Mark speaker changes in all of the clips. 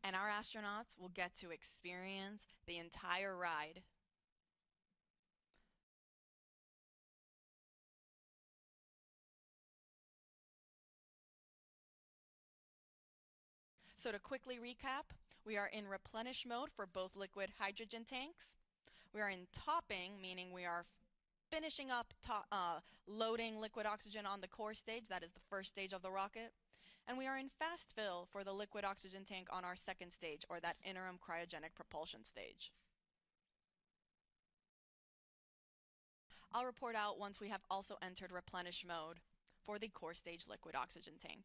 Speaker 1: and our astronauts will get to experience the entire ride. So to quickly recap, we are in replenish mode for both liquid hydrogen tanks. We are in topping, meaning we are finishing up loading liquid oxygen on the core stage. That is the first stage of the rocket. And we are in fast fill for the liquid oxygen tank on our second stage, or that interim cryogenic propulsion stage. I'll report out once we have also entered replenish mode for the core stage liquid oxygen tank.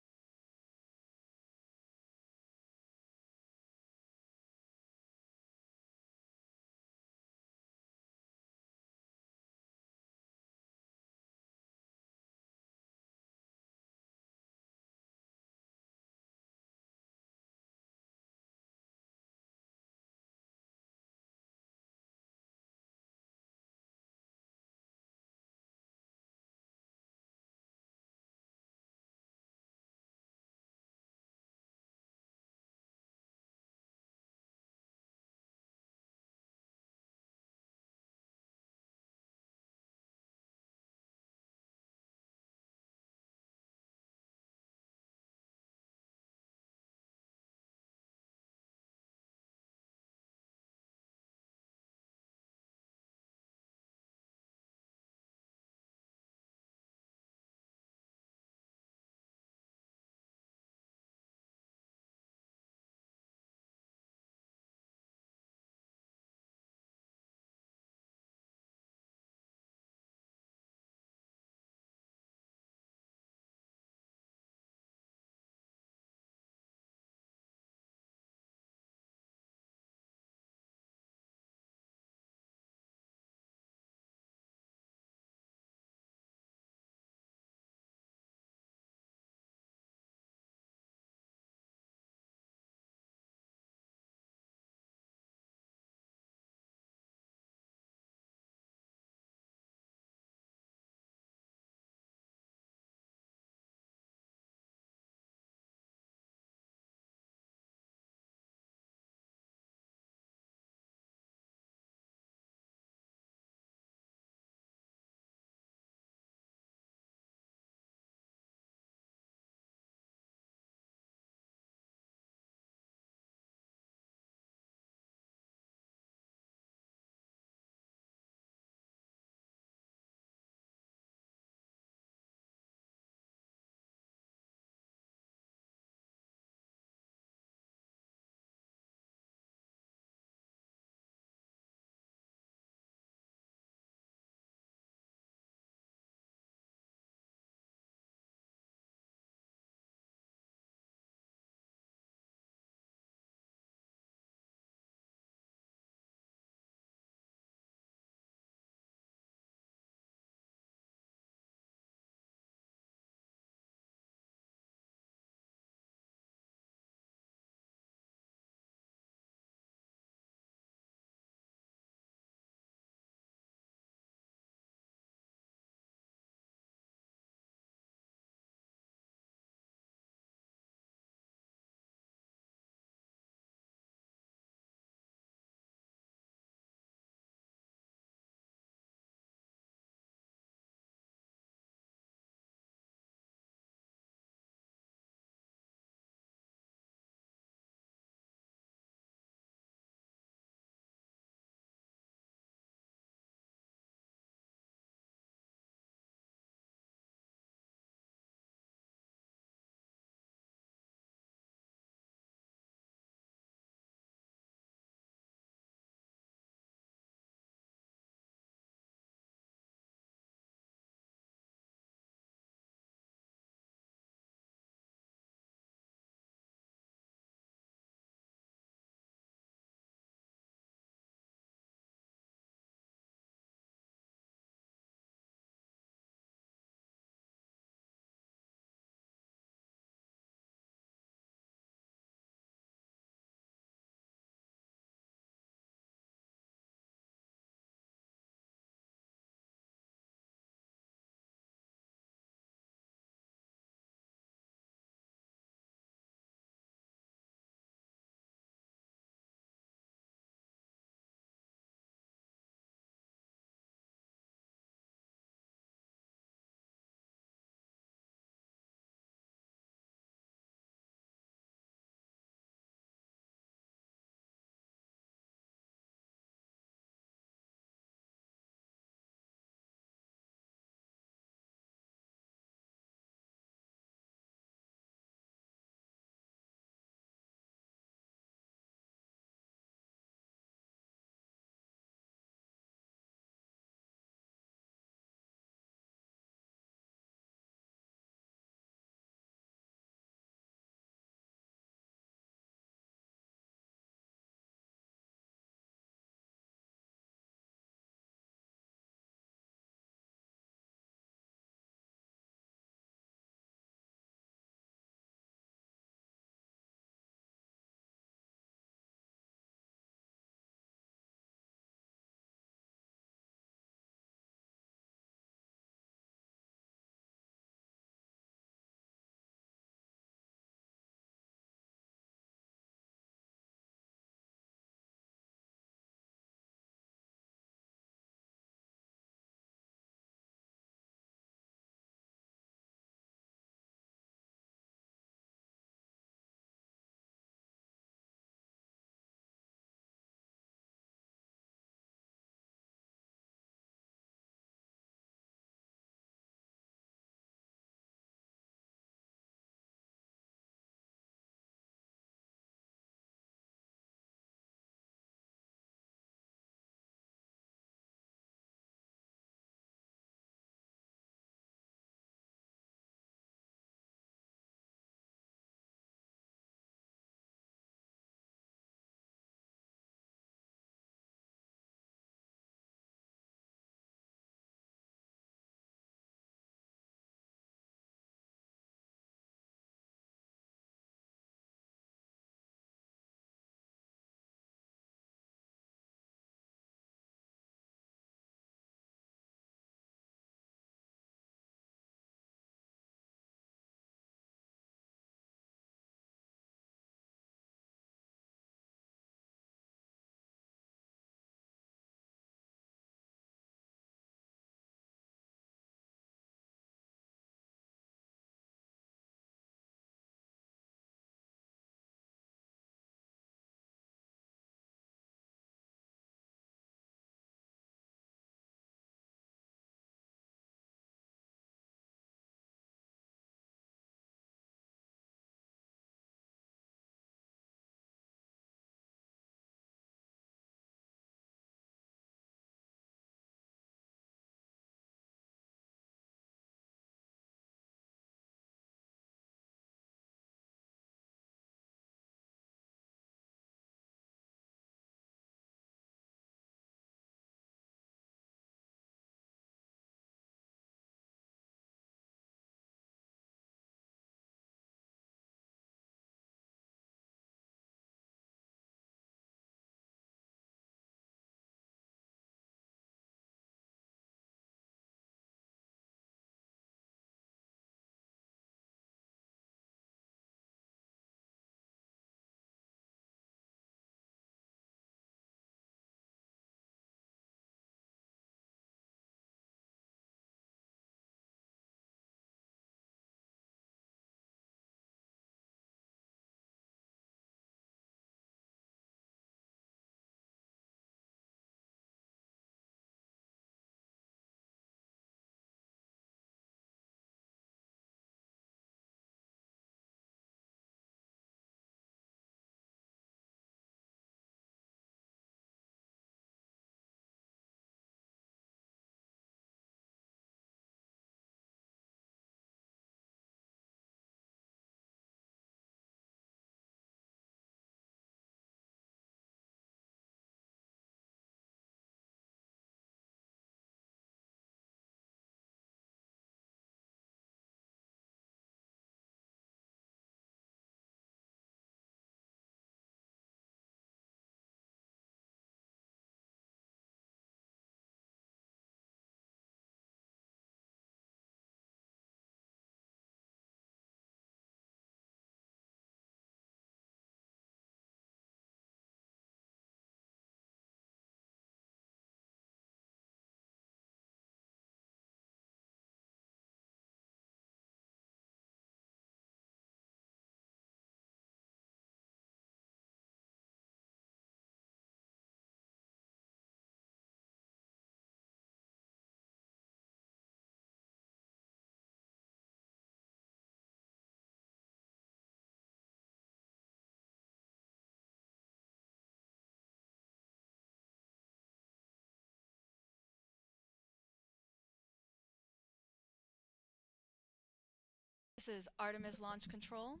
Speaker 1: is Artemis Launch Control.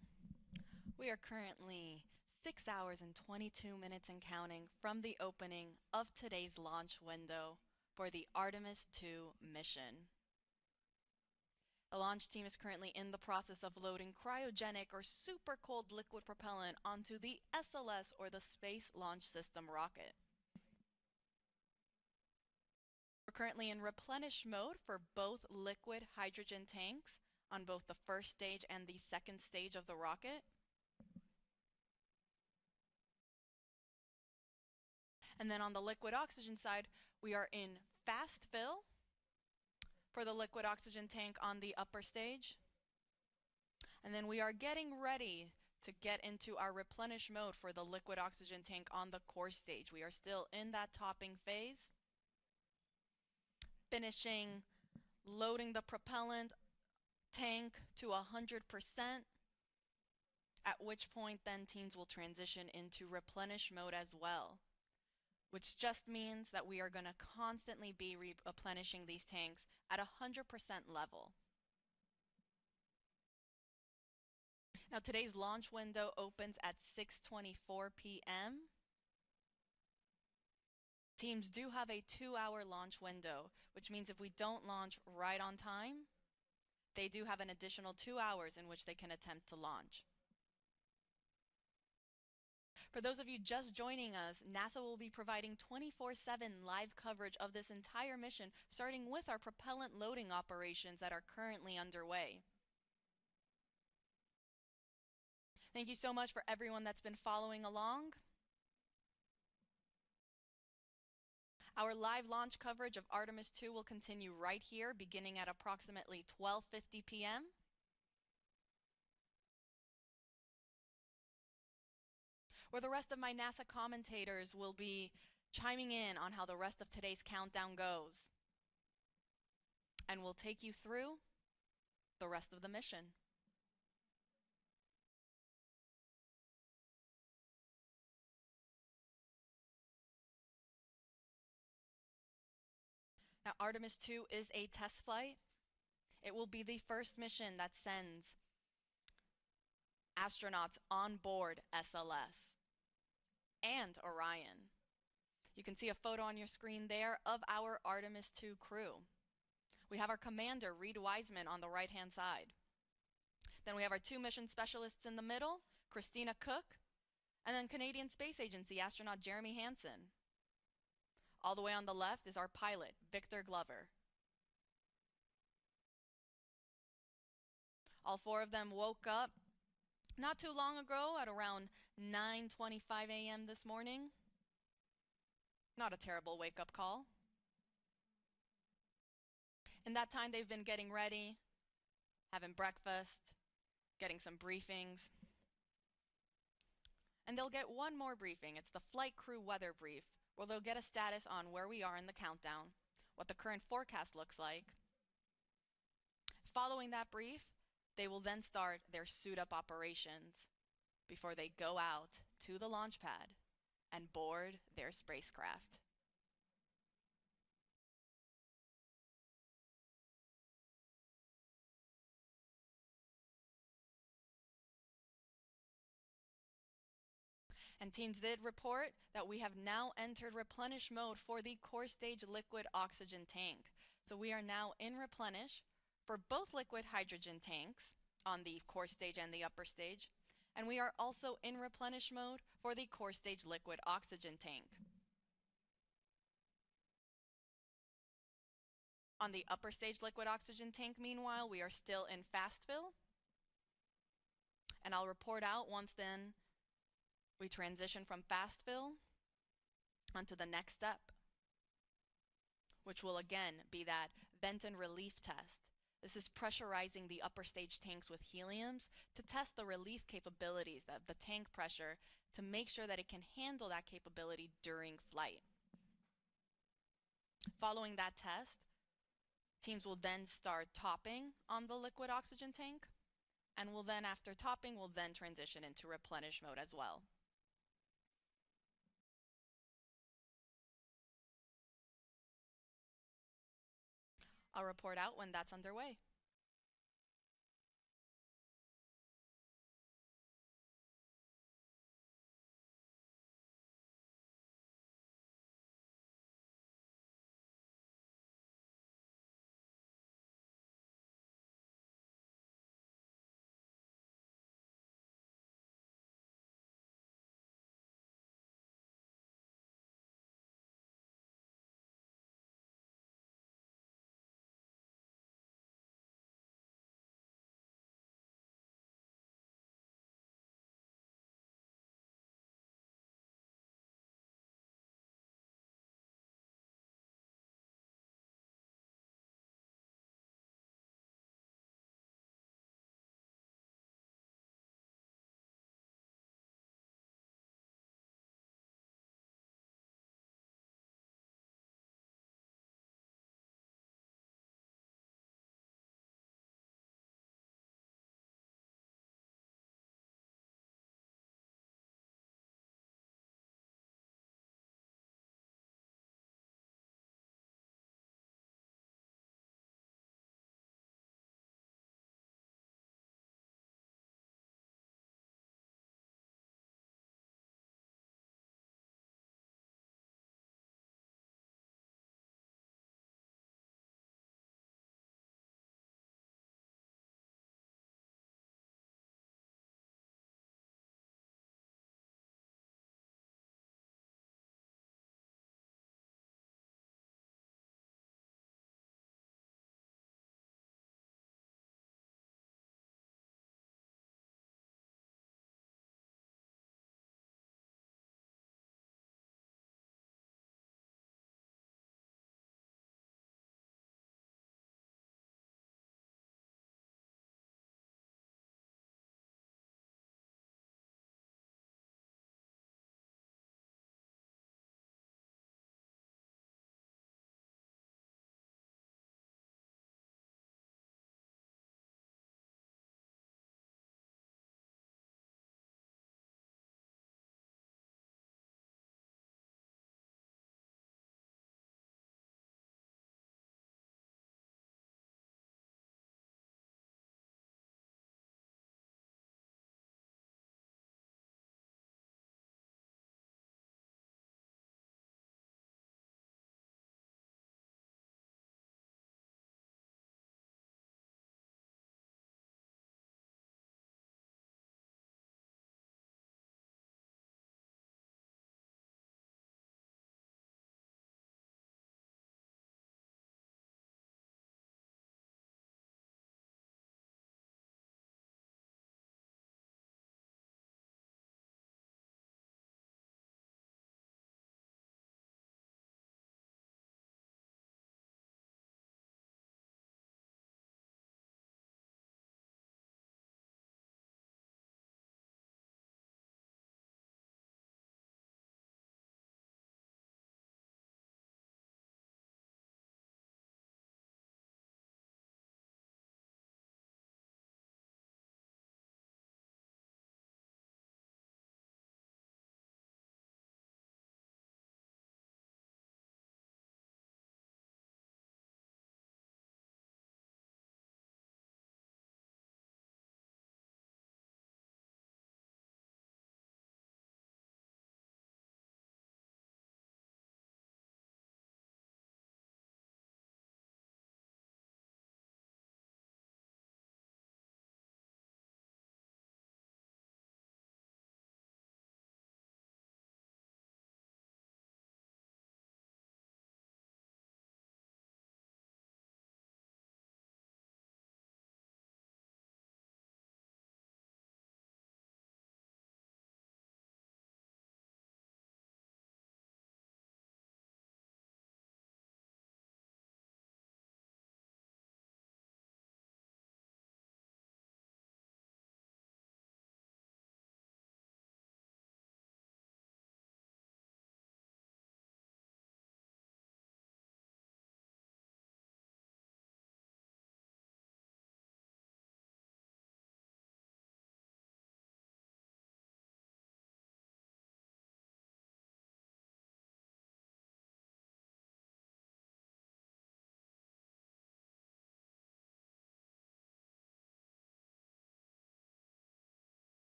Speaker 1: We are currently 6 hours and 22 minutes and counting from the opening of today's launch window for the Artemis II mission. The launch team is currently in the process of loading cryogenic or super cold liquid propellant onto the SLS, or the Space Launch System rocket. We're currently in replenish mode for both liquid hydrogen tanks on both the first stage and the second stage of the rocket. And then on the liquid oxygen side, we are in fast fill for the liquid oxygen tank on the upper stage. And then we are getting ready to get into our replenish mode for the liquid oxygen tank on the core stage. We are still in that topping phase, finishing loading the propellant tank to 100%, at which point then teams will transition into replenish mode as well, which just means that we are going to constantly be replenishing these tanks at 100% level. Now today's launch window opens at 6:24 p.m. Teams do have a 2-hour launch window, which means if we don't launch right on time, they do have an additional 2 hours in which they can attempt to launch. For those of you just joining us, NASA will be providing 24/7 live coverage of this entire mission, starting with our propellant loading operations that are currently underway. Thank you so much for everyone that's been following along. Our live launch coverage of Artemis II will continue right here, beginning at approximately 12:50 p.m. where the rest of my NASA commentators will be chiming in on how the rest of today's countdown goes. And we'll take you through the rest of the mission. Now, Artemis II is a test flight. It will be the first mission that sends astronauts on board SLS and Orion. You can see a photo on your screen there of our Artemis II crew. We have our commander, Reed Wiseman, on the right-hand side. Then we have our 2 mission specialists in the middle, Christina Cook, and then Canadian Space Agency astronaut Jeremy Hansen. All the way on the left is our pilot, Victor Glover. All 4 of them woke up not too long ago at around 9:25 a.m. this morning. Not a terrible wake-up call. In that time, they've been getting ready, having breakfast, getting some briefings. And they'll get one more briefing. It's the flight crew weather brief, where they'll get a status on where we are in the countdown, what the current forecast looks like. Following that brief, they will then start their suit-up operations before they go out to the launch pad and board their spacecraft. And teams did report that we have now entered replenish mode for the core stage liquid oxygen tank. So we are now in replenish for both liquid hydrogen tanks on the core stage and the upper stage. And we are also in replenish mode for the core stage liquid oxygen tank. On the upper stage liquid oxygen tank, meanwhile, we are still in fast fill. And I'll report out once then we transition from fast fill onto the next step, which will again be that vent and relief test. This is pressurizing the upper stage tanks with heliums to test the relief capabilities of the tank pressure to make sure that it can handle that capability during flight. Following that test, teams will then start topping on the liquid oxygen tank, and will then, after topping, will then transition into replenish mode as well. I'll report out when that's underway.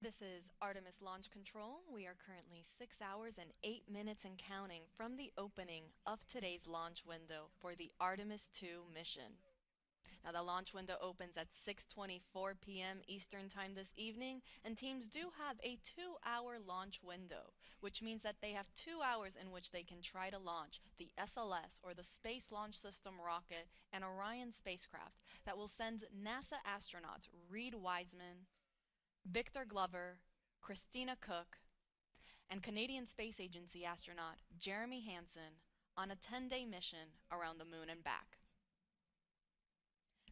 Speaker 1: This is Artemis Launch Control. We are currently 6 hours and 8 minutes and counting from the opening of today's launch window for the Artemis II mission. Now the launch window opens at 6:24 p.m. Eastern Time this evening, and teams do have a 2-hour launch window, which means that they have 2 hours in which they can try to launch the SLS, or the Space Launch System rocket, and Orion spacecraft that will send NASA astronauts Reed Wiseman, Victor Glover, Christina Cook, and Canadian Space Agency astronaut Jeremy Hansen on a 10-day mission around the moon and back.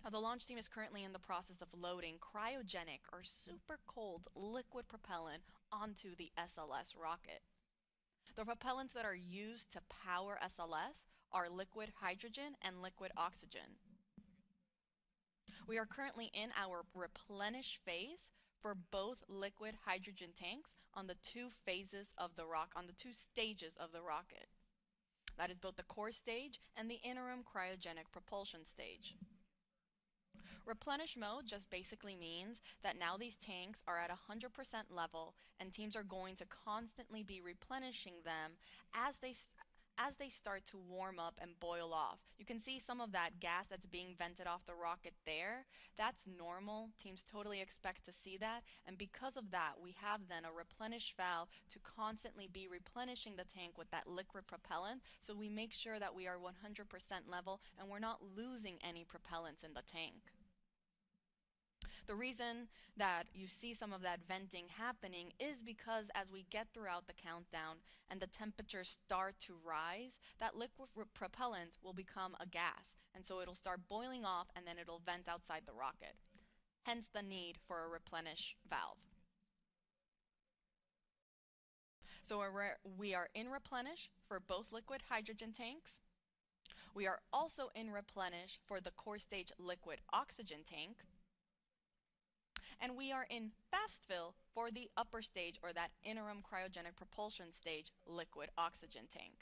Speaker 1: Now, the launch team is currently in the process of loading cryogenic or super cold liquid propellant onto the SLS rocket. The propellants that are used to power SLS are liquid hydrogen and liquid oxygen. We are currently in our replenish phase for both liquid hydrogen tanks on the two stages of the rocket. That is both the core stage and the interim cryogenic propulsion stage. Replenish mode just basically means that now these tanks are at 100% level, and teams are going to constantly be replenishing them as they start to warm up and boil off. You can see some of that gas that's being vented off the rocket there. That's normal. Teams totally expect to see that, and because of that, we have then a replenish valve to constantly be replenishing the tank with that liquid propellant, so we make sure that we are 100% level and we're not losing any propellants in the tank. The reason that you see some of that venting happening is because as we get throughout the countdown and the temperatures start to rise, that liquid propellant will become a gas, and so it'll start boiling off and then it'll vent outside the rocket. Hence the need for a replenish valve. So we are in replenish for both liquid hydrogen tanks. We are also in replenish for the core stage liquid oxygen tank. And we are in fast fill for the upper stage, or that interim cryogenic propulsion stage, liquid oxygen tank.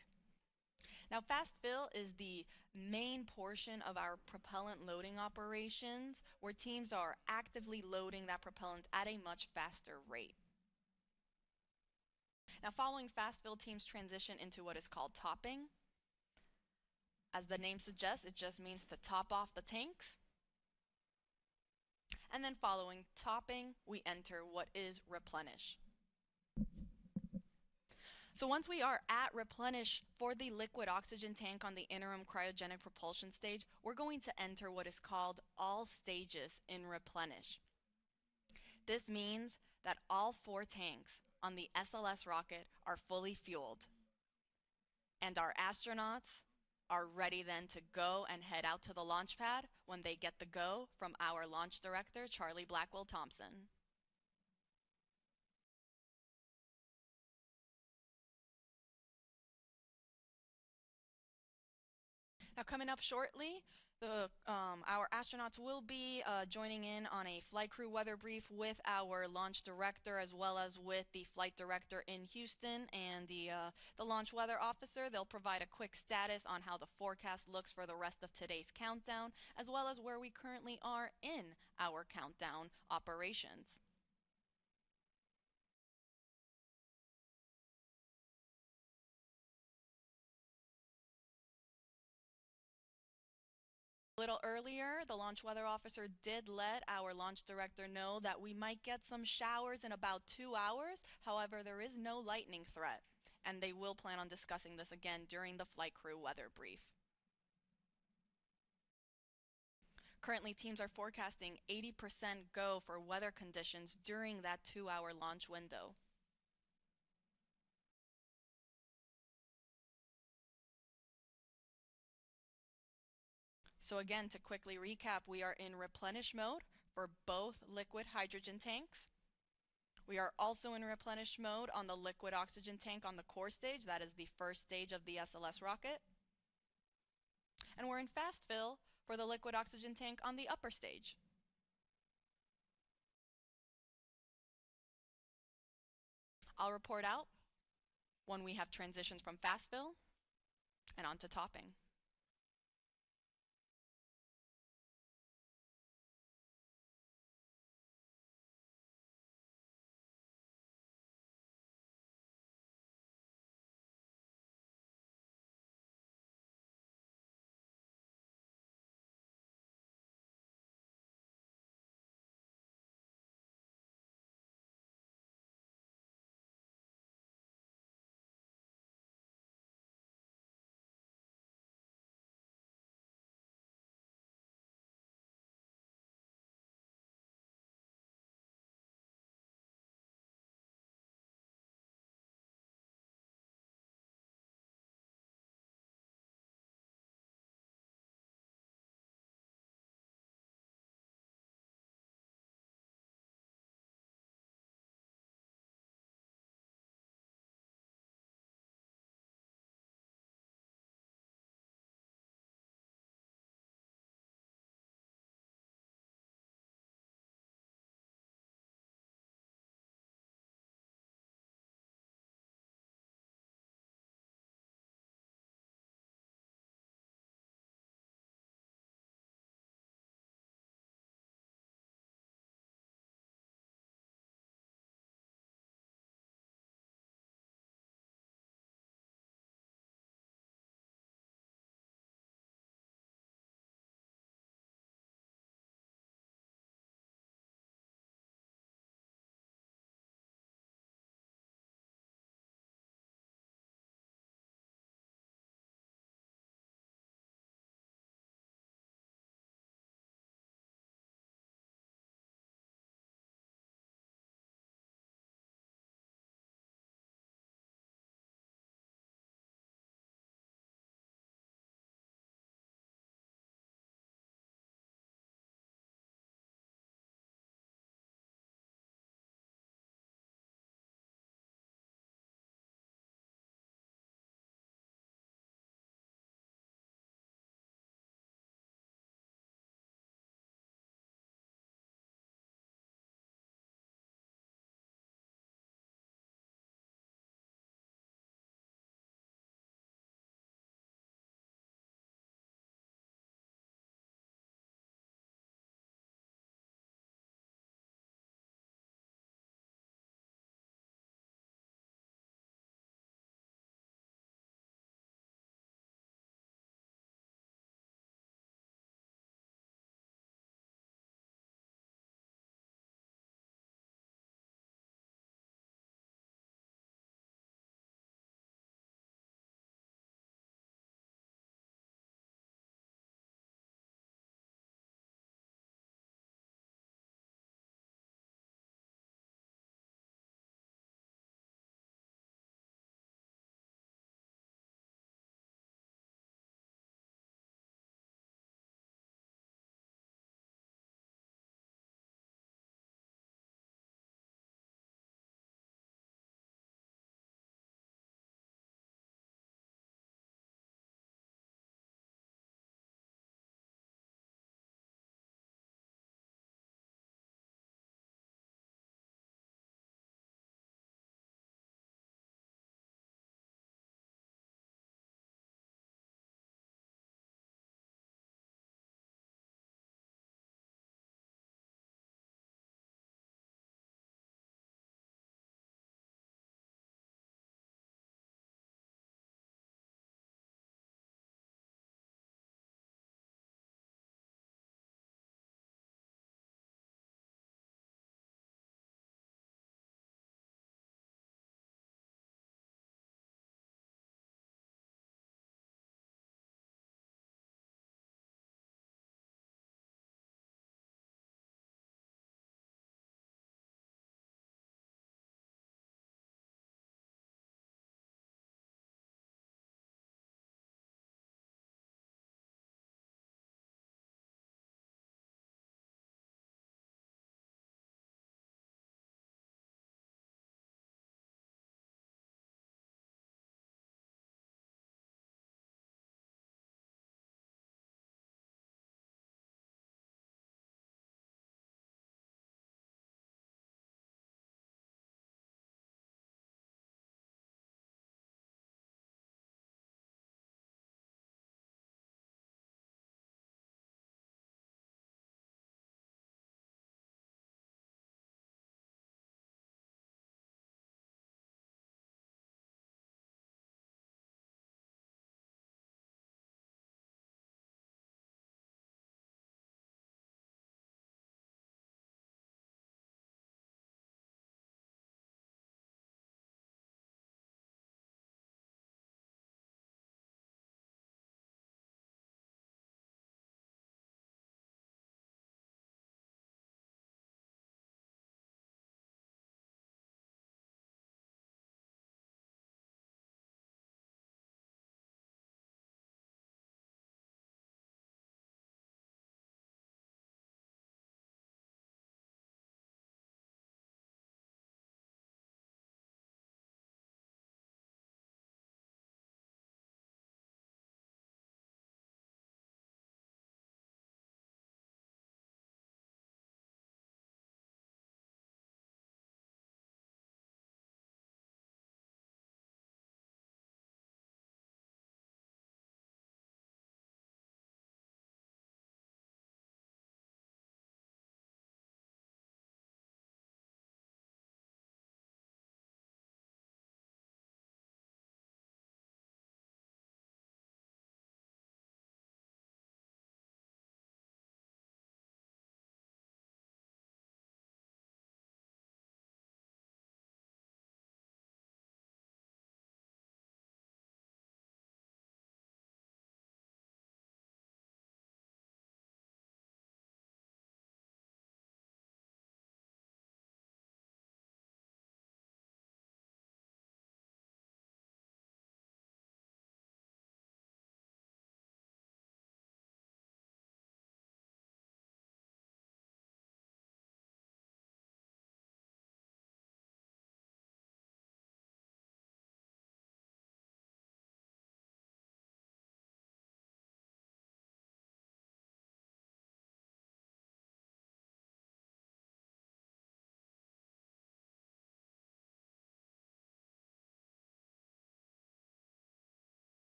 Speaker 1: Now, fast fill is the main portion of our propellant loading operations, where teams are actively loading that propellant at a much faster rate. Now, following fast fill, teams transition into what is called topping. As the name suggests, it just means to top off the tanks. And then following topping, we enter what is replenish. So once we are at replenish for the liquid oxygen tank on the interim cryogenic propulsion stage, we're going to enter what is called all stages in replenish. This means that all 4 tanks on the SLS rocket are fully fueled, and our astronauts are ready then to go and head out to the launch pad when they get the go from our launch director, Charlie Blackwell Thompson. Now, coming up shortly, our astronauts will be joining in on a flight crew weather brief with our launch director, as well as with the flight director in Houston and the launch weather officer. They'll provide a quick status on how the forecast looks for the rest of today's countdown, as well as where we currently are in our countdown operations. A little earlier, the launch weather officer did let our launch director know that we might get some showers in about 2 hours. However, there is no lightning threat, and they will plan on discussing this again during the flight crew weather brief. Currently, teams are forecasting 80% go for weather conditions during that 2-hour launch window. So again, to quickly recap, we are in replenish mode for both liquid hydrogen tanks. We are also in replenish mode on the liquid oxygen tank on the core stage. That is the first stage of the SLS rocket. And we're in fast fill for the liquid oxygen tank on the upper stage. I'll report out when we have transitioned from fast fill and onto topping.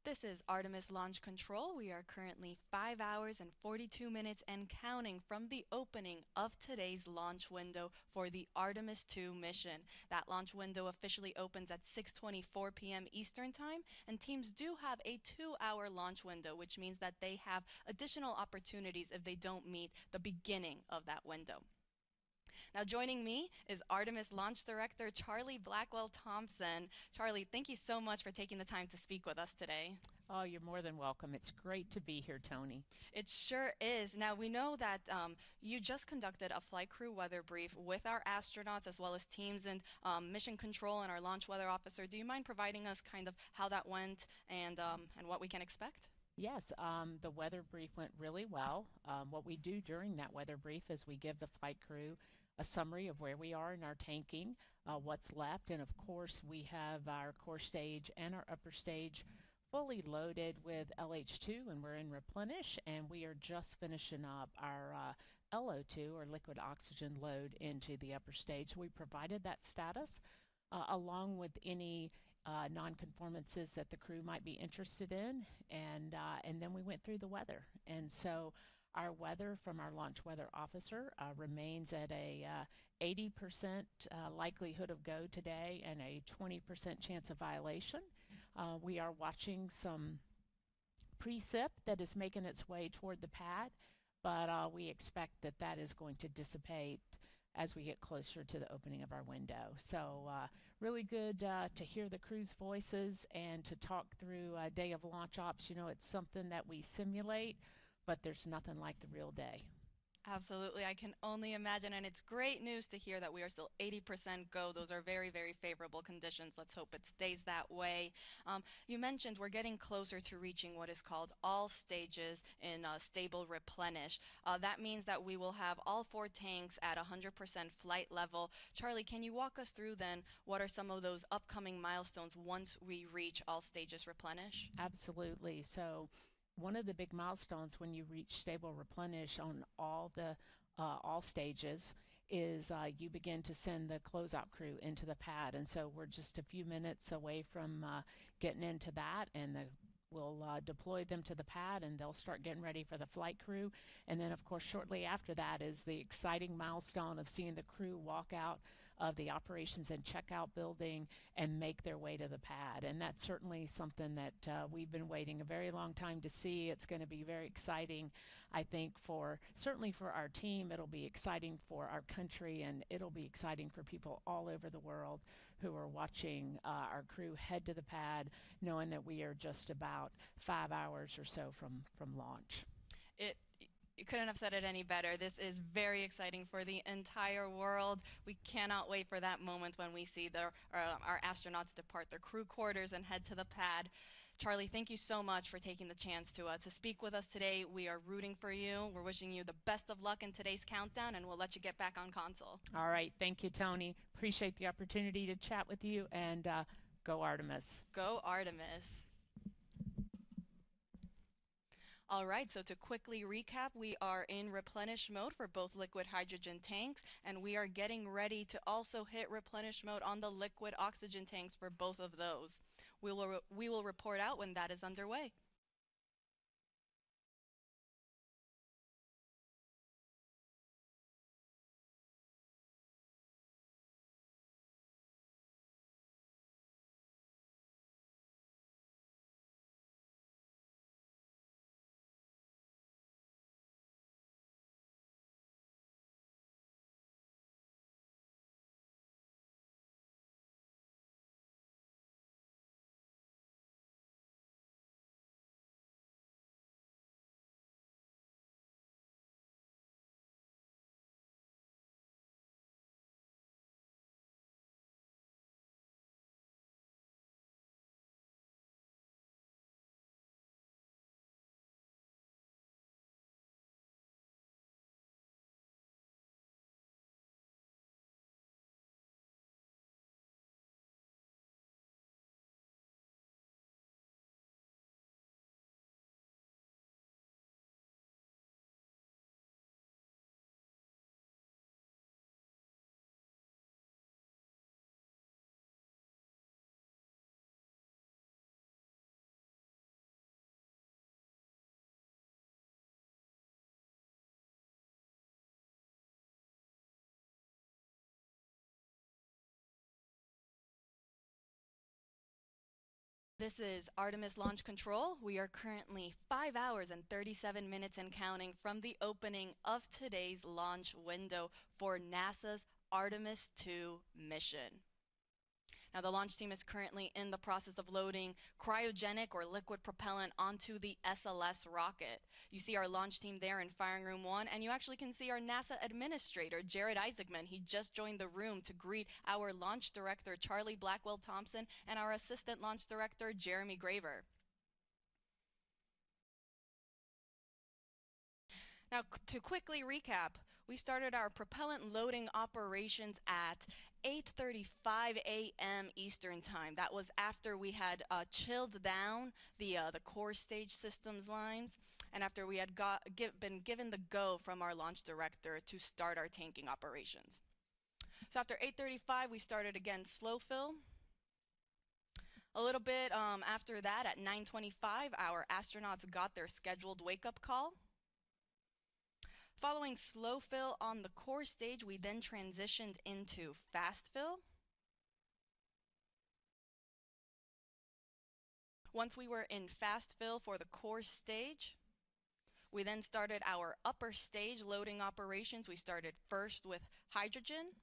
Speaker 1: This is Artemis Launch Control. We are currently 5 hours and 42 minutes and counting from the opening of today's launch window for the Artemis II mission. That launch window officially opens at 6:24 p.m. Eastern Time, and teams do have a 2-hour launch window, which means that they have additional opportunities if they don't meet the beginning of that window. Now, joining me is Artemis Launch Director Charlie Blackwell Thompson. Charlie, thank you so much for taking the time to speak with us today.
Speaker 2: Oh, you're more than welcome. It's great to be here, Tony.
Speaker 1: It sure is. Now, we know that you just conducted a flight crew weather brief with our astronauts as well as teams and mission control and our launch weather officer. Do you mind providing us kind of how that went and what we can expect?
Speaker 2: Yes, the weather brief went really well. What we do during that weather brief is we give the flight crew a summary of where we are in our tanking, what's left, and of course we have our core stage and our upper stage fully loaded with LH2 and we're in replenish, and we are just finishing up our LO2 or liquid oxygen load into the upper stage. So we provided that status along with any nonconformances that the crew might be interested in, and then we went through the weather. And so our weather from our launch weather officer remains at a 80% likelihood of go today and a 20% chance of violation. We are watching some precip that is making its way toward the pad, but we expect that that is going to dissipate as we get closer to the opening of our window. So really good to hear the crew's voices and to talk through a day of launch ops. You know, it's something that we simulate, but there's nothing like the real day.
Speaker 1: Absolutely. I can only imagine. And it's great news to hear that we are still 80% go. Those are very, very favorable conditions. Let's hope it stays that way. You mentioned we're getting closer to reaching what is called all stages in stable replenish. That means that we will have all 4 tanks at 100% flight level. Charlie, can you walk us through then what are some of those upcoming milestones once we reach all stages replenish?
Speaker 2: Absolutely. So one of the big milestones when you reach stable replenish on all stages is you begin to send the closeout crew into the pad, and so we're just a few minutes away from getting into that, and we'll deploy them to the pad and they'll start getting ready for the flight crew. And then of course shortly after that is the exciting milestone of seeing the crew walk out of the operations and checkout building and make their way to the pad. And that's certainly something that we've been waiting a very long time to see. It's going to be very exciting, I think, for certainly for our team. It'll be exciting for our country, and it'll be exciting for people all over the world who are watching our crew head to the pad, knowing that we are just about 5 hours or so from launch.
Speaker 1: It You couldn't have said it any better. This is very exciting for the entire world. We cannot wait for that moment when we see our astronauts depart their crew quarters and head to the pad. Charlie, thank you so much for taking the chance to speak with us today. We are rooting for you. We're wishing you the best of luck in today's countdown, and we'll let you get back on console.
Speaker 2: All right. Thank you, Tony. Appreciate the opportunity to chat with you, and go Artemis.
Speaker 1: Go Artemis. All right, so to quickly recap, we are in replenish mode for both liquid hydrogen tanks, and we are getting ready to also hit replenish mode on the liquid oxygen tanks for both of those. We will report out when that is underway. This is Artemis Launch Control. We are currently 5 hours and 37 minutes and counting from the opening of today's launch window for NASA's Artemis II mission. Now, the launch team is currently in the process of loading cryogenic or liquid propellant onto the SLS rocket. You see our launch team there in Firing Room 1, and you actually can see our NASA administrator, Jared Isaacman. He just joined the room to greet our launch director, Charlie Blackwell Thompson, and our assistant launch director, Jeremy Graver. Now, to quickly recap, we started our propellant loading operations at 8:35 a.m. Eastern Time. That was after we had chilled down the core stage systems lines, and after we had been given the go from our launch director to start our tanking operations. So after 8:35, we started again slow fill. A little bit after that, at 9:25, our astronauts got their scheduled wake-up call. Following slow fill on the core stage, we then transitioned into fast fill. Once we were in fast fill for the core stage, we then started our upper stage loading operations. We started first with hydrogen.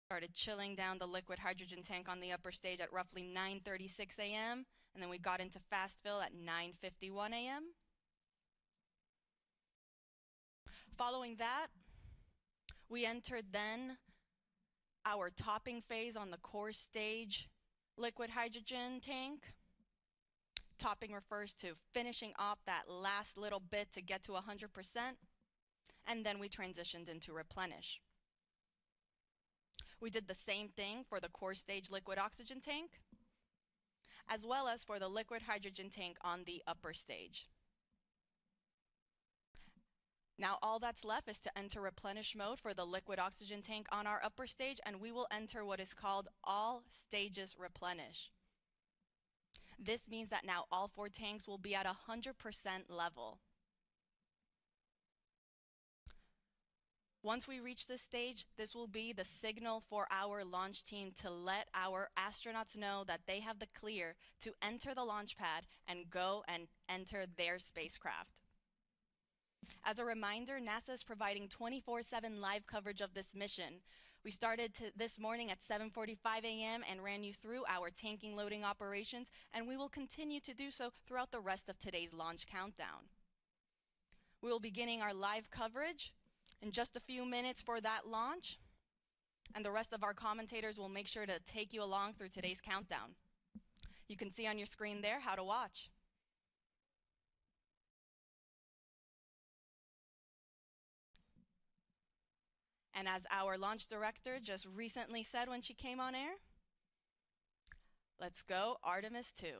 Speaker 1: Started chilling down the liquid hydrogen tank on the upper stage at roughly 9:36 a.m. and then we got into fast fill at 9:51 a.m. Following that, we entered then our topping phase on the core stage liquid hydrogen tank. Topping refers to finishing off that last little bit to get to 100%, and then we transitioned into replenish. We did the same thing for the core stage liquid oxygen tank, as well as for the liquid hydrogen tank on the upper stage. Now all that's left is to enter replenish mode for the liquid oxygen tank on our upper stage, and we will enter what is called all stages replenish. This means that now all 4 tanks will be at 100% level. Once we reach this stage, this will be the signal for our launch team to let our astronauts know that they have the clear to enter the launch pad and go and enter their spacecraft. As a reminder, NASA is providing 24/7 live coverage of this mission. We started this morning at 7:45 a.m. and ran you through our tanking loading operations, and we will continue to do so throughout the rest of today's launch countdown. We will be beginning our live coverage in just a few minutes for that launch, and the rest of our commentators will make sure to take you along through today's countdown. You can see on your screen there how to watch. And as our launch director just recently said when she came on air, let's go Artemis II.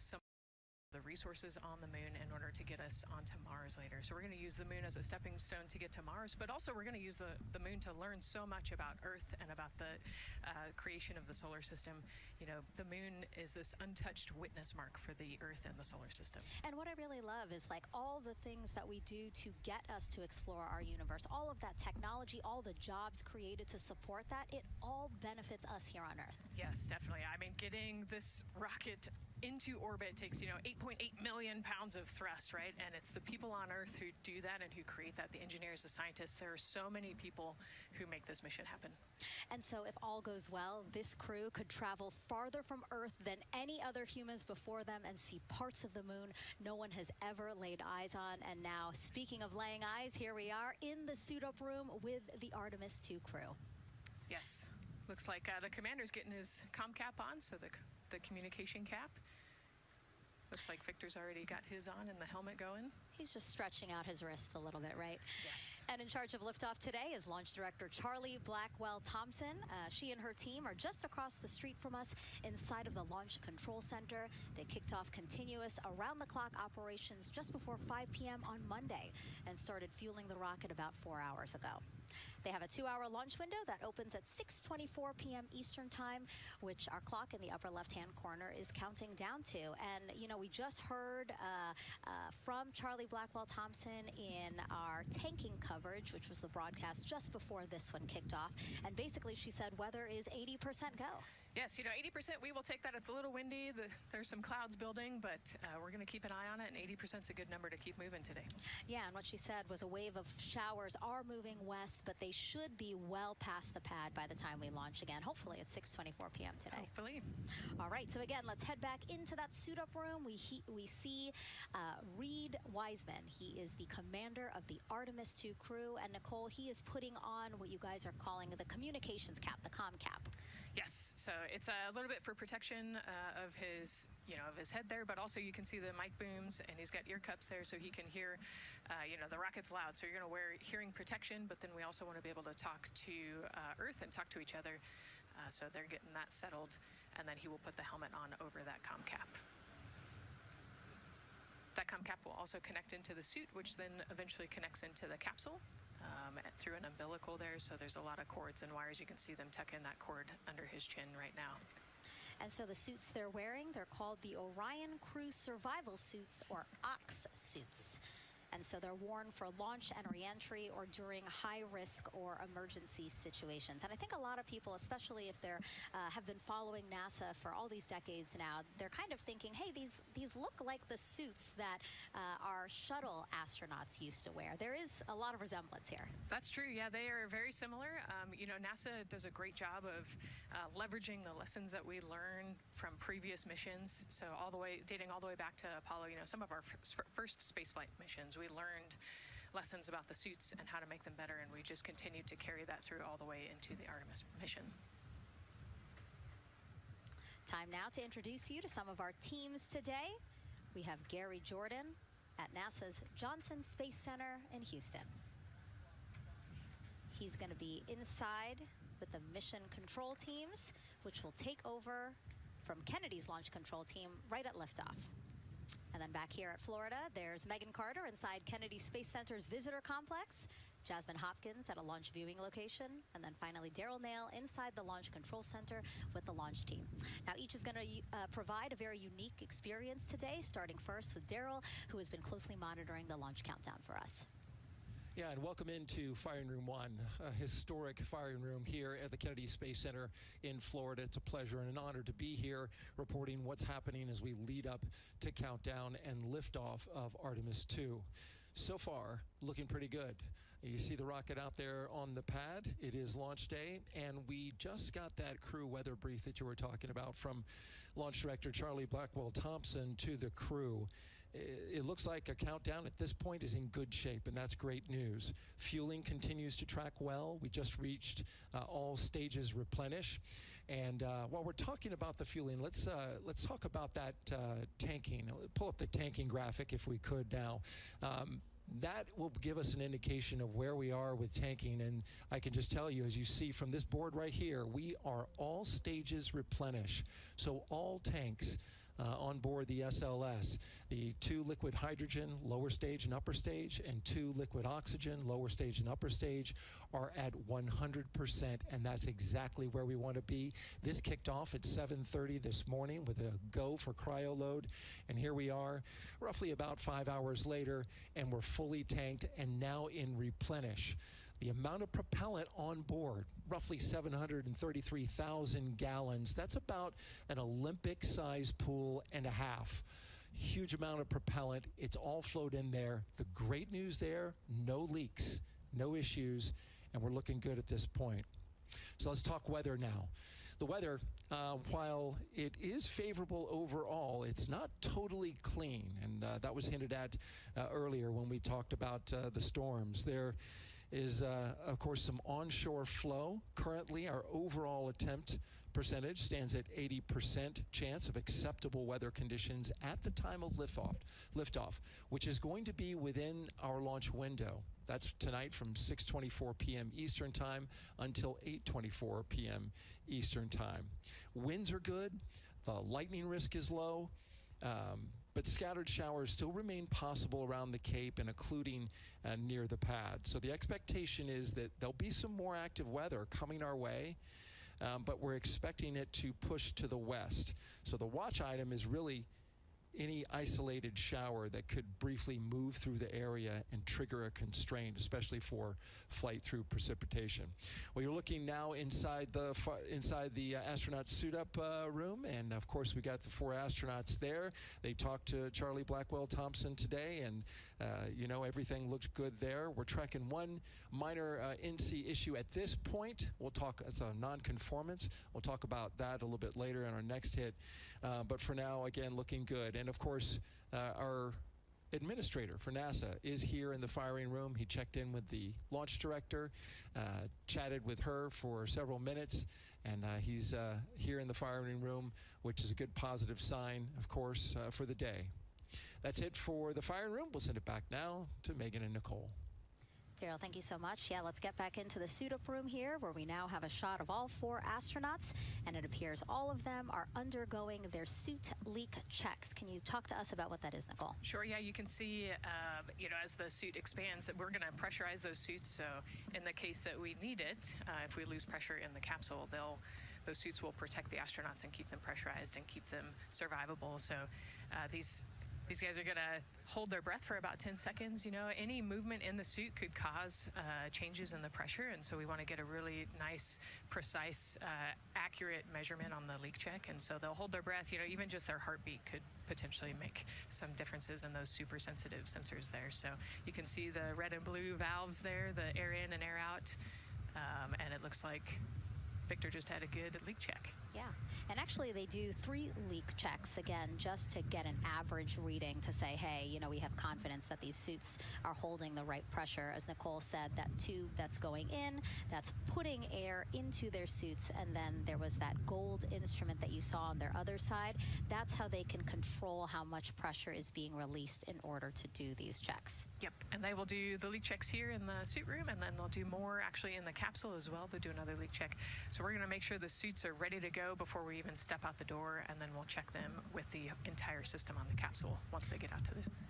Speaker 3: us some the resources on the moon in order to get us onto Mars later. So we're going to use the moon as a stepping stone to get to Mars, but also we're going to use the moon to learn so much about Earth and about the creation of the solar system. You know, the moon is this untouched witness mark for the Earth and the solar system.
Speaker 4: And what I really love is like all the things that we do to get us to explore our universe, all of that technology, all the jobs created to support that, it all benefits us here on Earth.
Speaker 3: Yes, definitely. I mean, getting this rocket into orbit takes, 8.8 million pounds of thrust, right? And it's the people on Earth who do that and who create that, the engineers, the scientists. There are so many people who make this mission happen.
Speaker 4: And so if all goes well, this crew could travel farther from Earth than any other humans before them and see parts of the moon no one has ever laid eyes on. And now, speaking of laying eyes, here we are in the suit-up room with the Artemis II crew.
Speaker 3: Yes. Looks like the commander's getting his comm cap on, so the communication cap. Looks like Victor's already got his on and the helmet going.
Speaker 4: He's just stretching out his wrist a little bit, right?
Speaker 3: Yes.
Speaker 4: And in charge of liftoff today is Launch Director Charlie Blackwell Thompson. She and her team are just across the street from us inside of the Launch Control Center. They kicked off continuous around-the-clock operations just before 5 p.m. on Monday and started fueling the rocket about 4 hours ago. They have a 2-hour launch window that opens at 6:24 p.m. Eastern Time, which our clock in the upper left-hand corner is counting down to. And, we just heard from Charlie Blackwell Thompson in our tanking coverage, which was the broadcast just before this one kicked off. And basically, she said weather is 80% go.
Speaker 3: Yes, 80%, we will take that. It's a little windy. There's some clouds building, but we're going to keep an eye on it, and 80% is a good number to keep moving today.
Speaker 4: Yeah, and what she said was a wave of showers are moving west, but they should be well past the pad by the time we launch again. Hopefully at 6:24 p.m. today.
Speaker 3: Hopefully.
Speaker 4: All right, so again, let's head back into that suit-up room. We see Reed Wiseman. He is the commander of the Artemis II crew, and Nicole, he is putting on what you guys are calling the communications cap, the comm cap.
Speaker 3: Yes, so it's a little bit for protection of his, of his head there, but also you can see the mic booms, and he's got ear cups there so he can hear, the rocket's loud. So you're going to wear hearing protection, but then we also want to be able to talk to Earth and talk to each other. So they're getting that settled, and then he will put the helmet on over that comm cap. That comm cap will also connect into the suit, which then eventually connects into the capsule. Through an umbilical there, so there's a lot of cords and wires. You can see them tuck in that cord under his chin right now.
Speaker 4: And so the suits they're wearing, they're called the Orion Crew Survival Suits, or OX suits. And so they're worn for launch and reentry or during high-risk or emergency situations. And I think a lot of people, especially if they're have been following NASA for all these decades now, they're kind of thinking, hey, these look like the suits that our shuttle astronauts used to wear. There is a lot of resemblance here.
Speaker 3: That's true. Yeah, they are very similar. NASA does a great job of leveraging the lessons that we learned from previous missions. So dating all the way back to Apollo, some of our first spaceflight missions, we learned lessons about the suits and how to make them better, and we just continued to carry that through all the way into the Artemis mission.
Speaker 4: Time now to introduce you to some of our teams today. We have Gary Jordan at NASA's Johnson Space Center in Houston. He's going to be inside with the mission control teams, which will take over from Kennedy's launch control team right at liftoff. And then back here at Florida, there's Megan Carter inside Kennedy Space Center's visitor complex, Jasmine Hopkins at a launch viewing location, and then finally Daryl Nail inside the Launch Control Center with the launch team. Now each is going to provide a very unique experience today, starting first with Daryl, who has been closely monitoring the launch countdown for us.
Speaker 5: Yeah, and welcome into Firing Room 1, a historic firing room here at the Kennedy Space Center in Florida. It's a pleasure and an honor to be here reporting what's happening as we lead up to countdown and liftoff of Artemis II. So far, looking pretty good. You see the rocket out there on the pad. It is launch day, and we just got that crew weather brief that you were talking about from Launch Director Charlie Blackwell Thompson to the crew. It looks like a countdown at this point is in good shape, and that's great news. Fueling continues to track well. We just reached all stages replenish. And while we're talking about the fueling, let's talk about that tanking. Pull up the tanking graphic if we could now. That will give us an indication of where we are with tanking, and I can just tell you, as you see from this board right here, we are all stages replenish. So all tanks on board the SLS. The 2 liquid hydrogen, lower stage and upper stage, and 2 liquid oxygen, lower stage and upper stage, are at 100%, and that's exactly where we want to be. This kicked off at 7:30 this morning with a go for cryo load, and here we are roughly about 5 hours later, and we're fully tanked and now in replenish. The amount of propellant on board, roughly 733,000 gallons. That's about an Olympic-sized pool and a half. Huge amount of propellant. It's all flowed in there. The great news there, no leaks, no issues, and we're looking good at this point. So let's talk weather now. The weather, while it is favorable overall, it's not totally clean, and that was hinted at earlier when we talked about the storms. There is, of course, some onshore flow. Currently, our overall attempt percentage stands at 80% chance of acceptable weather conditions at the time of liftoff, which is going to be within our launch window. That's tonight from 6:24 p.m. Eastern Time until 8:24 p.m. Eastern Time. Winds are good. The lightning risk is low. But scattered showers still remain possible around the Cape and including near the pad. So the expectation is that there'll be some more active weather coming our way, but we're expecting it to push to the west. So the watch item is really any isolated shower that could briefly move through the area and trigger a constraint, especially for flight through precipitation. Well, you're looking now inside the astronaut suit-up room, and of course we got the 4 astronauts there. They talked to Charlie Blackwell-Thompson today, and you know, everything looks good there. We're tracking one minor NC issue at this point. We'll talk, it's a non-conformance. We'll talk about that a little bit later in our next hit. But for now, again, looking good. And of course, our administrator for NASA is here in the firing room. He checked in with the launch director, chatted with her for several minutes, and he's here in the firing room, which is a good positive sign, of course, for the day. That's it for the firing room. We'll send it back now to Megan and Nicole.
Speaker 4: Daryl, thank you so much. Yeah, let's get back into the suit-up room here, where we now have a shot of all 4 astronauts, and it appears all of them are undergoing their suit leak checks. Can you talk to us about what that is, Nicole?
Speaker 3: Sure, yeah, you can see, you know, as the suit expands, that we're going to pressurize those suits. So in the case that we need it, if we lose pressure in the capsule, those suits will protect the astronauts and keep them pressurized and keep them survivable. So these guys are going to hold their breath for about 10 seconds. You know, any movement in the suit could cause changes in the pressure, and so we want to get a really nice, precise, accurate measurement on the leak check. And so they'll hold their breath. You know, even just their heartbeat could potentially make some differences in those super sensitive sensors there. So you can see the red and blue valves there, the air in and air out, and it looks like Victor just had a good leak check.
Speaker 4: Yeah, and actually they do 3 leak checks, again, just to get an average reading to say, hey, you know, we have confidence that these suits are holding the right pressure. As Nicole said, that tube that's going in, that's putting air into their suits, and then there was that gold instrument that you saw on their other side. That's how they can control how much pressure is being released in order to do these checks.
Speaker 3: Yep, and they will do the leak checks here in the suit room, and then they'll do more actually in the capsule as well. They'll do another leak check. So we're going to make sure the suits are ready to go before we even step out the door, and then we'll check them with the entire system on the capsule once they get out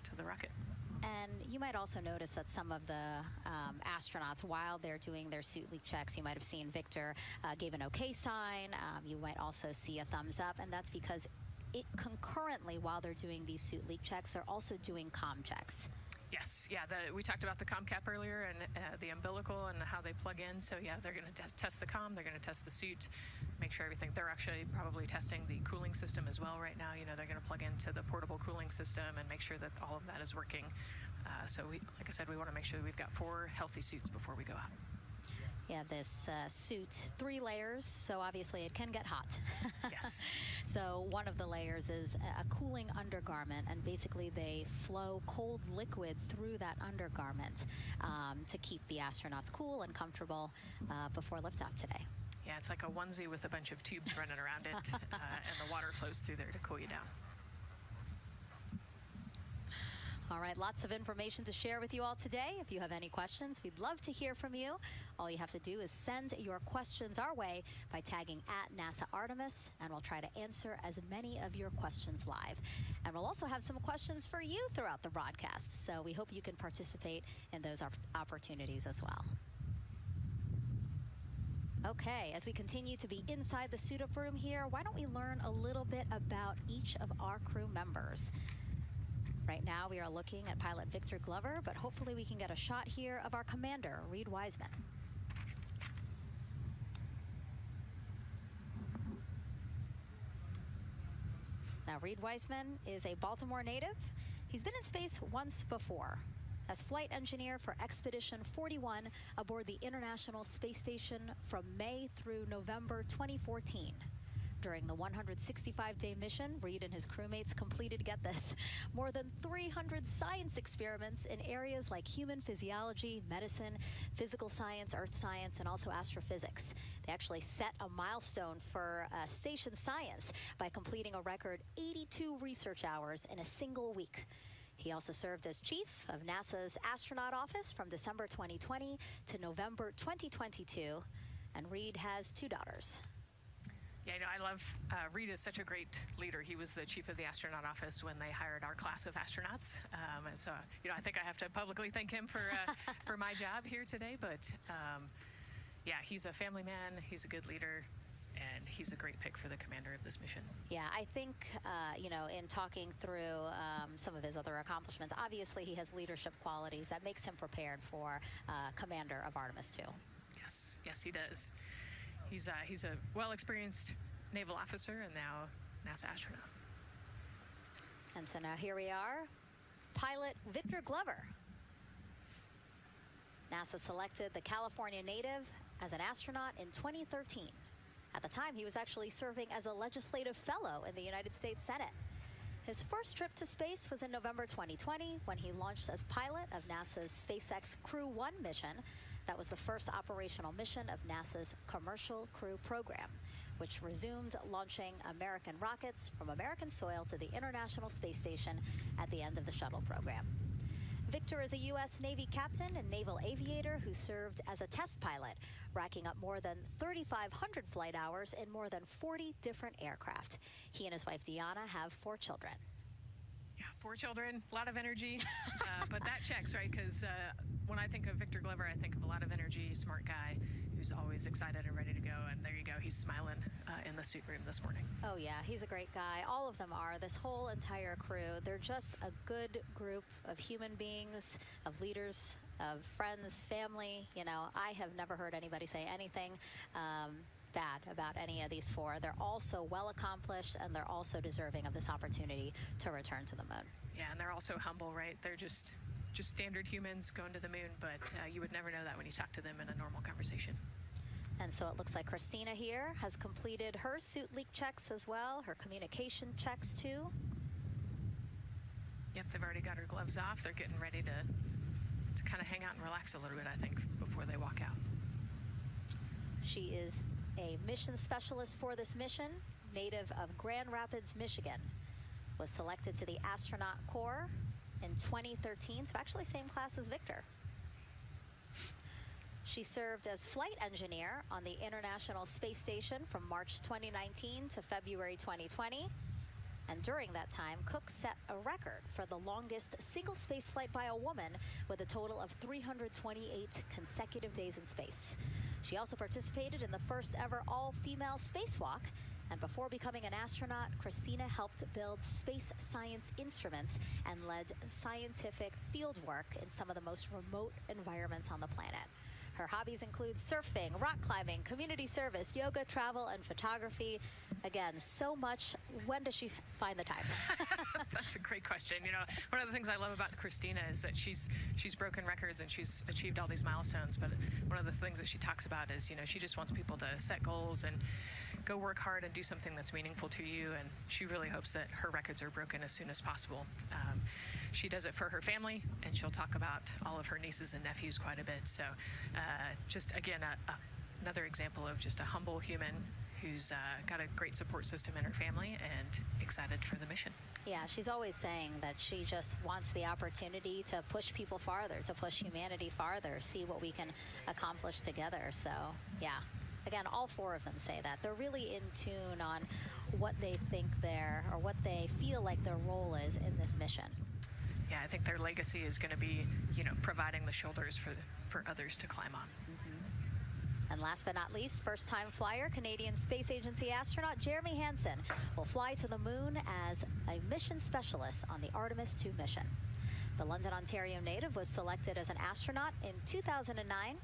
Speaker 3: to the rocket.
Speaker 4: And you might also notice that some of the astronauts, while they're doing their suit leak checks, you might have seen Victor gave an okay sign. You might also see a thumbs up, and that's because concurrently, while they're doing these suit leak checks, they're also doing comm checks.
Speaker 3: Yes, yeah, we talked about the comm cap earlier and the umbilical and how they plug in. So yeah, they're going to test the comm, they're going to test the suit, make sure everything. They're actually probably testing the cooling system as well right now. You know, they're going to plug into the portable cooling system and make sure that all of that is working. So like I said, we want to make sure that we've got 4 healthy suits before we go out.
Speaker 4: Yeah, this suit, 3 layers, so obviously it can get hot.
Speaker 3: Yes.
Speaker 4: So one of the layers is a cooling undergarment, and basically they flow cold liquid through that undergarment to keep the astronauts cool and comfortable before liftoff today.
Speaker 3: Yeah, it's like a onesie with a bunch of tubes running around it, and the water flows through there to cool you down.
Speaker 4: All right, lots of information to share with you all today. If you have any questions, we'd love to hear from you. All you have to do is send your questions our way by tagging @NASA Artemis, and we'll try to answer as many of your questions live. And we'll also have some questions for you throughout the broadcast, so we hope you can participate in those opportunities as well. Okay, as we continue to be inside the suit-up room here, why don't we learn a little bit about each of our crew members? Right now, we are looking at pilot Victor Glover, but hopefully we can get a shot here of our commander, Reed Wiseman. Now, Reed Wiseman is a Baltimore native. He's been in space once before as flight engineer for Expedition 41 aboard the International Space Station from May through November 2014. During the 165-day mission, Reed and his crewmates completed, get this, more than 300 science experiments in areas like human physiology, medicine, physical science, earth science, and also astrophysics. They actually set a milestone for station science by completing a record 82 research hours in a single week. He also served as chief of NASA's astronaut office from December 2020 to November 2022, and Reed has 2 daughters.
Speaker 3: Yeah, I love, Reed is such a great leader. He was the chief of the astronaut office when they hired our class of astronauts. And so, I think I have to publicly thank him for for my job here today. But yeah, he's a family man, he's a good leader, and he's a great pick for the commander of this mission.
Speaker 4: Yeah, I think, in talking through some of his other accomplishments, obviously he has leadership qualities that makes him prepared for commander of Artemis II.
Speaker 3: Yes, he does. He's a well-experienced naval officer and now NASA astronaut.
Speaker 4: And so now here we are, pilot Victor Glover. NASA selected the California native as an astronaut in 2013. At the time, he was actually serving as a legislative fellow in the United States Senate. His first trip to space was in November 2020 when he launched as pilot of NASA's SpaceX Crew 1 mission. That was the first operational mission of NASA's Commercial Crew Program, which resumed launching American rockets from American soil to the International Space Station at the end of the shuttle program. Victor is a U.S. Navy captain and naval aviator who served as a test pilot, racking up more than 3,500 flight hours in more than 40 different aircraft. He and his wife, Deanna, have 4 children.
Speaker 3: Yeah, 4 children, a lot of energy, but that checks, right? Because when I think of Victor Glover, I think of a lot of energy, smart guy who's always excited and ready to go. And there you go, he's smiling in the suit room this morning.
Speaker 4: Oh yeah, he's a great guy. All of them are. This whole entire crew, they're just a good group of human beings, of leaders, of friends, family. I have never heard anybody say anything bad about any of these 4. They're also well accomplished, and they're also deserving of this opportunity to return to the moon.
Speaker 3: Yeah, and they're also humble, right? They're just standard humans going to the moon, but you would never know that when you talk to them in a normal conversation.
Speaker 4: And so it looks like Christina here has completed her suit leak checks as well, her communication checks too.
Speaker 3: Yep, they've already got her gloves off. They're getting ready to kind of hang out and relax a little bit, I think, before they walk out.
Speaker 4: She is a mission specialist for this mission, native of Grand Rapids, Michigan. Was selected to the Astronaut Corps in 2013, so actually same class as Victor. She served as flight engineer on the International Space Station from March 2019 to February 2020. And during that time, Cook set a record for the longest single space flight by a woman with a total of 328 consecutive days in space. She also participated in the first ever all-female spacewalk. And before becoming an astronaut, Christina helped build space science instruments and led scientific field work in some of the most remote environments on the planet. Her hobbies include surfing, rock climbing, community service, yoga, travel, and photography. Again, so much. When does she find the time?
Speaker 3: That's a great question. One of the things I love about Christina is that she's broken records and she's achieved all these milestones. But one of the things that she talks about is, she just wants people to set goals and go work hard and do something that's meaningful to you. And she really hopes that her records are broken as soon as possible. She does it for her family, and she'll talk about all of her nieces and nephews quite a bit. So just, again, another example of just a humble human who's got a great support system in her family and excited for the mission.
Speaker 4: Yeah, she's always saying that she just wants the opportunity to push people farther, to push humanity farther, see what we can accomplish together. So, yeah. Again, all four of them say that. They're really in tune on what they think or what they feel like their role is in this mission.
Speaker 3: Yeah, I think their legacy is going to be, providing the shoulders for others to climb on.
Speaker 4: And last but not least, first-time flyer, Canadian Space Agency astronaut Jeremy Hansen will fly to the moon as a mission specialist on the Artemis II mission. The London, Ontario native was selected as an astronaut in 2009.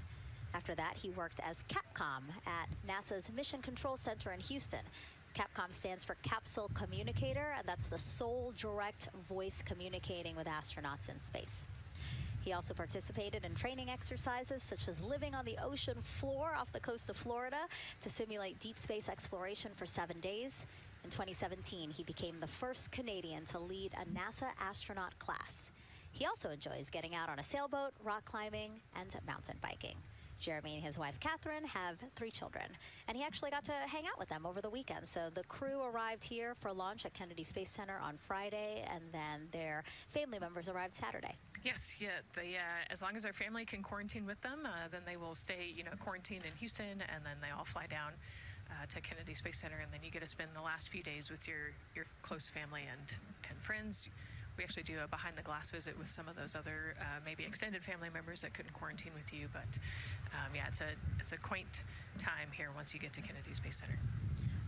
Speaker 4: After that, he worked as Capcom at NASA's Mission Control Center in Houston. Capcom stands for Capsule Communicator, and that's the sole direct voice communicating with astronauts in space. He also participated in training exercises such as living on the ocean floor off the coast of Florida to simulate deep space exploration for 7 days. In 2017, he became the first Canadian to lead a NASA astronaut class. He also enjoys getting out on a sailboat, rock climbing, and mountain biking. Jeremy and his wife, Catherine, have 3 children, and he actually got to hang out with them over the weekend. So the crew arrived here for launch at Kennedy Space Center on Friday, and then their family members arrived Saturday.
Speaker 3: Yes, yeah. As long as their family can quarantine with them, then they will stay, quarantined in Houston, and then they all fly down to Kennedy Space Center, and then you get to spend the last few days with your close family and friends. We actually do a behind-the-glass visit with some of those other maybe extended family members that couldn't quarantine with you. But yeah, it's a quaint time here once you get to Kennedy Space Center.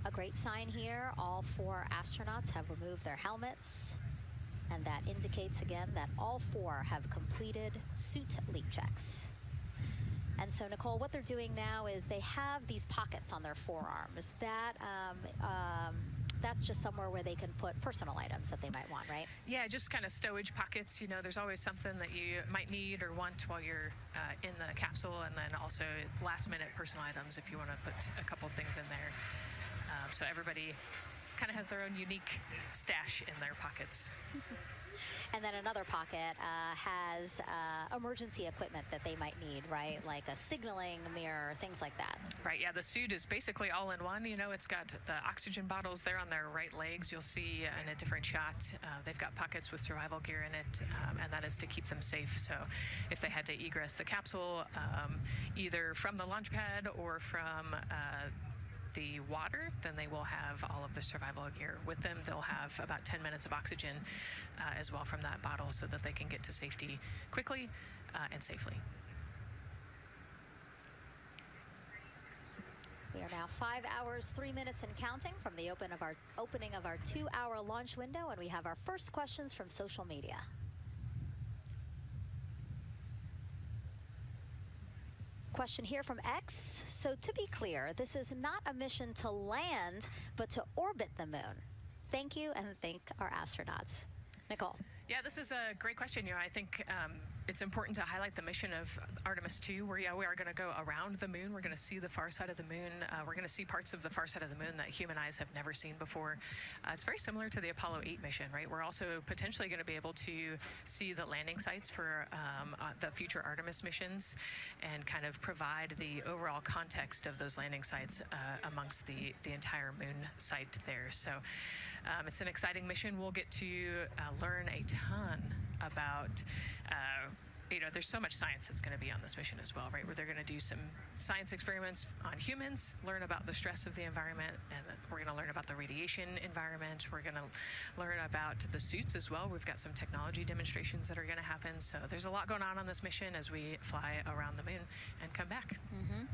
Speaker 4: A great sign here, all 4 astronauts have removed their helmets, and that indicates again that all 4 have completed suit leak checks. And so, Nicole, what they're doing now is they have these pockets on their forearms. That's just somewhere where they can put personal items that they might want, right?
Speaker 3: Yeah, just kind of stowage pockets. There's always something that you might need or want while you're in the capsule, and then also last-minute personal items if you want to put a couple things in there. So everybody kind of has their own unique stash in their pockets.
Speaker 4: And then another pocket has emergency equipment that they might need, right? Like a signaling mirror, things like that.
Speaker 3: Right, yeah, the suit is basically all in one. It's got the oxygen bottles there on their right legs. You'll see in a different shot, they've got pockets with survival gear in it, and that is to keep them safe. So if they had to egress the capsule, either from the launch pad or from the water, then they will have all of the survival gear with them. They'll have about 10 minutes of oxygen as well from that bottle so that they can get to safety quickly and safely.
Speaker 4: We are now 5 hours, 3 minutes and counting from the opening of our 2-hour launch window, and we have our first questions from social media. Question here from X. So to be clear, this is not a mission to land, but to orbit the moon. Thank you, and thank our astronauts. Nicole.
Speaker 3: Yeah, this is a great question. I think it's important to highlight the mission of Artemis II, where we are going to go around the moon. We're going to see the far side of the moon. We're going to see parts of the far side of the moon that human eyes have never seen before. It's very similar to the Apollo 8 mission, right? We're also potentially going to be able to see the landing sites for the future Artemis missions and kind of provide the overall context of those landing sites amongst the entire moon site there. So it's an exciting mission. We'll get to learn a ton about there's so much science that's going to be on this mission as well, right? Where they're going to do some science experiments on humans, learn about the stress of the environment, and we're going to learn about the radiation environment. We're going to learn about the suits as well. We've got some technology demonstrations that are going to happen. So there's a lot going on this mission as we fly around the moon and come back.
Speaker 4: Mm-hmm.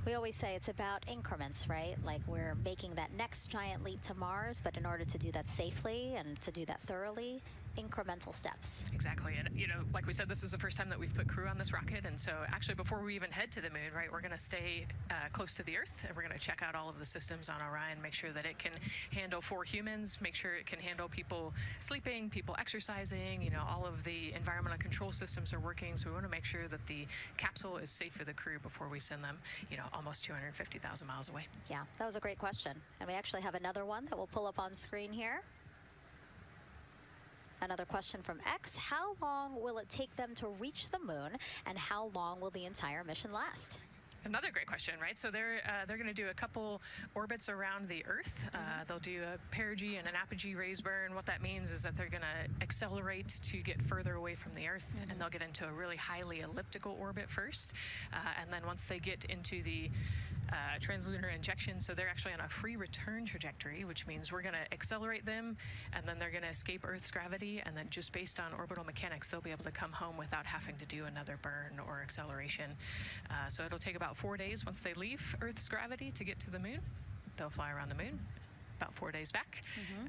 Speaker 4: We always say it's about increments, right? Like we're making that next giant leap to Mars, but in order to do that safely and to do that thoroughly, incremental steps.
Speaker 3: Exactly. And, like we said, this is the first time that we've put crew on this rocket. And so actually before we even head to the moon, right, we're going to stay close to the Earth, and we're going to check out all of the systems on Orion, make sure that it can handle 4 humans, make sure it can handle people sleeping, people exercising, all of the environmental control systems are working. So we want to make sure that the capsule is safe for the crew before we send them, almost 250,000 miles away.
Speaker 4: Yeah, that was a great question. And we actually have another one that we'll pull up on screen here. Another question from X. How long will it take them to reach the moon, and how long will the entire mission last?
Speaker 3: Another great question, right? So they're going to do a couple orbits around the Earth. They'll do a perigee and an apogee raise burn. What that means is that they're going to accelerate to get further away from the Earth, and they'll get into a really highly elliptical orbit first. And then once they get into the translunar injection, so they're actually on a free return trajectory, which means we're going to accelerate them, and then they're going to escape Earth's gravity, and then just based on orbital mechanics, they'll be able to come home without having to do another burn or acceleration. So it'll take about 4 days once they leave Earth's gravity to get to the moon. They'll fly around the moon, about 4 days back,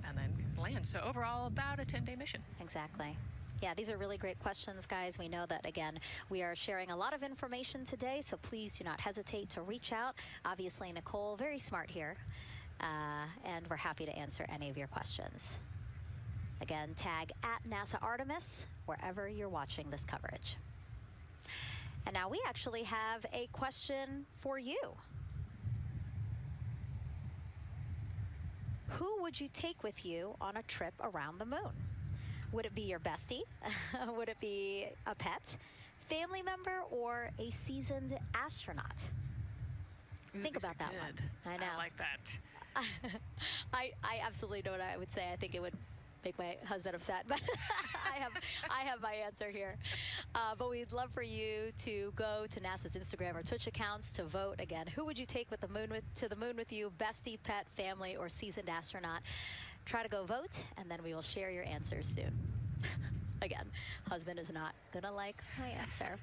Speaker 3: and then land. So overall, about a 10-day mission.
Speaker 4: Exactly. Yeah, these are really great questions, guys. We know that, again, we are sharing a lot of information today, so please do not hesitate to reach out. Obviously, Nicole, very smart here, and we're happy to answer any of your questions. Again, tag @NASA Artemis wherever you're watching this coverage. And now we actually have a question for you. Who would you take with you on a trip around the moon? Would it be your bestie? Would it be a pet, family member, or a seasoned astronaut? Think about that one. I know.
Speaker 3: I like that.
Speaker 4: I absolutely know what I would say. I think it would make my husband upset, but I have my answer here. But we'd love for you to go to NASA's Instagram or Twitch accounts to vote. Again, who would you take to the moon with you? Bestie, pet, family, or seasoned astronaut? Try to go vote, and then we will share your answers soon. Again, husband is not gonna like my answer.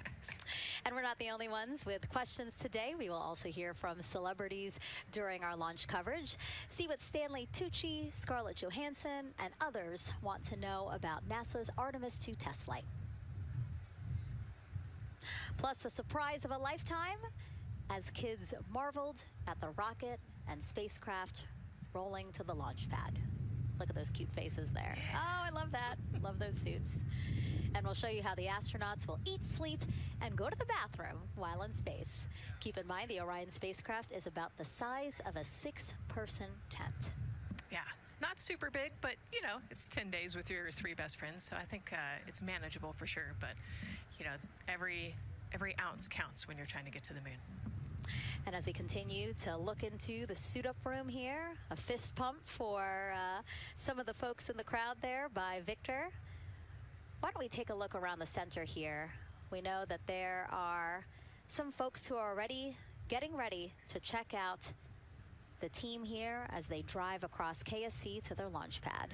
Speaker 4: And we're not the only ones with questions today. We will also hear from celebrities during our launch coverage. See what Stanley Tucci, Scarlett Johansson, and others want to know about NASA's Artemis II test flight. Plus the surprise of a lifetime as kids marveled at the rocket and spacecraft rolling to the launch pad. Look at those cute faces there. Oh, I love that. Love those suits. And we'll show you how the astronauts will eat, sleep, and go to the bathroom while in space. Keep in mind, the Orion spacecraft is about the size of a 6-person tent.
Speaker 3: Yeah, not super big, but, you know, it's 10 days with your 3 best friends, so I think it's manageable for sure. But, you know, every ounce counts when you're trying to get to the moon.
Speaker 4: And as we continue to look into the suit-up room here, a fist pump for some of the folks in the crowd there by Victor. Why don't we take a look around the center here? We know that there are some folks who are already getting ready to check out the team here as they drive across KSC to their launch pad.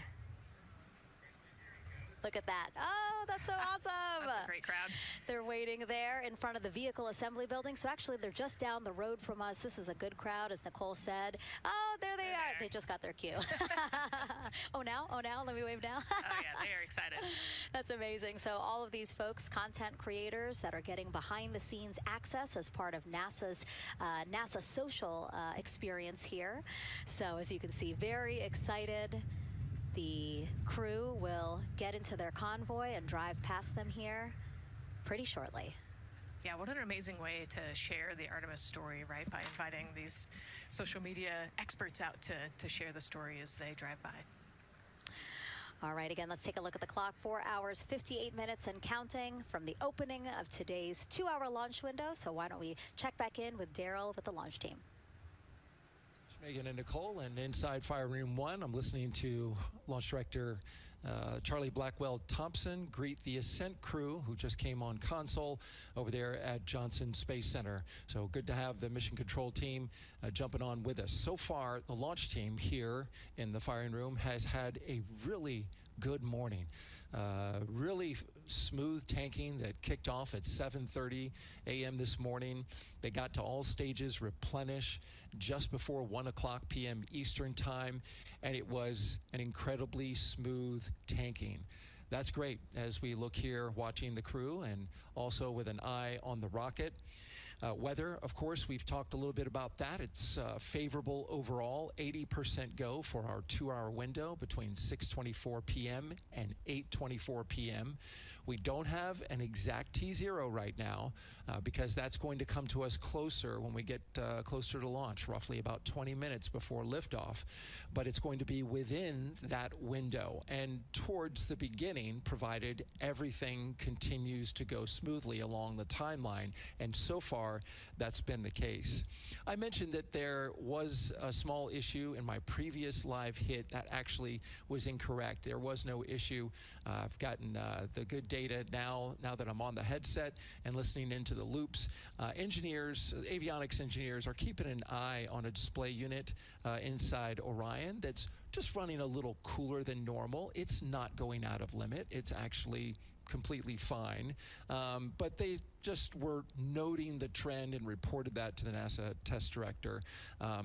Speaker 4: Look at that. Oh, that's so awesome.
Speaker 3: That's a great crowd.
Speaker 4: They're waiting there in front of the vehicle assembly building. So actually, they're just down the road from us. This is a good crowd, as Nicole said. Oh, there they are. They just got their cue. Oh, now? Let me wave now.
Speaker 3: Oh, yeah, they are excited.
Speaker 4: That's amazing. So all of these folks, content creators that are getting behind-the-scenes access as part of NASA's NASA social experience here. So as you can see, very excited. The crew will get into their convoy and drive past them here pretty shortly.
Speaker 3: Yeah, what an amazing way to share the Artemis story, right? By inviting these social media experts out to share the story as they drive by.
Speaker 4: All right, again, let's take a look at the clock. 4 hours, 58 minutes and counting from the opening of today's 2-hour launch window. So why don't we check back in with Daryl with the launch team.
Speaker 5: Megan and Nicole, and inside Fire Room 1, I'm listening to Launch Director Charlie Blackwell Thompson greet the Ascent crew who just came on console over there at Johnson Space Center. So good to have the mission control team jumping on with us. So far, the launch team here in the firing room has had a really good morning. Really smooth tanking that kicked off at 7:30 a.m. this morning. They got to all stages replenish just before 1 o'clock p.m. Eastern time, and it was an incredibly smooth tanking. That's great as we look here watching the crew and also with an eye on the rocket. Weather, of course, we've talked a little bit about that. It's favorable overall, 80% go for our 2-hour window between 6:24 p.m. and 8:24 p.m. We don't have an exact T0 right now because that's going to come to us closer when we get closer to launch, roughly about 20 minutes before liftoff. But it's going to be within that window and towards the beginning, provided everything continues to go smoothly along the timeline. And so far, that's been the case. I mentioned that there was a small issue in my previous live hit. That actually was incorrect. There was no issue. I've gotten the good data now that I'm on the headset and listening into the loops. Engineers, avionics engineers, are keeping an eye on a display unit inside Orion that's just running a little cooler than normal. It's not going out of limit. It's actually completely fine. But they just were noting the trend and reported that to the NASA test director.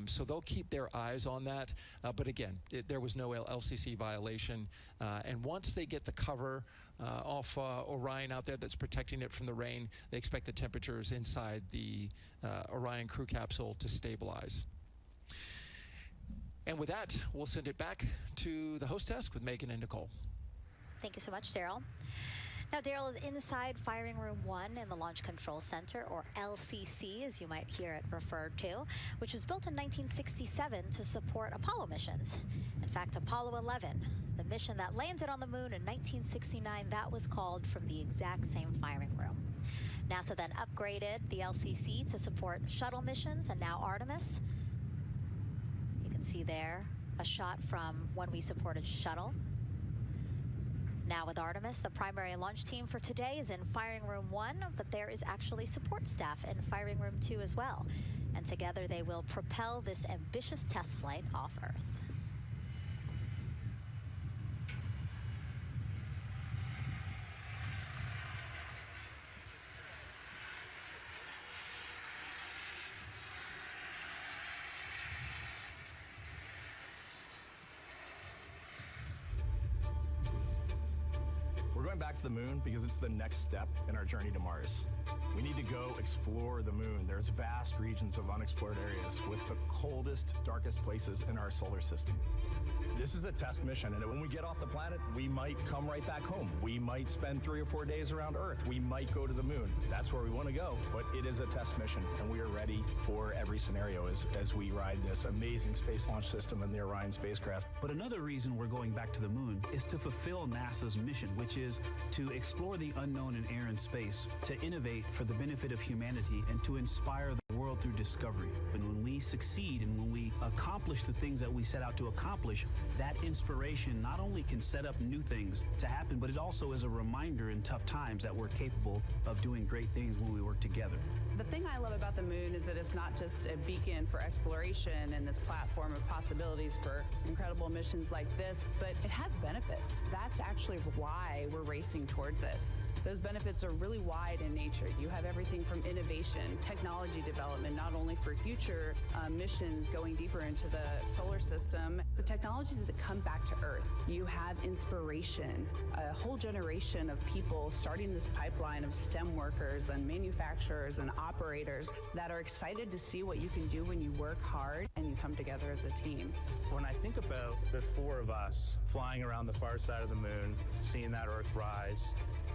Speaker 5: So they'll keep their eyes on that. But again, there was no LCC violation. And once they get the cover off Orion out there that's protecting it from the rain, they expect the temperatures inside the Orion crew capsule to stabilize. And with that, we'll send it back to the host desk with Megan and Nicole.
Speaker 4: Thank you so much, Daryl. Now, Daryl is inside Firing Room 1 in the Launch Control Center, or LCC, as you might hear it referred to, which was built in 1967 to support Apollo missions. In fact, Apollo 11, the mission that landed on the moon in 1969, that was called from the exact same firing room. NASA then upgraded the LCC to support shuttle missions, and now Artemis. You can see there a shot from when we supported shuttle. Now with Artemis, the primary launch team for today is in Firing Room 1, but there is actually support staff in Firing Room 2 as well. And together they will propel this ambitious test flight off Earth.
Speaker 6: Back to the moon because it's the next step in our journey to Mars. We need to go explore the moon. There's vast regions of unexplored areas with the coldest, darkest places in our solar system. This is a test mission, and when we get off the planet, we might come right back home. We might spend 3 or 4 days around Earth. We might go to the moon. That's where we want to go, but it is a test mission, and we are ready for every scenario as we ride this amazing space launch system in the Orion spacecraft.
Speaker 7: But another reason we're going back to the moon is to fulfill NASA's mission, which is to explore the unknown in air and space, to innovate for the benefit of humanity, and to inspire the world through discovery. And when we succeed and when we accomplish the things that we set out to accomplish, that inspiration not only can set up new things to happen, but it also is a reminder in tough times that we're capable of doing great things when we work together.
Speaker 8: The thing I love about the moon is that it's not just a beacon for exploration and this platform of possibilities for incredible missions like this, but it has benefits. That's actually why we're racing towards it. Those benefits are really wide in nature. You have everything from innovation, technology development, not only for future missions going deeper into the solar system, but technologies that come back to Earth. You have inspiration, a whole generation of people starting this pipeline of STEM workers and manufacturers and operators that are excited to see what you can do when you work hard and you come together as a team.
Speaker 6: When I think about the 4 of us flying around the far side of the moon, seeing that Earth rise,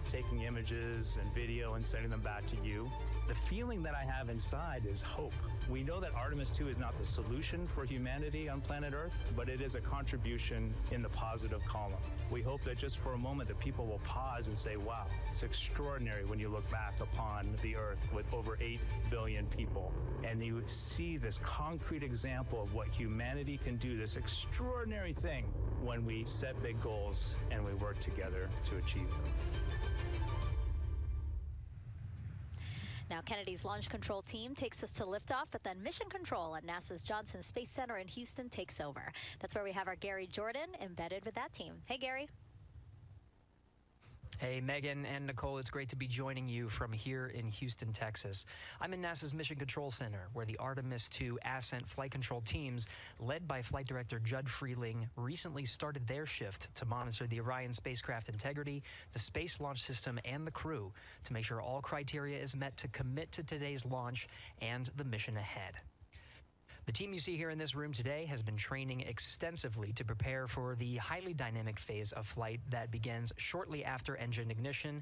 Speaker 6: taking images and video and sending them back to you, the feeling that I have inside is hope. We know that Artemis II is not the solution for humanity on planet Earth, but it is a contribution in the positive column. We hope that just for a moment that people will pause and say, wow, it's extraordinary when you look back upon the Earth with over 8 billion people, and you see this concrete example of what humanity can do, this extraordinary thing when we set big goals and we work together to achieve them.
Speaker 4: Now, Kennedy's launch control team takes us to liftoff, but then mission control at NASA's Johnson Space Center in Houston takes over. That's where we have our Gary Jordan embedded with that team. Hey, Gary.
Speaker 9: Hey, Megan and Nicole, it's great to be joining you from here in Houston, Texas. I'm in NASA's Mission Control Center, where the Artemis II Ascent flight control teams, led by Flight Director Judd Freeling, recently started their shift to monitor the Orion spacecraft integrity, the Space Launch System, and the crew to make sure all criteria is met to commit to today's launch and the mission ahead. The team you see here in this room today has been training extensively to prepare for the highly dynamic phase of flight that begins shortly after engine ignition.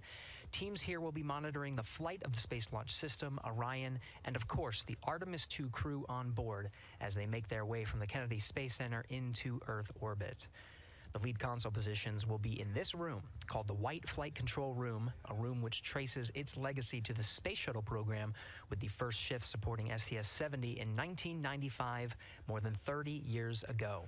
Speaker 9: Teams here will be monitoring the flight of the Space Launch System, Orion, and of course the Artemis II crew on board as they make their way from the Kennedy Space Center into Earth orbit. The lead console positions will be in this room, called the White Flight Control Room, a room which traces its legacy to the Space Shuttle program, with the first shift supporting STS-70 in 1995, more than 30 years ago.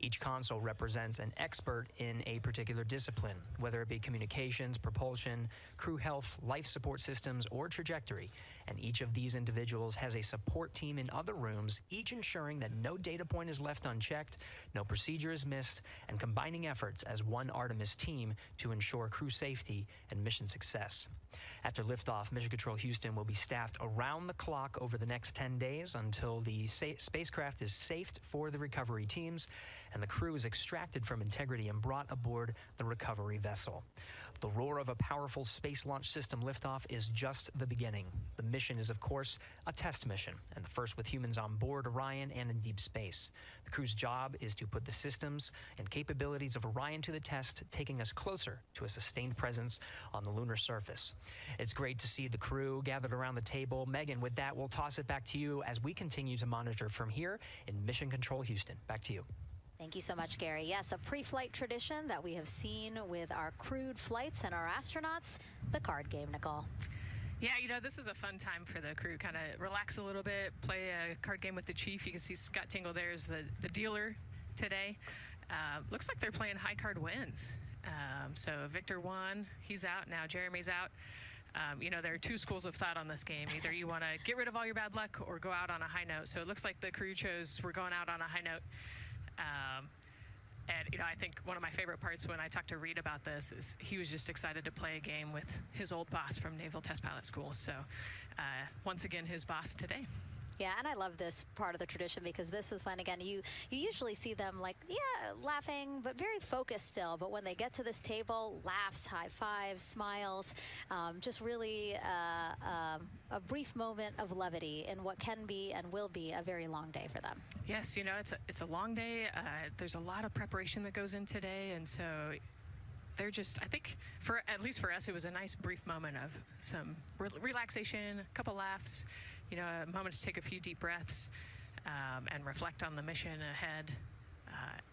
Speaker 9: Each console represents an expert in a particular discipline, whether it be communications, propulsion, crew health, life support systems, or trajectory. And each of these individuals has a support team in other rooms, each ensuring that no data point is left unchecked, no procedure is missed, and combining efforts as one Artemis team to ensure crew safety and mission success. After liftoff, Mission Control Houston will be staffed around the clock over the next 10 days until the spacecraft is safed for the recovery teams and the crew is extracted from integrity and brought aboard the recovery vessel. The roar of a powerful Space Launch System liftoff is just the beginning. The mission is, of course, a test mission, and the first with humans on board Orion and in deep space. The crew's job is to put the systems and capabilities of Orion to the test, taking us closer to a sustained presence on the lunar surface. It's great to see the crew gathered around the table. Megan, with that, we'll toss it back to you as we continue to monitor from here in Mission Control Houston. Back to you.
Speaker 4: Thank you so much, Gary. Yes, a pre-flight tradition that we have seen with our crewed flights and our astronauts, the card game, Nicole.
Speaker 3: Yeah, you know, this is a fun time for the crew. Kind of relax a little bit, play a card game with the chief. You can see Scott Tingle there is the dealer today. Looks like they're playing high card wins. So Victor won, he's out. Now Jeremy's out. You know, there are two schools of thought on this game. Either you want to get rid of all your bad luck or go out on a high note. So it looks like the crew chose we're going out on a high note. And, you know, I think one of my favorite parts when I talked to Reed about this is he was just excited to play a game with his old boss from Naval Test Pilot School. So once again, his boss today.
Speaker 4: Yeah, and I love this part of the tradition because this is when, again, you usually see them like, yeah, laughing, but very focused still. But when they get to this table, laughs, high fives, smiles, just really a brief moment of levity in what can be and will be a very long day for them.
Speaker 3: Yes, you know, it's a long day. There's a lot of preparation that goes in today, and so they're just, I think, at least for us, it was a nice brief moment of some relaxation, a couple laughs, you know, a moment to take a few deep breaths and reflect on the mission ahead,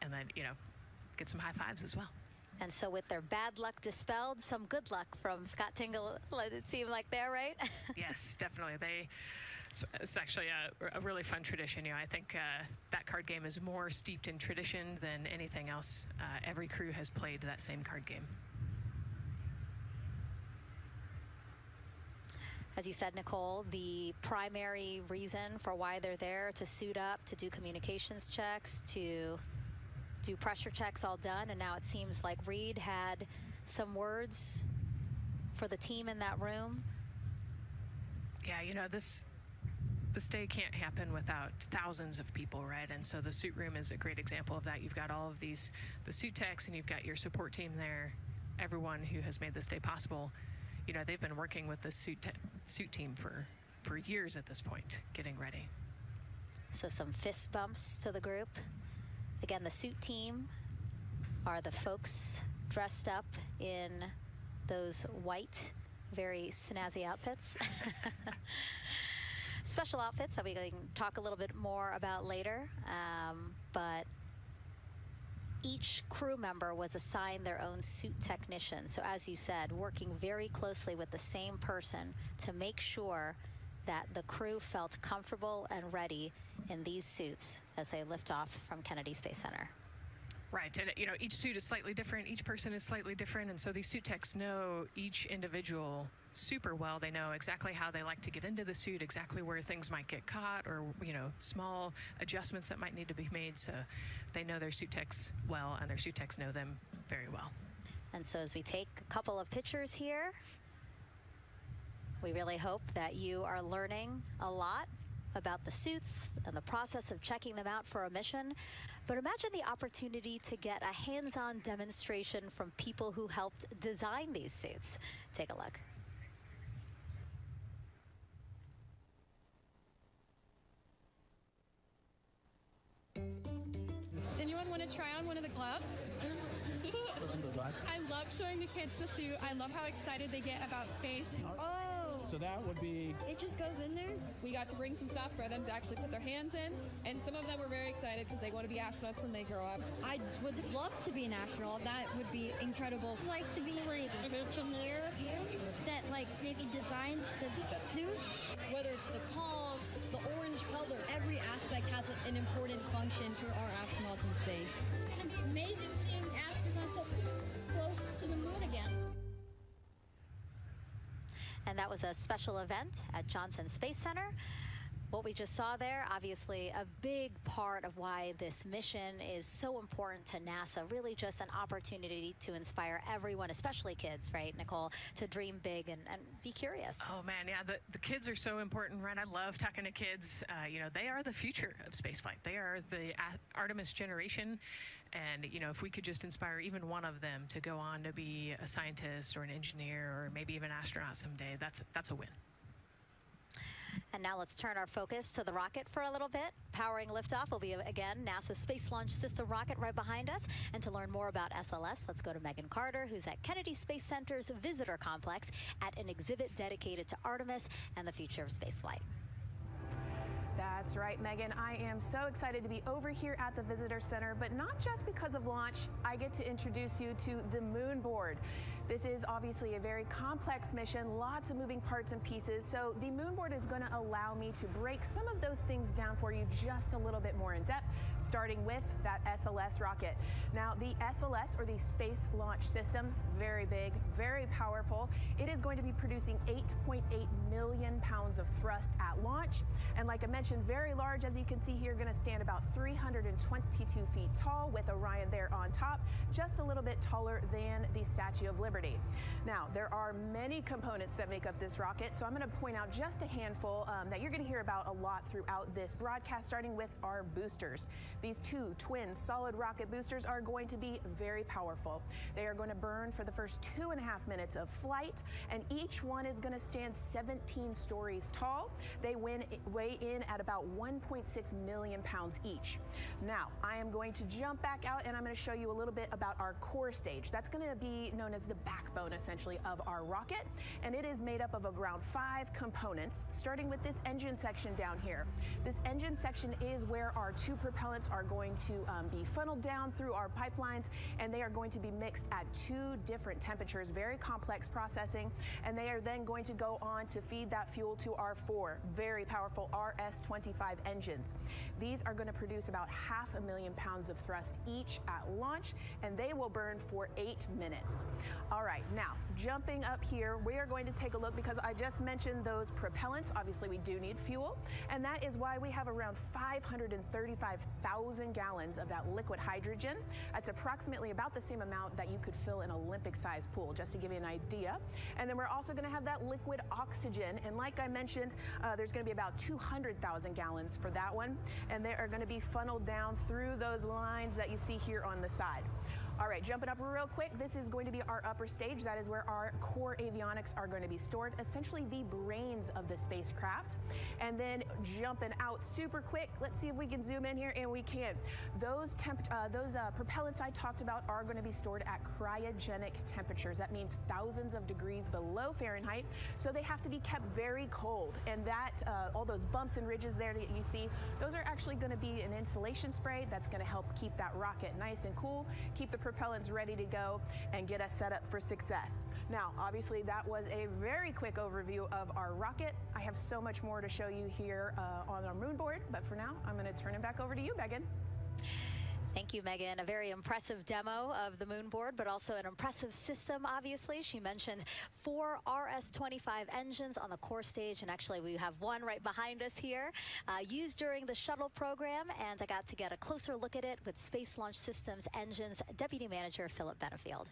Speaker 3: and then, you know, get some high fives as well.
Speaker 4: And so with their bad luck dispelled, some good luck from Scott Tingle, let it seem like there, right?
Speaker 3: Yes, definitely. It's actually a really fun tradition. You know, I think that card game is more steeped in tradition than anything else. Every crew has played that same card game.
Speaker 4: As you said, Nicole, the primary reason for why they're there to suit up, to do communications checks, to do pressure checks all done, and now it seems like Reed had some words for the team in that room.
Speaker 3: Yeah, you know, this day can't happen without thousands of people, right? And so the suit room is a great example of that. You've got all of the suit techs, and you've got your support team there, everyone who has made this day possible. You know, they've been working with the suit team for years at this point, getting ready.
Speaker 4: So some fist bumps to the group. Again, the suit team are the folks dressed up in those white, very snazzy outfits. Special outfits that we can talk a little bit more about later. But each crew member was assigned their own suit technician. So as you said, working very closely with the same person to make sure that the crew felt comfortable and ready in these suits as they lift off from Kennedy Space Center.
Speaker 3: Right, and you know, each suit is slightly different, each person is slightly different, and so these suit techs know each individual super well. They know exactly how they like to get into the suit, exactly where things might get caught, or, you know, small adjustments that might need to be made. So they know their suit techs well, and their suit techs know them very well.
Speaker 4: And so as we take a couple of pictures here, we really hope that you are learning a lot about the suits and the process of checking them out for a mission. But imagine the opportunity to get a hands-on demonstration from people who helped design these suits. Take a look.
Speaker 10: to try on one of the gloves. I love showing the kids the suit. I love how excited they get about space.
Speaker 11: Oh!
Speaker 12: So that would be...
Speaker 11: It just goes in there?
Speaker 10: We got to bring some stuff for them to actually put their hands in, and some of them were very excited because they want to be astronauts when they grow up.
Speaker 11: I would love to be an astronaut. That would be incredible.
Speaker 13: I'd like to be like an engineer that like maybe designs the suits.
Speaker 11: Whether it's the call, the orange color, every aspect has an important function for our astronauts in space.
Speaker 13: It's going to be amazing seeing astronauts up close to the moon again.
Speaker 4: And that was a special event at Johnson Space Center. What we just saw there, obviously a big part of why this mission is so important to NASA, really just an opportunity to inspire everyone, especially kids, right, Nicole, to dream big and be curious.
Speaker 3: Oh man, yeah, the kids are so important, right? I love talking to kids. You know, they are the future of spaceflight. They are the Artemis generation. And, you know, if we could just inspire even one of them to go on to be a scientist or an engineer or maybe even astronaut someday, that's a win.
Speaker 4: And now let's turn our focus to the rocket for a little bit. Powering liftoff will be, again, NASA's Space Launch System rocket right behind us. And to learn more about SLS, let's go to Megan Carter, who's at Kennedy Space Center's visitor complex at an exhibit dedicated to Artemis and the future of spaceflight.
Speaker 14: That's right, Megan. I am so excited to be over here at the Visitor Center, but not just because of launch. I get to introduce you to the moon board. This is obviously a very complex mission, lots of moving parts and pieces, so the moon board is going to allow me to break some of those things down for you just a little bit more in depth, starting with that SLS rocket. Now, the SLS, or the Space Launch System, very big, very powerful. It is going to be producing 8.8 million pounds of thrust at launch, and like I mentioned, very large, as you can see here, going to stand about 322 feet tall with Orion there on top, just a little bit taller than the Statue of Liberty. Now, there are many components that make up this rocket, so I'm going to point out just a handful that you're going to hear about a lot throughout this broadcast, starting with our boosters. These two twin solid rocket boosters are going to be very powerful. They are going to burn for the first 2.5 minutes of flight, and each one is going to stand 17 stories tall. They weigh in at about 1.6 million pounds each. Now, I am going to jump back out and I'm going to show you a little bit about our core stage. That's going to be known as the backbone, essentially, of our rocket, and it is made up of around 5 components, starting with this engine section down here. This engine section is where our 2 propellants are going to be funneled down through our pipelines, and they are going to be mixed at 2 different temperatures, very complex processing, and they are then going to go on to feed that fuel to our 4 very powerful RS-25 engines. These are going to produce about 500,000 pounds of thrust each at launch, and they will burn for 8 minutes. All right, now jumping up here, we are going to take a look, because I just mentioned those propellants. Obviously, we do need fuel, and that is why we have around 535,000 gallons of that liquid hydrogen. That's approximately about the same amount that you could fill an Olympic-sized pool, just to give you an idea. And then we're also going to have that liquid oxygen, and like I mentioned, there's going to be about 200,000 gallons for that one, and they are going to be funneled down through those lines that you see here on the side. All right, jumping up real quick, this is going to be our upper stage. That is where our core avionics are going to be stored, essentially the brains of the spacecraft. And then jumping out super quick, let's see if we can zoom in here, and we can. Those propellants I talked about are going to be stored at cryogenic temperatures. That means thousands of degrees below Fahrenheit, so they have to be kept very cold. And that, all those bumps and ridges there that you see, those are actually going to be an insulation spray that's going to help keep that rocket nice and cool, keep the propellants ready to go, and get us set up for success. Now, obviously, that was a very quick overview of our rocket. I have so much more to show you here on our moon board, but for now, I'm going to turn it back over to you, Megan.
Speaker 4: Thank you, Megan. A very impressive demo of the moon board, but also an impressive system, obviously. She mentioned 4 RS-25 engines on the core stage, and actually we have one right behind us here, used during the shuttle program, and I got to get a closer look at it with Space Launch Systems Engines Deputy Manager Philip Benefield.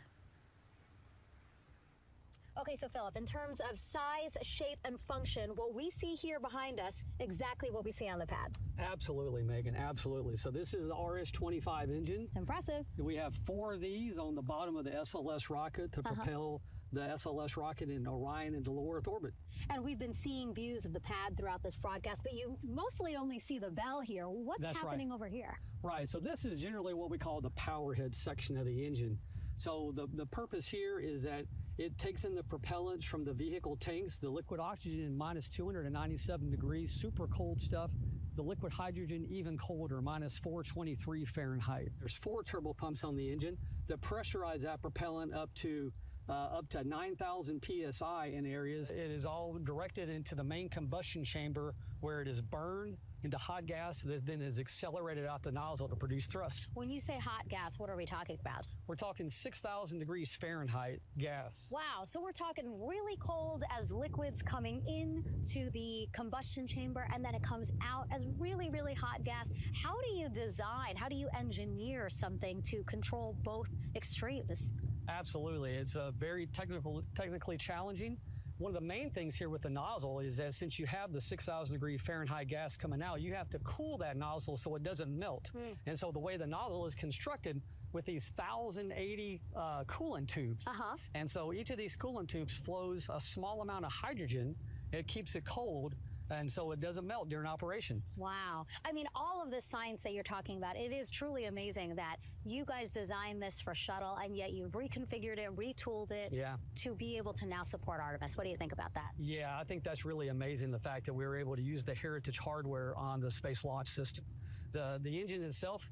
Speaker 11: Okay, so Philip, in terms of size, shape, and function, what we see here behind us, exactly what we see on the pad.
Speaker 12: Absolutely, Megan, absolutely. So this is the RS-25 engine.
Speaker 11: Impressive.
Speaker 12: We have 4 of these on the bottom of the SLS rocket to propel the SLS rocket and Orion into low Earth orbit.
Speaker 11: And we've been seeing views of the pad throughout this broadcast, but you mostly only see the bell here. What's happening over here?
Speaker 12: Right, so this is generally what we call the power head section of the engine. So the purpose here is that it takes in the propellants from the vehicle tanks, the liquid oxygen in minus 297 degrees, super cold stuff. The liquid hydrogen even colder, minus 423 Fahrenheit. There's 4 turbo pumps on the engine that pressurize that propellant up to 9,000 psi in areas. It is all directed into the main combustion chamber where it is burned into hot gas that then is accelerated out the nozzle to produce thrust.
Speaker 11: When you say hot gas, what are we talking about?
Speaker 12: We're talking 6,000 degrees Fahrenheit gas.
Speaker 11: Wow, so we're talking really cold as liquids coming into the combustion chamber, and then it comes out as really, really hot gas. How do you design, how do you engineer something to control both extremes?
Speaker 12: Absolutely, it's very technically challenging. One of the main things here with the nozzle is that since you have the 6,000 degree Fahrenheit gas coming out, you have to cool that nozzle so it doesn't melt. And so the way the nozzle is constructed with these 1,080 coolant tubes. And so each of these coolant tubes flows a small amount of hydrogen. It keeps it cold, and so it doesn't melt during operation.
Speaker 11: Wow. I mean, all of this science that you're talking about, it is truly amazing that you guys designed this for shuttle, and yet you've reconfigured it, retooled it to be able to now support Artemis. What do you think about that?
Speaker 12: Yeah, I think that's really amazing, the fact that we were able to use the heritage hardware on the Space Launch System. The engine itself,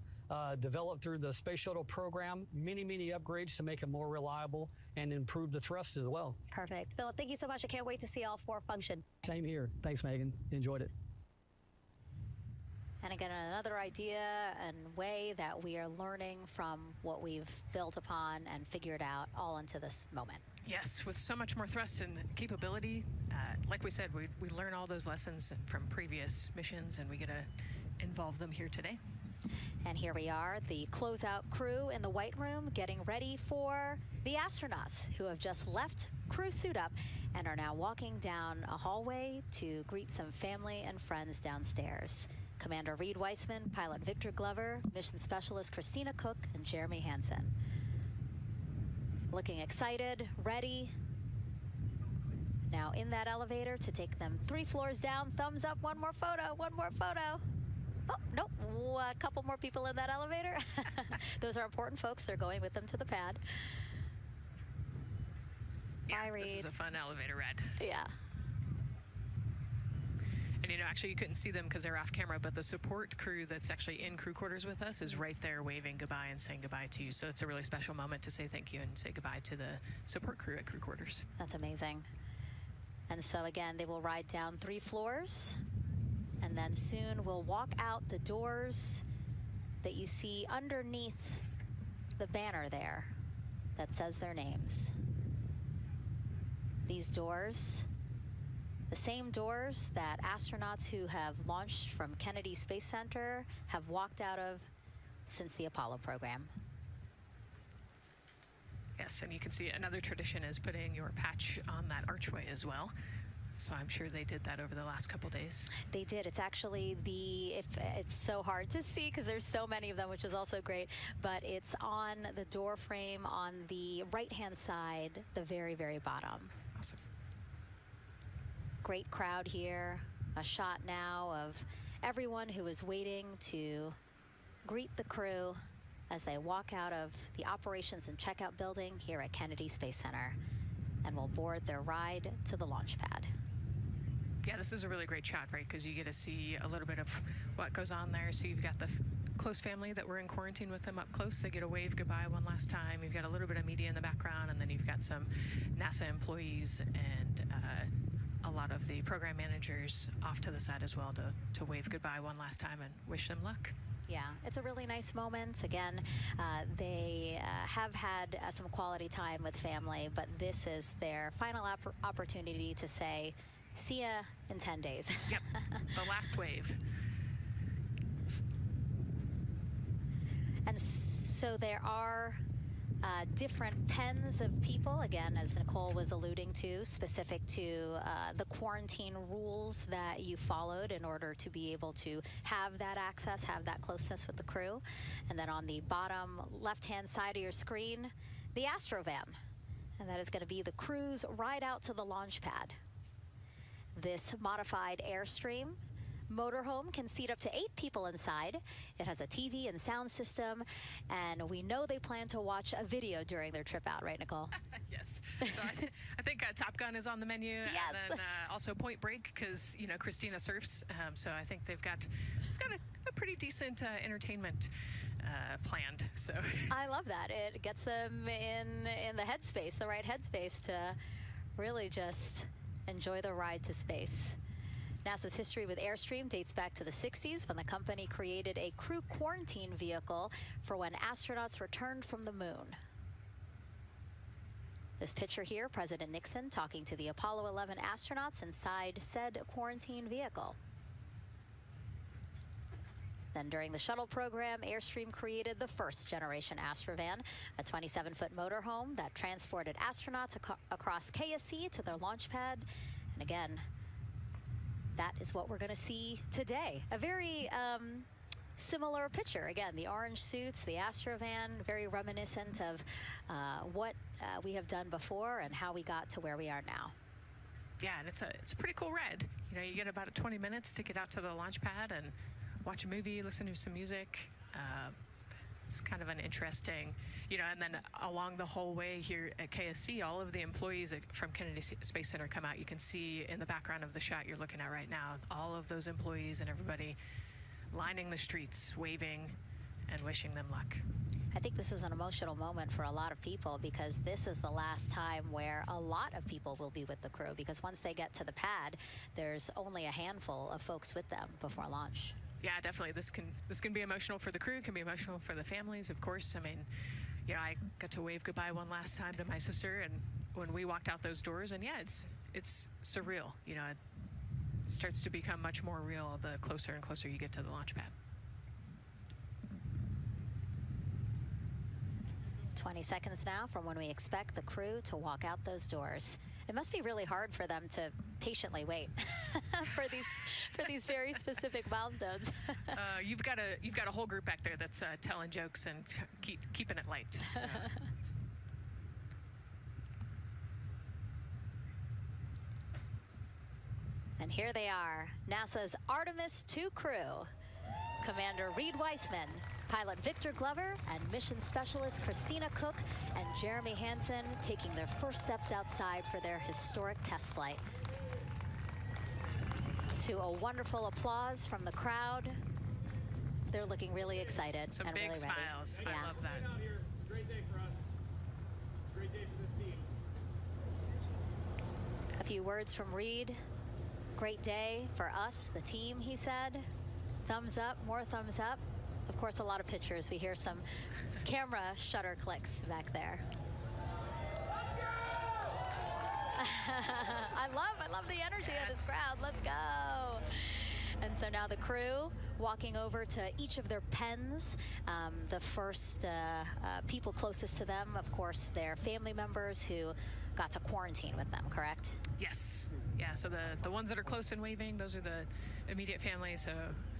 Speaker 12: developed through the Space Shuttle program, many upgrades to make it more reliable and improve the thrust as well.
Speaker 11: Perfect. Philip, thank you so much. I can't wait to see all 4 function.
Speaker 12: Same here. Thanks, Megan. Enjoyed it.
Speaker 4: And again, another idea and way that we are learning from what we've built upon and figured out all into this moment.
Speaker 3: Yes, with so much more thrust and capability, like we said, we learn all those lessons from previous missions, and we get to involve them here today.
Speaker 4: And here we are, the closeout crew in the White Room getting ready for the astronauts who have just left crew suit up and are now walking down a hallway to greet some family and friends downstairs. Commander Reed Weissman, pilot Victor Glover, mission specialist Christina Cook, and Jeremy Hansen. Looking excited, ready. Now in that elevator to take them 3 floors down. Thumbs up, one more photo, one more photo. Oh, nope, a couple more people in that elevator. Those are important folks. They're going with them to the pad.
Speaker 3: Yeah,
Speaker 4: Bye, Reed.
Speaker 3: This is a fun elevator ride.
Speaker 4: Yeah.
Speaker 3: And you know, actually you couldn't see them because they're off camera, but the support crew that's actually in crew quarters with us is right there waving goodbye and saying goodbye to you. So it's a really special moment to say thank you and say goodbye to the support crew at crew quarters.
Speaker 4: That's amazing. And so again, they will ride down 3 floors. And then soon we'll walk out the doors that you see underneath the banner there that says their names. These doors, the same doors that astronauts who have launched from Kennedy Space Center have walked out of since the Apollo program.
Speaker 3: Yes, and you can see another tradition is putting your patch on that archway as well. So I'm sure they did that over the last couple days.
Speaker 4: They did. It's actually it's so hard to see because there's so many of them, which is also great, but it's on the door frame on the right-hand side, the very, very bottom.
Speaker 3: Awesome.
Speaker 4: Great crowd here. A shot now of everyone who is waiting to greet the crew as they walk out of the operations and checkout building here at Kennedy Space Center and will board their ride to the launch pad.
Speaker 3: Yeah, this is a really great shot, right? Because you get to see a little bit of what goes on there. So you've got the close family that were in quarantine with them up close. They get to wave goodbye one last time. You've got a little bit of media in the background, and then you've got some NASA employees and a lot of the program managers off to the side as well to wave goodbye one last time and wish them luck.
Speaker 4: Yeah, it's a really nice moment. Again, they have had some quality time with family, but this is their final opportunity to say, see ya in 10 days.
Speaker 3: Yep, the last wave.
Speaker 4: And so there are different pens of people, again, as Nicole was alluding to, specific to the quarantine rules that you followed in order to be able to have that access, have that closeness with the crew. And then on the bottom left-hand side of your screen, the Astrovan. And that is going to be the crew's ride out to the launch pad. This modified Airstream motorhome can seat up to 8 people inside. It has a TV and sound system, and we know they plan to watch a video during their trip out, right, Nicole?
Speaker 3: Yes. So I think Top Gun is on the menu,
Speaker 4: Yes.
Speaker 3: and then also Point Break, because you know Christina surfs. So I think they've got a pretty decent entertainment planned. So
Speaker 4: I love that. It gets them in the headspace, the right headspace, to really just enjoy the ride to space. NASA's history with Airstream dates back to the 60s when the company created a crew quarantine vehicle for when astronauts returned from the moon. This picture here, President Nixon talking to the Apollo 11 astronauts inside said quarantine vehicle. Then during the shuttle program, Airstream created the first generation Astrovan, a 27-foot motorhome that transported astronauts across KSC to their launch pad. And again, that is what we're going to see today. A very similar picture. Again, the orange suits, the Astrovan, very reminiscent of what we have done before and how we got to where we are now.
Speaker 3: yeah, and it's a pretty cool ride. You know, you get about 20 minutes to get out to the launch pad and watch a movie, listen to some music. It's kind of an interesting, you know, and then along the whole way here at KSC, all of the employees from Kennedy Space Center come out. You can see in the background of the shot you're looking at right now, all of those employees and everybody lining the streets, waving and wishing them luck.
Speaker 4: I think this is an emotional moment for a lot of people because this is the last time where a lot of people will be with the crew, because once they get to the pad, there's only a handful of folks with them before launch.
Speaker 3: Yeah, definitely. This can be emotional for the crew, can be emotional for the families, of course. I mean, you know, I got to wave goodbye one last time to my sister, and when we walked out those doors, and yeah, it's surreal. You know, it starts to become much more real the closer and closer you get to the launch pad.
Speaker 4: 20 seconds now from when we expect the crew to walk out those doors. It must be really hard for them to patiently wait for these very specific milestones.
Speaker 3: You've got a whole group back there that's telling jokes and keeping it light. So.
Speaker 4: And here they are, NASA's Artemis II crew. Commander Reed Weissman, pilot Victor Glover, and mission specialist Christina Cook and Jeremy Hansen taking their first steps outside for their historic test flight. To a wonderful applause from the crowd. They're looking really excited
Speaker 3: Some
Speaker 4: and
Speaker 3: big
Speaker 4: really
Speaker 3: smiles.
Speaker 4: ready.
Speaker 3: I love that.
Speaker 15: It's a great day for us. It's a great day for this team.
Speaker 4: A few words from Reed. Great day for us, the team, he said. Thumbs up, more thumbs up. Of course, a lot of pictures. We hear some camera shutter clicks back there. I love the energy of this crowd. Let's go. And so now the crew walking over to each of their pens. The first people closest to them, of course, their family members who got to quarantine with them, correct?
Speaker 3: Yes. Yeah, so the ones that are close and waving, those are the immediate family, so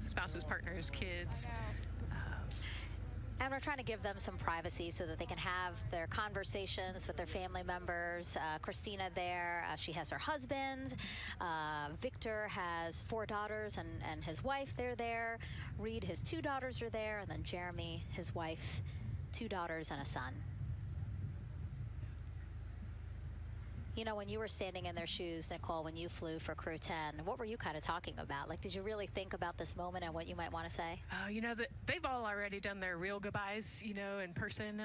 Speaker 3: spouses, partners, kids.
Speaker 4: And we're trying to give them some privacy so that they can have their conversations with their family members. Christina there, she has her husband. Victor has 4 daughters and his wife, they're there. Reed, his 2 daughters are there. And then Jeremy, his wife, 2 daughters and a son. You know, when you were standing in their shoes, Nicole, when you flew for Crew 10, what were you kind of talking about? Like, did you really think about this moment and what you might want to say?
Speaker 3: You know, they've all already done their real goodbyes, you know, in person.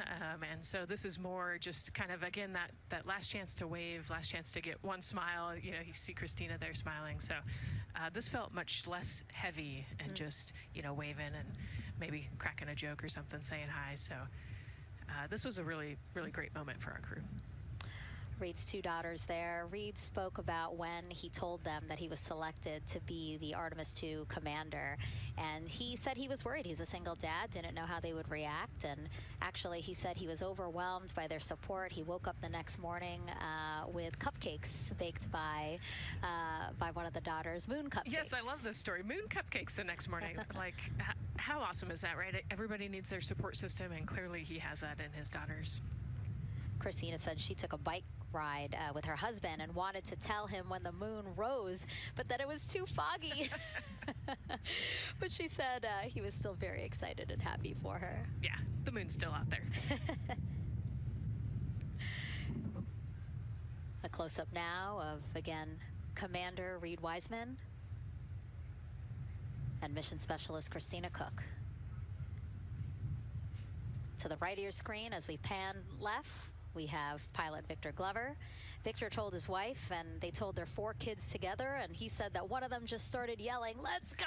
Speaker 3: And so this is more just kind of, again, that last chance to wave, last chance to get one smile. You know, you see Christina there smiling. So this felt much less heavy and just, you know, waving and maybe cracking a joke or something, saying hi. So this was a really, really great moment for our crew.
Speaker 4: Reed's 2 daughters there. Reed spoke about when he told them that he was selected to be the Artemis II commander. And he said he was worried. He's a single dad, didn't know how they would react. And actually, he said he was overwhelmed by their support. He woke up the next morning with cupcakes baked by one of the daughters, moon cupcakes.
Speaker 3: Yes, I love this story. Moon cupcakes the next morning. Like, how awesome is that, right? Everybody needs their support system, and clearly he has that in his daughters.
Speaker 4: Christina said she took a bike ride with her husband and wanted to tell him when the moon rose, but that it was too foggy. But she said he was still very excited and happy for her.
Speaker 3: Yeah, the moon's still out there.
Speaker 4: A close-up now of, again, Commander Reed Wiseman and Mission Specialist Christina Cook. To the right of your screen, as we pan left, we have pilot Victor Glover. Victor told his wife, and they told their 4 kids together, and he said that one of them just started yelling, "Let's go!"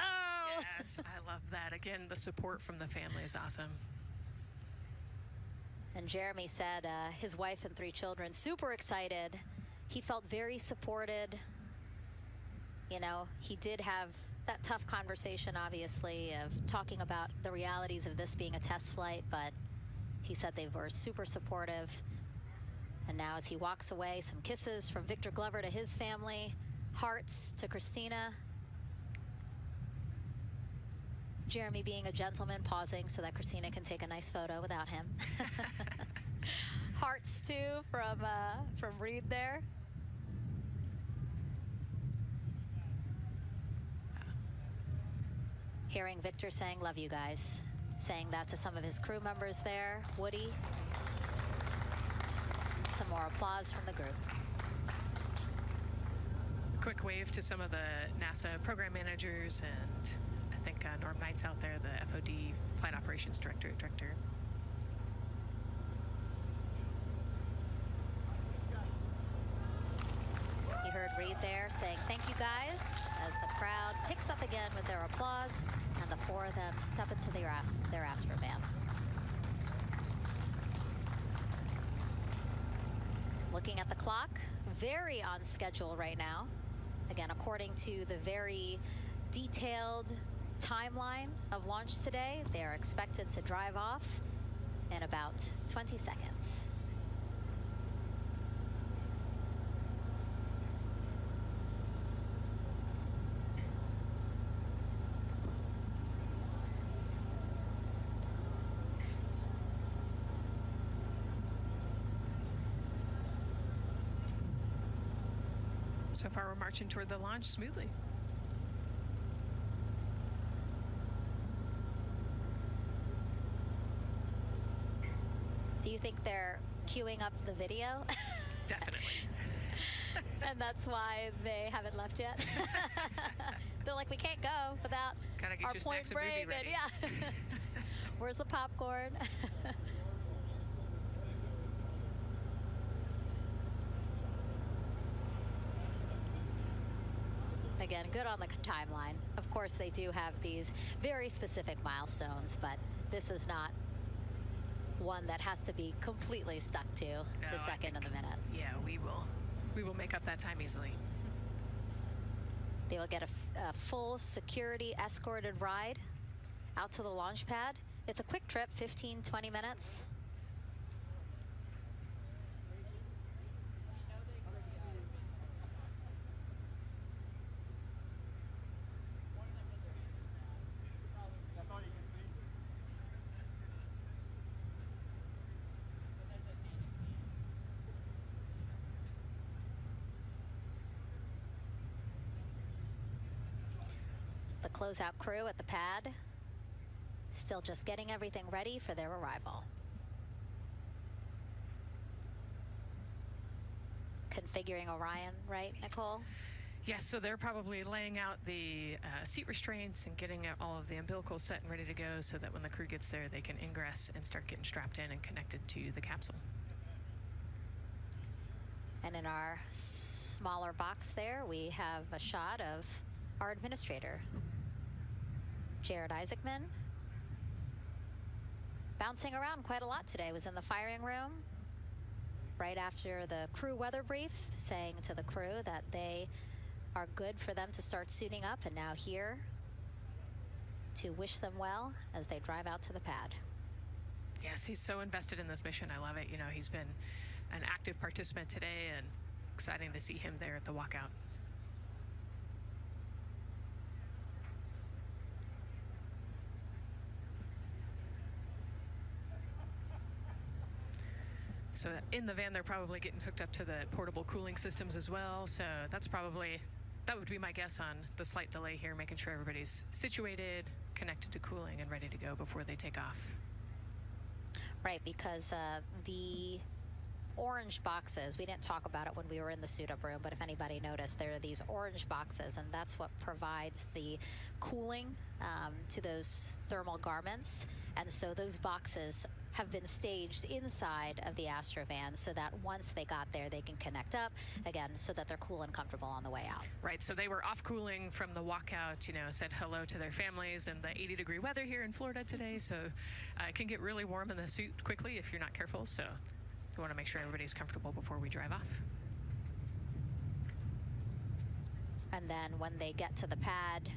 Speaker 3: Yes, I love that. Again, the support from the family is awesome.
Speaker 4: And Jeremy said his wife and 3 children, super excited. He felt very supported. You know, he did have that tough conversation, obviously, of talking about the realities of this being a test flight, but he said they were super supportive. And now as he walks away, some kisses from Victor Glover to his family, hearts to Christina. Jeremy being a gentleman, pausing so that Christina can take a nice photo without him. Hearts too from Reed there. Hearing Victor saying, "Love you guys," saying that to some of his crew members there. Woody. Some more applause from the group.
Speaker 3: Quick wave to some of the NASA program managers, and I think Norm Knight's out there, the FOD Flight Operations Director.
Speaker 4: You heard Reed there saying, "Thank you guys," as the crowd picks up again with their applause, and the 4 of them step into their Astrovan. Looking at the clock, very on schedule right now. Again, according to the very detailed timeline of launch today, they're expected to drive off in about 20 seconds.
Speaker 3: So far, we're marching toward the launch smoothly.
Speaker 4: Do you think they're queuing up the video?
Speaker 3: Definitely.
Speaker 4: And that's why they haven't left yet? They're like, we can't go without our point break. And yeah. Where's the popcorn? Again, good on the timeline. Of course, they do have these very specific milestones, but this is not one that has to be completely stuck to the second and the minute.
Speaker 3: Yeah, we will make up that time easily.
Speaker 4: They will get a full security escorted ride out to the launch pad. It's a quick trip, 15, 20 minutes. Closeout crew at the pad, still just getting everything ready for their arrival. Configuring Orion, right, Nicole?
Speaker 3: Yes, so they're probably laying out the seat restraints and getting all of the umbilicals set and ready to go so that when the crew gets there, they can ingress and start getting strapped in and connected to the capsule.
Speaker 4: And in our smaller box there, we have a shot of our administrator, Jared Isaacman, bouncing around quite a lot today. Was in the firing room right after the crew weather brief, saying to the crew that they are good for them to start suiting up, and now here to wish them well as they drive out to the pad.
Speaker 3: Yes, he's so invested in this mission. I love it. You know, he's been an active participant today, and exciting to see him there at the walkout. So in the van, they're probably getting hooked up to the portable cooling systems as well. So that would be my guess on the slight delay here, making sure everybody's situated, connected to cooling, and ready to go before they take off.
Speaker 4: Right, because the orange boxes, we didn't talk about it when we were in the suit-up room, but if anybody noticed, there are these orange boxes, and that's what provides the cooling to those thermal garments. And so those boxes have been staged inside of the Astrovan so that once they got there, they can connect up again so that they're cool and comfortable on the way out.
Speaker 3: Right, so they were off cooling from the walkout, said hello to their families in the 80-degree weather here in Florida today. So it can get really warm in the suit quickly if you're not careful. So we want to make sure everybody's comfortable before we drive off.
Speaker 4: And then when they get to the pad,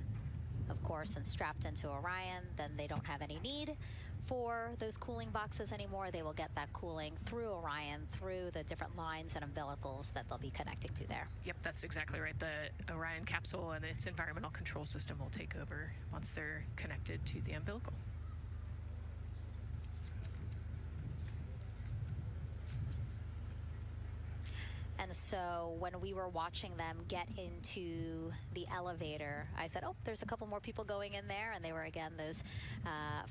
Speaker 4: of course, and strapped into Orion, then they don't have any need for those cooling boxes anymore. They will get that cooling through Orion, through the different lines and umbilicals that they'll be connecting to there.
Speaker 3: Yep, that's exactly right. The Orion capsule and its environmental control system will take over once they're connected to the umbilical.
Speaker 4: And so when we were watching them get into the elevator, I said, oh, there's a couple more people going in there. And they were, again, those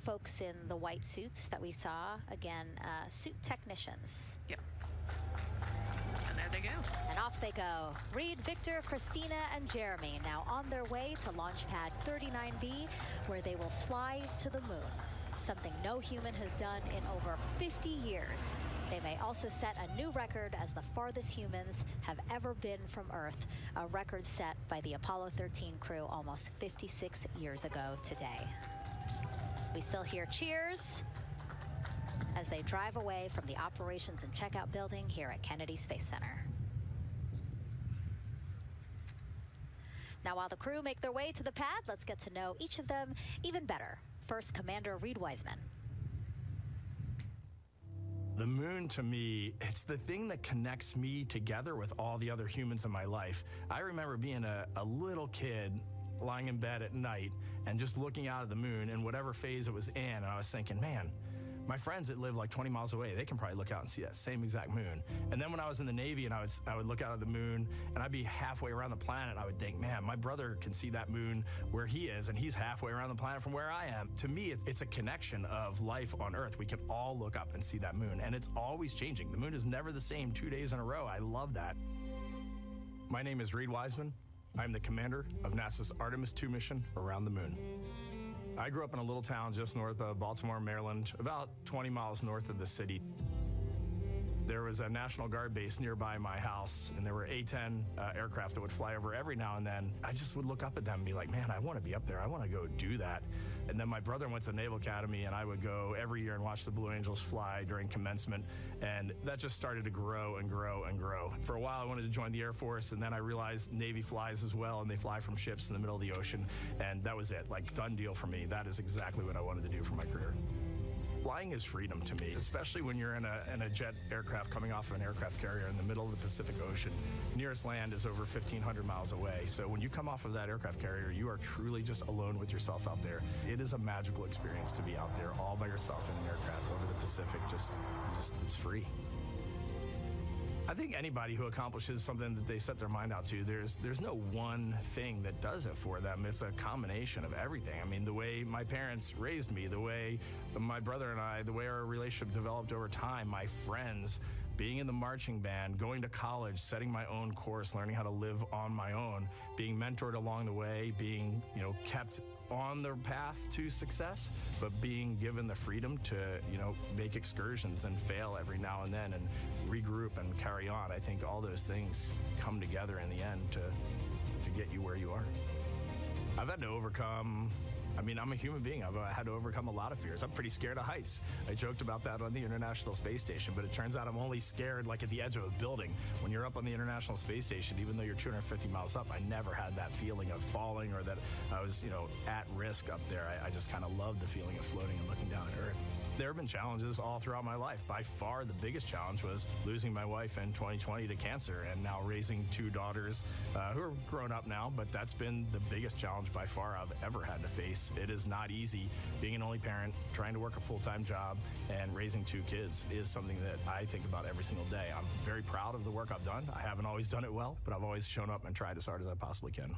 Speaker 4: folks in the white suits that we saw. Again, suit technicians.
Speaker 3: Yep. And there they go.
Speaker 4: And off they go. Reed, Victor, Christina, and Jeremy now on their way to launch pad 39B, where they will fly to the moon. Something no human has done in over 50 years. They may also set a new record as the farthest humans have ever been from Earth, a record set by the Apollo 13 crew almost 56 years ago today. We still hear cheers as they drive away from the operations and checkout building here at Kennedy Space Center. Now, while the crew make their way to the pad, let's get to know each of them even better. First, Commander Reed Wiseman.
Speaker 16: The moon, to me, it's the thing that connects me together with all the other humans in my life. I remember being a little kid lying in bed at night and just looking out at the moon in whatever phase it was in, and I was thinking, man, my friends that live like 20 miles away, they can probably look out and see that same exact moon. And then when I was in the Navy and I would look out at the moon and I'd be halfway around the planet, and I would think, man, my brother can see that moon where he is, and he's halfway around the planet from where I am. To me, it's a connection of life on Earth. We can all look up and see that moon, and it's always changing. The moon is never the same 2 days in a row. I love that. My name is Reed Wiseman. I'm the commander of NASA's Artemis II mission around the moon. I grew up in a little town just north of Baltimore, Maryland, about 20 miles north of the city. There was a National Guard base nearby my house, and there were A-10 aircraft that would fly over every now and then. I just would look up at them and be like, man, I want to be up there. I want to go do that. And then my brother went to the Naval Academy, and I would go every year and watch the Blue Angels fly during commencement, and that just started to grow and grow and grow. For a while, I wanted to join the Air Force, and then I realized Navy flies as well, and they fly from ships in the middle of the ocean, and that was it, like, done deal for me. That is exactly what I wanted to do for my career. Flying is freedom to me, especially when you're in a jet aircraft coming off of an aircraft carrier in the middle of the Pacific Ocean. Nearest land is over 1,500 miles away. So when you come off of that aircraft carrier, you are truly just alone with yourself out there. It is a magical experience to be out there all by yourself in an aircraft over the Pacific. It's free. I think anybody who accomplishes something that they set their mind out to, there's no one thing that does it for them. It's a combination of everything. I mean, the way my parents raised me, the way my brother and I, the way our relationship developed over time, my friends, being in the marching band, going to college, setting my own course, learning how to live on my own, being mentored along the way, being, kept on the path to success, but being given the freedom to, make excursions and fail every now and then and regroup and carry on. I think all those things come together in the end to get you where you are. I've had to overcome, I'm a human being. I've had to overcome a lot of fears. I'm pretty scared of heights. I joked about that on the International Space Station, but it turns out I'm only scared like at the edge of a building. When you're up on the International Space Station, even though you're 250 miles up, I never had that feeling of falling or that I was, at risk up there. I just kind of loved the feeling of floating and looking down at Earth. There have been challenges all throughout my life. By far, the biggest challenge was losing my wife in 2020 to cancer and now raising two daughters who are grown up now, but that's been the biggest challenge by far I've ever had to face. It is not easy being an only parent, trying to work a full-time job, and raising two kids is something that I think about every single day. I'm very proud of the work I've done. I haven't always done it well, but I've always shown up and tried as hard as I possibly can.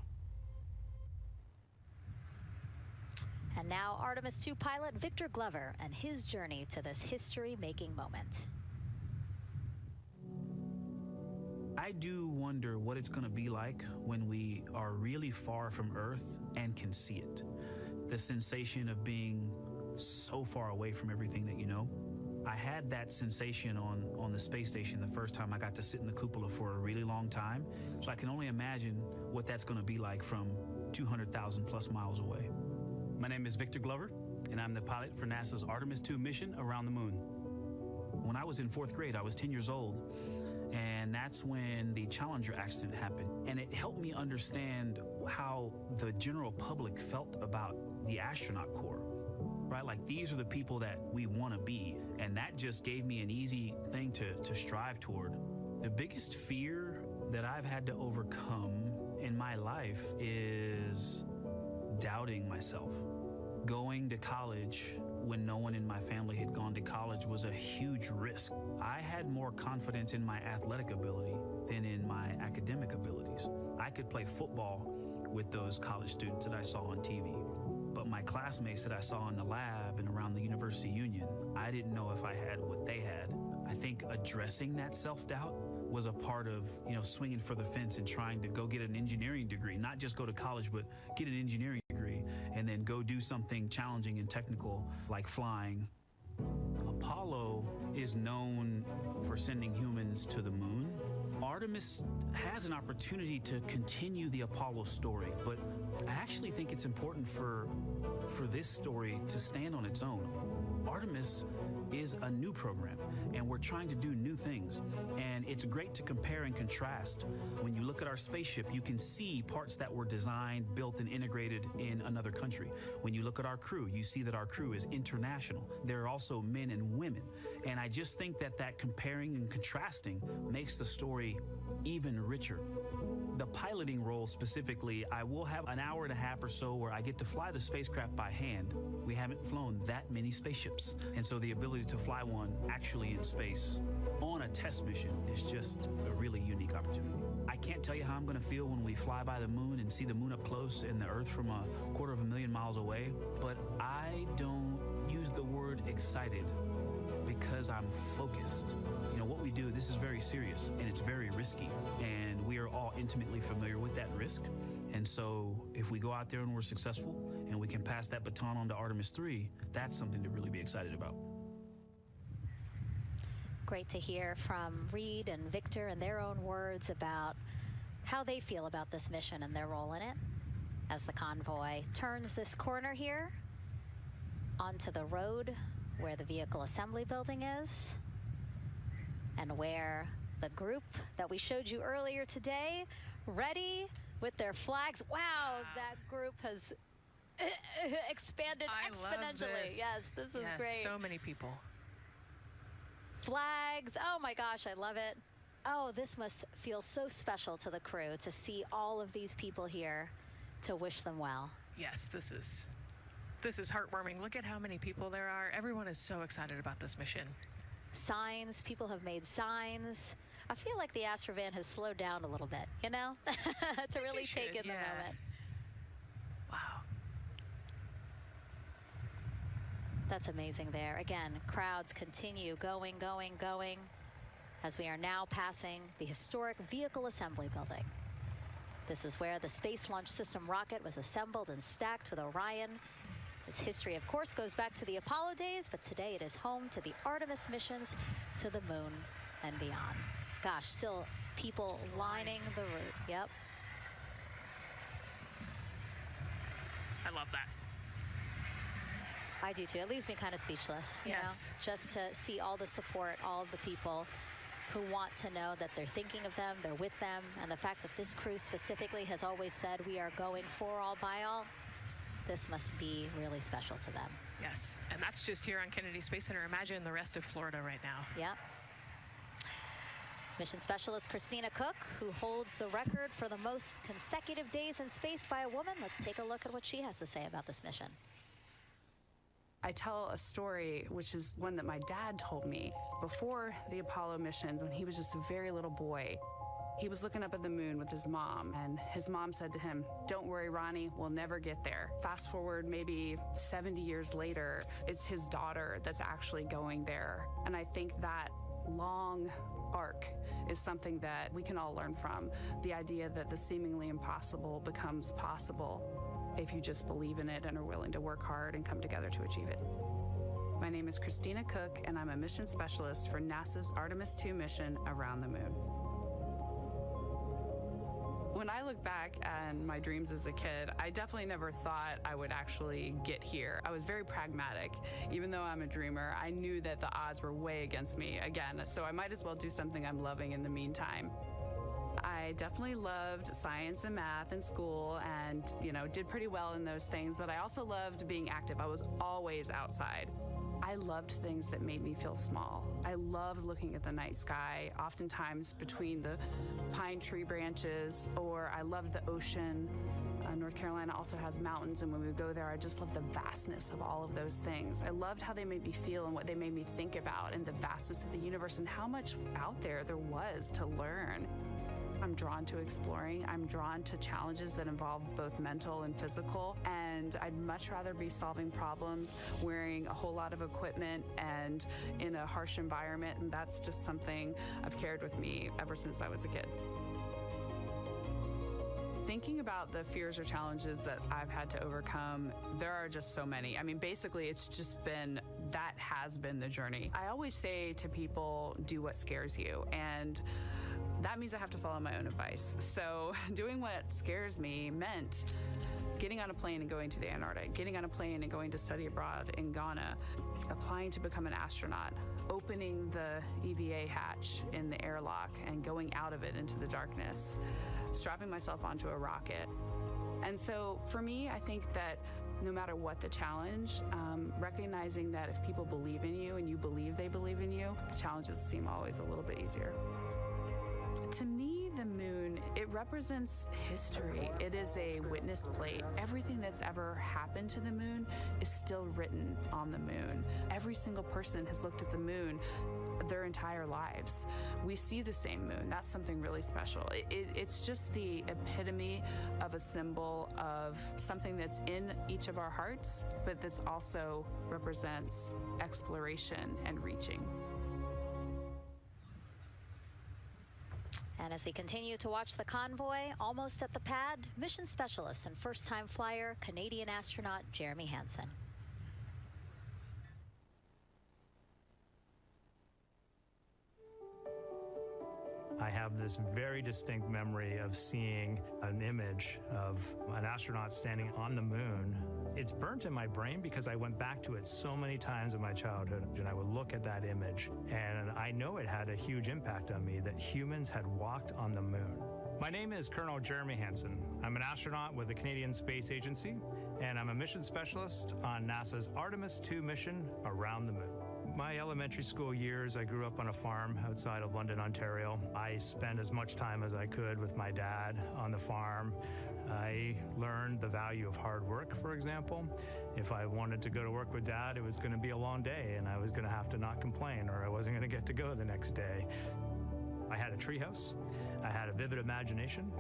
Speaker 4: And now Artemis II pilot Victor Glover and his journey to this history-making moment.
Speaker 7: I do wonder what it's going to be like when we are really far from Earth and can see it. The sensation of being so far away from everything that you know. I had that sensation on the space station the first time I got to sit in the cupola for a really long time. So I can only imagine what that's going to be like from 200,000 plus miles away. My name is Victor Glover, and I'm the pilot for NASA's Artemis II mission around the moon. When I was in 4th grade, I was 10 years old, and that's when the Challenger accident happened. And it helped me understand how the general public felt about the astronaut corps, right? Like, these are the people that we want to be, and that just gave me an easy thing to strive toward. The biggest fear that I've had to overcome in my life is doubting myself. Going to college when no one in my family had gone to college was a huge risk. I had more confidence in my athletic ability than in my academic abilities. I could play football with those college students that I saw on TV. But my classmates that I saw in the lab and around the University Union, I didn't know if I had what they had. I think addressing that self-doubt was a part of, swinging for the fence and trying to go get an engineering degree, not just go to college, but get an engineering degree and then go do something challenging and technical like flying. Apollo is known for sending humans to the moon. Artemis has an opportunity to continue the Apollo story, but I actually think it's important for this story to stand on its own. Artemis is a new program, and we're trying to do new things. And it's great to compare and contrast. When you look at our spaceship, you can see parts that were designed, built, and integrated in another country. When you look at our crew, you see that our crew is international. There are also men and women. And I just think that comparing and contrasting makes the story even richer. The piloting role specifically, I will have an hour and a half or so where I get to fly the spacecraft by hand. We haven't flown that many spaceships. And so the ability to fly one actually in space on a test mission is just a really unique opportunity. I can't tell you how I'm going to feel when we fly by the moon and see the moon up close and the Earth from 250,000 miles away, but I don't use the word excited because I'm focused. What we do, this is very serious and it's very risky, and we are all intimately familiar with that risk. And so if we go out there and we're successful and we can pass that baton on to Artemis III, that's something to really be excited about.
Speaker 4: Great to hear from Reed and Victor in their own words about how they feel about this mission and their role in it as the convoy turns this corner here onto the road where the vehicle assembly building is, and where the group that we showed you earlier today, ready with their flags. Wow, that group has expanded exponentially. Yes, this is great.
Speaker 3: So many people.
Speaker 4: Flags, oh my gosh, I love it. Oh, this must feel so special to the crew to see all of these people here to wish them well.
Speaker 3: Yes, this is heartwarming. Look at how many people there are. Everyone is so excited about this mission.
Speaker 4: Signs, people have made signs. I feel like the Astrovan has slowed down a little bit, to really take in the moment.
Speaker 3: Wow.
Speaker 4: That's amazing there. Again, crowds continue going as we are now passing the historic vehicle assembly building. This is where the Space Launch System rocket was assembled and stacked with Orion. Its history, of course, goes back to the Apollo days, but today it is home to the Artemis missions to the moon and beyond. Gosh, still people lining the route. Yep.
Speaker 3: I love that.
Speaker 4: I do too. It leaves me kind of speechless, you know, just to see all the support, all of the people who want to know that they're thinking of them, they're with them, and the fact that this crew specifically has always said we are going for all by all. This must be really special to them.
Speaker 3: Yes, and that's just here on Kennedy Space Center. Imagine the rest of Florida right now.
Speaker 4: Yep. Mission Specialist Christina Cook, who holds the record for the most consecutive days in space by a woman. Let's take a look at what she has to say about this mission.
Speaker 8: I tell a story, which is one that my dad told me before the Apollo missions when he was just a very little boy. He was looking up at the moon with his mom, and his mom said to him, "Don't worry, Ronnie, we'll never get there." Fast forward maybe 70 years later, it's his daughter that's actually going there. And I think that long arc is something that we can all learn from. The idea that the seemingly impossible becomes possible if you just believe in it and are willing to work hard and come together to achieve it. My name is Christina Cook, and I'm a mission specialist for NASA's Artemis II mission around the moon. When I look back at my dreams as a kid, I definitely never thought I would actually get here. I was very pragmatic. Even though I'm a dreamer, I knew that the odds were way against me again, so I might as well do something I'm loving in the meantime. I definitely loved science and math in school and, did pretty well in those things, but I also loved being active. I was always outside. I loved things that made me feel small. I loved looking at the night sky, oftentimes between the pine tree branches, or I loved the ocean. North Carolina also has mountains, and when we would go there, I just loved the vastness of all of those things. I loved how they made me feel and what they made me think about, and the vastness of the universe and how much out there was to learn. I'm drawn to exploring. I'm drawn to challenges that involve both mental and physical, and I'd much rather be solving problems wearing a whole lot of equipment and in a harsh environment, and that's just something I've carried with me ever since I was a kid. Thinking about the fears or challenges that I've had to overcome, there are just so many. I mean, basically, that has been the journey. I always say to people, do what scares you, and that means I have to follow my own advice. So doing what scares me meant getting on a plane and going to the Antarctic, getting on a plane and going to study abroad in Ghana, applying to become an astronaut, opening the EVA hatch in the airlock and going out of it into the darkness, strapping myself onto a rocket. And so for me, I think that no matter what the challenge, recognizing that if people believe in you and you believe they believe in you, the challenges seem always a little bit easier. To me, the moon, it represents history. It is a witness plate. Everything that's ever happened to the moon is still written on the moon. Every single person has looked at the moon their entire lives. We see the same moon. That's something really special. It's just the epitome of a symbol of something that's in each of our hearts, but that's also represents exploration and reaching.
Speaker 4: And as we continue to watch the convoy, almost at the pad, mission specialist and first-time flyer, Canadian astronaut Jeremy Hansen.
Speaker 6: I have this very distinct memory of seeing an image of an astronaut standing on the moon. It's burnt in my brain because I went back to it so many times in my childhood, and I would look at that image, and I know it had a huge impact on me that humans had walked on the moon. My name is Colonel Jeremy Hansen. I'm an astronaut with the Canadian Space Agency, and I'm a mission specialist on NASA's Artemis II mission around the moon. My elementary school years, I grew up on a farm outside of London, Ontario. I spent as much time as I could with my dad on the farm. I learned the value of hard work, for example. If I wanted to go to work with Dad, it was going to be a long day, and I was going to have to not complain, or I wasn't going to get to go the next day. I had a treehouse. I had a vivid imagination,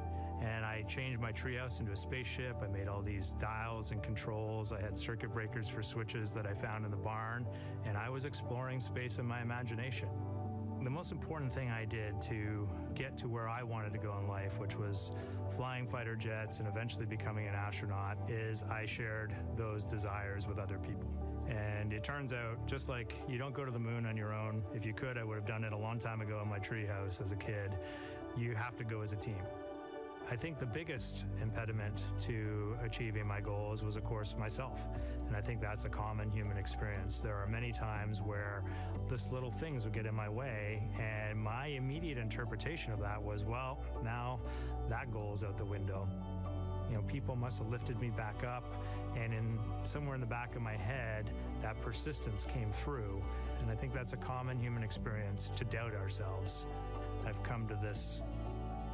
Speaker 6: and I changed my treehouse into a spaceship. I made all these dials and controls. I had circuit breakers for switches that I found in the barn, and I was exploring space in my imagination. The most important thing I did to get to where I wanted to go in life, which was flying fighter jets and eventually becoming an astronaut, is I shared those desires with other people. And it turns out, just like you don't go to the moon on your own, if you could, I would have done it a long time ago in my treehouse as a kid. You have to go as a team. I think the biggest impediment to achieving my goals was, of course, myself. And I think that's a common human experience. There are many times where just little things would get in my way, and my immediate interpretation of that was, well, now that goal's out the window. People must have lifted me back up, and somewhere in the back of my head, that persistence came through. And I think that's a common human experience, to doubt ourselves. I've come to this,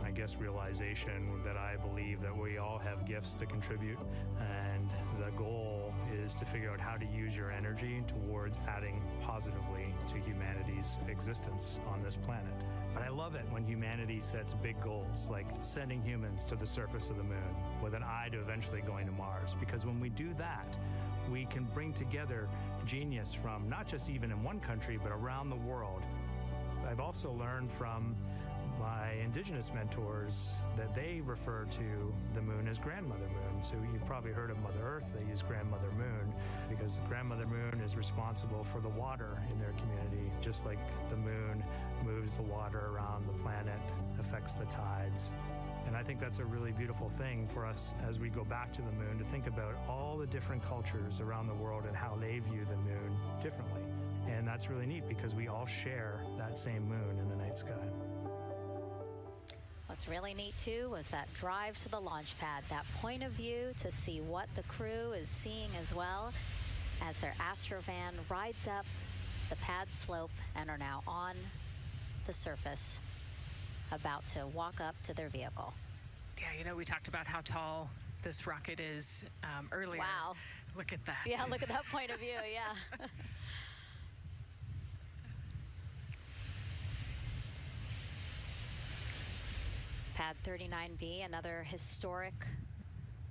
Speaker 6: I guess, realization that I believe that we all have gifts to contribute, and the goal is to figure out how to use your energy towards adding positively to humanity's existence on this planet. But I love it when humanity sets big goals, like sending humans to the surface of the moon with an eye to eventually going to Mars. Because when we do that, we can bring together genius from not just even in one country, but around the world. I've also learned from my indigenous mentors that they refer to the moon as Grandmother Moon. So you've probably heard of Mother Earth. They use Grandmother Moon because Grandmother Moon is responsible for the water in their community, just like the moon moves the water around the planet, affects the tides. And I think that's a really beautiful thing for us as we go back to the moon, to think about all the different cultures around the world and how they view the moon differently. And that's really neat because we all share that same moon in the night sky.
Speaker 4: What's really neat too was that drive to the launch pad, that point of view to see what the crew is seeing as well, as their Astrovan rides up the pad slope and are now on the surface, about to walk up to their vehicle.
Speaker 3: Yeah, we talked about how tall this rocket is earlier.
Speaker 4: Wow.
Speaker 3: Look at that.
Speaker 4: Yeah, look at that point of view, yeah. Pad 39B, another historic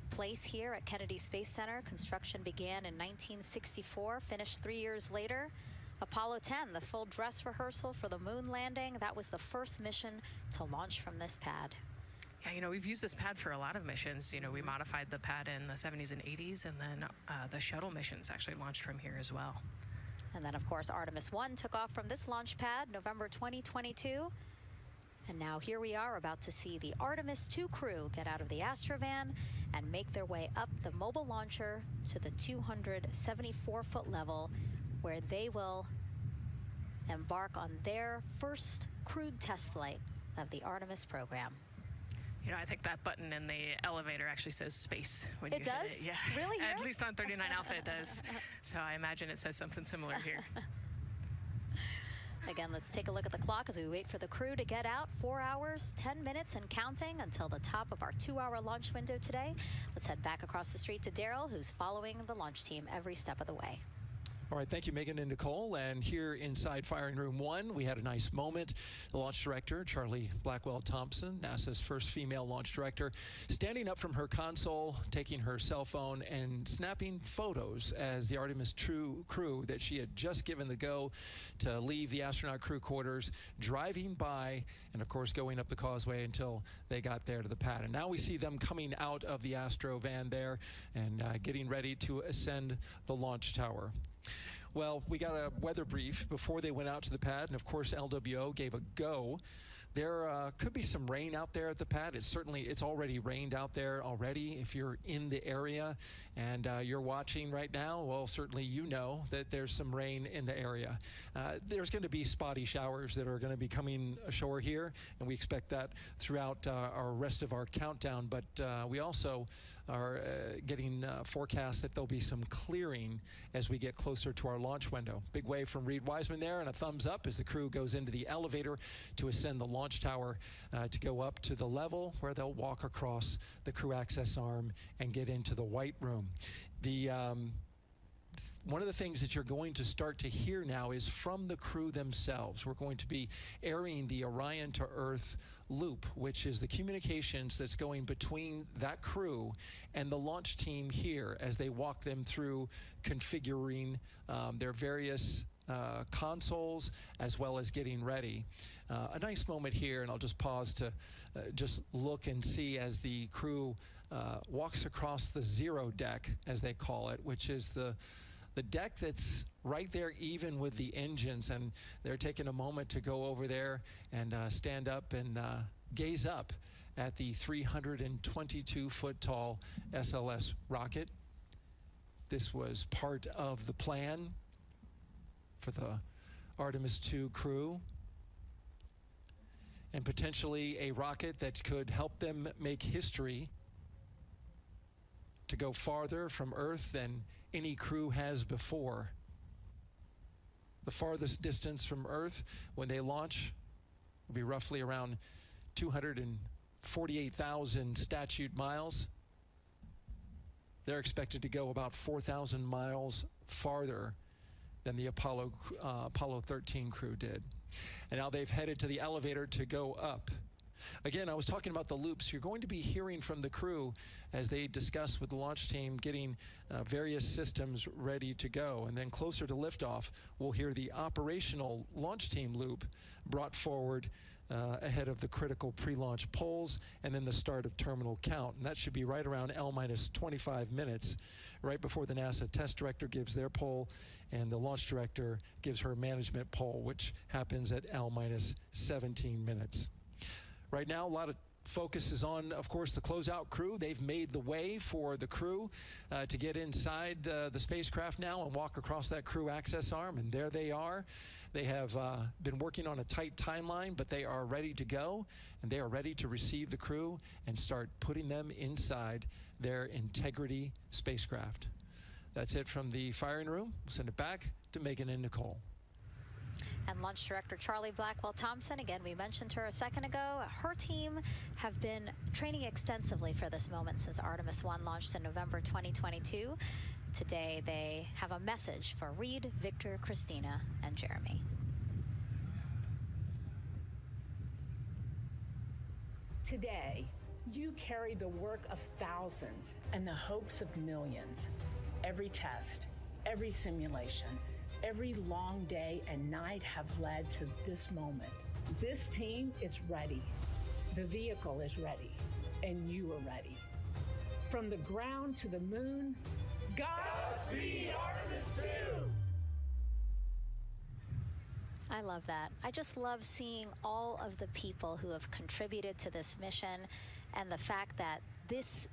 Speaker 4: place here at Kennedy Space Center. Construction began in 1964, finished 3 years later. Apollo 10, the full dress rehearsal for the moon landing. That was the first mission to launch from this pad.
Speaker 3: Yeah, we've used this pad for a lot of missions. We modified the pad in the 70s and 80s, and then the shuttle missions actually launched from here as well.
Speaker 4: And then, of course, Artemis I took off from this launch pad November 2022. And now here we are about to see the Artemis II crew get out of the Astrovan and make their way up the mobile launcher to the 274-foot level, where they will embark on their first crewed test flight of the Artemis program.
Speaker 3: I think that button in the elevator actually says space when you hit
Speaker 4: does?
Speaker 3: it. Yeah.
Speaker 4: Really?
Speaker 3: At least on 39 Alpha it does. So I imagine it says something similar here.
Speaker 4: Again, let's take a look at the clock as we wait for the crew to get out. 4 hours, 10 minutes and counting until the top of our 2-hour launch window today. Let's head back across the street to Daryl, who's following the launch team every step of the way.
Speaker 5: All right, thank you, Megan and Nicole. And here inside Firing Room 1, we had a nice moment. The launch director, Charlie Blackwell-Thompson, NASA's first female launch director, standing up from her console, taking her cell phone and snapping photos as the Artemis II crew that she had just given the go to leave the astronaut crew quarters, driving by and, of course, going up the causeway until they got there to the pad. And now we see them coming out of the Astro van there and getting ready to ascend the launch tower. Well, we got a weather brief before they went out to the pad, and of course LWO gave a go. There could be some rain out there at the pad. It's already rained out there already. If you're in the area and you're watching right now, well, certainly you know that there's some rain in the area. There's going to be spotty showers that are going to be coming ashore here, and we expect that throughout our rest of our countdown. But we also are getting forecasts that there'll be some clearing as we get closer to our launch window. Big wave from Reed Wiseman there, and a thumbs up as the crew goes into the elevator to ascend the launch tower to go up to the level where they'll walk across the crew access arm and get into the White Room. One of the things that you're going to start to hear now is from the crew themselves. We're going to be airing the Orion to Earth loop, which is the communications that's going between that crew and the launch team here as they walk them through configuring their various consoles as well as getting ready. A nice moment here, and I'll just pause to just look and see as the crew walks across the zero deck, as they call it, which is the deck that's right there even with the engines, and they're taking a moment to go over there and stand up and gaze up at the 322-foot tall SLS rocket. This was part of the plan for the Artemis II crew, and potentially a rocket that could help them make history to go farther from Earth than any crew has before. The farthest distance from Earth when they launch will be roughly around 248,000 statute miles. They're expected to go about 4,000 miles farther than the Apollo 13 crew did. And now they've headed to the elevator to go up. Again, I was talking about the loops. You're going to be hearing from the crew as they discuss with the launch team getting various systems ready to go. And then closer to liftoff, we'll hear the operational launch team loop brought forward ahead of the critical pre-launch polls and then the start of terminal count. And that should be right around L-25 minutes, right before the NASA test director gives their poll and the launch director gives her management poll, which happens at L-17 minutes. Right now, a lot of focus is on, of course, the closeout crew. They've made the way for the crew to get inside the spacecraft now and walk across that crew access arm, and there they are. They have been working on a tight timeline, but they are ready to go, and they are ready to receive the crew and start putting them inside their Integrity spacecraft. That's it from the firing room. We'll send it back to Megan and Nicole.
Speaker 4: And Launch Director Charlie Blackwell-Thompson, again, we mentioned her a second ago. Her team have been training extensively for this moment since Artemis I launched in November 2022. Today, they have a message for Reed, Victor, Christina, and Jeremy.
Speaker 17: Today, you carry the work of thousands and the hopes of millions. Every test, every simulation, every long day and night have led to this moment. This team is ready. The vehicle is ready, and you are ready. From the ground to the moon, Godspeed, Artemis II!
Speaker 4: I love that. I just love seeing all of the people who have contributed to this mission and the fact that this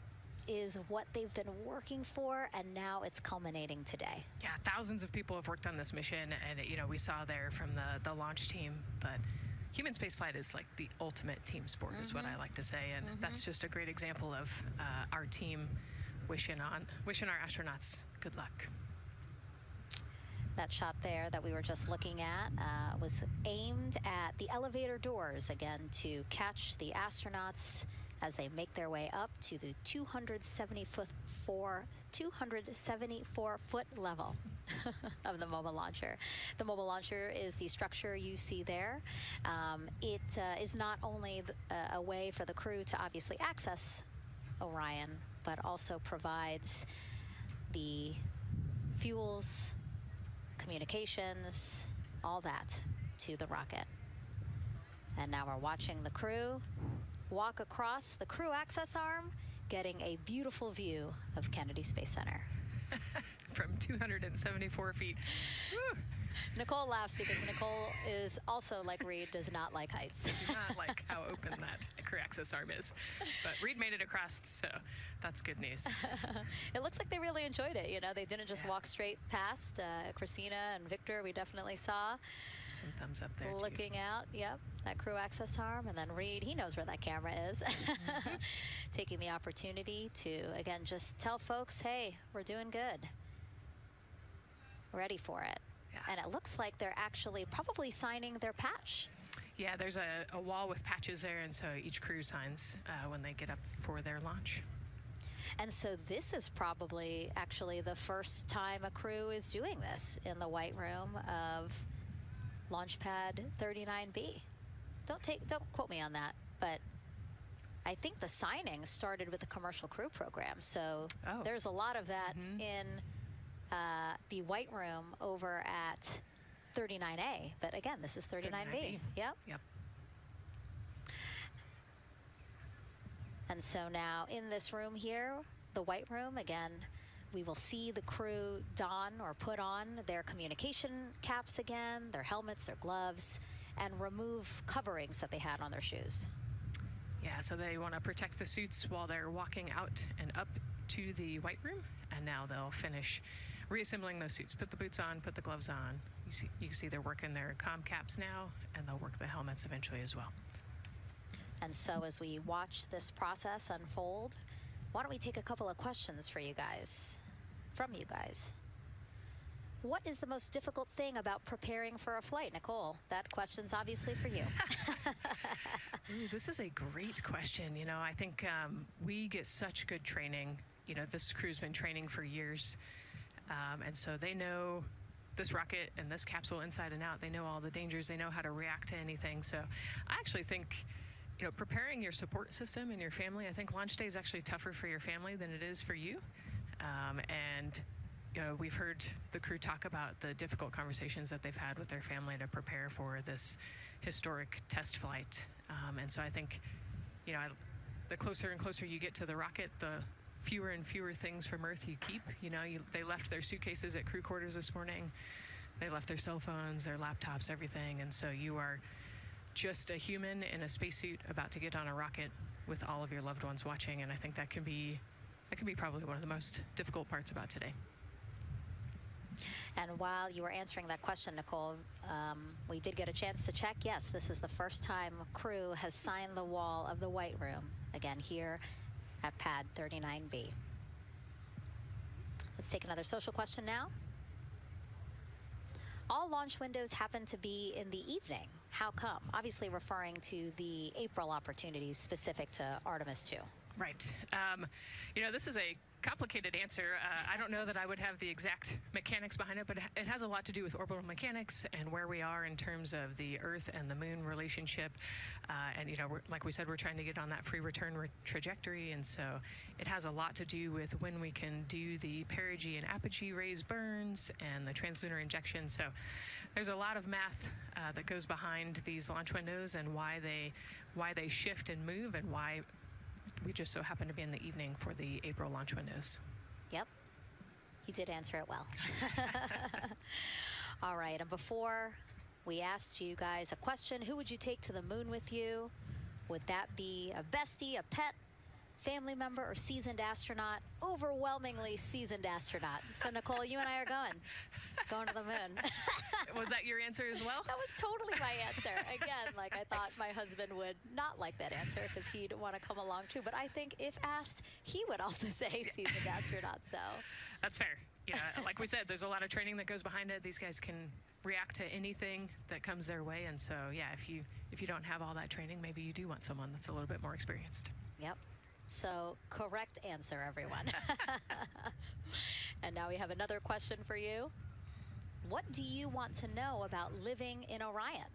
Speaker 4: is what they've been working for, and now it's culminating today.
Speaker 3: Yeah, thousands of people have worked on this mission, and we saw there from the launch team, but human spaceflight is like the ultimate team sport, is what I like to say, and that's just a great example of our team wishing our astronauts good luck.
Speaker 4: That shot there that we were just looking at was aimed at the elevator doors, again, to catch the astronauts as they make their way up to the 274-foot level of the mobile launcher. The mobile launcher is the structure you see there. It is not only a way for the crew to obviously access Orion, but also provides the fuels, communications, all that to the rocket. And now we're watching the crew walk across the crew access arm, getting a beautiful view of Kennedy Space Center.
Speaker 3: From 274 feet. Woo.
Speaker 4: Nicole laughs because Nicole is also, like Reed, does not like heights.
Speaker 3: I do not like how open that crew access arm is. But Reed made it across, so that's good news.
Speaker 4: It looks like they really enjoyed it. You know, they didn't just walk straight past. Christina and Victor, we definitely saw.
Speaker 3: Some thumbs up there,
Speaker 4: looking out, yep, that crew access arm. And then Reed, he knows where that camera is. Taking the opportunity to, again, just tell folks, hey, we're doing good. Ready for it. Yeah. And it looks like they're actually probably signing their patch.
Speaker 3: Yeah, there's a wall with patches there, and so each crew signs when they get up for their launch.
Speaker 4: And so this is probably actually the first time a crew is doing this in the White Room of Launch Pad 39B. Don't quote me on that, but I think the signing started with the commercial crew program. So there's a lot of that in the White Room over at 39A. But again, this is 39B. Yep. And so now in this room here, the White Room, again, we will see the crew don or put on their communication caps again, their helmets, their gloves, and remove coverings that they had on their shoes.
Speaker 3: Yeah, so they want to protect the suits while they're walking out and up to the White Room, and now they'll finish reassembling those suits. Put the boots on, put the gloves on. You can see they're working their comm caps now, and they'll work the helmets eventually as well.
Speaker 4: And so as we watch this process unfold, Why don't we take a couple of questions for you guys, from you guys? What is the most difficult thing about preparing for a flight? Nicole, that question's obviously for you.
Speaker 3: Ooh, this is a great question. You know, I think we get such good training. You know, this crew's been training for years. And so they know this rocket and this capsule inside and out. They know all the dangers. They know how to react to anything. So I actually think, you know, preparing your support system and your family, I think launch day is actually tougher for your family than it is for you. And you know, we've heard the crew talk about the difficult conversations that they've had with their family to prepare for this historic test flight. And so I think, you know, the closer and closer you get to the rocket, the fewer and fewer things from Earth you keep. You know, they left their suitcases at crew quarters this morning. They left their cell phones, their laptops, everything. And so you are just a human in a spacesuit about to get on a rocket with all of your loved ones watching. And I think that can be probably one of the most difficult parts about today.
Speaker 4: And while you were answering that question, Nicole, we did get a chance to check. Yes, this is the first time crew has signed the wall of the White Room, again here at pad 39B. Let's take another social question now. All launch windows happen to be in the evening. How come? Obviously referring to the April opportunities specific to Artemis II.
Speaker 3: Right. You know, this is a complicated answer. I don't know that I would have the exact mechanics behind it, but it has a lot to do with orbital mechanics and where we are in terms of the Earth and the Moon relationship. And, you know, like we said, we're trying to get on that free return trajectory. And so it has a lot to do with when we can do the perigee and apogee raised burns and the translunar injection. So there's a lot of math that goes behind these launch windows and why they shift and move and why we just so happen to be in the evening for the April launch windows.
Speaker 4: Yep, you did answer it well. All right, and before we asked you guys a question, who would you take to the moon with you? Would that be a bestie, a pet, family member, or seasoned astronaut? Overwhelmingly seasoned astronaut. So Nicole, you and I are going to the moon.
Speaker 3: Was that your answer as well?
Speaker 4: That was totally my answer. Again, like I thought my husband would not like that answer because he'd want to come along too. But I think if asked, he would also say seasoned astronaut. So
Speaker 3: that's fair. Yeah, like we said, there's a lot of training that goes behind it. These guys can react to anything that comes their way. And so, yeah, if you don't have all that training, maybe you do want someone that's a little bit more experienced.
Speaker 4: Yep. So correct answer, everyone. And now we have another question for you. What do you want to know about living in Orion?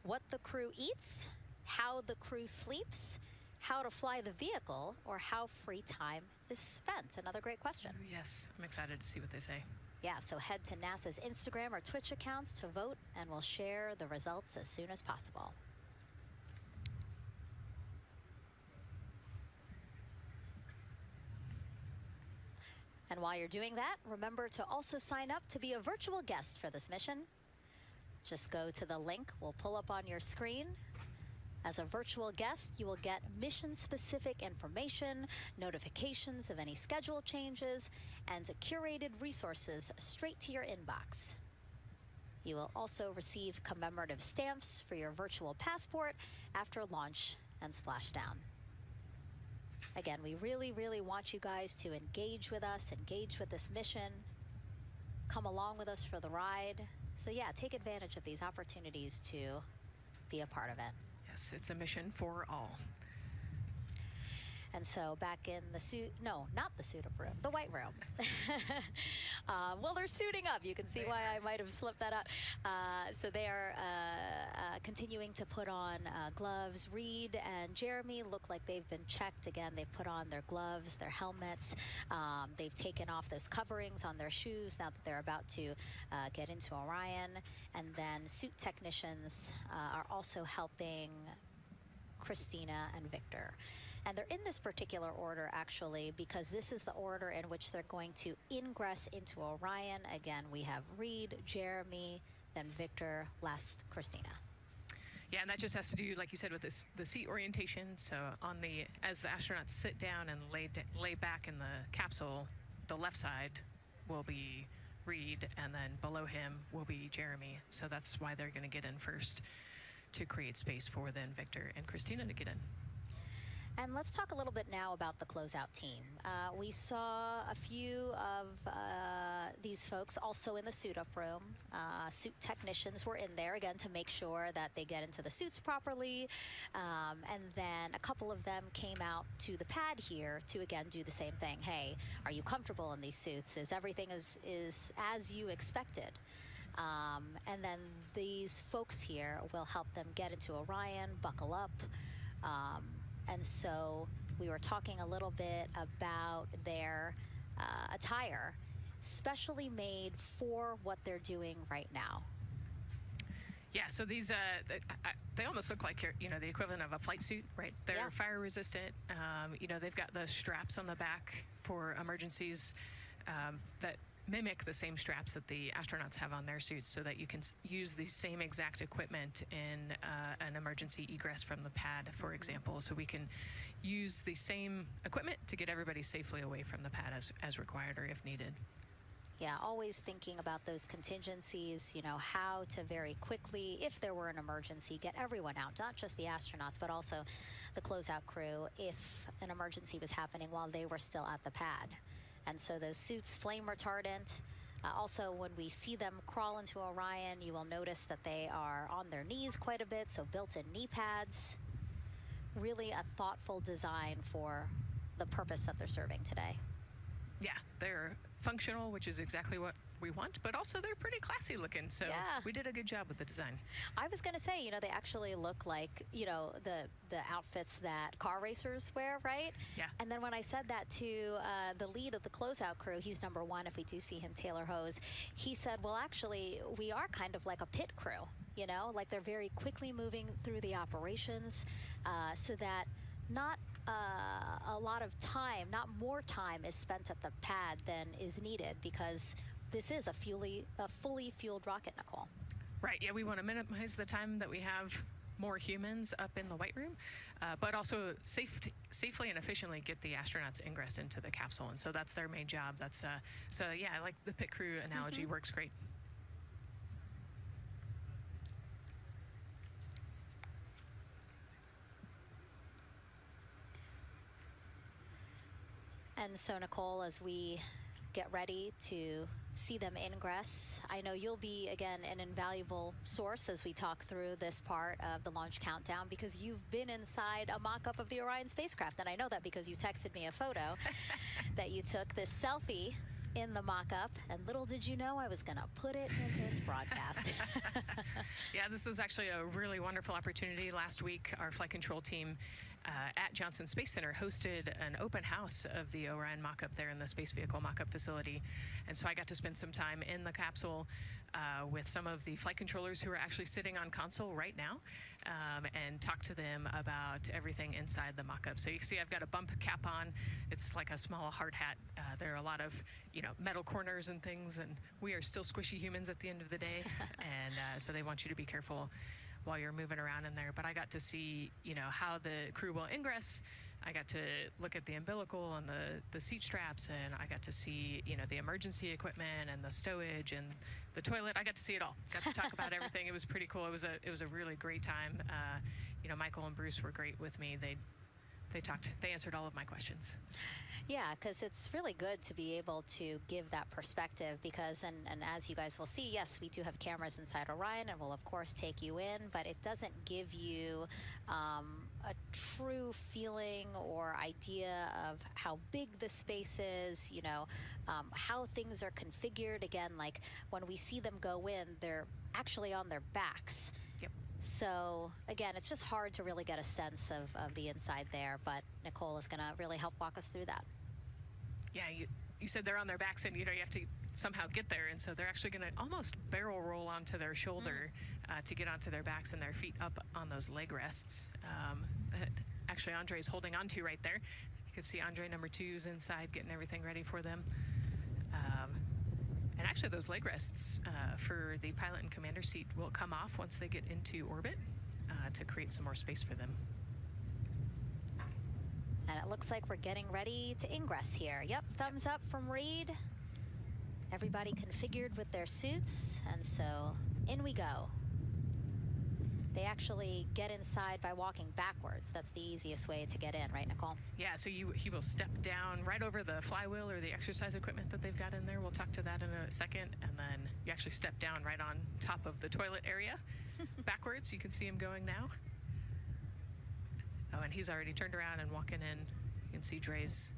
Speaker 4: What the crew eats, how the crew sleeps, how to fly the vehicle, or how free time is spent? Another great question.
Speaker 3: Yes, I'm excited to see what they say.
Speaker 4: Yeah, so head to NASA's Instagram or Twitch accounts to vote, and we'll share the results as soon as possible. And while you're doing that, remember to also sign up to be a virtual guest for this mission. Just go to the link we'll pull up on your screen. As a virtual guest, you will get mission-specific information, notifications of any schedule changes, and curated resources straight to your inbox. You will also receive commemorative stamps for your virtual passport after launch and splashdown. Again, we really, really want you guys to engage with us, engage with this mission, come along with us for the ride. So yeah, take advantage of these opportunities to be a part of it.
Speaker 3: Yes, it's a mission for all.
Speaker 4: And so back in the suit, no, not the suit up room, the White Room. Well, they're suiting up. You can see why I might have slipped that up. So they are continuing to put on gloves. Reed and Jeremy look like they've been checked. Again, they've put on their gloves, their helmets. They've taken off those coverings on their shoes now that they're about to get into Orion. And then suit technicians are also helping Christina and Victor. And they're in this particular order, actually, because this is the order in which they're going to ingress into Orion. Again, we have Reed, Jeremy, then Victor, last Christina.
Speaker 3: Yeah, and that just has to do, like you said, with the seat orientation. So as the astronauts sit down and lay back in the capsule, the left side will be Reed, and then below him will be Jeremy. So that's why they're going to get in first, to create space for then Victor and Christina to get in.
Speaker 4: And let's talk a little bit now about the closeout team. We saw a few of these folks also in the suit-up room. Suit technicians were in there, again, to make sure that they get into the suits properly. And then a couple of them came out to the pad here to, again, do the same thing. Hey, are you comfortable in these suits? Is everything is as you expected? And then these folks here will help them get into Orion, buckle up. And so we were talking a little bit about their attire, specially made for what they're doing right now.
Speaker 3: Yeah, so these, they almost look like, the equivalent of a flight suit, right? They're fire resistant. They've got the straps on the back for emergencies that mimic the same straps that the astronauts have on their suits, so that you can use the same exact equipment in an emergency egress from the pad, for example. So we can use the same equipment to get everybody safely away from the pad as required or if needed.
Speaker 4: Yeah, always thinking about those contingencies, how to very quickly, if there were an emergency, get everyone out, not just the astronauts, but also the closeout crew if an emergency was happening while they were still at the pad. And so those suits, flame retardant. Also, when we see them crawl into Orion, you will notice that they are on their knees quite a bit, so built-in knee pads. Really a thoughtful design for the purpose that they're serving today.
Speaker 3: Yeah, they're functional, which is exactly what we want, but also they're pretty classy looking, so we did a good job with the design.
Speaker 4: I was going to say, they actually look like, the outfits that car racers wear, right?
Speaker 3: Yeah.
Speaker 4: And then when I said that to the lead of the closeout crew, he's number one if we do see him, Taylor Hose, he said, well, actually, we are kind of like a pit crew, like they're very quickly moving through the operations so that not a lot of time, not more time is spent at the pad than is needed, because this is a fully fueled rocket, Nicole.
Speaker 3: Right, yeah, we want to minimize the time that we have more humans up in the White Room, but also safely and efficiently get the astronauts ingressed into the capsule, and so that's their main job. That's so yeah, I like the pit crew analogy, works great.
Speaker 4: And so, Nicole, as we get ready to see them ingress, I know you'll be, again, an invaluable source as we talk through this part of the launch countdown, because you've been inside a mock-up of the Orion spacecraft. And I know that because you texted me a photo that you took, this selfie in the mock-up, and little did you know I was going to put it in this broadcast.
Speaker 3: Yeah, this was actually a really wonderful opportunity. Last week, our flight control team at Johnson Space Center hosted an open house of the Orion mock-up there in the space vehicle mock-up facility. And so I got to spend some time in the capsule with some of the flight controllers who are actually sitting on console right now and talk to them about everything inside the mock-up. So you can see I've got a bump cap on. It's like a small hard hat. There are a lot of, metal corners and things, and we are still squishy humans at the end of the day. And so they want you to be careful while you're moving around in there. But I got to see, how the crew will ingress. I got to look at the umbilical and the seat straps, and I got to see, the emergency equipment and the stowage and the toilet. I got to see it all. Got to talk about everything. It was pretty cool. It was a really great time. Michael and Bruce were great with me. They answered all of my questions.
Speaker 4: Yeah, because it's really good to be able to give that perspective, because, and as you guys will see, yes, we do have cameras inside Orion, and we'll, of course, take you in, but it doesn't give you a true feeling or idea of how big the space is, how things are configured. Again, like when we see them go in, they're actually on their backs.
Speaker 3: Yep.
Speaker 4: So, again, it's just hard to really get a sense of the inside there, but Nicole is going to really help walk us through that.
Speaker 3: Yeah, you said they're on their backs, and, you have to somehow get there, and so they're actually going to almost barrel roll onto their shoulder to get onto their backs and their feet up on those leg rests. Actually, Andre's holding onto right there. You can see Andre number 2's inside getting everything ready for them. And actually, those leg rests for the pilot and commander seat will come off once they get into orbit to create some more space for them.
Speaker 4: And it looks like we're getting ready to ingress here. Yep, thumbs up from Reed. Everybody configured with their suits, and so in we go. They actually get inside by walking backwards. That's the easiest way to get in, right, Nicole?
Speaker 3: Yeah, so he will step down right over the flywheel or the exercise equipment that they've got in there. We'll talk to that in a second. And then you actually step down right on top of the toilet area backwards. You can see him going now. Oh, and he's already turned around and walking in. You can see Dre's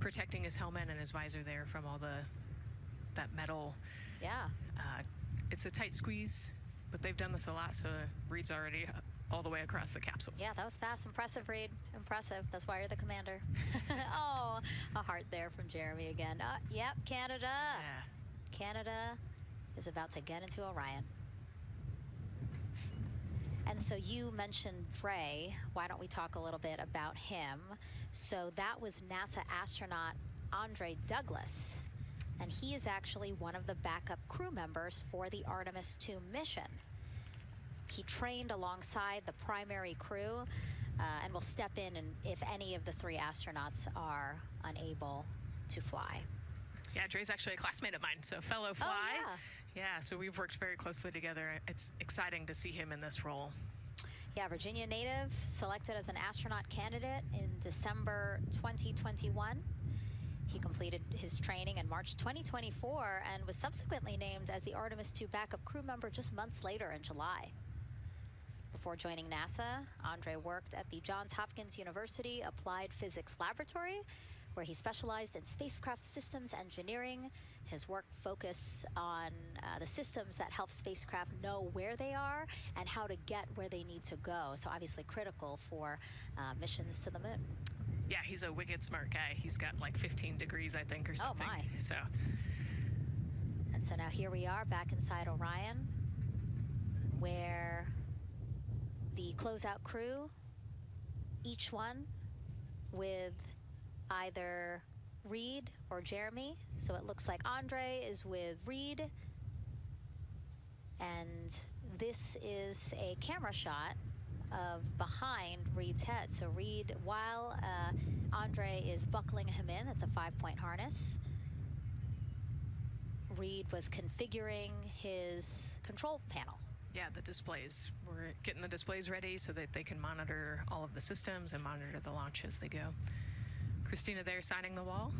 Speaker 3: protecting his helmet and his visor there from all that metal.
Speaker 4: Yeah.
Speaker 3: It's a tight squeeze, but they've done this a lot, so Reed's already all the way across the capsule.
Speaker 4: Yeah, that was fast. Impressive, Reed. Impressive. That's why you're the commander. Oh, a heart there from Jeremy again. Yep, Canada.
Speaker 3: Yeah.
Speaker 4: Canada is about to get into Orion. And so you mentioned Dre. Why don't we talk a little bit about him? So that was NASA astronaut Andre Douglas. And he is actually one of the backup crew members for the Artemis II mission. He trained alongside the primary crew and will step in and if any of the 3 astronauts are unable to fly.
Speaker 3: Yeah, Dre's actually a classmate of mine, so fellow fly.
Speaker 4: Oh,
Speaker 3: yeah, so we've worked very closely together. It's exciting to see him in this role.
Speaker 4: Yeah, Virginia native, selected as an astronaut candidate in December 2021. He completed his training in March 2024 and was subsequently named as the Artemis II backup crew member just months later in July. Before joining NASA, Andre worked at the Johns Hopkins University Applied Physics Laboratory, where he specialized in spacecraft systems engineering. His work focused on the systems that help spacecraft know where they are and how to get where they need to go. So obviously critical for missions to the moon.
Speaker 3: Yeah, he's a wicked smart guy. He's got like 15 degrees, I think, or something.
Speaker 4: Oh, my.
Speaker 3: So.
Speaker 4: And so now here we are back inside Orion, where the closeout crew, each one with either Reed or Jeremy. So it looks like Andre is with Reed. And this is a camera shot of behind Reed's head. So Reed, while Andre is buckling him in, it's a 5-point harness, Reed was configuring his control panel.
Speaker 3: Yeah, the displays. We're getting the displays ready so that they can monitor all of the systems and monitor the launch as they go. Christina there signing the wall.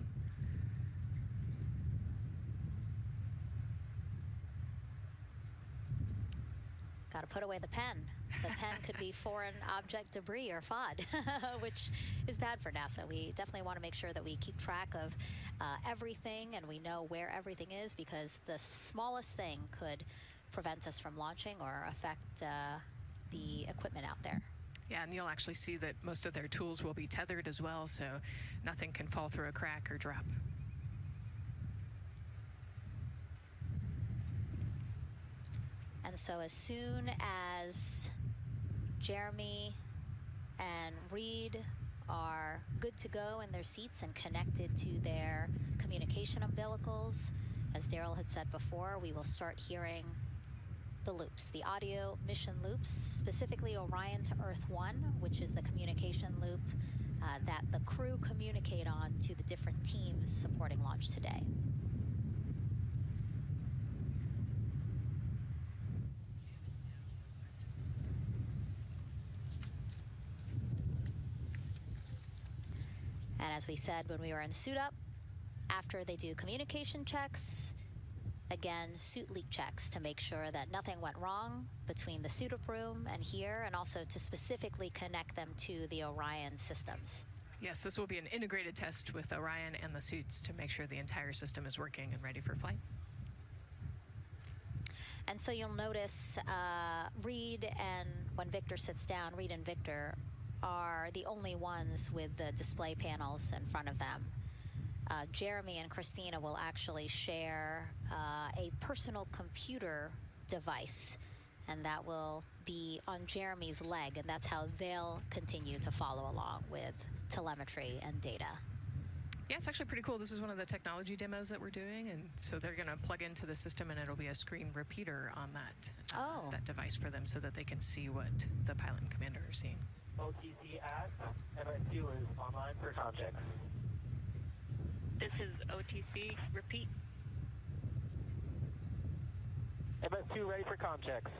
Speaker 4: Got to put away the pen. The pen could be foreign object debris or FOD, which is bad for NASA. We definitely want to make sure that we keep track of everything and we know where everything is, because the smallest thing could prevent us from launching or affect the equipment out there.
Speaker 3: Yeah, and you'll actually see that most of their tools will be tethered as well, so nothing can fall through a crack or drop.
Speaker 4: And so as soon as Jeremy and Reed are good to go in their seats and connected to their communication umbilicals, as Daryl had said before, we will start hearing the loops, the audio mission loops, specifically Orion to Earth 1, which is the communication loop that the crew communicate on to the different teams supporting launch today. And as we said when we were in suit up, after they do communication checks, again, suit leak checks to make sure that nothing went wrong between the suit up room and here, and also to specifically connect them to the Orion systems.
Speaker 3: Yes, this will be an integrated test with Orion and the suits to make sure the entire system is working and ready for flight.
Speaker 4: And so you'll notice Reed, and when Victor sits down, Reed and Victor are the only ones with the display panels in front of them. Jeremy and Christina will actually share a personal computer device, and that will be on Jeremy's leg, and that's how they'll continue to follow along with telemetry and data.
Speaker 3: Yeah, it's actually pretty cool. This is one of the technology demos that we're doing, and so they're going to plug into the system, and it'll be a screen repeater on that that device for them, so that they can see what the pilot and commander are seeing.
Speaker 18: OTC at MS2 is online for contact. This is OTC. Repeat. MS2 ready for comm checks.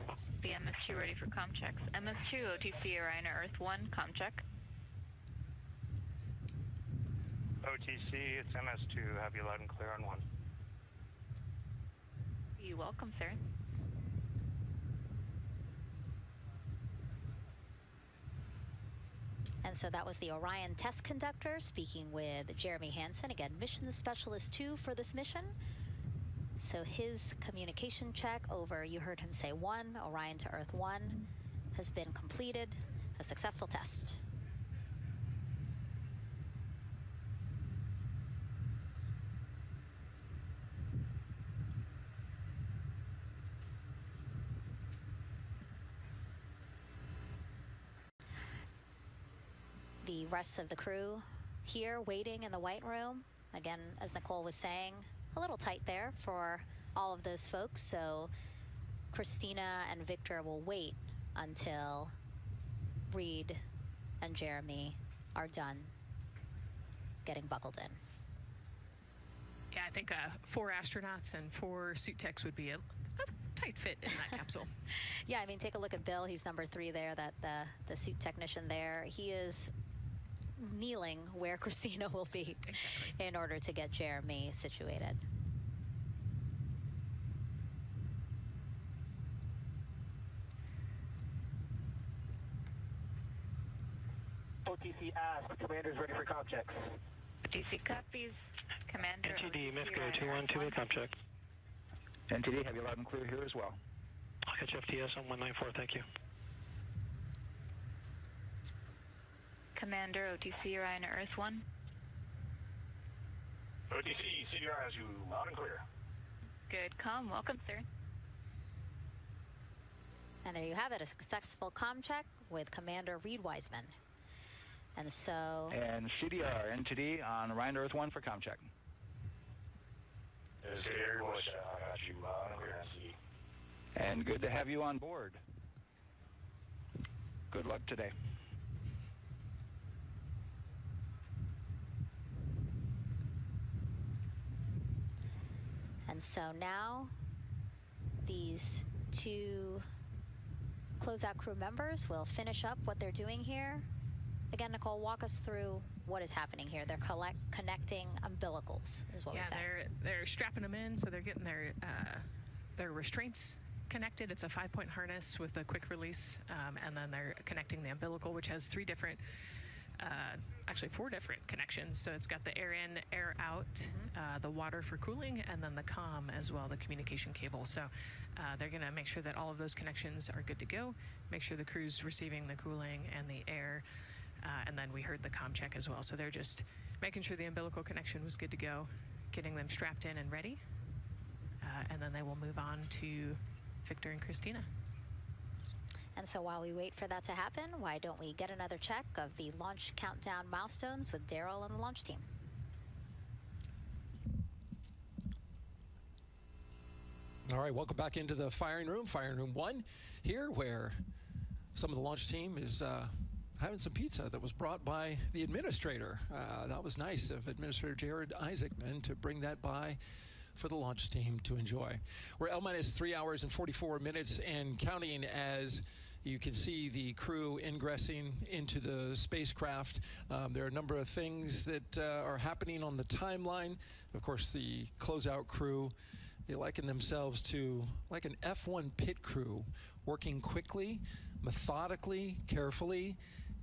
Speaker 19: The MS2 ready for comm checks. MS2, OTC Orion to Earth 1, comm check.
Speaker 20: OTC, it's MS2. Have you loud and clear on 1.
Speaker 19: You're welcome, sir.
Speaker 4: And so that was the Orion test conductor speaking with Jeremy Hansen, again, mission specialist 2 for this mission. So his communication check over, you heard him say 1, Orion to Earth 1, has been completed, a successful test. The rest of the crew here waiting in the white room. Again, as Nicole was saying, a little tight there for all of those folks. So Christina and Victor will wait until Reed and Jeremy are done getting buckled in.
Speaker 3: Yeah, I think 4 astronauts and 4 suit techs would be a tight fit in that capsule.
Speaker 4: Yeah, I mean, take a look at Bill. He's number 3 there, that the suit technician there. He is kneeling where Christina will be in order to get Jeremy situated.
Speaker 18: OTC asked. Commander's ready for comm checks.
Speaker 19: OTC copies. Commander.
Speaker 20: NTD, MIFCO 212 comm check.
Speaker 21: NTD, have you loud and clear here as well.
Speaker 20: I'll catch FTS on 194, thank you.
Speaker 19: Commander, OTC Orion to Earth 1.
Speaker 20: OTC, CDR has you loud and clear.
Speaker 19: Good comm. Welcome, sir.
Speaker 4: And there you have it, a successful comm check with Commander Reed Wiseman. And so...
Speaker 21: And CDR, NTD on Orion to Earth 1 for comm check.
Speaker 20: This here was, I got you loud and clear, NC.
Speaker 21: And good to have you on board. Good luck today.
Speaker 4: And so now these 2 closeout crew members will finish up what they're doing here. Again, Nicole, walk us through what is happening here. They're connecting umbilicals, is what we said.
Speaker 3: Yeah, they're strapping them in, so they're getting their restraints connected. It's a 5-point harness with a quick release, and then they're connecting the umbilical, which has 3 different, actually 4 different connections. So it's got the air in, air out, the water for cooling, and then the comm as well, the communication cable. So they're going to make sure that all of those connections are good to go, make sure the crew's receiving the cooling and the air, and then we heard the comm check as well. So they're just making sure the umbilical connection was good to go, getting them strapped in and ready, and then they will move on to Victor and Christina.
Speaker 4: And so while we wait for that to happen, why don't we get another check of the launch countdown milestones with Daryl and the launch team.
Speaker 5: All right, welcome back into the firing room 1 here, where some of the launch team is having some pizza that was brought by the administrator. That was nice of Administrator Jared Isaacman to bring that by for the launch team to enjoy. We're L-3 hours and 44 minutes and counting as you can see the crew ingressing into the spacecraft. There are a number of things that are happening on the timeline. Of course, the closeout crew, they liken themselves to like an F1 pit crew, working quickly, methodically, carefully,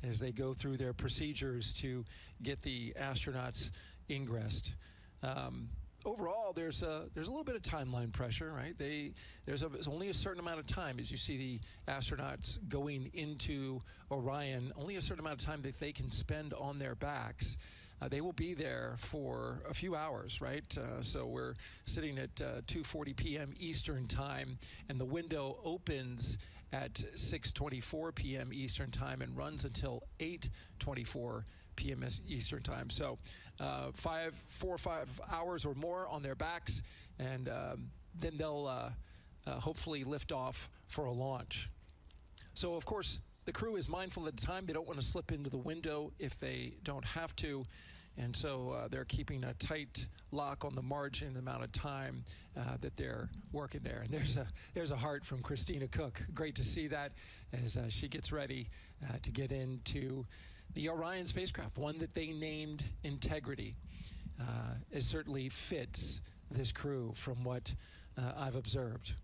Speaker 5: as they go through their procedures to get the astronauts ingressed. Overall, there's a little bit of timeline pressure, right? There's only a certain amount of time as you see the astronauts going into Orion, only a certain amount of time that they can spend on their backs. They will be there for a few hours, right? So we're sitting at 2:40 p.m. Eastern time, and the window opens at 6:24 p.m. Eastern time and runs until 8:24 p.m. Eastern time. So 4 or 5 hours or more on their backs, and then they'll hopefully lift off for a launch. So of course the crew is mindful of the time. They don't want to slip into the window if they don't have to, And so they're keeping a tight lock on the margin, the amount of time that they're working there. And there's a heart from Christina Cook. Great to see that as she gets ready to get into the Orion spacecraft, one that they named Integrity. It certainly fits this crew from what I've observed.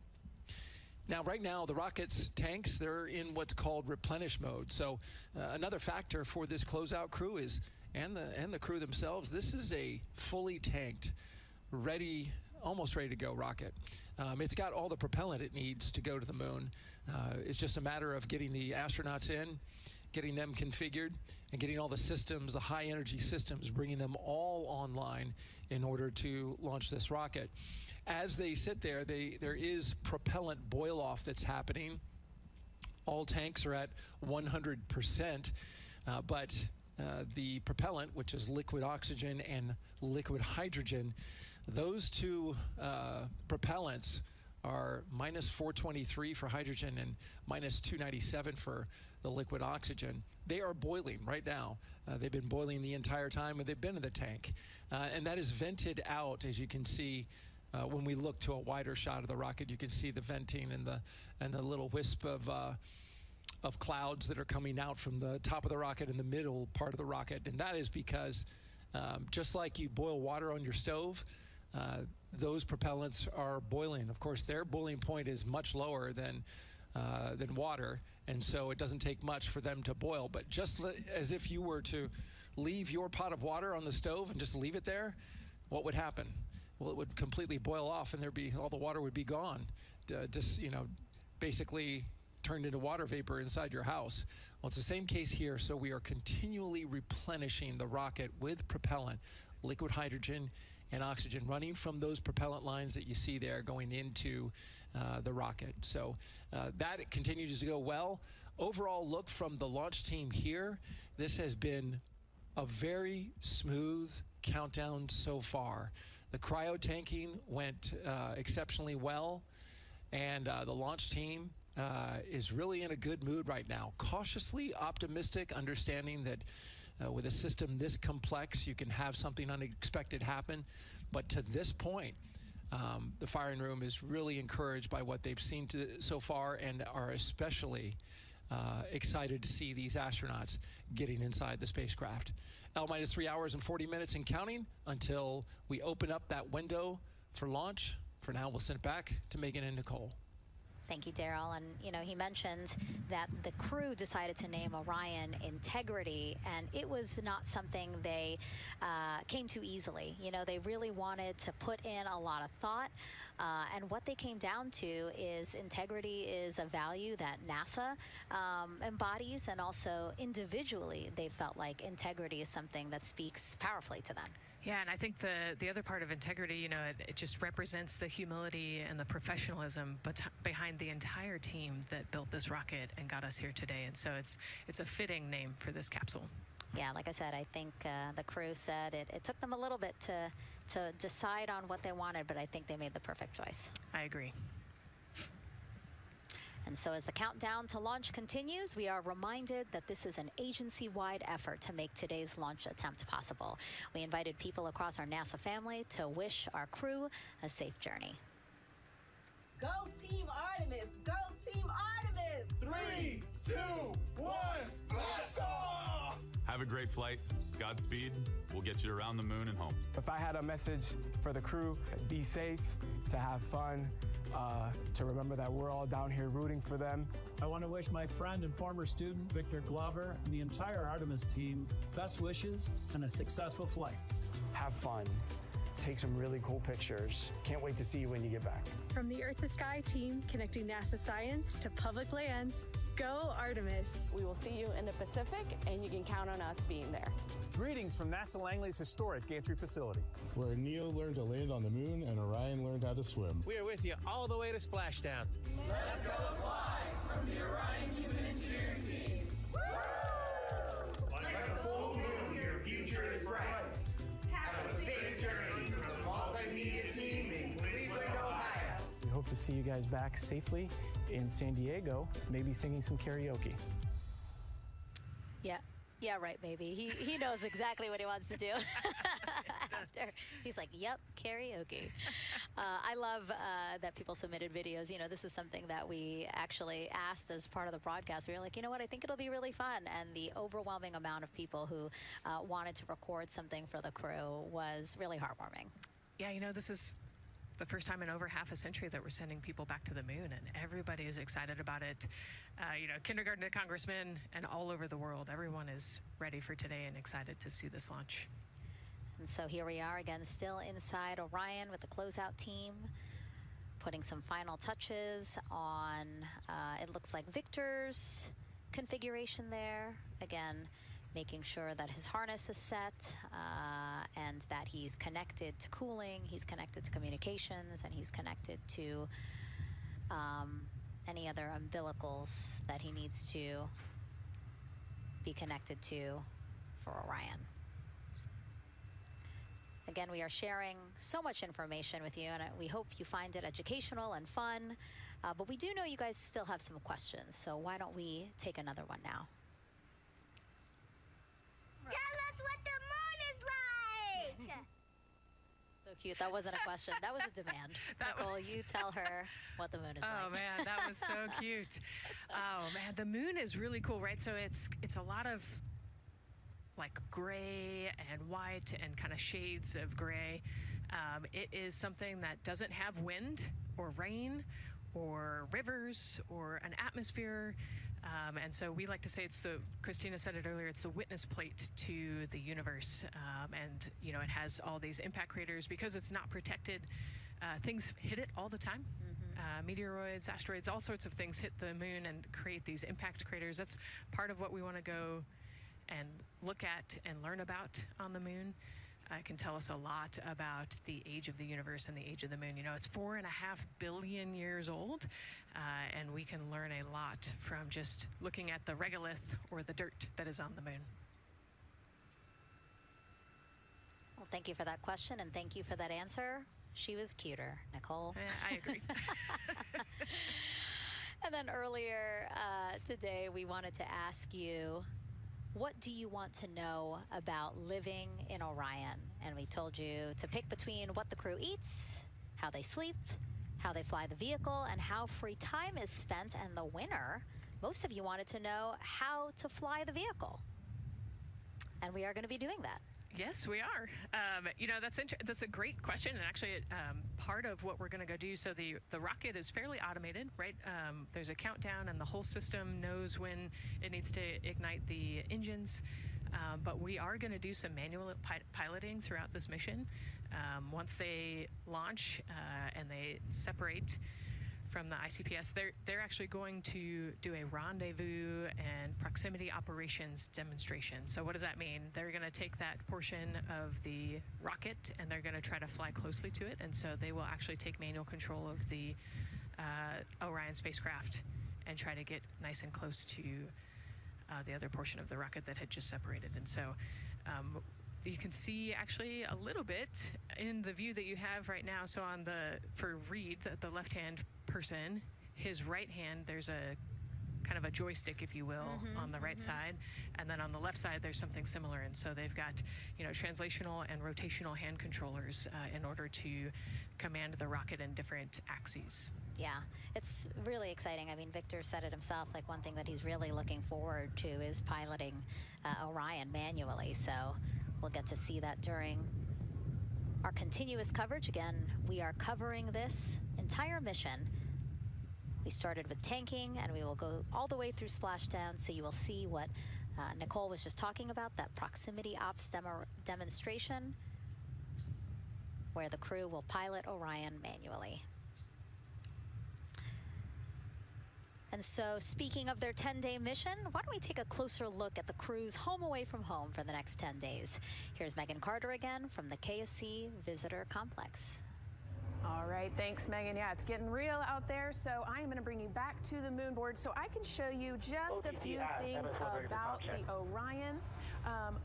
Speaker 5: Now, right now, the rocket's tanks, they're in what's called replenish mode. So another factor for this closeout crew is, and the crew themselves, this is a fully tanked, ready, almost ready to go rocket. It's got all the propellant it needs to go to the moon. It's just a matter of getting the astronauts in, getting them configured, and getting all the systems, the high energy systems, bringing them all online in order to launch this rocket. As they sit there, there is propellant boil off that's happening. All tanks are at 100%, but the propellant, which is liquid oxygen and liquid hydrogen, those two propellants are minus 423 for hydrogen and minus 297 for the liquid oxygen. They are boiling right now. They've been boiling the entire time when they've been in the tank. And that is vented out, as you can see. When we look to a wider shot of the rocket, you can see the venting and the little wisp of clouds that are coming out from the top of the rocket in the middle part of the rocket. And that is because just like you boil water on your stove, those propellants are boiling. Of course, their boiling point is much lower than water, and so it doesn't take much for them to boil. But just as if you were to leave your pot of water on the stove and just leave it there, what would happen? Well, it would completely boil off, and all the water would be gone, just basically turned into water vapor inside your house. Well, it's the same case here. So we are continually replenishing the rocket with propellant, liquid hydrogen and oxygen, running from those propellant lines that you see there going into the rocket. So that continues to go well. Overall look from the launch team here, this has been a very smooth countdown so far. The cryo tanking went exceptionally well, and the launch team is really in a good mood right now. Cautiously optimistic, understanding that with a system this complex, you can have something unexpected happen. But to this point, the firing room is really encouraged by what they've seen so far, and are especially excited to see these astronauts getting inside the spacecraft. L-minus 3 hours and 40 minutes and counting until we open up that window for launch. For now, we'll send it back to Megan and Nicole.
Speaker 4: Thank you, Daryl. And, he mentioned that the crew decided to name Orion Integrity, and it was not something they came to easily. They really wanted to put in a lot of thought, and what they came down to is integrity is a value that NASA embodies, and also individually they felt like integrity is something that speaks powerfully to them.
Speaker 3: Yeah, and I think the other part of integrity, it just represents the humility and the professionalism behind the entire team that built this rocket and got us here today. And so it's a fitting name for this capsule.
Speaker 4: Yeah, like I said, I think the crew said it took them a little bit to decide on what they wanted, but I think they made the perfect choice.
Speaker 3: I agree.
Speaker 4: And so as the countdown to launch continues, we are reminded that this is an agency-wide effort to make today's launch attempt possible. We invited people across our NASA family to wish our crew a safe journey.
Speaker 2: Go Team Artemis! Go Team Artemis!
Speaker 15: 3, 2, 1, blast off!
Speaker 22: Have a great flight. Godspeed. We'll get you around the moon and home.
Speaker 23: If I had a message for the crew, be safe, to have fun, to remember that we're all down here rooting for them.
Speaker 24: I want to wish my friend and former student, Victor Glover, and the entire Artemis team best wishes and a successful flight.
Speaker 23: Have fun. Take some really cool pictures. Can't wait to see you when you get back.
Speaker 10: From the Earth to Sky team, connecting NASA science to public lands, go Artemis.
Speaker 25: We will see you in the Pacific, and you can count on us being there.
Speaker 26: Greetings from NASA Langley's historic gantry facility,
Speaker 15: where Neil learned to land on the moon and Orion learned how to swim.
Speaker 26: We are with you all the way to splashdown.
Speaker 2: Let's go fly from the Orion Human Engineering team. Woo!
Speaker 27: Like a full moon, your future is bright. Have a safe journey from the multimedia team in Cleveland, Ohio.
Speaker 23: We hope to see you guys back safely in San Diego, maybe singing some karaoke.
Speaker 4: Yeah. Yeah, right, maybe. He knows exactly what he wants to do. After, he's like, yep, karaoke. I love that people submitted videos. You know, this is something that we actually asked as part of the broadcast. We were like, you know what, I think it'll be really fun. And the overwhelming amount of people who wanted to record something for the crew was really heartwarming.
Speaker 3: Yeah, you know, this is the first time in over half a century that we're sending people back to the moon, and everybody is excited about it. You know, kindergarten to congressmen and all over the world, everyone is ready for today and excited to see this launch.
Speaker 4: And so here we are again, still inside Orion with the closeout team, putting some final touches on, it looks like Victor's configuration there. Again, making sure that his harness is set and that he's connected to cooling, he's connected to communications, and he's connected to any other umbilicals that he needs to be connected to for Orion. Again, we are sharing so much information with you, and we hope you find it educational and fun. But we do know you guys still have some questions, so why don't we take another one now?
Speaker 1: Tell us what the moon is like!
Speaker 4: So cute. That wasn't a question. That was a demand. Nicole, you tell her what the moon is like.
Speaker 3: Oh, man, that was so cute. Oh, man, the moon is really cool, right? So it's a lot of like gray and white and kind of shades of gray. It is something that doesn't have wind or rain or rivers or an atmosphere. And so we like to say Christina said it earlier, it's the witness plate to the universe. And, you know, it has all these impact craters because it's not protected. Things hit it all the time. Meteoroids, asteroids, all sorts of things hit the moon and create these impact craters. That's part of what we want to go and look at and learn about on the moon. It can tell us a lot about the age of the universe and the age of the moon. You know, it's 4.5 billion years old, and we can learn a lot from just looking at the regolith or the dirt that is on the moon.
Speaker 4: Well, thank you for that question, and thank you for that answer. She was cuter, Nicole.
Speaker 3: I agree.
Speaker 4: And then earlier today, we wanted to ask you, what do you want to know about living in Orion? And we told you to pick between what the crew eats, how they sleep, how they fly the vehicle, and how free time is spent. And the winner, most of you wanted to know how to fly the vehicle. And we are going to be doing that.
Speaker 3: Yes, we are. You know, that's a great question, and actually part of what we're going to go do, so the rocket is fairly automated, right? There's a countdown, and the whole system knows when it needs to ignite the engines, but we are going to do some manual piloting throughout this mission. Once they launch and they separate from the ICPS, they're actually going to do a rendezvous and proximity operations demonstration. So what does that mean? They're going to take that portion of the rocket and they're going to try to fly closely to it. And so they will actually take manual control of the Orion spacecraft and try to get nice and close to the other portion of the rocket that had just separated. And so you can see actually a little bit in the view that you have right now. So for Reed, the left-hand person, his right hand, there's a kind of a joystick, if you will, on the right side, and then on the left side there's something similar. And so they've got, you know, translational and rotational hand controllers in order to command the rocket in different axes.
Speaker 4: Yeah, it's really exciting. I mean, Victor said it himself, like one thing that he's really looking forward to is piloting Orion manually. So we'll get to see that during our continuous coverage. Again, we are covering this entire mission. We started with tanking, and we will go all the way through splashdown, so you will see what Nicole was just talking about, that proximity ops demonstration, where the crew will pilot Orion manually. And so, speaking of their 10-day mission, why don't we take a closer look at the crew's home away from home for the next 10 days. Here's Megan Carter again from the KSC Visitor Complex.
Speaker 7: All right, thanks, Megan. Yeah, it's getting real out there, so I am going to bring you back to the moon board so I can show you just a few things about the Orion.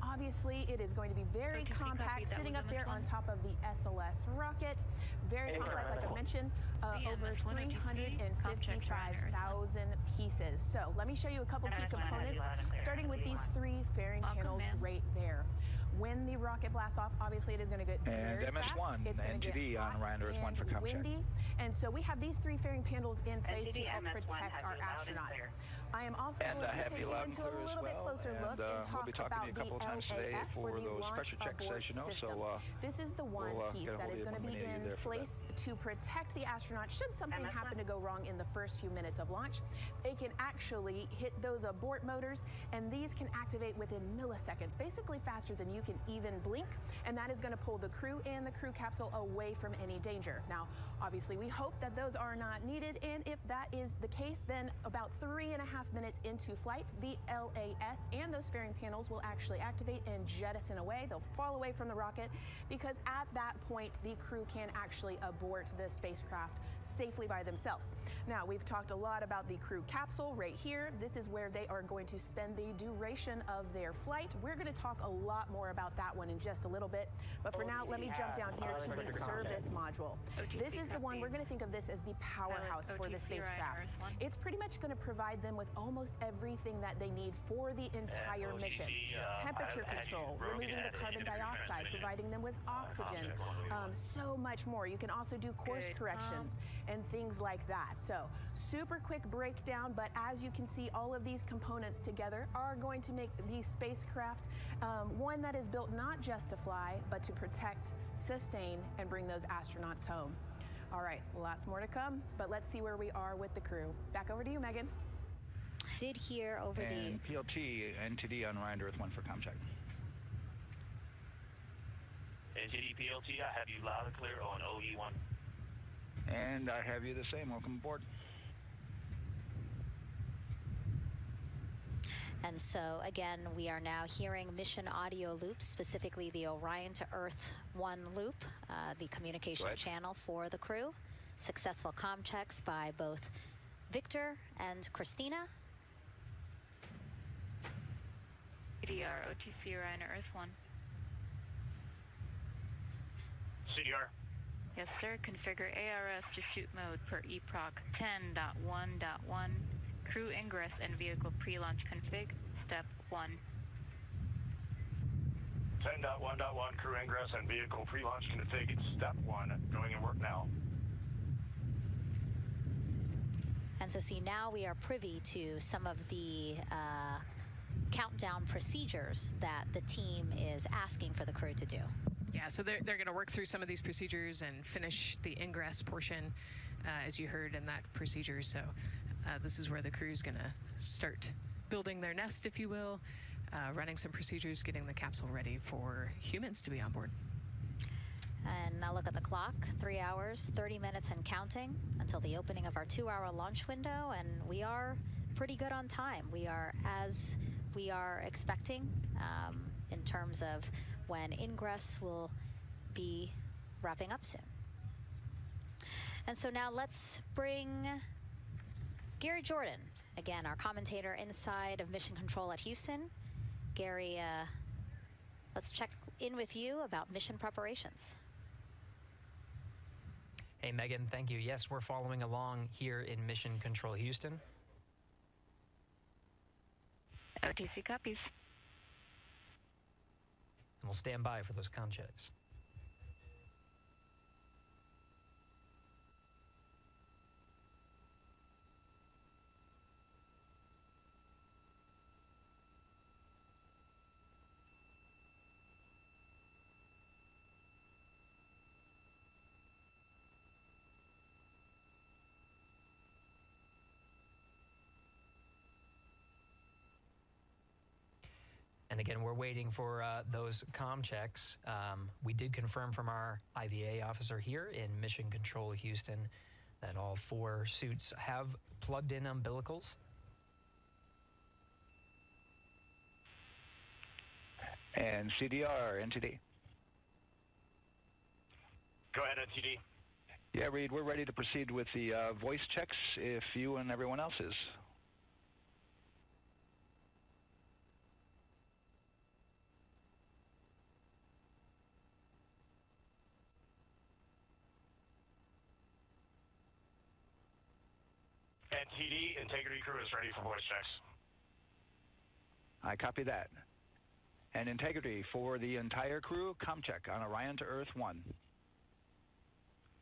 Speaker 7: Obviously, it is going to be very compact, sitting up there on top of the SLS rocket. Very compact, like I mentioned, over 355,000 pieces. So let me show you a couple key components, starting with these three fairing panels right there. When the rocket blasts off, obviously it is going to get very fast. It's going to get hot and windy. And so we have these three fairing panels in place to help protect our astronauts. I am also going to take you into a little bit closer look and talk about the LAS, or the Launch Abort System. This is the one piece that is going to be in place to protect the astronauts should something happen to go wrong in the first few minutes of launch. They can actually hit those abort motors, and these can activate within milliseconds, basically faster than you can even blink, and that is going to pull the crew and the crew capsule away from any danger. Now, obviously, we hope that those are not needed, and if that is the case, then about 3.5 minutes into flight, the LAS and those fairing panels will actually activate and jettison away. They'll fall away from the rocket, because at that point, the crew can actually abort the spacecraft safely by themselves. Now, we've talked a lot about the crew capsule right here. This is where they are going to spend the duration of their flight. We're going to talk a lot more about that one in just a little bit, but for now, let me jump down here to the service module. This is the one, we're going to think of this as the powerhouse for the spacecraft. It's pretty much going to provide them with almost everything that they need for the entire mission. Temperature control, removing the carbon dioxide, providing them with oxygen, so much more. You can also do course corrections and things like that. So super quick breakdown, but as you can see, all of these components together are going to make the spacecraft one that is built not just to fly, but to protect, sustain, and bring those astronauts home. All right, lots more to come, but let's see where we are with the crew. Back over to you, Megan.
Speaker 4: Did hear over
Speaker 21: and the PLT NTD on Orion Earth 1 for comm check.
Speaker 18: NTD PLT, I have you loud and clear on OE1.
Speaker 21: And I have you the same. Welcome aboard.
Speaker 4: And so, again, we are now hearing mission audio loops, specifically the Orion to Earth 1 loop, the communication channel for the crew. Successful comm checks by both Victor and Christina.
Speaker 19: CDR, OTC Orion to Earth 1.
Speaker 18: CDR.
Speaker 19: Yes, sir. Configure ARS to shoot mode per EPROC 10.1.1. Crew ingress and vehicle pre-launch config, step 1.
Speaker 18: 10.1.1, crew ingress and vehicle pre-launch config, step 1. Going in work now.
Speaker 4: And so see, now we are privy to some of the countdown procedures that the team is asking for the crew to do.
Speaker 3: Yeah, so they're going to work through some of these procedures and finish the ingress portion, as you heard in that procedure. So this is where the crew's going to start building their nest, if you will, running some procedures, getting the capsule ready for humans to be on board.
Speaker 4: And now look at the clock, 3 hours, 30 minutes and counting until the opening of our 2-hour launch window, and we are pretty good on time. We are as we are expecting in terms of when ingress will be wrapping up soon. And so now let's bring Gary Jordan, again, our commentator inside of Mission Control at Houston. Gary, let's check in with you about mission preparations.
Speaker 9: Hey, Megan, thank you. Yes, we're following along here in Mission Control Houston.
Speaker 19: OTC copies.
Speaker 9: And we'll stand by for those comm checks. And again, we're waiting for those comm checks. We did confirm from our IVA officer here in Mission Control Houston that all 4 suits have plugged in umbilicals.
Speaker 21: And CDR, NTD.
Speaker 18: Go ahead, NTD.
Speaker 21: Yeah, Reed, we're ready to proceed with the voice checks if you and everyone else is.
Speaker 18: NTD, Integrity crew is ready for voice checks.
Speaker 21: I copy that. And Integrity for the entire crew, ComCheck on Orion to Earth 1.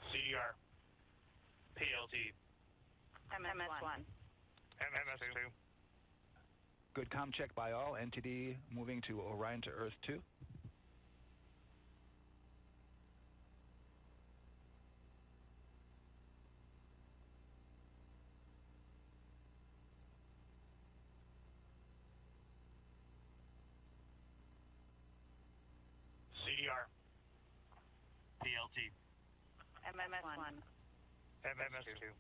Speaker 18: CDR. PLT.
Speaker 19: MS1.
Speaker 18: MS2.
Speaker 21: Good ComCheck by all. NTD moving to Orion to Earth 2.
Speaker 18: CDR. PLT.
Speaker 19: MS1.
Speaker 18: MS2.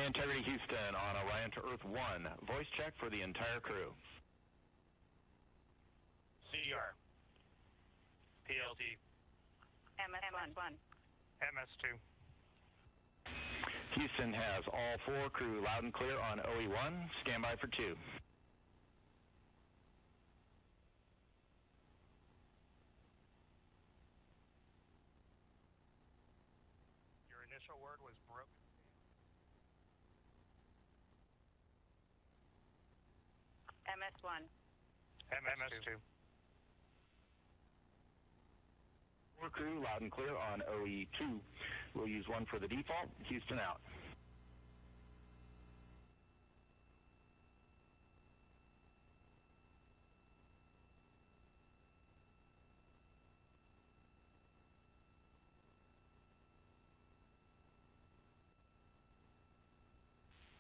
Speaker 21: Integrity Houston on Orion to Earth 1. Voice check for the entire crew.
Speaker 18: CDR. PLT.
Speaker 19: MS1.
Speaker 18: MS2.
Speaker 21: Houston has all 4 crew loud and clear on OE1. Stand by for 2.
Speaker 18: Your initial word was broke.
Speaker 19: MS1.
Speaker 18: MS2.
Speaker 21: 4 crew loud and clear on OE2. We'll use 1 for the default. Houston out.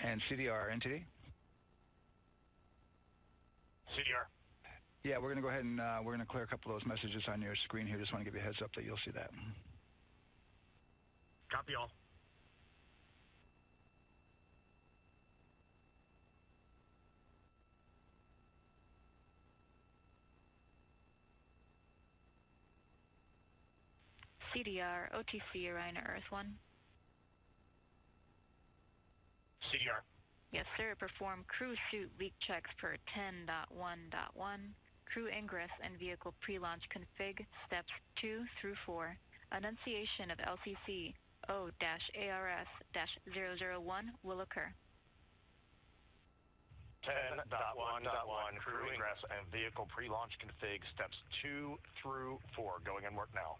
Speaker 21: And CDR entity?
Speaker 18: CDR.
Speaker 21: Yeah, we're going to go ahead and we're going to clear a couple of those messages on your screen here. Just want to give you a heads up that you'll see that.
Speaker 18: Copy all.
Speaker 19: CDR, OTC, Orion to Earth 1.
Speaker 18: CDR.
Speaker 19: Yes, sir. Perform crew suit leak checks per 10.1.1. Crew ingress and vehicle pre-launch config steps 2 through 4. Annunciation of LCC O-ARS-001 will occur.
Speaker 18: 10.1.1 crew ingress and vehicle pre-launch config steps 2 through 4 going in work now.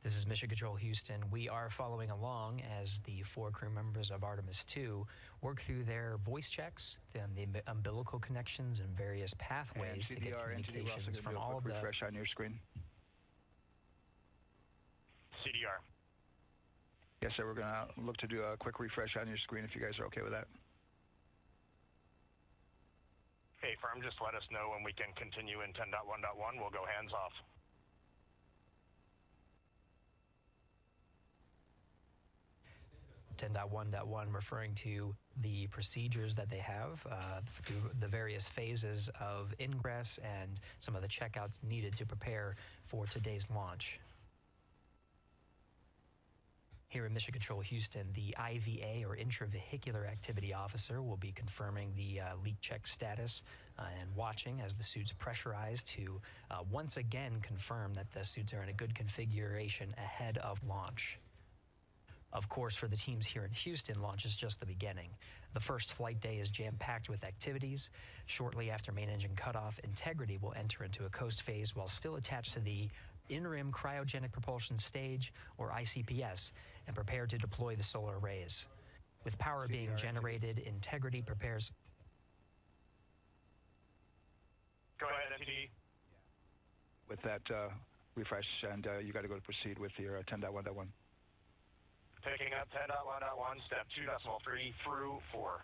Speaker 9: This is Mission Control Houston. We are following along as the 4 crew members of Artemis II work through their voice checks, then the umbilical connections and various pathways to get communications from all of the...
Speaker 21: refresh on your screen.
Speaker 18: CDR.
Speaker 21: Yes, sir. We're going to look to do a quick refresh on your screen if you guys are okay with that.
Speaker 18: Hey, firm, just let us know when we can continue in 10.1.1. We'll go hands off.
Speaker 9: 10.1.1 referring to the procedures that they have through the various phases of ingress and some of the checkouts needed to prepare for today's launch. Here in Mission Control Houston, the IVA or Intravehicular Activity Officer will be confirming the leak check status and watching as the suits pressurize to once again confirm that the suits are in a good configuration ahead of launch. Of course, for the teams here in Houston, launch is just the beginning. The first flight day is jam-packed with activities. Shortly after main engine cutoff, Integrity will enter into a coast phase while still attached to the Interim Cryogenic Propulsion Stage, or ICPS, and prepare to deploy the solar arrays. With power being generated, Integrity prepares...
Speaker 18: Go ahead. NTD.
Speaker 21: With that refresh, and you got to go to proceed with your 10.1.1.
Speaker 18: Picking up 10.1.1, step 2.3 through 4.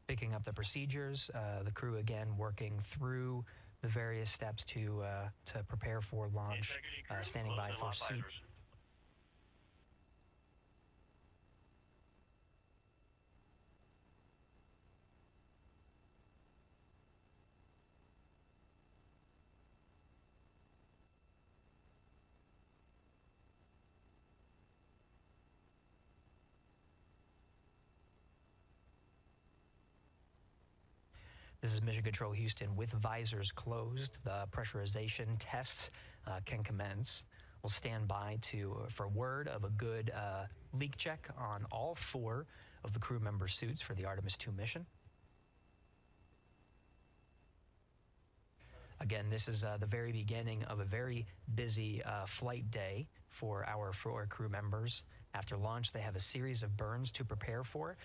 Speaker 9: Picking up the procedures, the crew again working through the various steps to prepare for launch, standing by for suit. This is Mission Control Houston with visors closed. The pressurization tests can commence. We'll stand by for word of a good leak check on all 4 of the crew member suits for the Artemis II mission. Again, this is the very beginning of a very busy flight day for our 4 crew members. After launch, they have a series of burns to prepare for.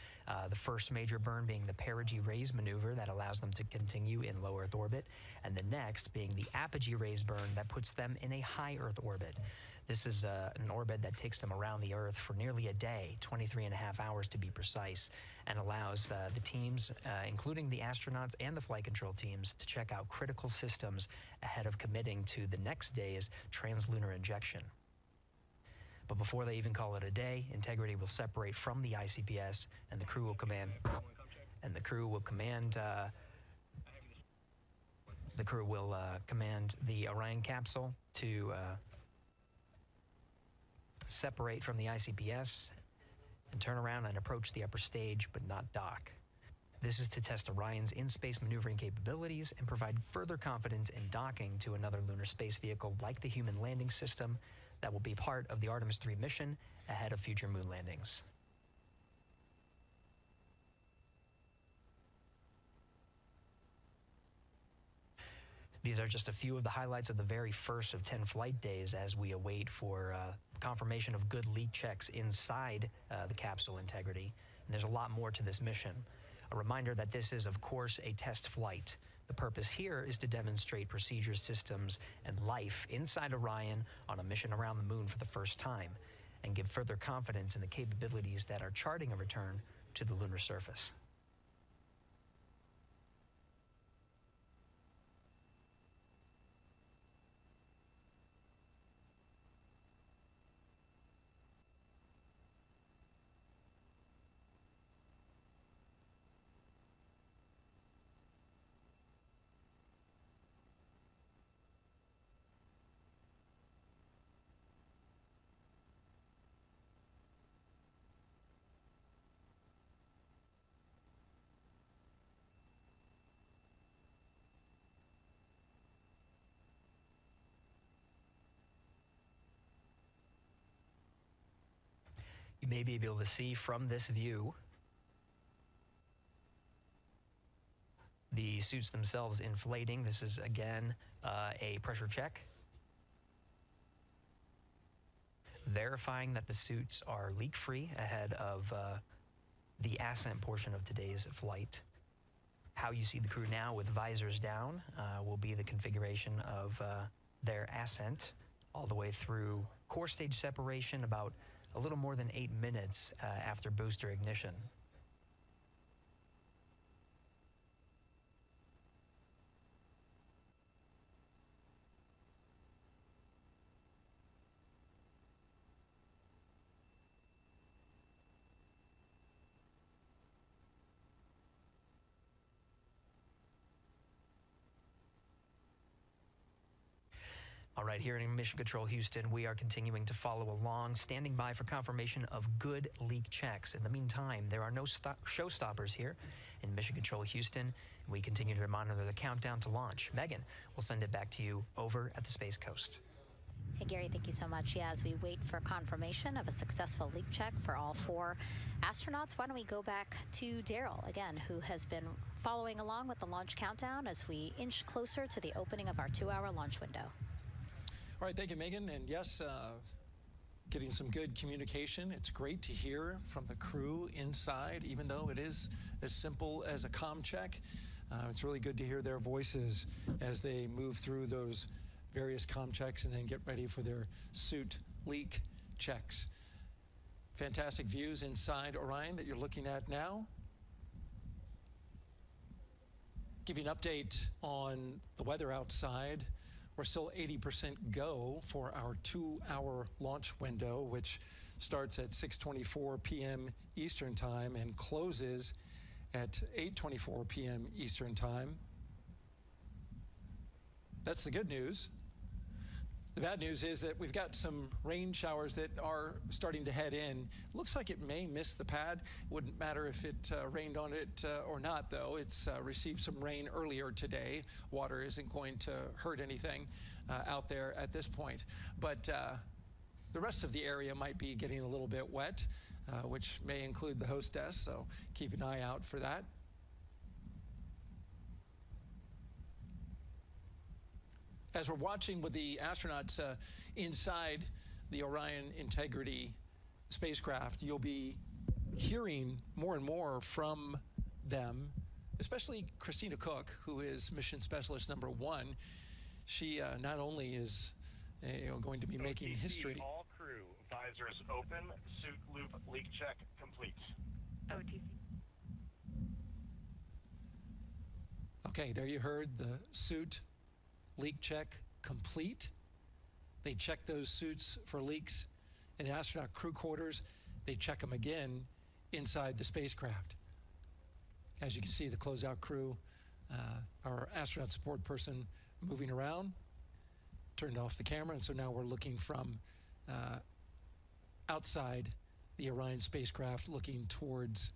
Speaker 9: The first major burn being the Perigee raise maneuver that allows them to continue in low Earth orbit, and the next being the Apogee raise burn that puts them in a high Earth orbit. This is an orbit that takes them around the Earth for nearly a day, 23.5 hours to be precise, and allows the teams, including the astronauts and the flight control teams, to check out critical systems ahead of committing to the next day's translunar injection. But before they even call it a day, Integrity will separate from the ICPS, and the crew will command. Command the Orion capsule to separate from the ICPS and turn around and approach the upper stage, but not dock. This is to test Orion's in-space maneuvering capabilities and provide further confidence in docking to another lunar space vehicle like the Human Landing System that will be part of the Artemis III mission ahead of future moon landings. These are just a few of the highlights of the very first of 10 flight days as we await for confirmation of good leak checks inside the capsule Integrity. And there's a lot more to this mission. A reminder that this is, of course, a test flight. The purpose here is to demonstrate procedures, systems, and life inside Orion on a mission around the moon for the first time, and give further confidence in the capabilities that are charting a return to the lunar surface. You may be able to see from this view the suits themselves inflating. This is, again, a pressure check, verifying that the suits are leak-free ahead of the Ascent portion of today's flight. How you see the crew now with visors down will be the configuration of their Ascent all the way through core stage separation about a little more than 8 minutes after booster ignition. All right, here in Mission Control Houston, we are continuing to follow along, standing by for confirmation of good leak checks. In the meantime, there are no showstoppers here in Mission Control Houston. We continue to monitor the countdown to launch. Megan, we'll send it back to you over at the Space Coast.
Speaker 4: Hey, Gary, thank you so much. Yeah, as we wait for confirmation of a successful leak check for all 4 astronauts, why don't we go back to Daryl again, who has been following along with the launch countdown as we inch closer to the opening of our 2-hour launch window.
Speaker 5: All right, thank you, Megan. And yes, getting some good communication. It's great to hear from the crew inside, even though it is as simple as a comm check. It's really good to hear their voices as they move through those various comm checks and then get ready for their suit leak checks. Fantastic views inside Orion that you're looking at now. Give you an update on the weather outside. We're still 80% go for our 2-hour launch window, which starts at 6:24 p.m. Eastern Time and closes at 8:24 p.m. Eastern Time. That's the good news. The bad news is that we've got some rain showers that are starting to head in. Looks like it may miss the pad. Wouldn't matter if it rained on it or not, though. It's received some rain earlier today. Water isn't going to hurt anything out there at this point. But the rest of the area might be getting a little bit wet, which may include the hostess, so keep an eye out for that. As we're watching with the astronauts inside the Orion Integrity spacecraft, you'll be hearing more and more from them, especially Christina Cook, who is mission specialist number 1. She not only is going to be making history.
Speaker 18: All crew, visors open, suit loop leak check complete.
Speaker 19: OTC.
Speaker 5: Okay, there you heard the suit leak check complete. They check those suits for leaks in the astronaut crew quarters. They check them again inside the spacecraft. As you can see, the closeout crew, our astronaut support person moving around, turned off the camera, and so now we're looking from outside the Orion spacecraft looking towards,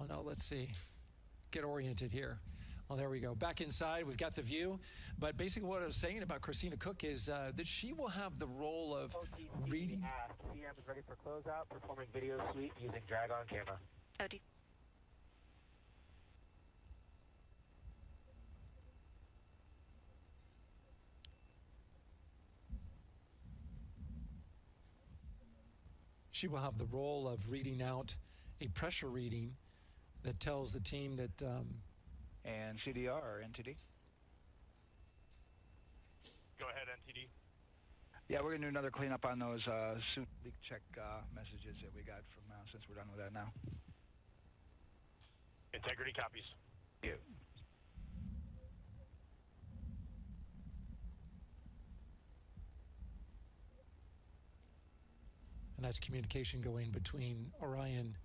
Speaker 5: oh no, let's see, get oriented here. Well, there we go. Back inside, we've got the view. But basically what I was saying about Christina Cook is that she will have the role of reading.
Speaker 6: CM is ready for closeout, performing video sweep using drag-on camera.
Speaker 19: OD.
Speaker 5: She will have the role of reading out a pressure reading that tells the team that
Speaker 21: and CDR or NTD?
Speaker 18: Go ahead, NTD.
Speaker 21: Yeah, we're going to do another cleanup on those suit leak check messages that we got from since we're done with that now.
Speaker 18: Integrity copies.
Speaker 21: Yeah.
Speaker 5: And that's communication going between Orion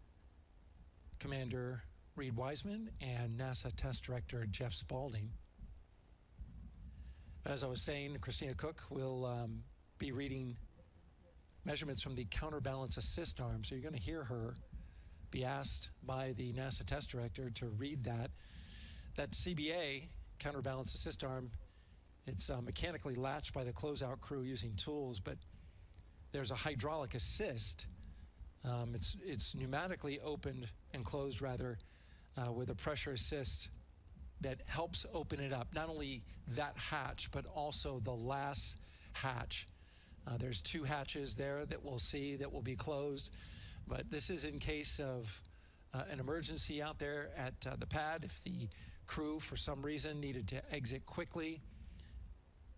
Speaker 5: Commander Reed Wiseman and NASA Test Director Jeff Spaulding. As I was saying, Christina Cook will be reading measurements from the counterbalance assist arm. So you're going to hear her be asked by the NASA Test Director to read that. That CBA, counterbalance assist arm, it's mechanically latched by the closeout crew using tools, but there's a hydraulic assist. It's pneumatically opened and closed rather with a pressure assist that helps open it up. Not only that hatch, but also the last hatch. There's 2 hatches there that we'll see that will be closed, but this is in case of an emergency out there at the pad. If the crew, for some reason, needed to exit quickly,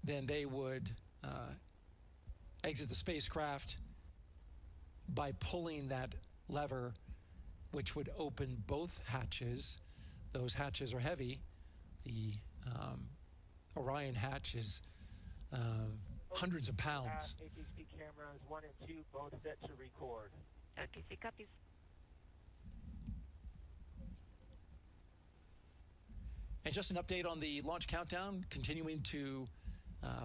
Speaker 5: then they would exit the spacecraft by pulling that lever, which would open both hatches. Those hatches are heavy. The Orion hatch is hundreds of pounds.
Speaker 6: ATC cameras 1 and 2 both set to record.
Speaker 19: OTC copies.
Speaker 5: And just an update on the launch countdown, continuing to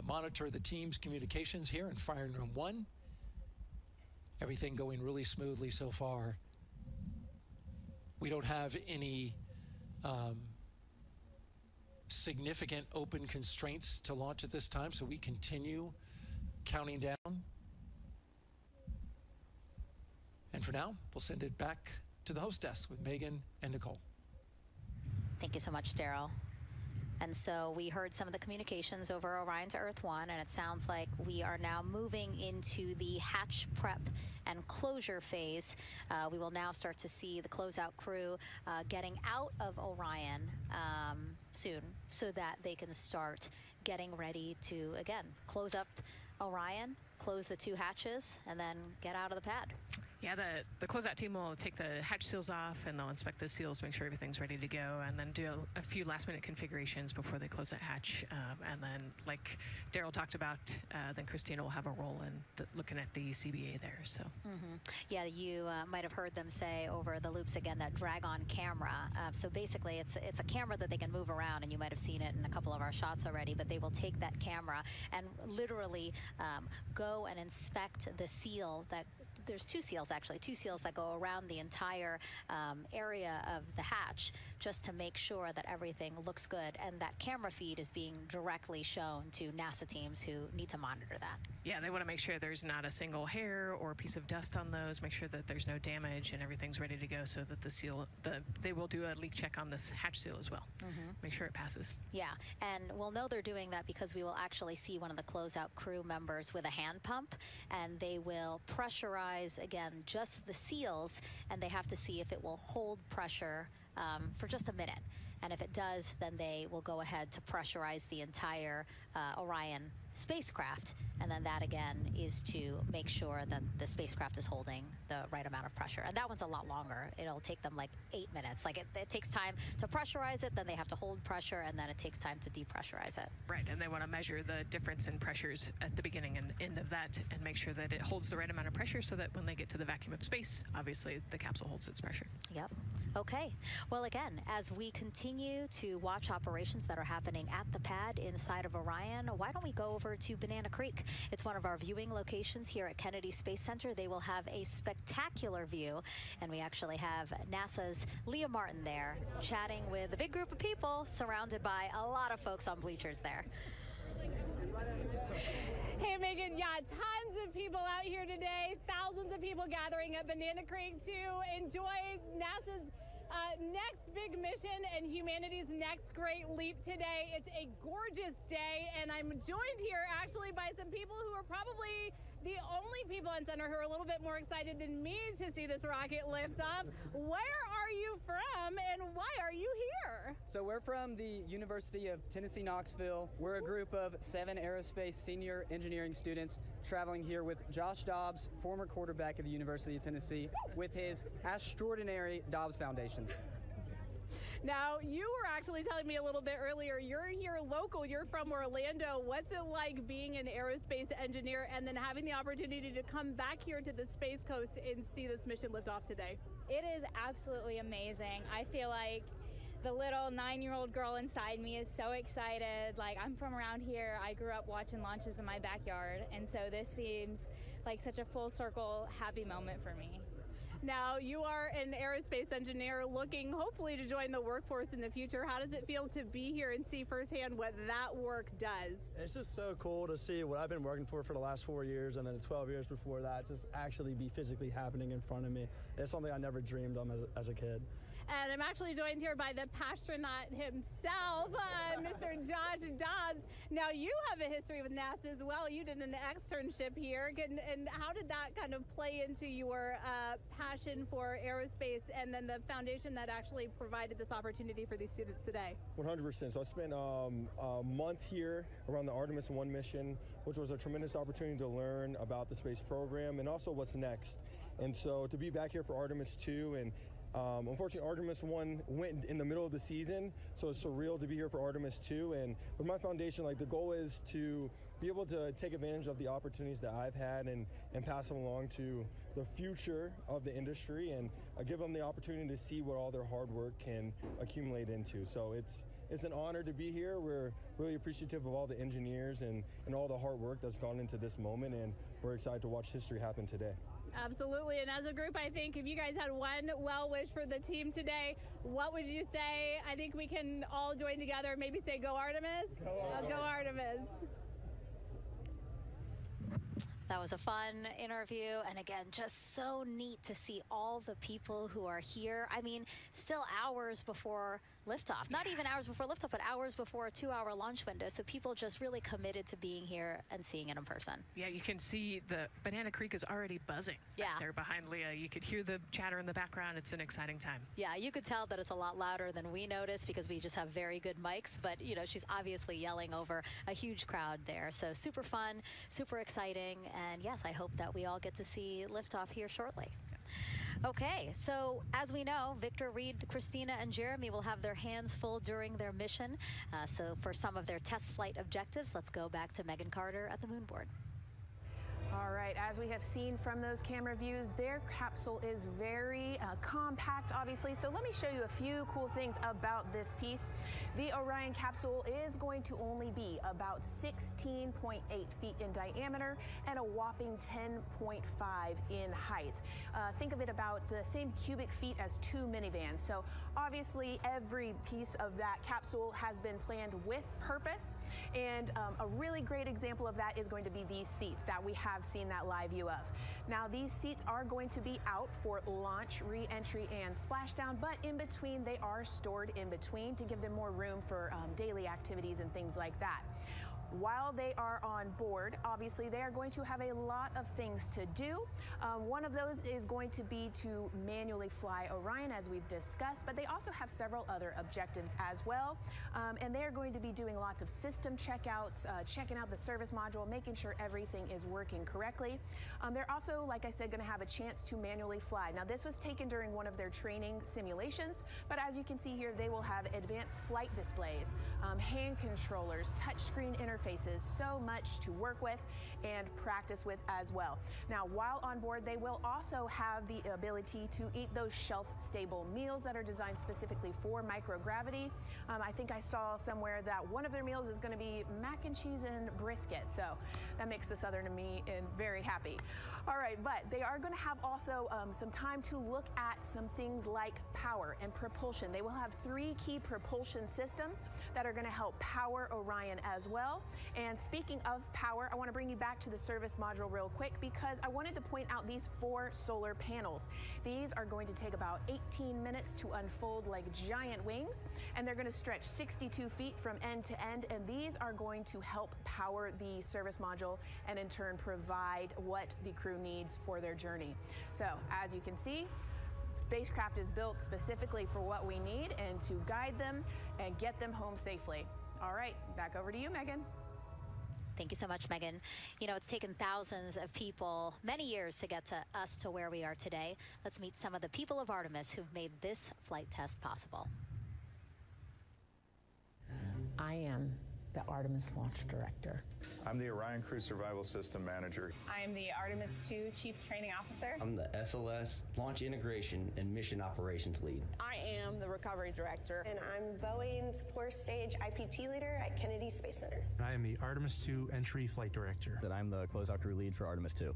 Speaker 5: monitor the team's communications here in Firing Room 1. Everything going really smoothly so far. We don't have any significant open constraints to launch at this time, so we continue counting down. And for now, we'll send it back to the host desk with Megan and Nicole.
Speaker 4: Thank you so much, Daryl. And so we heard some of the communications over Orion to Earth 1, and it sounds like we are now moving into the hatch prep and closure phase. We will now start to see the closeout crew getting out of Orion soon so that they can start getting ready to, again, close up Orion, close the 2 hatches, and then get out of the pad.
Speaker 3: Yeah, the closeout team will take the hatch seals off, and they'll inspect the seals, make sure everything's ready to go, and then do a few last-minute configurations before they close that hatch. And then, like Daryl talked about, then Christina will have a role in looking at the CBA there. So.
Speaker 4: Yeah, you might have heard them say over the loops again that drag-on camera. So basically, it's a camera that they can move around, and you might have seen it in a couple of our shots already. But they will take that camera and literally go and inspect the seal that. There's 2 seals, actually, 2 seals that go around the entire area of the hatch just to make sure that everything looks good. And that camera feed is being directly shown to NASA teams who need to monitor that.
Speaker 3: Yeah, they want to make sure there's not a single hair or piece of dust on those, make sure that there's no damage and everything's ready to go so that the seal, they will do a leak check on this hatch seal as well. Make sure it passes.
Speaker 4: Yeah, and we'll know they're doing that because we will actually see one of the closeout crew members with a hand pump, and they will pressurize again just the seals, and they have to see if it will hold pressure for just a minute. And if it does, then they will go ahead to pressurize the entire Orion spacecraft. And then that again is to make sure that the spacecraft is holding the right amount of pressure. And that one's a lot longer. It'll take them like 8 minutes. Like it takes time to pressurize it, then they have to hold pressure, and then it takes time to depressurize it.
Speaker 3: Right, and they want to measure the difference in pressures at the beginning and end of that and make sure that it holds the right amount of pressure so that when they get to the vacuum of space, obviously the capsule holds its pressure.
Speaker 4: Yep. Okay. Well, again, as we continue to watch operations that are happening at the pad inside of Orion, why don't we go over to Banana Creek? It's one of our viewing locations here at Kennedy Space Center. They will have a spectacular view, and we actually have NASA's Leah Martin there chatting with a big group of people surrounded by a lot of folks on bleachers there.
Speaker 10: Hey, Megan, yeah, tons of people out here today, thousands of people gathering at Banana Creek to enjoy NASA's next big mission and humanity's next great leap today. It's a gorgeous day, and I'm joined here actually by some people who are probably the only people on center who are a little bit more excited than me to see this rocket lift off. Where are you from, and why are you here?
Speaker 8: So we're from the University of Tennessee, Knoxville. We're a group of 7 aerospace senior engineering students traveling here with Josh Dobbs, former quarterback of the University of Tennessee, with his extraordinary Dobbs Foundation.
Speaker 10: Now, you were actually telling me a little bit earlier, you're here local, you're from Orlando. What's it like being an aerospace engineer and then having the opportunity to come back here to the Space Coast and see this mission lift off today?
Speaker 11: It is absolutely amazing. I feel like the little 9-year-old girl inside me is so excited. Like, I'm from around here. I grew up watching launches in my backyard, and so this seems like such a full circle happy moment for me.
Speaker 10: Now, you are an aerospace engineer looking hopefully to join the workforce in the future. How does it feel to be here and see firsthand what that work does?
Speaker 12: It's just so cool to see what I've been working for the last 4 years, and then 12 years before that, just actually be physically happening in front of me. It's something I never dreamed of as a kid.
Speaker 10: And I'm actually joined here by the astronaut himself, Mr. Josh Dobbs. Now, you have a history with NASA as well. You did an externship here. And how did that kind of play into your passion for aerospace and then the foundation that actually provided this opportunity for these students today?
Speaker 13: 100%. So I spent a month here around the Artemis I mission, which was a tremendous opportunity to learn about the space program and also what's next. And so to be back here for Artemis II, and unfortunately, Artemis 1 went in the middle of the season, so it's surreal to be here for Artemis 2. And with my foundation, like, the goal is to be able to take advantage of the opportunities that I've had and pass them along to the future of the industry and give them the opportunity to see what all their hard work can accumulate into. So it's an honor to be here. We're really appreciative of all the engineers and all the hard work that's gone into this moment, and we're excited to watch history happen today.
Speaker 10: Absolutely, and as a group, I think if you guys had one well wish for the team today, what would you say? I think we can all join together, maybe say, go Artemis? Go Artemis.
Speaker 4: that was a fun interview. And again, just so neat to see all the people who are here. I mean, still hours before liftoff. Not even hours before liftoff, but hours before a 2-hour launch window. So people just really committed to being here and seeing it in person.
Speaker 3: Yeah, you can see the Banana Creek is already buzzing.
Speaker 4: Yeah.
Speaker 3: There behind Leah. You could hear the chatter in the background. It's an exciting time.
Speaker 4: Yeah, you could tell that it's a lot louder than we noticed because we just have very good mics. But, you know, she's obviously yelling over a huge crowd there. So super fun, super exciting. And yes, I hope that we all get to see liftoff here shortly. Okay, so as we know, Victor, Reed, Christina, and Jeremy will have their hands full during their mission. So for some of their test flight objectives, let's go back to Megan Carter at the moon board.
Speaker 7: All right, as we have seen from those camera views, their capsule is very compact, obviously. So let me show you a few cool things about this piece. The Orion capsule is going to only be about 16.8 feet in diameter and a whopping 10.5 in height. Think of it about the same cubic feet as 2 minivans. So obviously every piece of that capsule has been planned with purpose. And a really great example of that is going to be these seats that we have seen that live view of. Now these seats are going to be out for launch, re-entry, and splashdown, but in between they are stored in between to give them more room for daily activities and things like that. While they are on board, obviously they are going to have a lot of things to do. One of those is going to be to manually fly Orion, as we've discussed, but they also have several other objectives as well. And they're going to be doing lots of system checkouts, checking out the service module, making sure everything is working correctly. They're also, like I said, going to have a chance to manually fly. Now, this was taken during one of their training simulations, but as you can see here, they will have advanced flight displays, hand controllers, touchscreen interfaces, so much to work with and practice with as well. Now, while on board, they will also have the ability to eat those shelf-stable meals that are designed specifically for microgravity. I think I saw somewhere that one of their meals is going to be mac and cheese and brisket, so that makes the Southern in me very happy. All right, but they are going to have also some time to look at some things like power and propulsion. They will have 3 key propulsion systems that are going to help power Orion as well. And speaking of power, I want to bring you back to the service module real quick because I wanted to point out these 4 solar panels. These are going to take about 18 minutes to unfold like giant wings, and they're going to stretch 62 feet from end to end, and these are going to help power the service module and in turn provide what the crew needs for their journey. So as you can see, spacecraft is built specifically for what we need and to guide them and get them home safely. All right, back over to you, Megan.
Speaker 4: Thank you so much, Megan. You know, it's taken thousands of people many years to get to us to where we are today. Let's meet some of the people of Artemis who've made this flight test possible.
Speaker 14: I am the Artemis Launch Director.
Speaker 16: I'm the Orion Crew Survival System Manager.
Speaker 17: I'm the Artemis II Chief Training Officer.
Speaker 20: I'm the SLS Launch Integration and Mission Operations Lead.
Speaker 22: I am the Recovery Director.
Speaker 24: And I'm Boeing's Core Stage IPT Leader at Kennedy Space Center.
Speaker 25: I am the Artemis II Entry Flight Director.
Speaker 28: And I'm the Closeout Crew Lead for Artemis II.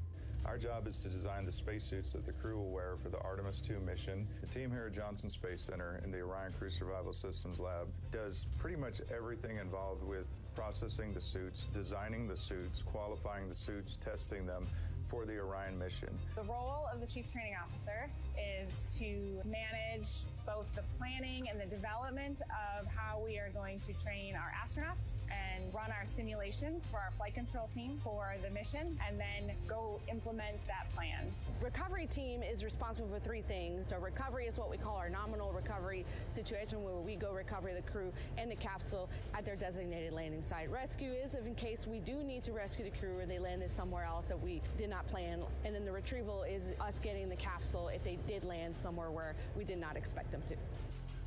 Speaker 16: Our job is to design the spacesuits that the crew will wear for the Artemis II mission. The team here at Johnson Space Center in the Orion Crew Survival Systems Lab does pretty much everything involved with processing the suits, designing the suits, qualifying the suits, testing them for the Orion mission.
Speaker 17: The role of the Chief Training Officer is to manage both the planning and the development of how we are going to train our astronauts and run our simulations for our flight control team for the mission, and then go implement that plan.
Speaker 22: Recovery team is responsible for 3 things. So recovery is what we call our nominal recovery situation, where we go recover the crew and the capsule at their designated landing site. Rescue is in case we do need to rescue the crew or they landed somewhere else that we did not plan. And then the retrieval is us getting the capsule if they did land somewhere where we did not expect them to.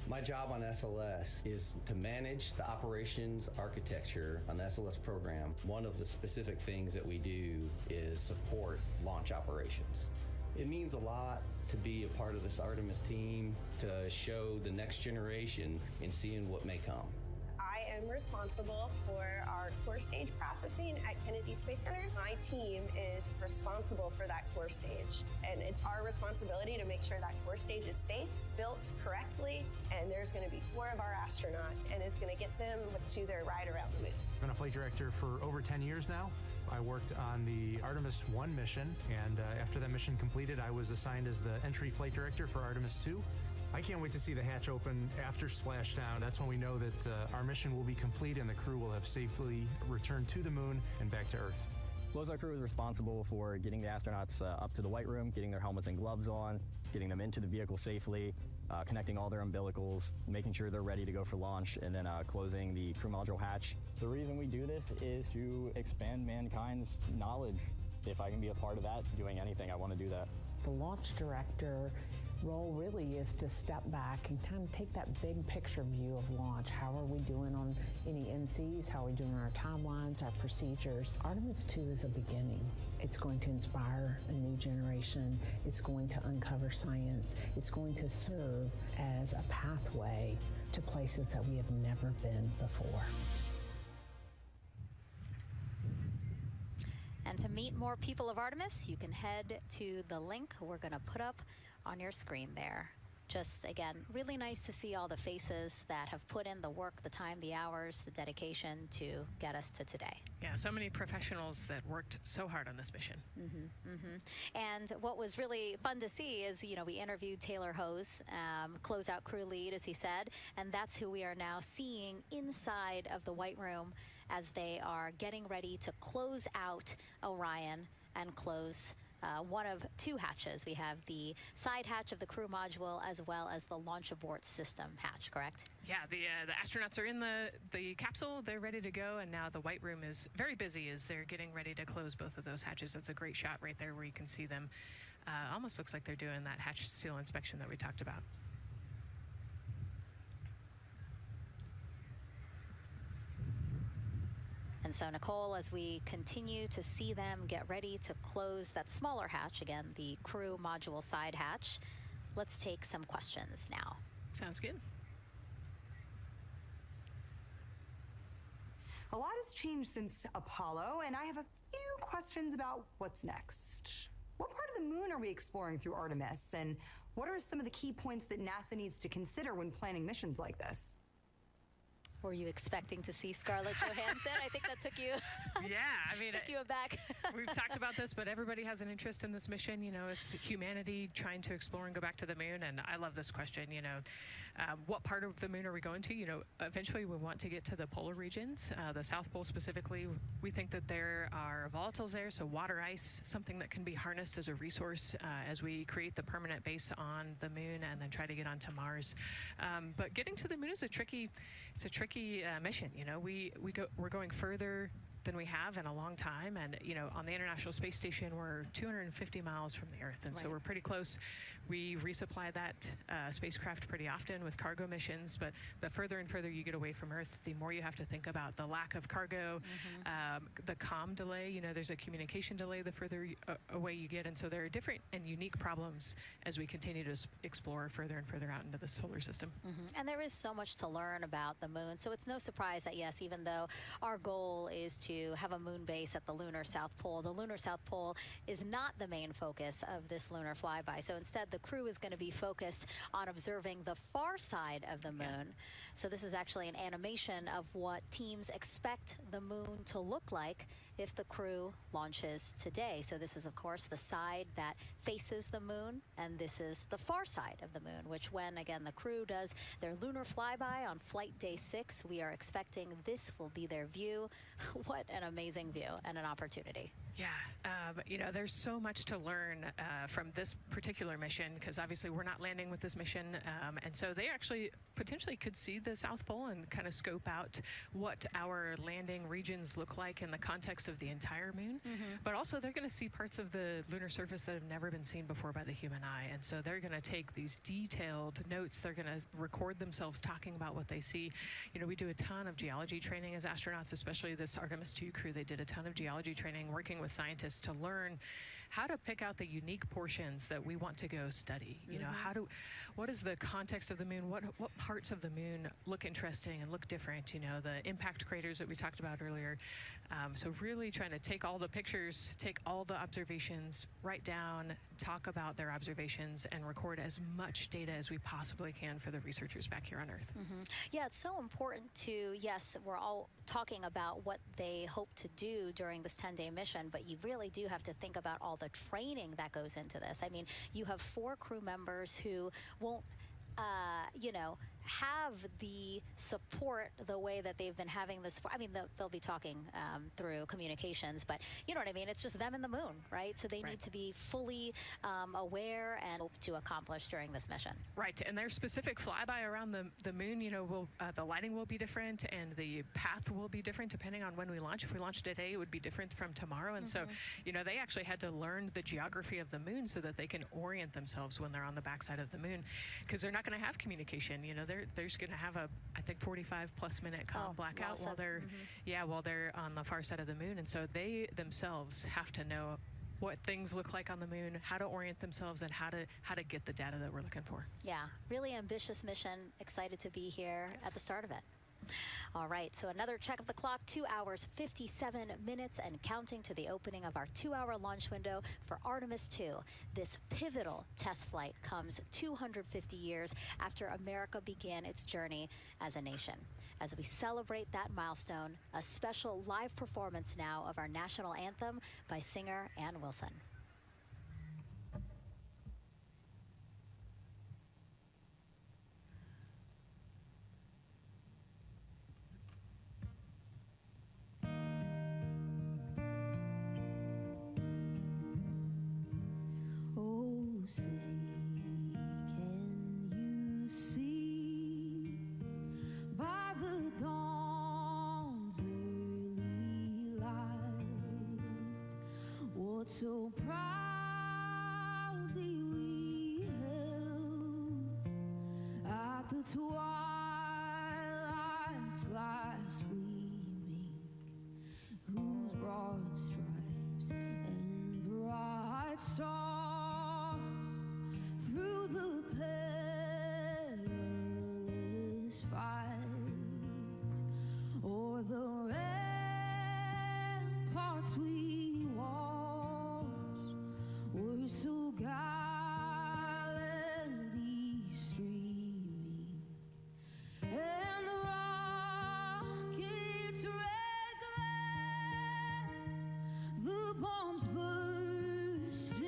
Speaker 20: My job on SLS is to manage the operations architecture on the SLS program. One of the specific things that we do is support launch operations. It means a lot to be a part of this Artemis team, to show the next generation in seeing what may come.
Speaker 24: I am responsible for our core stage processing at Kennedy Space Center. My team is responsible for that core stage, and it's our responsibility to make sure that core stage is safe, built correctly, and there's going to be 4 of our astronauts, and it's going to get them to their ride around the moon.
Speaker 25: I've been a flight director for over 10 years now. I worked on the Artemis I mission, and after that mission completed, I was assigned as the entry flight director for Artemis II. I can't wait to see the hatch open after splashdown. That's when we know that our mission will be complete and the crew will have safely returned to the moon and back to Earth.
Speaker 1: Closeout crew is responsible for getting the astronauts up to the White Room, getting their helmets and gloves on, getting them into the vehicle safely, connecting all their umbilicals, making sure they're ready to go for launch, and then closing the crew module hatch. The reason we do this is to expand mankind's knowledge. If I can be a part of that, doing anything, I want to do that.
Speaker 14: The launch director role really is to step back and kind of take that big picture view of launch. How are we doing on any NCs? How are we doing on our timelines, our procedures? Artemis II is a beginning. It's going to inspire a new generation. It's going to uncover science. It's going to serve as a pathway to places that we have never been before.
Speaker 4: And to meet more people of Artemis, you can head to the link we're going to put up on your screen there. Just, again, really nice to see all the faces that have put in the work, the time, the hours, the dedication to get us to today.
Speaker 3: Yeah, so many professionals that worked so hard on this mission.
Speaker 4: And what was really fun to see is, you know, we interviewed Taylor Hose, closeout crew lead, as he said, and that's who we are now seeing inside of the White Room as they are getting ready to close out Orion and close one of two hatches. We have the side hatch of the crew module as well as the launch abort system hatch, correct?
Speaker 3: Yeah, the astronauts are in the capsule. They're ready to go, and now the White Room is very busy as they're getting ready to close both of those hatches. That's a great shot right there where you can see them. Almost looks like they're doing that hatch seal inspection that we talked about.
Speaker 4: And so, Nicole, as we continue to see them get ready to close that smaller hatch, again, the crew module side hatch, let's take some questions now.
Speaker 3: Sounds good.
Speaker 2: A lot has changed since Apollo, and I have a few questions about what's next. What part of the moon are we exploring through Artemis, and what are some of the key points that NASA needs to consider when planning missions like this?
Speaker 4: Were you expecting to see Scarlett Johansson? I think that took you.
Speaker 3: Yeah, I mean,
Speaker 4: took you aback.
Speaker 3: We've talked about this, but everybody has an interest in this mission. You know, it's humanity trying to explore and go back to the moon, and I love this question. You know, what part of the moon are we going to? You know, eventually we want to get to the polar regions, the South Pole specifically. We think that there are volatiles there, so water ice, something that can be harnessed as a resource as we create the permanent base on the moon and then try to get onto Mars. But getting to the moon is a tricky mission. You know, we're going further than we have in a long time, and you know, on the International Space Station we're 250 miles from the Earth, and so we're pretty close. We resupply that spacecraft pretty often with cargo missions, but the further and further you get away from Earth, the more you have to think about the lack of cargo, the comm delay. You know, there's a communication delay the further away you get, and so there are different and unique problems as we continue to explore further and further out into the solar system.
Speaker 4: And there is so much to learn about the moon, so it's no surprise that, yes, even though our goal is to have a moon base at the lunar South Pole, the lunar South Pole is not the main focus of this lunar flyby. So instead, the crew is going to be focused on observing the far side of the moon. So this is actually an animation of what teams expect the moon to look like if the crew launches today. So this is, of course, the side that faces the moon, and this is the far side of the moon, which when, again, the crew does their lunar flyby on flight day 6, we are expecting this will be their view. What an amazing view and an opportunity.
Speaker 3: Yeah, you know, there's so much to learn from this particular mission, because obviously we're not landing with this mission, and so they actually potentially could see the South Pole and kind of scope out what our landing regions look like in the context of the entire moon. But also they're going to see parts of the lunar surface that have never been seen before by the human eye, and so they're going to take these detailed notes. They're going to record themselves talking about what they see. You know, we do a ton of geology training as astronauts, especially this Artemis II crew. They did a ton of geology training working with scientists to learn how to pick out the unique portions that we want to go study. You know, what is the context of the moon? What parts of the moon look interesting and look different? You know, the impact craters that we talked about earlier. So really trying to take all the pictures, take all the observations, write down, talk about their observations, and record as much data as we possibly can for the researchers back here on Earth.
Speaker 4: Yeah, it's so important to, yes, we're all talking about what they hope to do during this 10-day mission, but you really do have to think about all the training that goes into this. I mean, you have 4 crew members who won't, you know, have the support the way that they've been having this. I mean, they'll be talking through communications, but you know what I mean? It's just them and the moon, right? So they need to be fully aware and hope to accomplish during this mission.
Speaker 3: Right, and their specific flyby around the moon, you know, the lighting will be different and the path will be different depending on when we launch. If we launch today, it would be different from tomorrow. And so, you know, they actually had to learn the geography of the moon so that they can orient themselves when they're on the backside of the moon, because they're not going to have communication. You know, they're just going to have I think 45+ minute blackout while they're while they're on the far side of the moon. And so they themselves have to know what things look like on the moon, how to orient themselves, and how to get the data that we're looking for.
Speaker 4: Yeah, really ambitious mission. Excited to be here at the start of it. All right, so another check of the clock, 2 hours, 57 minutes, and counting to the opening of our 2-hour launch window for Artemis II. This pivotal test flight comes 250 years after America began its journey as a nation. As we celebrate that milestone, a special live performance now of our national anthem by singer Ann Wilson.
Speaker 6: Say, can you see by the dawn's early light what so proudly we held at the twilight's last gleaming, whose broad stripes and bright stars through the perilous fight, o'er the ramparts we watched, were so gallantly streaming, and the rocket's red glare, the bombs bursting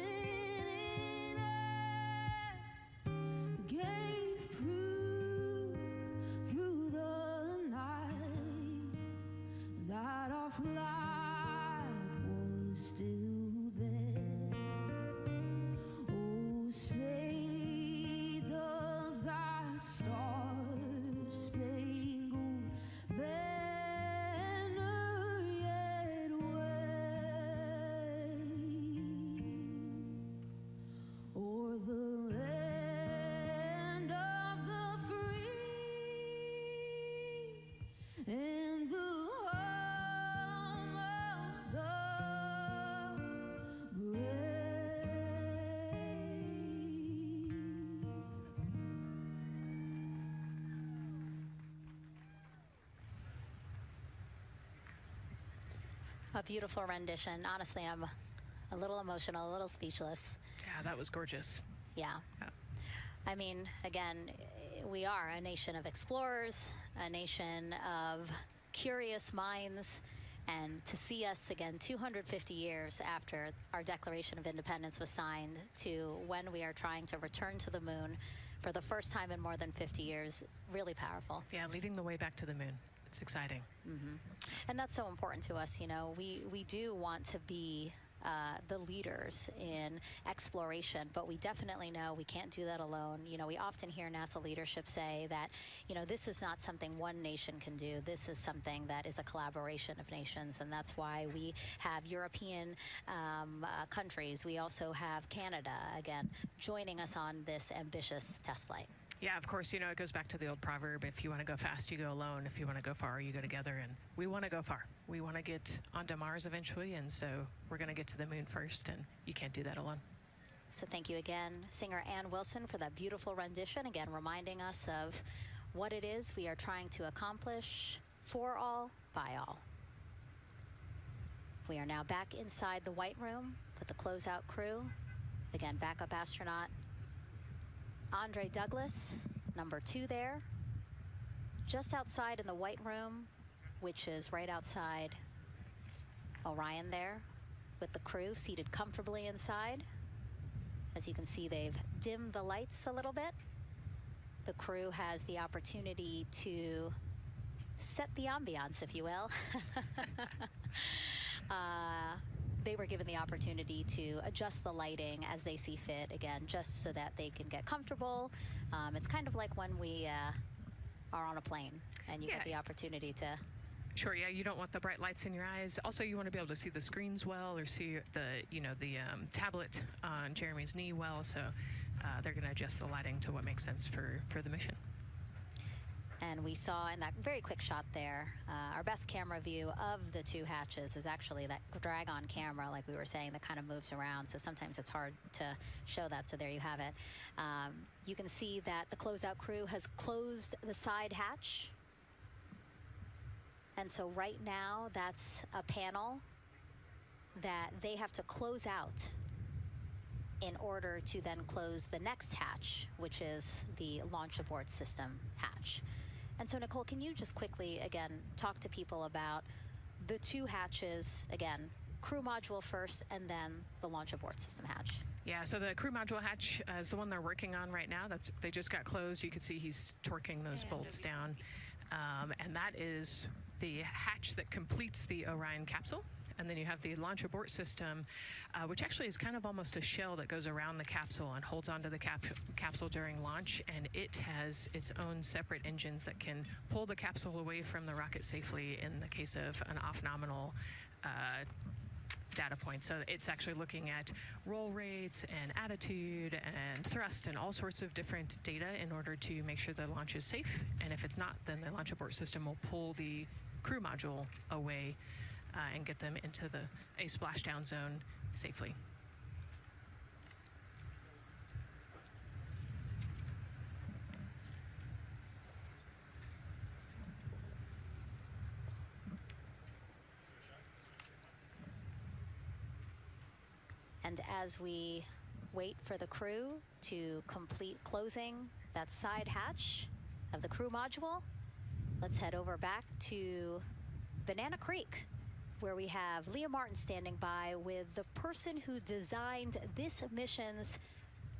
Speaker 6: in air, gave proof through the night that our flag was still there. Oh, say does that star-spangled banner yet wave o'er the land of the free and the home of the brave.
Speaker 4: A beautiful rendition. Honestly, I'm a little emotional, a little speechless.
Speaker 3: Yeah, that was gorgeous.
Speaker 4: Yeah. I mean, again, we are a nation of explorers, a nation of curious minds, and to see us again 250 years after our Declaration of Independence was signed to when we are trying to return to the moon for the first time in more than 50 years, really powerful.
Speaker 3: Yeah, leading the way back to the moon. It's exciting.
Speaker 4: And that's so important to us. You know, we do want to be the leaders in exploration, but we definitely know we can't do that alone. You know, we often hear NASA leadership say that, you know, this is not something one nation can do. This is something that is a collaboration of nations, and that's why we have European countries. We also have Canada, again, joining us on this ambitious test flight.
Speaker 3: Yeah, of course, it goes back to the old proverb, if you want to go fast, you go alone. If you want to go far, you go together. And we want to go far. We want to get onto Mars eventually, and so we're going to get to the moon first, and you can't do that alone.
Speaker 4: So thank you again, singer Ann Wilson, for that beautiful rendition, again reminding us of what it is we are trying to accomplish for all, by all. We are now back inside the White Room with the closeout crew. Again, backup astronaut Andre Douglas, number 2 there, just outside in the White Room, which is right outside Orion there, with the crew seated comfortably inside. As you can see, they've dimmed the lights a little bit. The crew has the opportunity to set the ambiance, if you will. They were given the opportunity to adjust the lighting as they see fit, again, just so that they can get comfortable. It's kind of like when we are on a plane and you get the opportunity to...
Speaker 3: Sure, yeah, you don't want the bright lights in your eyes. Also, you want to be able to see the screens well, or see the tablet on Jeremy's knee well, so they're going to adjust the lighting to what makes sense for the mission.
Speaker 4: And we saw in that very quick shot there, our best camera view of the 2 hatches is actually that drag-on camera, like we were saying, that kind of moves around. So sometimes it's hard to show that. So there you have it. You can see that the closeout crew has closed the side hatch. And so right now, that's a panel that they have to close out in order to then close the next hatch, which is the launch abort system hatch. And so, Nicole, can you just quickly, again, talk to people about the 2 hatches, again, crew module first, and then the launch abort system hatch?
Speaker 3: Yeah, so the crew module hatch is the one they're working on right now. They just got closed. You can see he's torquing those bolts down. And that is the hatch that completes the Orion capsule. And then you have the launch abort system, which actually is kind of almost a shell that goes around the capsule and holds onto the capsule during launch. And it has its own separate engines that can pull the capsule away from the rocket safely in the case of an off-nominal data point. So it's actually looking at roll rates and attitude and thrust and all sorts of different data in order to make sure the launch is safe. And if it's not, then the launch abort system will pull the crew module away and get them into a splashdown zone safely.
Speaker 4: And as we wait for the crew to complete closing that side hatch of the crew module, let's head over back to Banana Creek, where we have Leah Martin standing by with the person who designed this mission's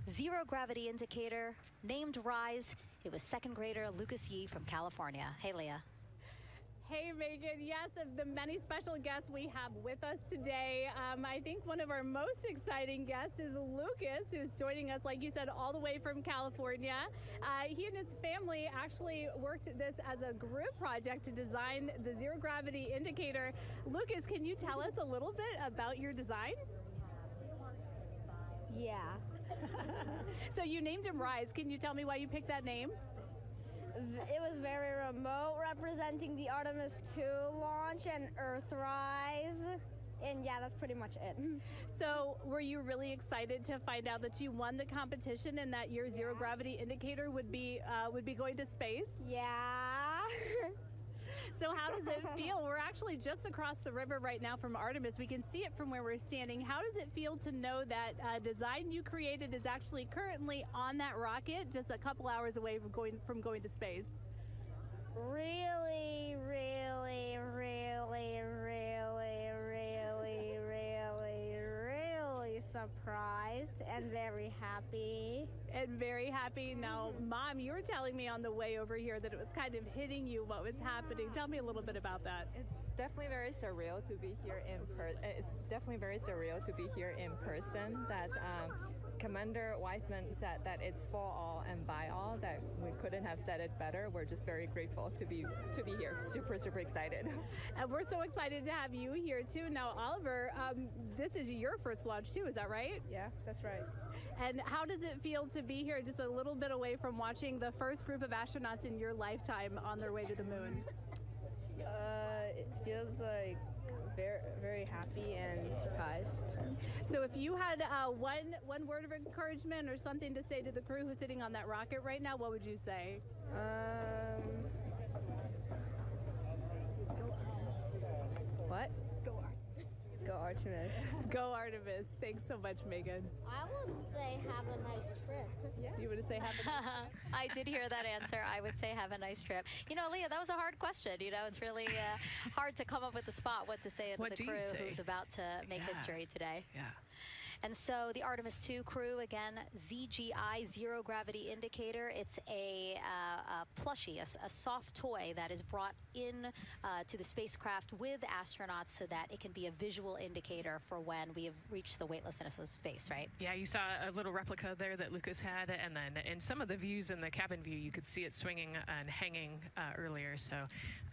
Speaker 4: zero gravity indicator, named RISE. It was 2nd grader Lucas Yee from California. Hey, Leah.
Speaker 10: Hey, Megan. Yes, of the many special guests we have with us today, I think one of our most exciting guests is Lucas, who's joining us, like you said, all the way from California. He and his family actually worked this as a group project to design the zero gravity indicator. Lucas, can you tell us a little bit about your design?
Speaker 9: Yeah.
Speaker 10: So you named him RISE. Can you tell me why you picked that name?
Speaker 9: It was very remote, representing the Artemis II launch and Earthrise. And yeah, that's pretty much it.
Speaker 10: So were you really excited to find out that you won the competition and that your zero gravity indicator would be going to space?
Speaker 9: Yeah.
Speaker 10: So how does it feel? We're actually just across the river right now from Artemis. We can see it from where we're standing. How does it feel to know that design you created is actually currently on that rocket, just a couple hours away from going to space?
Speaker 9: Really, really, really, really, really, really, really surprised and very happy.
Speaker 10: Now, Mom, you were telling me on the way over here that it was kind of hitting you what was happening. Tell me a little bit about that.
Speaker 15: It's definitely very surreal to be here in person. It's definitely very surreal to be here in person. That Commander Weissman said that it's for all and by all, that we couldn't have said it better. We're just very grateful to be here. Super, super excited.
Speaker 10: And we're so excited to have you here too. Now, Oliver, this is your first launch too, is that right?
Speaker 15: Yeah, that's right.
Speaker 10: And how does it feel to be here just a little bit away from watching the first group of astronauts in your lifetime on their way to the moon?
Speaker 15: It feels like very, very happy and surprised.
Speaker 10: So if you had one word of encouragement or something to say to the crew who's sitting on that rocket right now, what would you say?
Speaker 15: What?
Speaker 10: Go Artemis.
Speaker 15: Go Artemis.
Speaker 10: Go Artemis. Thanks so much, Megan.
Speaker 9: I would say have a nice trip.
Speaker 10: Yeah. You would say have a nice trip?
Speaker 4: I did hear that answer. I would say have a nice trip. You know, Leah, that was a hard question. You know, it's really hard to come up with the spot what to say to the crew who's about to make history today.
Speaker 3: Yeah.
Speaker 4: And so the Artemis II crew, again, ZGI, Zero Gravity Indicator. It's a plushie, a soft toy that is brought in to the spacecraft with astronauts so that it can be a visual indicator for when we have reached the weightlessness of space, right?
Speaker 3: Yeah, you saw a little replica there that Lucas had, and then in some of the views in the cabin view, you could see it swinging and hanging earlier. So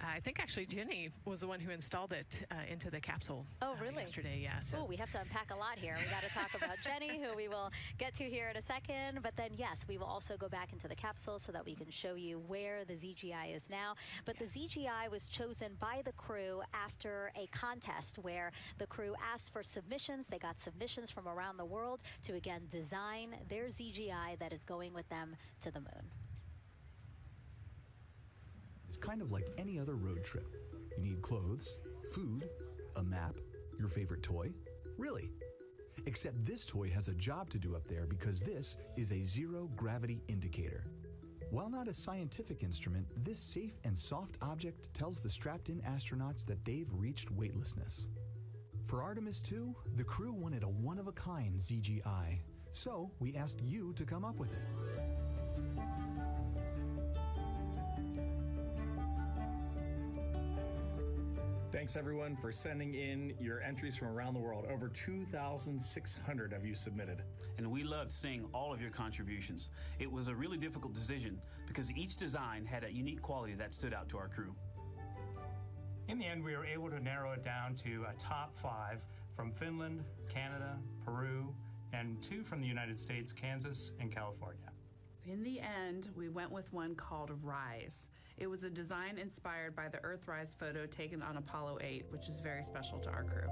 Speaker 3: I think actually Jenny was the one who installed it into the capsule.
Speaker 4: Oh, really?
Speaker 3: Yesterday, yeah. So.
Speaker 4: Oh, we have to unpack a lot here. We got to talk about Jenny, who we will get to here in a second. But then, yes, we will also go back into the capsule so that we can show you where the ZGI is now. But the ZGI was chosen by the crew after a contest where the crew asked for submissions. They got submissions from around the world to, again, design their ZGI that is going with them to the moon.
Speaker 5: It's kind of like any other road trip. You need clothes, food, a map, your favorite toy. Really. Except this toy has a job to do up there because this is a zero gravity indicator. While not a scientific instrument, this safe and soft object tells the strapped-in astronauts that they've reached weightlessness. For Artemis II, the crew wanted a one-of-a-kind ZGI, so we asked you to come up with it.
Speaker 8: Thanks everyone for sending in your entries from around the world. Over 2,600 of you submitted.
Speaker 18: And we loved seeing all of your contributions. It was a really difficult decision because each design had a unique quality that stood out to our crew.
Speaker 19: In the end, we were able to narrow it down to a top 5 from Finland, Canada, Peru, and 2 from the United States, Kansas and California.
Speaker 21: In the end, we went with one called Rise. It was a design inspired by the Earthrise photo taken on Apollo 8, which is very special to our crew.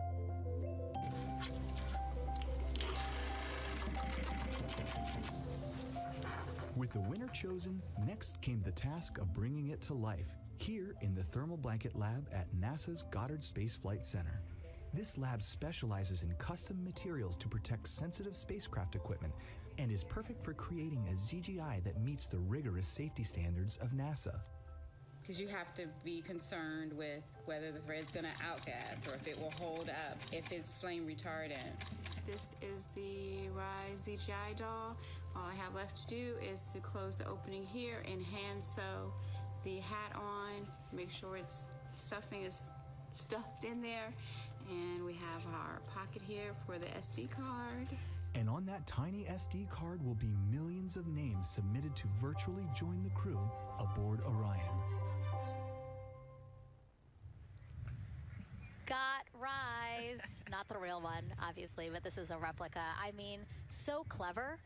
Speaker 5: With the winner chosen, next came the task of bringing it to life here in the Thermal Blanket Lab at NASA's Goddard Space Flight Center. This lab specializes in custom materials to protect sensitive spacecraft equipment and is perfect for creating a ZGI that meets the rigorous safety standards of NASA.
Speaker 23: Because you have to be concerned with whether the thread's going to outgas or if it will hold up, if it's flame retardant.
Speaker 22: This is the Rise ZGI doll. All I have left to do is to close the opening here and hand sew the hat on, make sure its stuffing is stuffed in there. And we have our pocket here for the SD card.
Speaker 5: And on that tiny SD card will be millions of names submitted to virtually join the crew aboard Orion.
Speaker 4: Got Rise. Not the real one, obviously, but this is a replica. I mean, so clever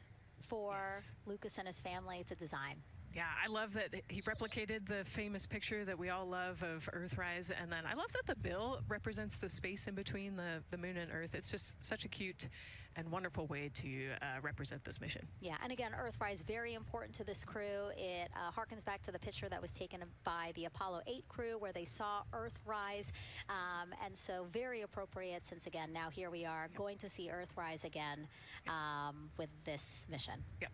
Speaker 4: for Lucas and his family to design.
Speaker 3: Yeah, I love that he replicated the famous picture that we all love of Earthrise, and then I love that the bill represents the space in between the moon and Earth. It's just such a cute and wonderful way to represent this mission.
Speaker 4: Yeah, and again, Earthrise, very important to this crew. It harkens back to the picture that was taken by the Apollo 8 crew where they saw Earthrise, and so very appropriate since, again, now here we are going to see Earthrise again with this mission.
Speaker 3: Yep.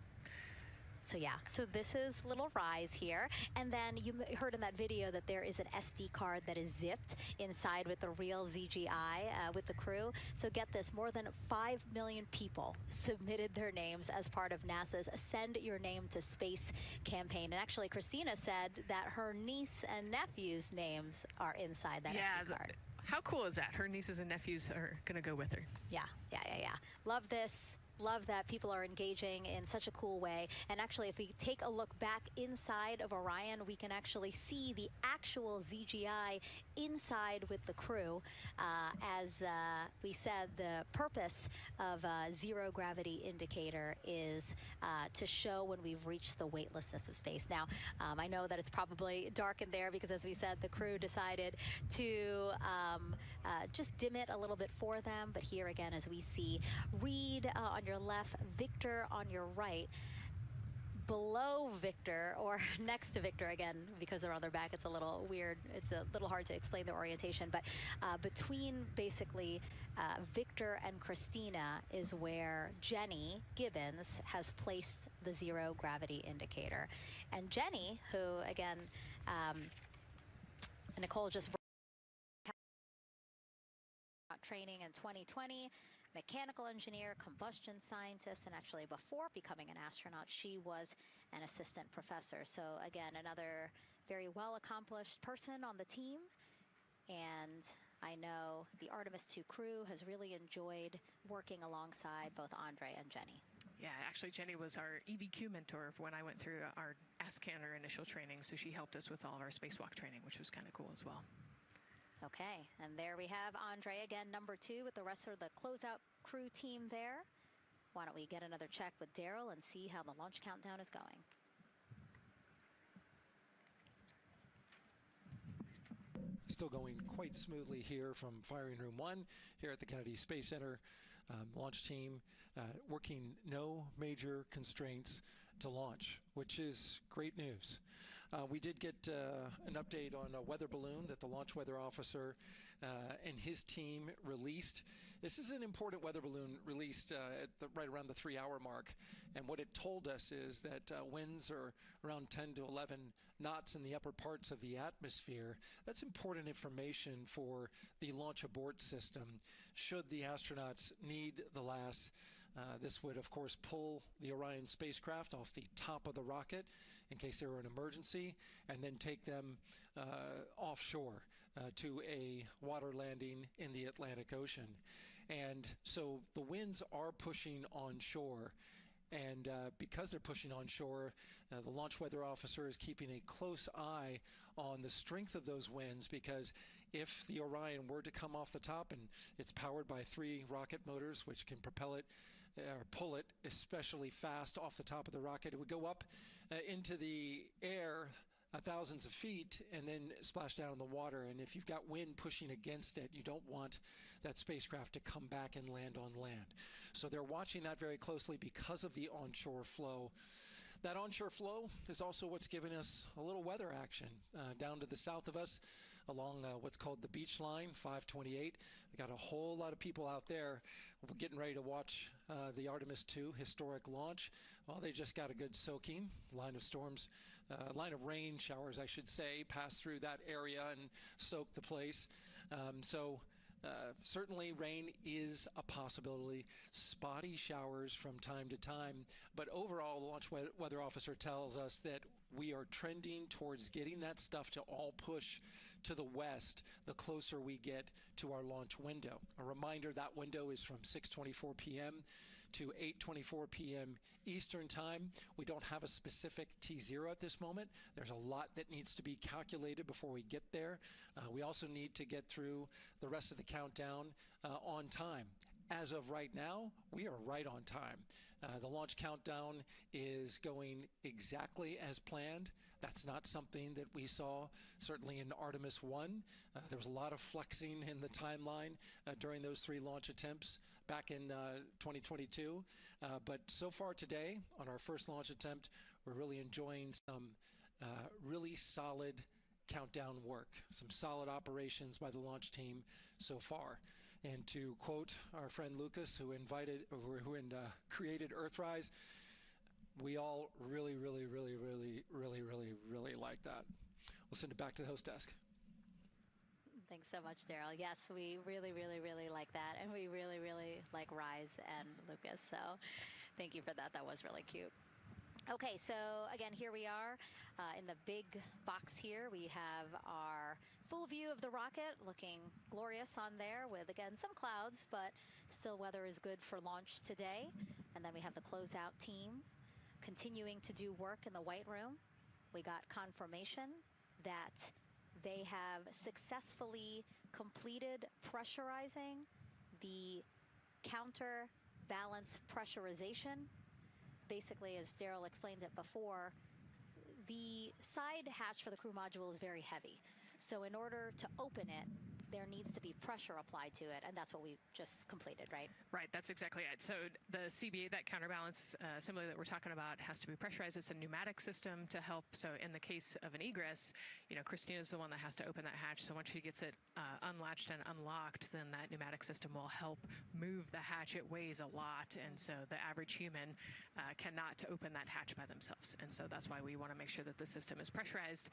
Speaker 4: So yeah, so this is little Rise here. And then you heard in that video that there is an SD card that is zipped inside with the real ZGI with the crew. So get this, more than 5 million people submitted their names as part of NASA's Send Your Name to Space campaign. And actually, Christina said that her niece and nephew's names are inside that SD card.
Speaker 3: How cool is that? Her nieces and nephews are going to go with her.
Speaker 4: Yeah. Love this. Love that people are engaging in such a cool way. And actually, if we take a look back inside of Orion, we can actually see the actual ZGI inside with the crew. As we said, the purpose of zero gravity indicator is to show when we've reached the weightlessness of space. Now, I know that it's probably dark in there because, as we said, the crew decided to just dim it a little bit for them. But here again, as we see Reed on your left, Victor on your right. Below Victor, or next to Victor, again, because they're on their back, it's a little weird. It's a little hard to explain their orientation. But between basically Victor and Christina is where Jenny Gibbons has placed the zero gravity indicator. And Jenny, who, again, Nicole just training in 2020, mechanical engineer, combustion scientist, and actually before becoming an astronaut, she was an assistant professor. So again, another very well-accomplished person on the team. And I know the Artemis II crew has really enjoyed working alongside both Andre and Jenny.
Speaker 3: Yeah, actually, Jenny was our EVQ mentor when I went through our Ascent initial training. So she helped us with all of our spacewalk training, which was kind of cool as well.
Speaker 4: Okay, and there we have Andre again, number 2, with the rest of the closeout crew team there. Why don't we get another check with Daryl and see how the launch countdown is going.
Speaker 7: Still going quite smoothly here from firing room 1 here at the Kennedy Space Center. Launch team working no major constraints to launch, which is great news. We did get an update on a weather balloon that the launch weather officer and his team released. This is an important weather balloon released right around the 3-hour mark. And what it told us is that winds are around 10 to 11 knots in the upper parts of the atmosphere. That's important information for the launch abort system. Should the astronauts need the LAS, this would, of course, pull the Orion spacecraft off the top of the rocket in case there were an emergency, and then take them offshore to a water landing in the Atlantic Ocean. And so the winds are pushing onshore. And because they're pushing onshore, the launch weather officer is keeping a close eye on the strength of those winds, because if the Orion were to come off the top, and it's powered by 3 rocket motors which can propel it or pull it especially fast off the top of the rocket, it would go up into the air thousands of feet and then splash down in the water. And if you've got wind pushing against it, you don't want that spacecraft to come back and land on land. So they're watching that very closely because of the onshore flow. That onshore flow is also what's giving us a little weather action down to the south of us along what's called the beach line, 528. We got a whole lot of people out there. We're getting ready to watch the Artemis II historic launch. Well, they just got a good soaking. Line of rain showers, I should say, passed through that area and soaked the place. Certainly rain is a possibility. Spotty showers from time to time. But overall, the launch weather officer tells us that we are trending towards getting that stuff to all push to the west the closer we get to our launch window. A reminder, that window is from 6:24 p.m. to 8:24 p.m. Eastern Time. We don't have a specific T0 at this moment. There's a lot that needs to be calculated before we get there. We also need to get through the rest of the countdown on time. As of right now, we are right on time. The launch countdown is going exactly as planned. That's not something that we saw certainly in Artemis I. There was a lot of flexing in the timeline during those 3 launch attempts back in 2022. But so far today, on our first launch attempt, we're really enjoying some really solid countdown work, some solid operations by the launch team so far. And to quote our friend Lucas, who created Earthrise, we all really like that. We'll send it back to the host desk.
Speaker 4: Thanks so much, Daryl. Yes, we really like that, and we really like Rise and Lucas. So thank you for that. That was really cute. Okay, so again, here we are in the big box here. We have our Full view of the rocket, looking glorious on there with, again, some clouds, but still weather is good for launch today. And then we have the closeout team continuing to do work in the White Room. We got confirmation that they have successfully completed pressurizing the counterbalance pressurization. Basically, as Daryl explained it before, the side hatch for the crew module is very heavy. So in order to open it, there needs to be pressure applied to it, and that's what we just completed, right?
Speaker 3: Right, that's exactly it. So the CBA, that counterbalance assembly that we're talking about, has to be pressurized. It's a pneumatic system to help. So in the case of an egress, you know, Christina's the one that has to open that hatch. So once she gets it unlatched and unlocked, then that pneumatic system will help move the hatch. It weighs a lot, and so the average human cannot open that hatch by themselves. And so that's why we want to make sure that the system is pressurized,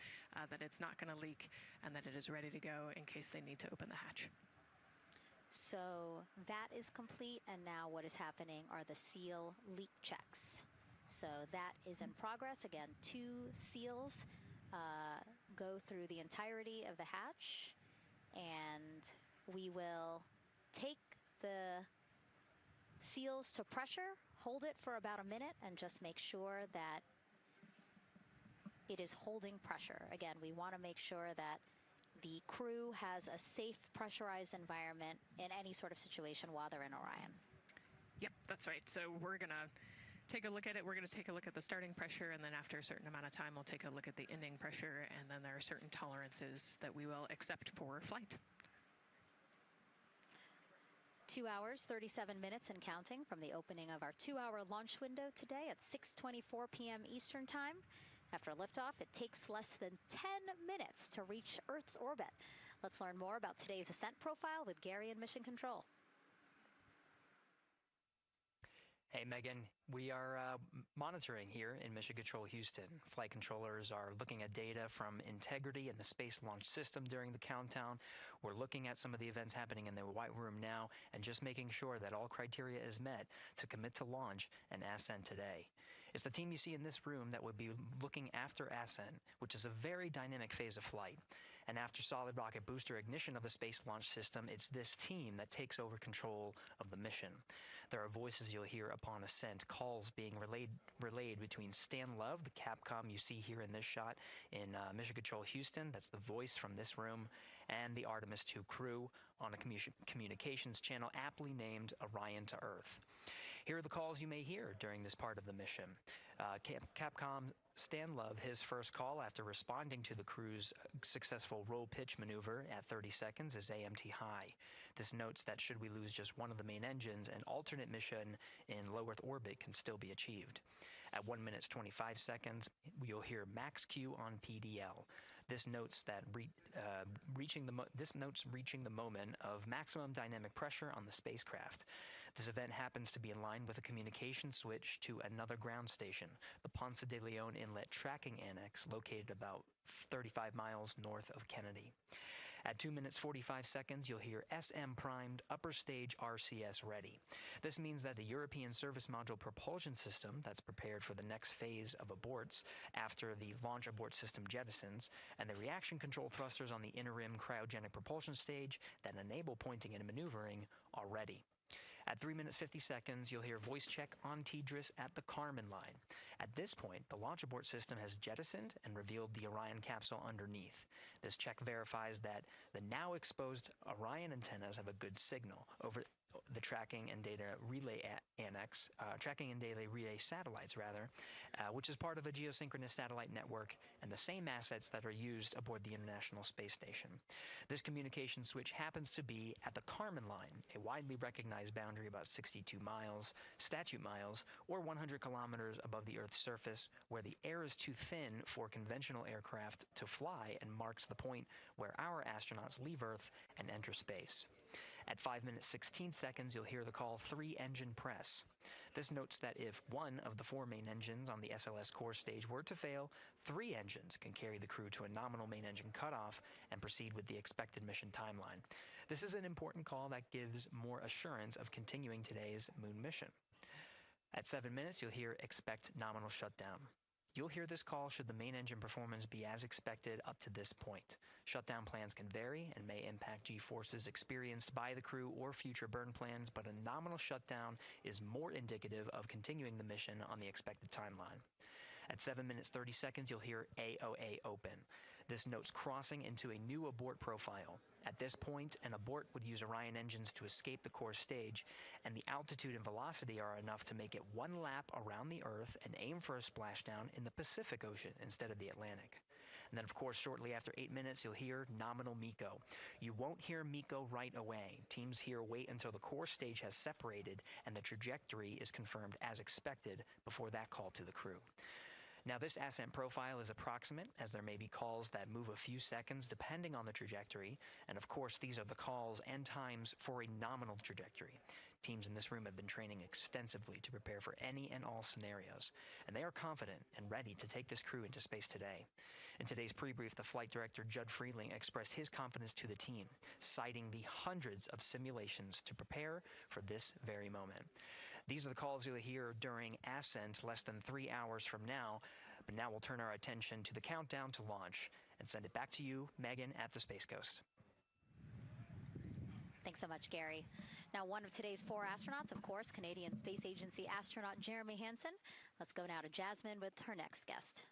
Speaker 3: that it's not going to leak, and that it is ready to go in case they need to open the hatch.
Speaker 4: So that is complete, and now what is happening are the seal leak checks. So that is in progress. Again, 2 seals go through the entirety of the hatch, and we will take the seals to pressure, hold it for about a minute, and just make sure that it is holding pressure. Again, we want to make sure that the crew has a safe, pressurized environment in any sort of situation while they're in Orion.
Speaker 3: Yep, that's right. So we're going to take a look at it. We're going to take a look at the starting pressure, and then after a certain amount of time, we'll take a look at the ending pressure, and then there are certain tolerances that we will accept for flight.
Speaker 4: 2 hours, 37 minutes and counting from the opening of our 2-hour launch window today at 6:24 p.m. Eastern Time. After liftoff, it takes less than 10 minutes to reach Earth's orbit. Let's learn more about today's Ascent profile with Gary in Mission Control.
Speaker 11: Hey, Megan. We are monitoring here in Mission Control Houston. Flight controllers are looking at data from integrity in the Space Launch System during the countdown. We're looking at some of the events happening in the White Room now and just making sure that all criteria is met to commit to launch and Ascent today. It's the team you see in this room that would be looking after Ascent, which is a very dynamic phase of flight. And after solid rocket booster ignition of the Space Launch System, it's this team that takes over control of the mission. There are voices you'll hear upon ascent, calls being relayed between Stan Love, the Capcom you see here in this shot in Mission Control Houston, that's the voice from this room, and the Artemis II crew on a communications channel aptly named Orion to Earth. Here are the calls you may hear during this part of the mission. Capcom Stan Love, his first call after responding to the crew's successful roll pitch maneuver at 30 seconds is AMT high. This notes that should we lose just one of the main engines, an alternate mission in low Earth orbit can still be achieved. At 1 minute 25 seconds, you'll hear max Q on PDL. This notes that reaching the moment of maximum dynamic pressure on the spacecraft. This event happens to be in line with a communication switch to another ground station, the Ponce de Leon Inlet Tracking Annex, located about 35 miles north of Kennedy. At 2 minutes 45 seconds, you'll hear SM primed upper stage RCS ready. This means that the European Service Module propulsion system that's prepared for the next phase of aborts after the launch abort system jettisons, and the reaction control thrusters on the inner rim cryogenic propulsion stage that enable pointing and maneuvering are ready. At 3 minutes 50 seconds, you'll hear voice check on TDRS at the Kármán line. At this point, the launch abort system has jettisoned and revealed the Orion capsule underneath. This check verifies that the now exposed Orion antennas have a good signal over the tracking and data relay satellites, which is part of a geosynchronous satellite network and the same assets that are used aboard the International Space Station. This communication switch happens to be at the Kármán line, a widely recognized boundary about 62 miles, statute miles, or 100 kilometers above the Earth's surface, where the air is too thin for conventional aircraft to fly and marks the point where our astronauts leave Earth and enter space. At 5 minutes 16 seconds, you'll hear the call 3-engine press. This notes that if one of the 4 main engines on the SLS core stage were to fail, 3 engines can carry the crew to a nominal main engine cutoff and proceed with the expected mission timeline. This is an important call that gives more assurance of continuing today's moon mission. At 7 minutes, you'll hear expect nominal shutdown. You'll hear this call should the main engine performance be as expected up to this point. Shutdown plans can vary and may impact G-forces experienced by the crew or future burn plans, but a nominal shutdown is more indicative of continuing the mission on the expected timeline. At 7 minutes 30 seconds, you'll hear AOA open. This notes crossing into a new abort profile. At this point, an abort would use Orion engines to escape the core stage, and the altitude and velocity are enough to make it one lap around the Earth and aim for a splashdown in the Pacific Ocean instead of the Atlantic. And then, of course, shortly after 8 minutes, you'll hear nominal MECO. You won't hear MECO right away. Teams here wait until the core stage has separated and the trajectory is confirmed as expected before that call to the crew. Now, this ascent profile is approximate, as there may be calls that move a few seconds depending on the trajectory, and of course these are the calls and times for a nominal trajectory. Teams in this room have been training extensively to prepare for any and all scenarios, and they are confident and ready to take this crew into space today. In today's pre-brief, the flight director, Judd Freeling, expressed his confidence to the team, citing the hundreds of simulations to prepare for this very moment. These are the calls you'll hear during Ascent less than 3 hours from now, but now we'll turn our attention to the countdown to launch and send it back to you, Megan, at the Space Coast.
Speaker 4: Thanks so much, Gary. Now, one of today's 4 astronauts, of course, Canadian Space Agency astronaut Jeremy Hansen. Let's go now to Jasmine with her next guest.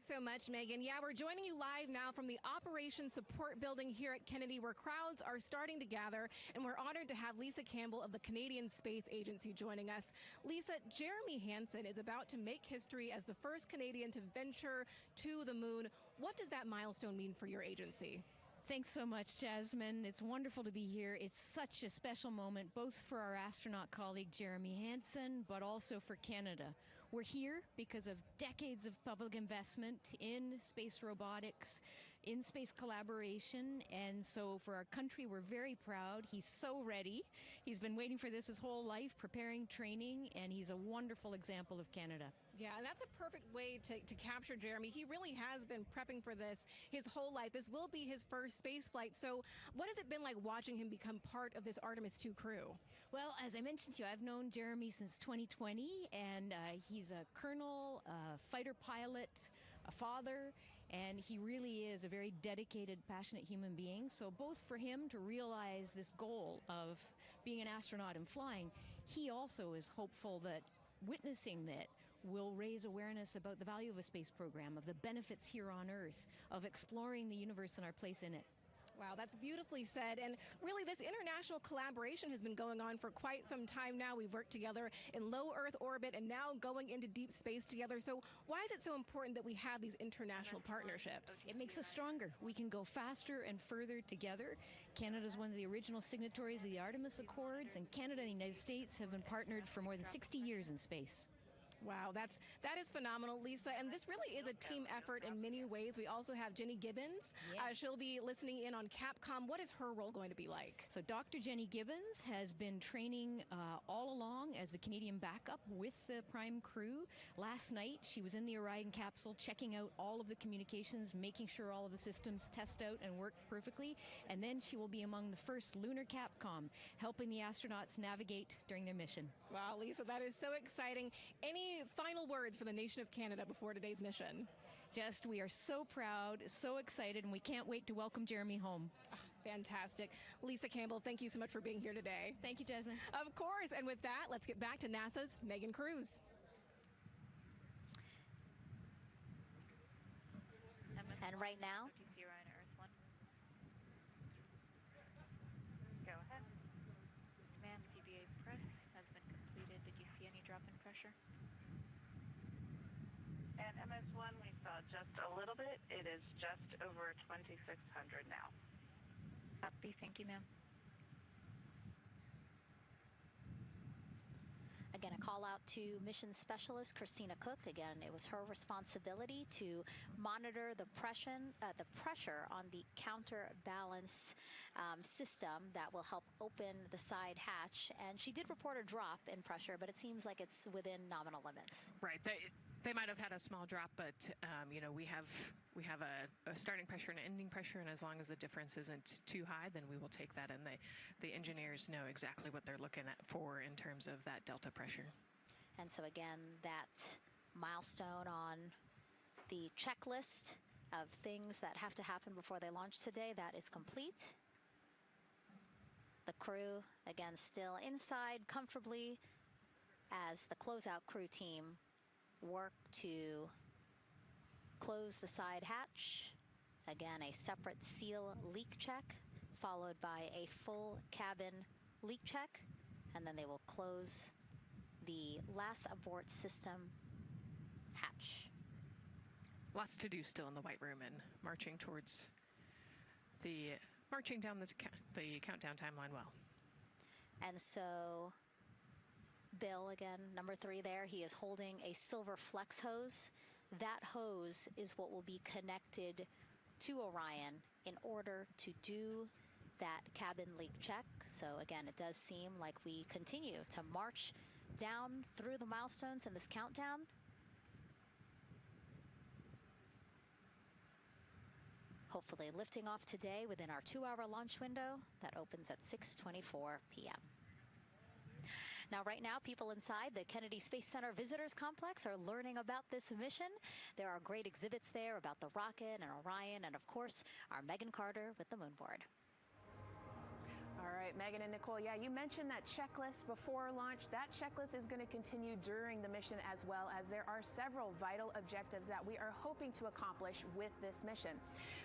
Speaker 12: Thanks so much, Megan. Yeah, we're joining you live now from the Operations Support Building here at Kennedy, where crowds are starting to gather, and we're honored to have Lisa Campbell of the Canadian Space Agency joining us. Lisa, Jeremy Hansen is about to make history as the first Canadian to venture to the moon. What does that milestone mean for your agency?
Speaker 13: Thanks so much, Jasmine. It's wonderful to be here. It's such a special moment, both for our astronaut colleague Jeremy Hansen, but also for Canada. We're here because of decades of public investment in space robotics, in space collaboration, and so for our country, we're very proud. He's so ready. He's been waiting for this his whole life, preparing, training, and he's a wonderful example of Canada.
Speaker 12: Yeah, and that's a perfect way to capture Jeremy. He really has been prepping for this his whole life. This will be his first space flight. So what has it been like watching him become part of this Artemis II crew?
Speaker 13: Well, as I mentioned to you, I've known Jeremy since 2020, and he's a colonel, a fighter pilot, a father, and he really is a very dedicated, passionate human being. So both for him to realize this goal of being an astronaut and flying, he also is hopeful that witnessing that will raise awareness about the value of a space program, of the benefits here on Earth, of exploring the universe and our place in it.
Speaker 12: Wow, that's beautifully said. And really, this international collaboration has been going on for quite some time now. We've worked together in low Earth orbit and now going into deep space together. So why is it so important that we have these international partnerships?
Speaker 13: It makes us stronger. We can go faster and further together. Canada is one of the original signatories of the Artemis Accords, and Canada and the United States have been partnered for more than 60 years in space.
Speaker 12: Wow, that is phenomenal, Lisa. And this really is a team effort in many ways. We also have Jenny Gibbons.
Speaker 13: Yes.
Speaker 12: She'll be listening in on Capcom. What is her role going to be like?
Speaker 13: So Dr. Jenny Gibbons has been training all along as the Canadian backup with the Prime crew. Last night, she was in the Orion capsule checking out all of the communications, making sure all of the systems test out and work perfectly. And then she will be among the first lunar Capcom, helping the astronauts navigate during their mission.
Speaker 12: Wow, Lisa, that is so exciting. Any final words for the nation of Canada before today's mission?
Speaker 13: Just, we are so proud, so excited, and we can't wait to welcome Jeremy home.
Speaker 12: Oh, fantastic. Lisa Campbell, thank you so much for being here today.
Speaker 13: Thank you, Jasmine.
Speaker 12: Of course. And with that, let's get back to NASA's Megan Cruz.
Speaker 4: And right now,
Speaker 16: go ahead. Command PBA press has been completed. Did you see any drop in pressure?
Speaker 17: And MS1, we saw just a little bit. It is just over 2,600 now.
Speaker 16: Copy. Thank you, ma'am.
Speaker 4: again, a call out to mission specialist Christina Cook. Again, it was her responsibility to monitor the pressure on the counterbalance system that will help open the side hatch. And she did report a drop in pressure, but it seems like it's within nominal limits.
Speaker 3: Right. They might have had a small drop, but you know, we have a starting pressure and an ending pressure, and as long as the difference isn't too high, then we will take that. And the engineers know exactly what they're looking at for in terms of that delta pressure.
Speaker 4: And so again, that milestone on the checklist of things that have to happen before they launch today. That is complete. The crew, again, still inside comfortably as the closeout crew team work to close the side hatch. Again, a separate seal leak check, followed by a full cabin leak check, and then they will close the last abort system hatch.
Speaker 3: Lots to do still in the White Room and marching down the countdown timeline well.
Speaker 4: And so Bill, again, number 3 there, he is holding a silver flex hose. That hose is what will be connected to Orion in order to do that cabin leak check. So again, it does seem like we continue to march down through the milestones in this countdown. Hopefully lifting off today within our 2-hour launch window that opens at 6:24 p.m. Now, right now, people inside the Kennedy Space Center Visitors Complex are learning about this mission. There are great exhibits there about the rocket and Orion, and of course, our Megan Carter with the moon board.
Speaker 1: All right, Megan and Nicole, yeah, you mentioned that checklist before launch. That checklist is going to continue during the mission as well, as there are several vital objectives that we are hoping to accomplish with this mission.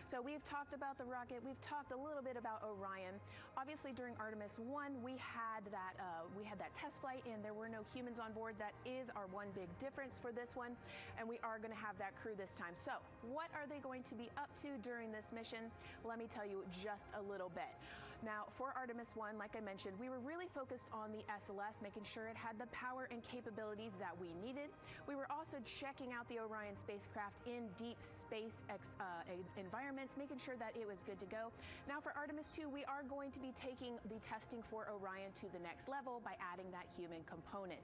Speaker 1: So we've talked about the rocket. We've talked a little bit about Orion. Obviously, during Artemis 1, we had that test flight, and there were no humans on board. That is our one big difference for this one, and we are going to have that crew this time. So what are they going to be up to during this mission? Let me tell you just a little bit. Now, for Artemis 1, like I mentioned, we were really focused on the SLS, making sure it had the power and capabilities that we needed. We were also checking out the Orion spacecraft in deep space environments, making sure that it was good to go. Now, for Artemis 2, we are going to be taking the testing for Orion to the next level by adding that human component.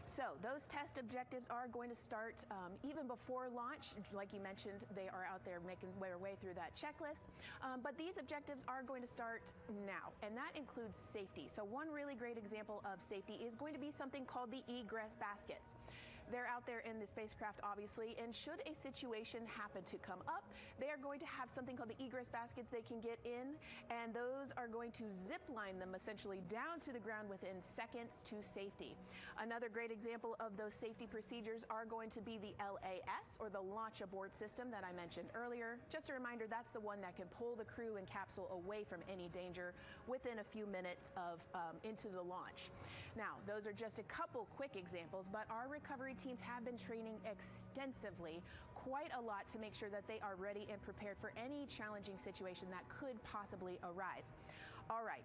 Speaker 1: So those test objectives are going to start even before launch. Like you mentioned, they are out there making their way through that checklist. But these objectives are going to start now, and that includes safety. So one really great example of safety is going to be something called the egress baskets. They're out there in the spacecraft, obviously, and should a situation happen to come up, they are going to have something called the egress baskets they can get in, and those are going to zip line them essentially down to the ground within seconds to safety. Another great example of those safety procedures are going to be the LAS, or the launch abort system that I mentioned earlier. Just a reminder, that's the one that can pull the crew and capsule away from any danger within a few minutes of into the launch. Now, those are just a couple quick examples, but our recovery teams have been training extensively, quite a lot, to make sure that they are ready and prepared for any challenging situation that could possibly arise. All right.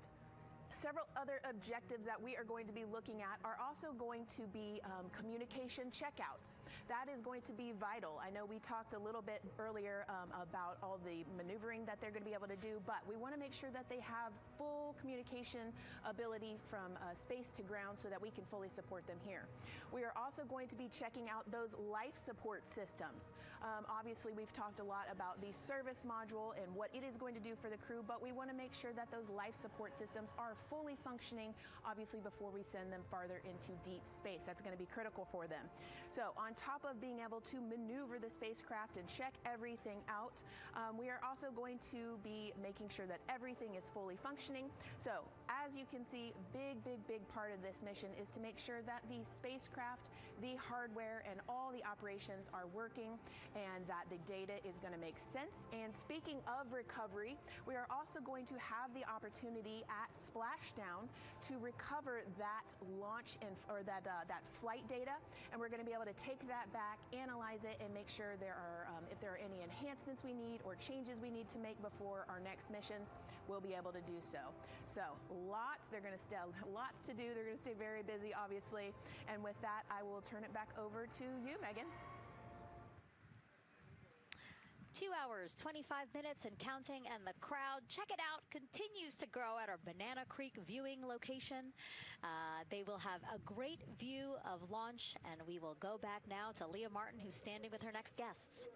Speaker 1: Several other objectives that we are going to be looking at are also going to be communication checkouts. That is going to be vital. I know we talked a little bit earlier about all the maneuvering that they're going to be able to do, but we want to make sure that they have full communication ability from space to ground so that we can fully support them here. We are also going to be checking out those life support systems. Obviously, we've talked a lot about the service module and what it is going to do for the crew, but we want to make sure that those life support systems are fully functioning, obviously, before we send them farther into deep space. That's going to be critical for them. So on top of being able to maneuver the spacecraft and check everything out, we are also going to be making sure that everything is fully functioning. So as you can see, big part of this mission is to make sure that the spacecraft, the hardware, and all the operations are working, and that the data is going to make sense. And speaking of recovery, we are also going to have the opportunity at splashdown to recover that launch or that flight data, and we're going to be able to take that back, analyze it, and make sure there are if there are any enhancements we need or changes we need to make before our next missions, we'll be able to do so. So lots to do. They're going to stay very busy, obviously. And with that, I will turn it back over to you, Megan.
Speaker 4: 2 hours, 25 minutes and counting, and the crowd, check it out, continues to grow at our Banana Creek viewing location. They will have a great view of launch, and we will go back now to Leah Martin, who's standing with her next guests.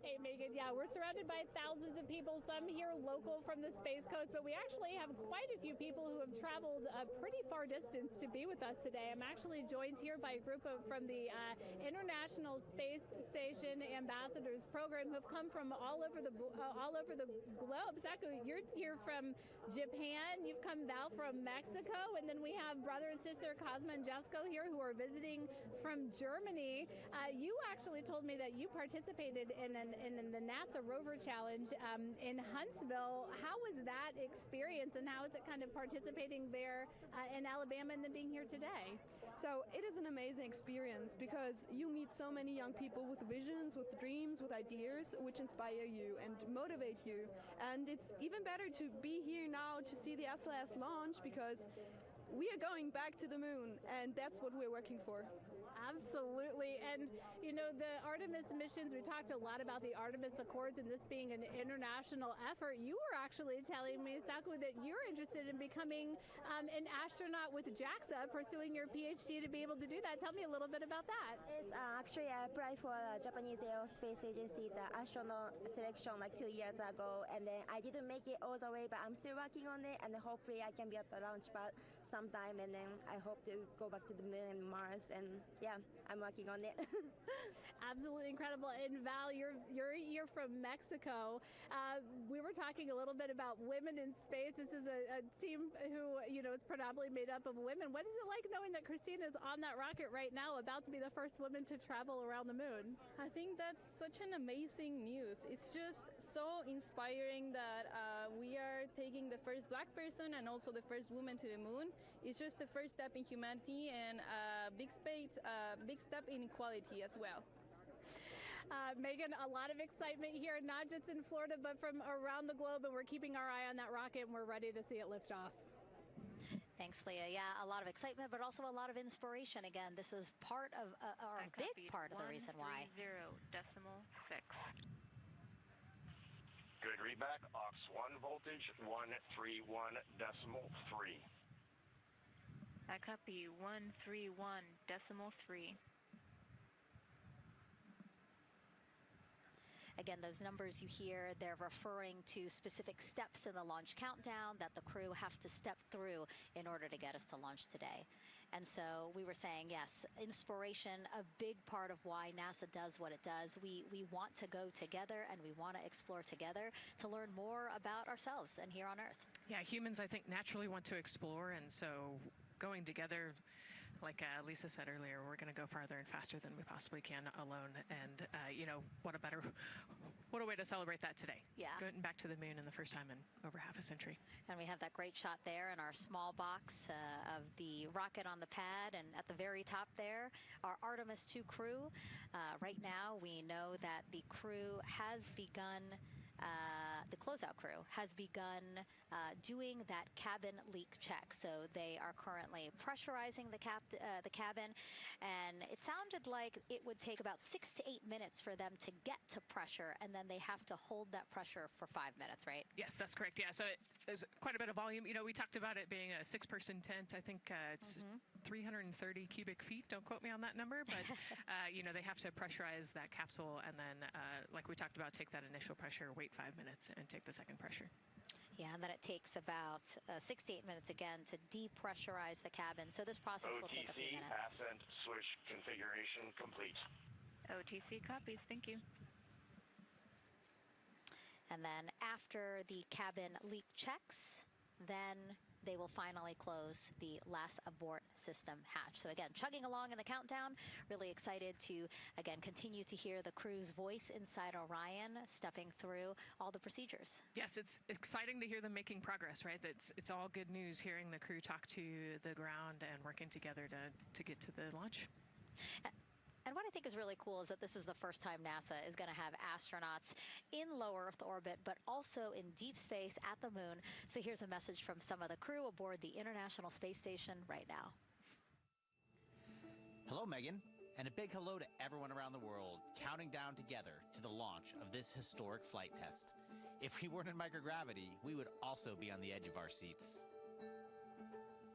Speaker 10: Hey, Megan. Yeah, we're surrounded by thousands of people, some here local from the Space Coast, but we actually have quite a few people who have traveled a pretty far distance to be with us today. I'm actually joined here by a group from the International Space Station Ambassadors Program who have come from all over the globe. Saku, you're here from Japan. You've come, Val, from Mexico, and then we have brother and sister Cosma and Jesko here who are visiting from Germany. You actually told me that you participated in the NASA Rover Challenge in Huntsville. How was that experience, and how is it kind of participating there in Alabama and then being here today?
Speaker 2: So it is an amazing experience because you meet so many young people with visions, with dreams, with ideas, which inspire you and motivate you. And it's even better to be here now to see the SLS launch because we are going back to the moon, and that's what we're working for.
Speaker 10: Absolutely. And, you know, the Artemis missions, we talked a lot about the Artemis Accords and this being an international effort. You were actually telling me, Saku, that you're interested in becoming an astronaut with JAXA, pursuing your PhD to be able to do that. Tell me a little bit about that.
Speaker 14: Yes, actually, I applied for the Japanese Aerospace Agency, the astronaut selection like 2 years ago, and then I didn't make it all the way, but I'm still working on it, and hopefully I can be at the launch pad sometime, and then I hope to go back to the moon and Mars, and yeah, I'm working on it.
Speaker 10: Absolutely incredible. And Val, you're from Mexico. We were talking a little bit about women in space. This is a team who, you know, is predominantly made up of women. What is it like knowing that Christina is on that rocket right now, about to be the first woman to travel around the moon?
Speaker 20: I think that's such an amazing news. It's just so inspiring that we are taking the first Black person and also the first woman to the moon. It's just the first step in humanity and a big step in equality as well.
Speaker 10: Megan, a lot of excitement here, not just in Florida, but from around the globe, and we're keeping our eye on that rocket, and we're ready to see it lift off.
Speaker 4: Thanks, Leah. Yeah, a lot of excitement, but also a lot of inspiration. Again, this is part of, or a big part of the reason why.
Speaker 16: 130.6.
Speaker 24: Good readback, aux 1 voltage, 131.3.
Speaker 16: I copy 131.3.
Speaker 4: Again, those numbers you hear, they're referring to specific steps in the launch countdown that the crew have to step through in order to get us to launch today. And so we were saying, yes, inspiration, a big part of why NASA does what it does. We want to go together, and we want to explore together to learn more about ourselves and here on Earth.
Speaker 3: Yeah, humans, I think, naturally want to explore, and so going together, like Lisa said earlier, we're going to go farther and faster than we possibly can alone. And, you know, what a way to celebrate that today.
Speaker 4: Yeah.
Speaker 3: Going back to the moon in the first time in over half a century.
Speaker 4: And we have that great shot there in our small box of the rocket on the pad. And at the very top there, our Artemis II crew. Right now, we know that the crew has begun the closeout crew has begun doing that cabin leak check. So they are currently pressurizing the cabin, and it sounded like it would take about 6 to 8 minutes for them to get to pressure, and then they have to hold that pressure for 5 minutes, right?
Speaker 3: Yes, that's correct. Yeah, so there's quite a bit of volume. You know, we talked about it being a 6-person tent. I think it's 330 cubic feet. Don't quote me on that number, but you know, they have to pressurize that capsule, and then, like we talked about, take that initial pressure, wait 5 minutes, and take the second pressure.
Speaker 4: Yeah, and then it takes about 6 to 8 minutes again to depressurize the cabin. So this process will take a few minutes.
Speaker 24: Ascent switch configuration complete.
Speaker 16: OTC copies. Thank you.
Speaker 4: And then after the cabin leak checks, then they will finally close the last abort system hatch. So again, chugging along in the countdown, really excited to, again, continue to hear the crew's voice inside Orion, stepping through all the procedures.
Speaker 3: Yes, it's exciting to hear them making progress, right? It's all good news hearing the crew talk to the ground and working together to get to the launch.
Speaker 4: And what I think is really cool is that this is the first time NASA is going to have astronauts in low Earth orbit, but also in deep space at the moon. So here's a message from some of the crew aboard the International Space Station right now.
Speaker 25: Hello, Megan, and a big hello to everyone around the world counting down together to the launch of this historic flight test. If we weren't in microgravity, we would also be on the edge of our seats.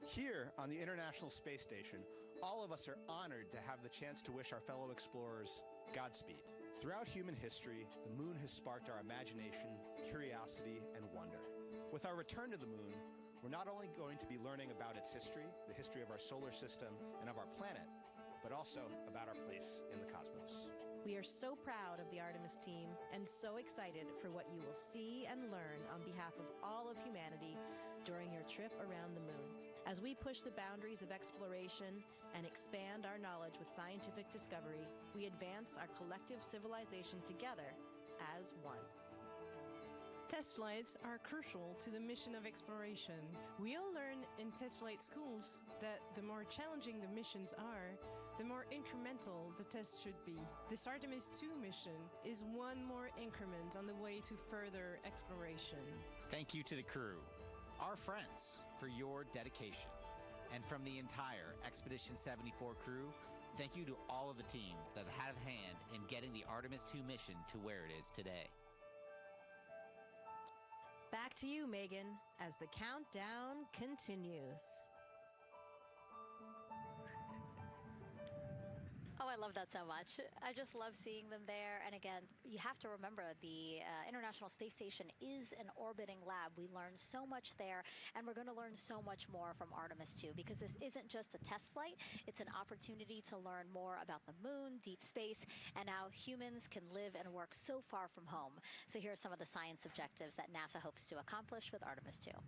Speaker 26: Here on the International Space Station, all of us are honored to have the chance to wish our fellow explorers Godspeed. Throughout human history, the moon has sparked our imagination, curiosity, and wonder. With our return to the moon, we're not only going to be learning about its history, the history of our solar system and of our planet, but also about our place in the cosmos.
Speaker 6: We are so proud of the Artemis team and so excited for what you will see and learn on behalf of all of humanity during your trip around the moon. As we push the boundaries of exploration and expand our knowledge with scientific discovery, we advance our collective civilization together as one.
Speaker 8: Test flights are crucial to the mission of exploration. We all learn in test flight schools that the more challenging the missions are, the more incremental the tests should be. This Artemis II mission is one more increment on the way to further exploration.
Speaker 25: Thank you to the crew, our friends, for your dedication. And from the entire Expedition 74 crew, thank you to all of the teams that had a hand in getting the Artemis II mission to where it is today.
Speaker 6: Back to you, Megan, as the countdown continues.
Speaker 4: Oh, I love that so much. I just love seeing them there. And again, you have to remember the International Space Station is an orbiting lab. We learned so much there, and we're going to learn so much more from Artemis II, because this isn't just a test flight. It's an opportunity to learn more about the moon, deep space, and how humans can live and work so far from home. So here are some of the science objectives that NASA hopes to accomplish with Artemis II.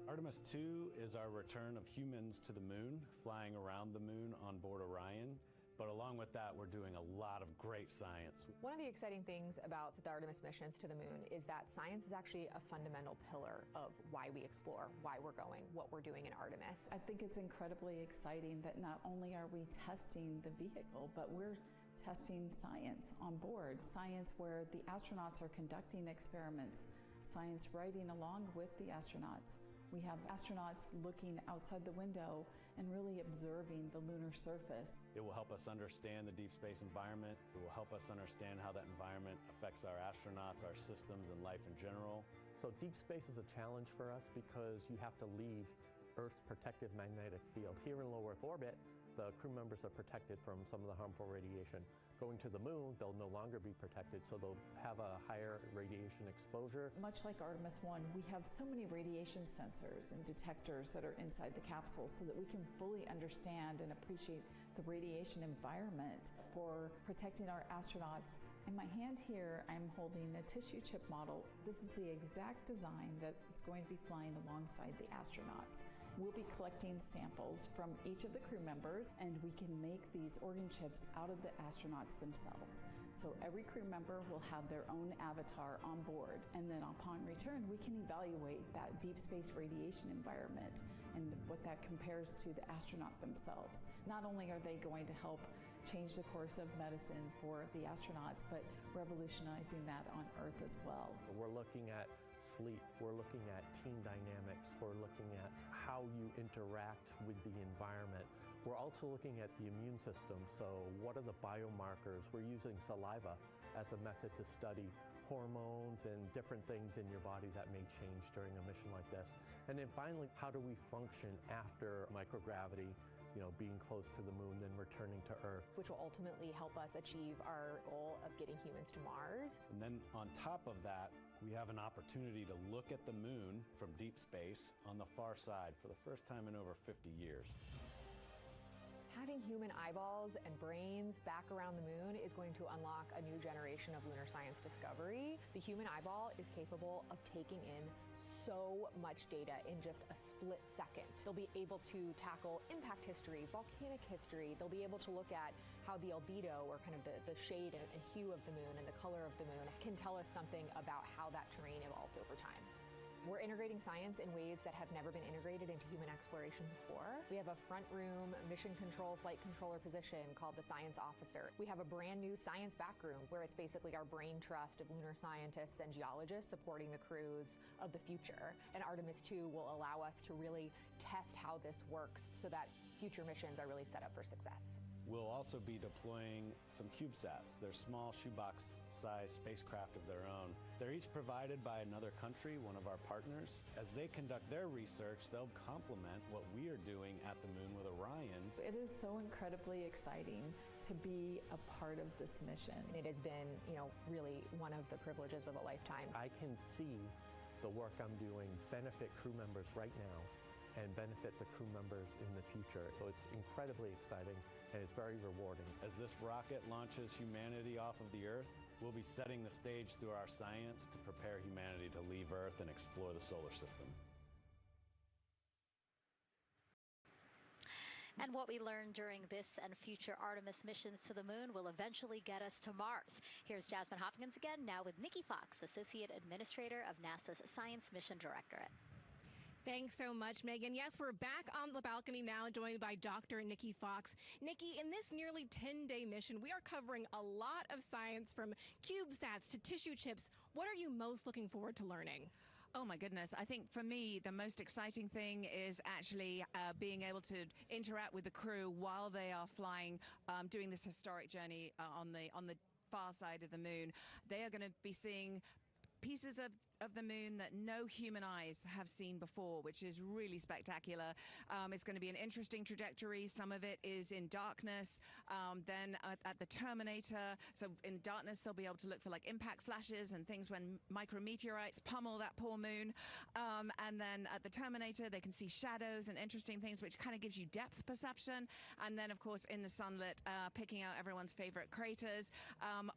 Speaker 9: Artemis II is our return of humans to the moon, flying around the moon on board Orion. But along with that, we're doing a lot of great science.
Speaker 15: One of the exciting things about the Artemis missions to the moon is that science is actually a fundamental pillar of why we explore, why we're going, what we're doing in Artemis.
Speaker 18: I think it's incredibly exciting that not only are we testing the vehicle, but we're testing science on board. Science where the astronauts are conducting experiments, science riding along with the astronauts. We have astronauts looking outside the window and really observing the lunar surface.
Speaker 9: It will help us understand the deep space environment. It will help us understand how that environment affects our astronauts, our systems, and life in general.
Speaker 19: So deep space is a challenge for us because you have to leave Earth's protective magnetic field. Here in low Earth orbit, the crew members are protected from some of the harmful radiation. Going to the moon, they'll no longer be protected, so they'll have a higher radiation exposure.
Speaker 18: Much like Artemis I, we have so many radiation sensors and detectors that are inside the capsule so that we can fully understand and appreciate the radiation environment for protecting our astronauts. In my hand here, I'm holding a tissue chip model. This is the exact design that's going to be flying alongside the astronauts. We'll be collecting samples from each of the crew members, and we can make these organ chips out of the astronauts themselves. So every crew member will have their own avatar on board, and then upon return, we can evaluate that deep space radiation environment and what that compares to the astronaut themselves. Not only are they going to help change the course of medicine for the astronauts, but revolutionizing that on Earth as well.
Speaker 19: We're looking at sleep, we're looking at team dynamics, we're looking at how you interact with the environment. We're also looking at the immune system, so what are the biomarkers? We're using saliva as a method to study hormones and different things in your body that may change during a mission like this. And then finally, how do we function after microgravity, being close to the moon, then returning to Earth.
Speaker 15: Which will ultimately help us achieve our goal of getting humans to Mars.
Speaker 9: And then on top of that, we have an opportunity to look at the moon from deep space on the far side for the first time in over 50 years.
Speaker 15: Having human eyeballs and brains back around the moon is going to unlock a new generation of lunar science discovery. The human eyeball is capable of taking in so much data in just a split second. They'll be able to tackle impact history, volcanic history. They'll be able to look at how the albedo, or kind of the shade and hue of the moon and the color of the moon, can tell us something about how that terrain evolved over time. We're integrating science in ways that have never been integrated into human exploration before. We have a front room mission control flight controller position called the Science Officer. We have a brand new science back room where it's basically our brain trust of lunar scientists and geologists supporting the crews of the future. And Artemis II will allow us to really test how this works so that future missions are really set up for success.
Speaker 9: We'll also be deploying some CubeSats. They're small shoebox-sized spacecraft of their own. They're each provided by another country, one of our partners. As they conduct their research, they'll complement what we are doing at the moon with Orion.
Speaker 18: It is so incredibly exciting to be a part of this mission.
Speaker 15: It has been, really one of the privileges of a lifetime.
Speaker 19: I can see the work I'm doing benefit crew members right now and benefit the crew members in the future. So it's incredibly exciting and it's very rewarding.
Speaker 9: As this rocket launches humanity off of the Earth, we'll be setting the stage through our science to prepare humanity to leave Earth and explore the solar system.
Speaker 4: And what we learn during this and future Artemis missions to the moon will eventually get us to Mars. Here's Jasmine Hopkins again, now with Nikki Fox, Associate Administrator of NASA's Science Mission Directorate.
Speaker 12: Thanks so much, Megan. Yes, we're back on the balcony now, joined by Dr. Nikki Fox. Nikki, in this nearly 10-day mission, we are covering a lot of science from CubeSats to tissue chips. What are you most looking forward to learning?
Speaker 5: Oh my goodness. I think for me, the most exciting thing is actually being able to interact with the crew while they are flying, doing this historic journey on the far side of the moon. They are going to be seeing pieces of the moon that no human eyes have seen before, which is really spectacular. It's going to be an interesting trajectory. Some of it is in darkness. Then at the terminator, so in darkness, they'll be able to look for like impact flashes and things when micrometeorites pummel that poor moon. And then at the terminator, they can see shadows and interesting things, which kind of gives you depth perception. And then, of course, in the sunlit, picking out everyone's favorite craters.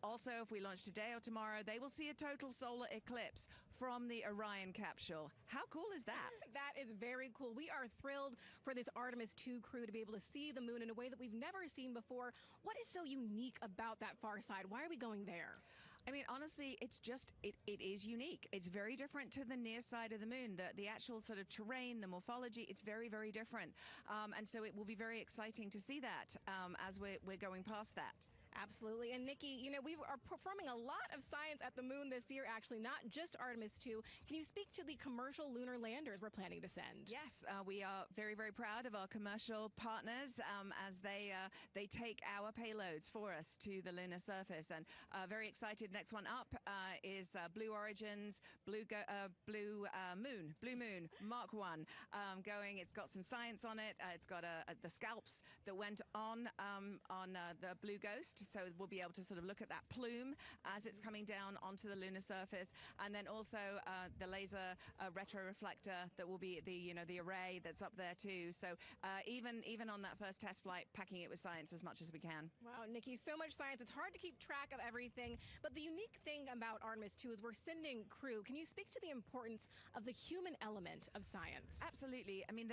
Speaker 5: Also, if we launch today or tomorrow, they will see a total solar eclipse from the Orion capsule. How cool is that?
Speaker 12: That is very cool. We are thrilled for this Artemis II crew to be able to see the moon in a way that we've never seen before. What is so unique about that far side? Why are we going there?
Speaker 5: I mean, honestly, it's just, it is unique. It's very different to the near side of the moon. The actual sort of terrain, the morphology, it's very, very different. And so it will be very exciting to see that as we're going past that.
Speaker 12: Absolutely. And Nikki, we are performing a lot of science at the moon this year, actually, not just Artemis II. Can you speak to the commercial lunar landers we're planning to send?
Speaker 5: Yes, we are very, very proud of our commercial partners as they take our payloads for us to the lunar surface. And very excited. Next one up is Blue Origin's Blue Moon Mark 1 going. It's got some science on it. It's got the scalps that went on the Blue Ghost. So we'll be able to sort of look at that plume as it's coming down onto the lunar surface, and then also the laser retroreflector that will be the array that's up there too. So even on that first test flight, packing it with science as much as we can.
Speaker 12: Wow, Nikki, so much science. It's hard to keep track of everything. But the unique thing about Artemis II is we're sending crew. Can you speak to the importance of the human element of science?
Speaker 5: Absolutely. I mean,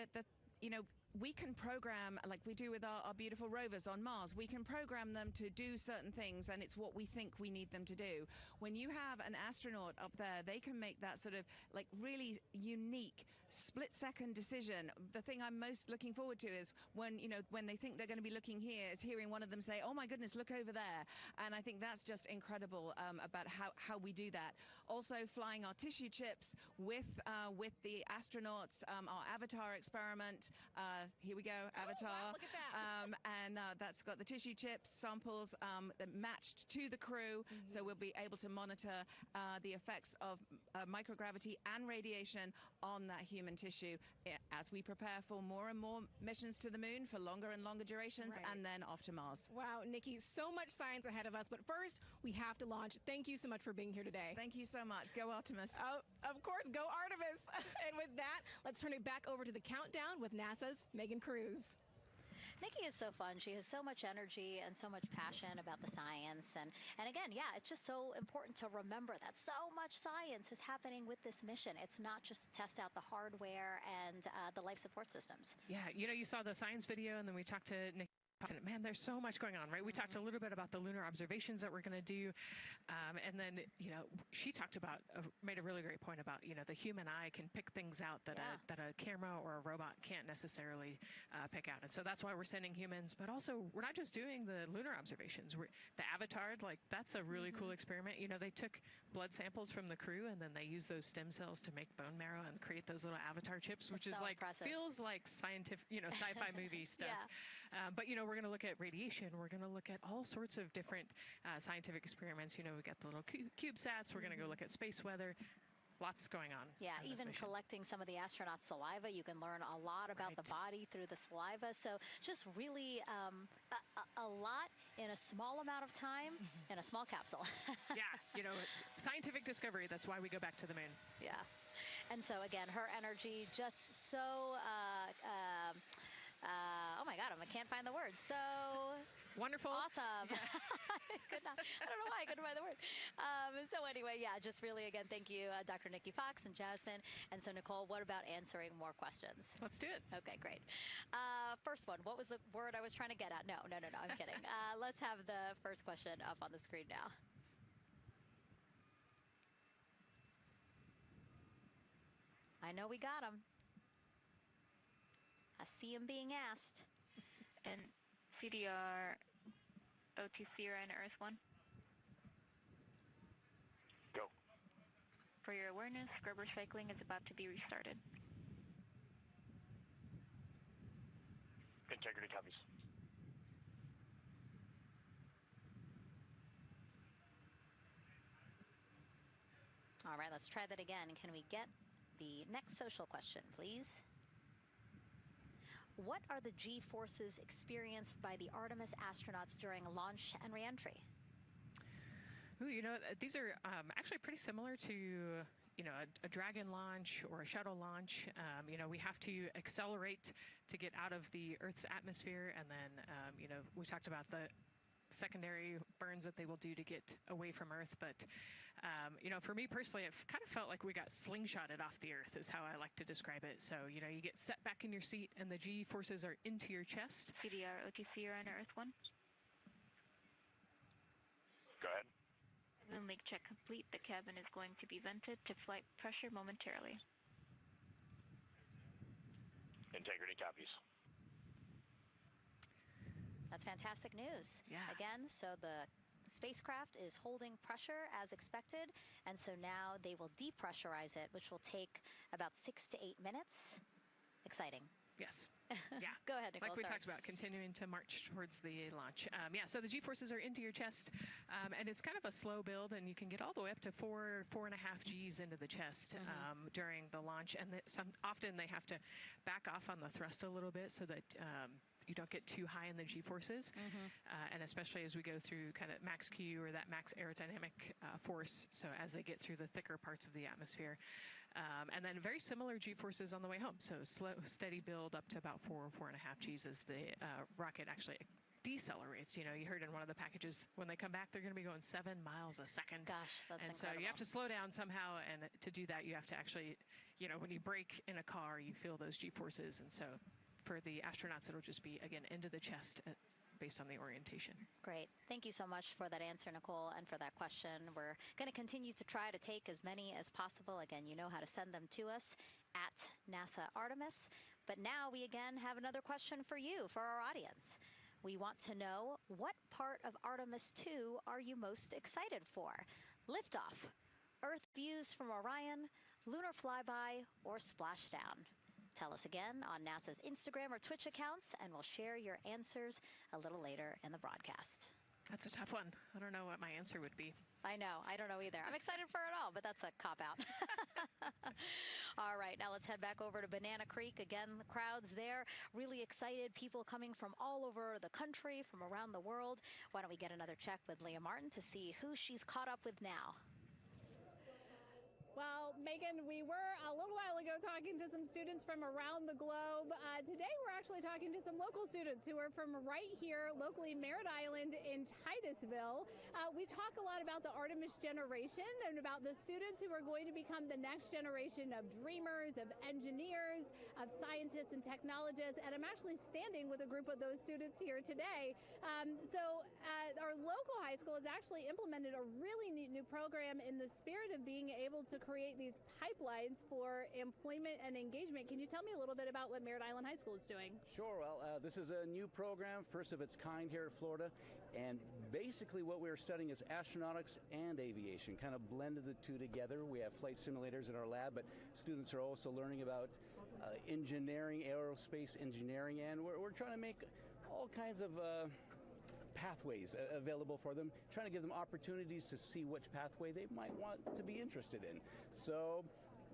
Speaker 5: we can program, like we do with our beautiful rovers on Mars, we can program them to do certain things, and it's what we think we need them to do. When you have an astronaut up there, they can make that sort of like really unique split-second decision. The thing I'm most looking forward to is when they think they're going to be looking here, is hearing one of them say, "Oh my goodness, look over there." And I think that's just incredible about how we do that. Also flying our tissue chips with the astronauts, our Avatar experiment. Here we go, Avatar.
Speaker 12: Oh, wow, look at that.
Speaker 5: And that's got the tissue chips samples matched to the crew, so we'll be able to monitor the effects of microgravity and radiation on that human tissue as we prepare for more and more missions to the moon for longer and longer durations, and then off to Mars.
Speaker 12: Wow, Nikki, so much science ahead of us, but first we have to launch. Thank you so much for being here today.
Speaker 5: Thank you so much. Go Artemis.
Speaker 12: Of course, go Artemis. And with that, let's turn it back over to the countdown with NASA's Megan Cruz.
Speaker 4: Nikki is so fun. She has so much energy and so much passion about the science. And again, yeah, it's just so important to remember that so much science is happening with this mission. It's not just to test out the hardware and the life support systems.
Speaker 3: Yeah, you saw the science video, and then we talked to Nikki. Man, there's so much going on, right? We talked a little bit about the lunar observations that we're going to do. And then, she talked about, made a really great point about, the human eye can pick things out that a camera or a robot can't necessarily pick out. And so that's why we're sending humans. But also, we're not just doing the lunar observations. The Avatar, that's a really cool experiment. They took blood samples from the crew, and then they used those stem cells to make bone marrow and create those little Avatar chips, which is
Speaker 4: so
Speaker 3: impressive. Feels like scientific, sci-fi movie stuff. But, you know, we're going to look at radiation. We're going to look at all sorts of different scientific experiments. You know, we've got the little CubeSats. We're going to go look at space weather. Lots going on.
Speaker 4: Yeah,
Speaker 3: on this
Speaker 4: even
Speaker 3: mission.
Speaker 4: collecting some of the astronauts' saliva, you can learn a lot about the body through the saliva. So just really a lot in a small amount of time in a small capsule.
Speaker 3: Yeah, you know, scientific discovery. That's why we go back to the moon.
Speaker 4: Yeah. And so again, her energy just so, oh my God, I can't find the words. So
Speaker 3: wonderful.
Speaker 4: Awesome.
Speaker 3: Yeah.
Speaker 4: I don't know why I couldn't find the word. So anyway, yeah, just really, again, thank you, Dr. Nikki Fox and Jasmine. And so Nicole, what about answering more questions?
Speaker 3: Let's do it.
Speaker 4: Okay, great. First one, what was the word I was trying to get at? No, I'm kidding. Let's have the first question up on the screen now. I know we got him. I see him being asked.
Speaker 16: And CDR OTC Orion Earth 1.
Speaker 24: Go.
Speaker 16: For your awareness, scrubber cycling is about to be restarted.
Speaker 24: Integrity copies.
Speaker 4: All right, let's try that again. Can we get the next social question, please? What are the G-forces experienced by the Artemis astronauts during launch and reentry?
Speaker 3: Ooh, you know, these are actually pretty similar to, you know, a Dragon launch or a shuttle launch. You know, we have to accelerate to get out of the Earth's atmosphere, and then, you know, we talked about the secondary burns that they will do to get away from Earth, but you know, for me personally, it kind of felt like we got slingshotted off the Earth is how I like to describe it. So, you know, you get set back in your seat and the G forces are into your chest.
Speaker 16: CDR OTC Orion Earth 1.
Speaker 24: Go ahead.
Speaker 16: Moon leak check complete. The cabin is going to be vented to flight pressure momentarily.
Speaker 24: Integrity copies.
Speaker 4: That's fantastic news.
Speaker 3: Yeah.
Speaker 4: Again, so the spacecraft is holding pressure as expected, and so now they will depressurize it, which will take about 6 to 8 minutes. Exciting.
Speaker 3: Yes. Yeah.
Speaker 4: Go ahead, Nicole.
Speaker 3: Like we talked about, continuing to march towards the launch. Yeah, so the G-forces are into your chest, and it's kind of a slow build, and you can get all the way up to 4.5 Gs into the chest during the launch, and often they have to back off on the thrust a little bit so that you don't get too high in the G-forces, and especially as we go through kind of max Q or that max aerodynamic force, so as they get through the thicker parts of the atmosphere. And then very similar G-forces on the way home, so slow, steady build up to about 4.5 Gs as the rocket actually decelerates. You know, you heard in one of the packages, when they come back, they're going to be going 7 miles a second.
Speaker 4: Gosh, that's
Speaker 3: and
Speaker 4: incredible.
Speaker 3: So you have to slow down somehow, and to do that, you have to actually, you know, when you brake in a car, you feel those G-forces, and so for the astronauts, it'll just be, again, into the chest based on the orientation.
Speaker 4: Great. Thank you so much for that answer, Nicole, and for that question. We're going to continue to try to take as many as possible. Again, you know how to send them to us at NASA Artemis. But now we again have another question for you, for our audience. We want to know, what part of Artemis II are you most excited for? Liftoff, Earth views from Orion, lunar flyby, or splashdown? Tell us again on NASA's Instagram or Twitch accounts, and we'll share your answers a little later in the broadcast.
Speaker 3: That's a tough one. I don't know what my answer would be.
Speaker 4: I know. I don't know either. I'm excited for it all, but that's a cop-out. All right, now let's head back over to Banana Creek. Again, the crowds there, really excited. People coming from all over the country, from around the world. Why don't we get another check with Leah Martin to see who she's caught up with now.
Speaker 10: Well, Megan, we were a little while ago talking to some students from around the globe. Today, we're actually talking to some local students who are from right here, locally, Merritt Island in Titusville. We talk a lot about the Artemis generation and about the students who are going to become the next generation of dreamers, of engineers, of scientists and technologists. And I'm actually standing with a group of those students here today. Our local high school has actually implemented a really neat new program in the spirit of being able to create these pipelines for employment and engagement. Can you tell me a little bit about what Merritt Island High School is doing?
Speaker 7: Sure. Well, this is a new program, first of its kind here at Florida. And basically what we're studying is astronautics and aviation, kind of blended the two together. We have flight simulators in our lab, but students are also learning about engineering, aerospace engineering, and we're trying to make all kinds of pathways available for them, trying to give them opportunities to see which pathway they might want to be interested in. So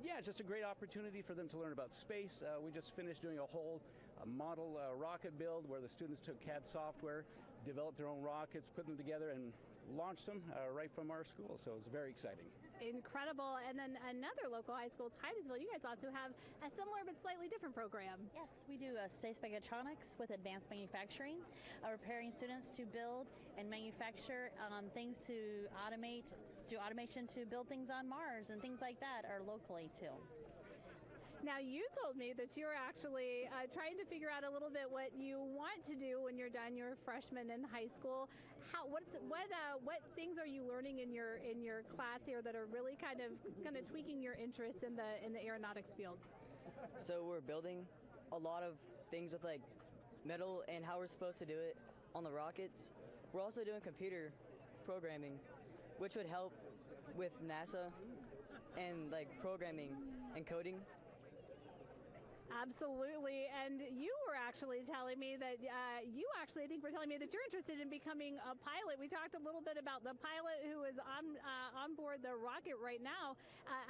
Speaker 7: yeah, it's just a great opportunity for them to learn about space. We just finished doing a whole model rocket build where the students took CAD software, developed their own rockets, put them together, and launched them right from our school. So it was very exciting.
Speaker 10: Incredible. And then another local high school, Titusville, you guys also have a similar but slightly different program.
Speaker 11: Yes, we do space mechatronics with advanced manufacturing, preparing students to build and manufacture things to automate, do automation to build things on Mars and things like that, or locally too.
Speaker 10: Now, you told me that you're actually trying to figure out a little bit what you want to do when you're done. You're a freshman in high school. What things are you learning in your class here that are really kind of tweaking your interest in the aeronautics field?
Speaker 13: So we're building a lot of things with like metal and how we're supposed to do it on the rockets. We're also doing computer programming, which would help with NASA and like programming and coding.
Speaker 10: Absolutely. And you were actually telling me that I think were telling me that you're interested in becoming a pilot. We talked a little bit about the pilot who is on board the rocket right now.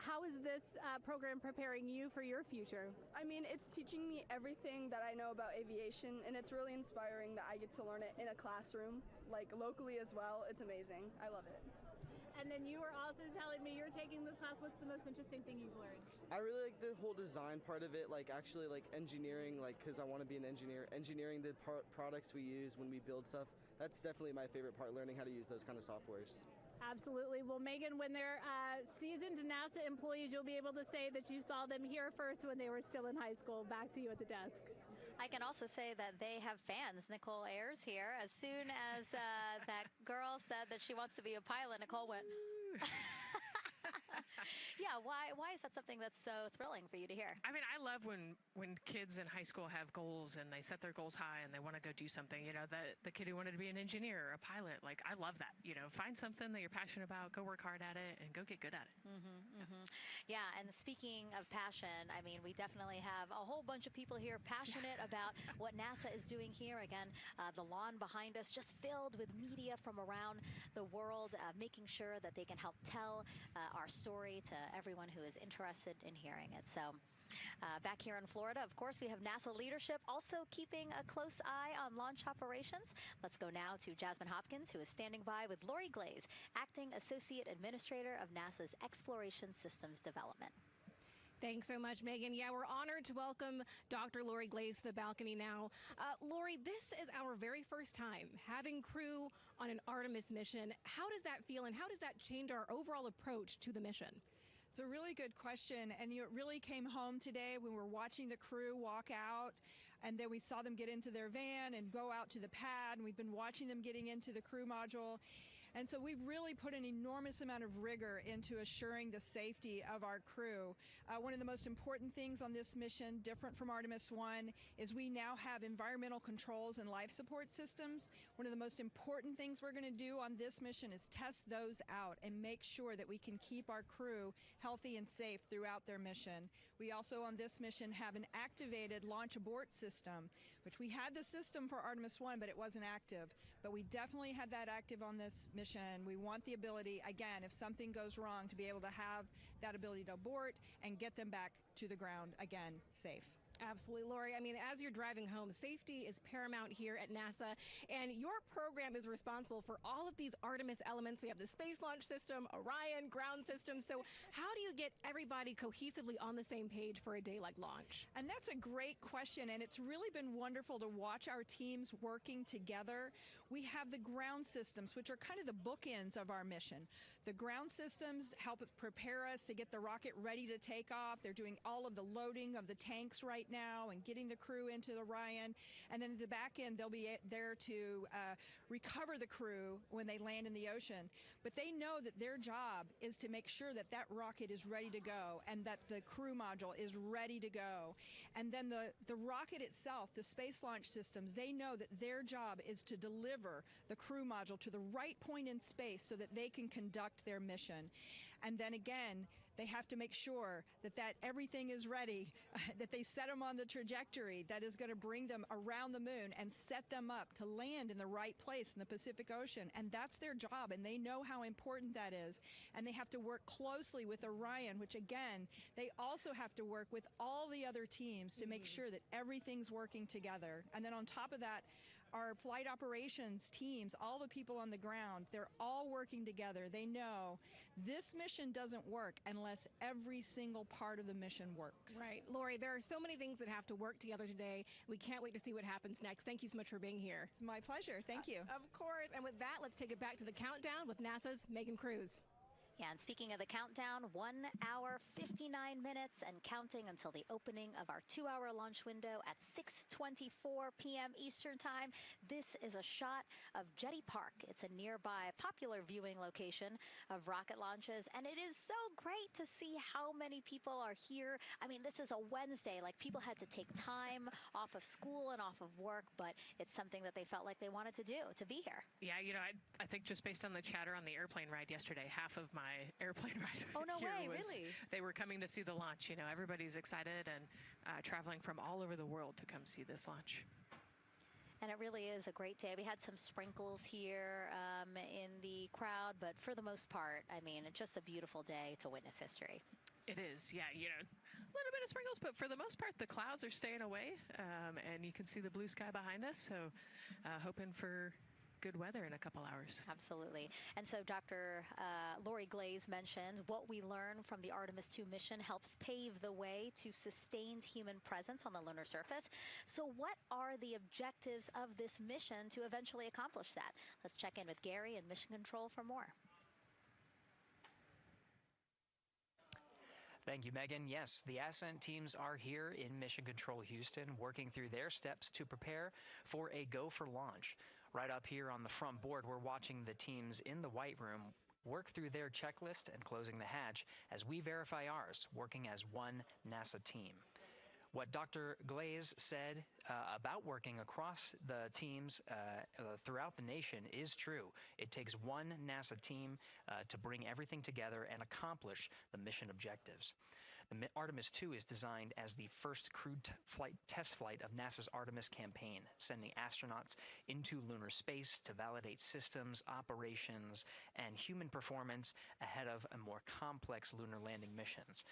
Speaker 10: How is this program preparing you for your future?
Speaker 2: I mean, it's teaching me everything that I know about aviation, and it's really inspiring that I get to learn it in a classroom, like locally as well. It's amazing. I love it.
Speaker 10: And then you were also telling me you're taking this class. What's the most interesting thing you've learned?
Speaker 17: I really like the whole design part of it, like actually like engineering, like because I want to be an engineer. Engineering the products we use when we build stuff, that's definitely my favorite part, learning how to use those kind of softwares.
Speaker 10: Absolutely. Well, Megan, when they're seasoned NASA employees, you'll be able to say that you saw them here first when they were still in high school. Back to you at the desk.
Speaker 4: I can also say that they have fans. Nicole Ayers here. As soon as that girl said that she wants to be a pilot, Nicole went, yeah, why is that something that's so thrilling for you to hear?
Speaker 3: I mean, I love when kids in high school have goals and they set their goals high and they want to go do something. You know, the kid who wanted to be an engineer or a pilot, like, I love that. You know, find something that you're passionate about, go work hard at it, and go get good at it.
Speaker 4: Yeah, and speaking of passion, I mean, we definitely have a whole bunch of people here passionate about what NASA is doing here. Again, the lawn behind us just filled with media from around the world, making sure that they can help tell our story to everyone who is interested in hearing it. So back here in Florida, of course, we have NASA leadership also keeping a close eye on launch operations. Let's go now to Jasmine Hopkins, who is standing by with Lori Glaze, Acting Associate Administrator of NASA's Exploration Systems Development.
Speaker 12: Thanks so much, Megan. Yeah, we're honored to welcome Dr. Lori Glaze to the balcony now. Lori, this is our very first time having crew on an Artemis mission. How does that feel, and how does that change our overall approach to the mission?
Speaker 21: It's a really good question, and it really came home today when we were watching the crew walk out, and then we saw them get into their van and go out to the pad, and we've been watching them getting into the crew module. And so we've really put an enormous amount of rigor into assuring the safety of our crew. One of the most important things on this mission, different from Artemis I, is we now have environmental controls and life support systems. One of the most important things we're going to do on this mission is test those out and make sure that we can keep our crew healthy and safe throughout their mission. We also on this mission have an activated launch abort system, which we had the system for Artemis I, but it wasn't active. But we definitely have that active on this mission. We want the ability, again, if something goes wrong, to be able to have that ability to abort and get them back to the ground again, safe.
Speaker 12: Absolutely, Lori. I mean, as you're driving home, safety is paramount here at NASA, and your program is responsible for all of these Artemis elements. We have the Space Launch System, Orion, ground system. So how do you get everybody cohesively on the same page for a day like launch?
Speaker 21: And that's a great question, and it's really been wonderful to watch our teams working together. We have the ground systems, which are kind of the bookends of our mission. The ground systems help prepare us to get the rocket ready to take off. They're doing all of the loading of the tanks right now and getting the crew into Orion. And then at the back end, they'll be there to recover the crew when they land in the ocean. But they know that their job is to make sure that that rocket is ready to go and that the crew module is ready to go. And then the rocket itself, the space launch systems, they know that their job is to deliver the crew module to the right point in space so that they can conduct their mission. And then again, they have to make sure that everything is ready, that they set them on the trajectory that is going to bring them around the moon and set them up to land in the right place in the Pacific Ocean. And that's their job, and they know how important that is. And they have to work closely with Orion, which again, they also have to work with all the other teams to make sure that everything's working together. And then on top of that, our flight operations teams, all the people on the ground, they're all working together. They know this mission doesn't work unless every single part of the mission works.
Speaker 12: Right. Lori, there are so many things that have to work together today. We can't wait to see what happens next. Thank you so much for being here.
Speaker 21: It's my pleasure. Thank you.
Speaker 12: Of course. And with that, let's take it back to the countdown with NASA's Megan Cruz.
Speaker 4: Yeah, and speaking of the countdown, 1 hour, 59 minutes and counting until the opening of our 2-hour launch window at 6:24 p.m. Eastern Time. This is a shot of Jetty Park. It's a nearby popular viewing location of rocket launches, and it is so great to see how many people are here. I mean, this is a Wednesday. Like, people had to take time off of school and off of work, but it's something that they felt like they wanted to do, to be here.
Speaker 3: Yeah, you know, I think just based on the chatter on the airplane ride yesterday, half of my airplane ride
Speaker 4: Really?
Speaker 3: They were coming to see the launch. You know, everybody's excited and traveling from all over the world to come see this launch.
Speaker 4: And it really is a great day. We had some sprinkles here in the crowd, but for the most part, I mean, it's just a beautiful day to witness history.
Speaker 3: It is, yeah, you know, a little bit of sprinkles, but for the most part, the clouds are staying away, and you can see the blue sky behind us, so hoping for good weather in a couple hours.
Speaker 4: Absolutely. And so Dr. Lori Glaze mentioned what we learned from the Artemis II mission helps pave the way to sustained human presence on the lunar surface. So what are the objectives of this mission to eventually accomplish that? Let's check in with Gary in Mission Control for more.
Speaker 1: Thank you, Megan. Yes, the Ascent teams are here in Mission Control Houston, working through their steps to prepare for a go for launch. Right up here on the front board, we're watching the teams in the White Room work through their checklist and closing the hatch as we verify ours, working as one NASA team. What Dr. Glaze said about working across the teams throughout the nation is true. It takes one NASA team to bring everything together and accomplish the mission objectives. The Artemis II is designed as the first crewed test flight of NASA's Artemis campaign, sending astronauts into lunar space to validate systems, operations, and human performance ahead of a more complex lunar landing missions.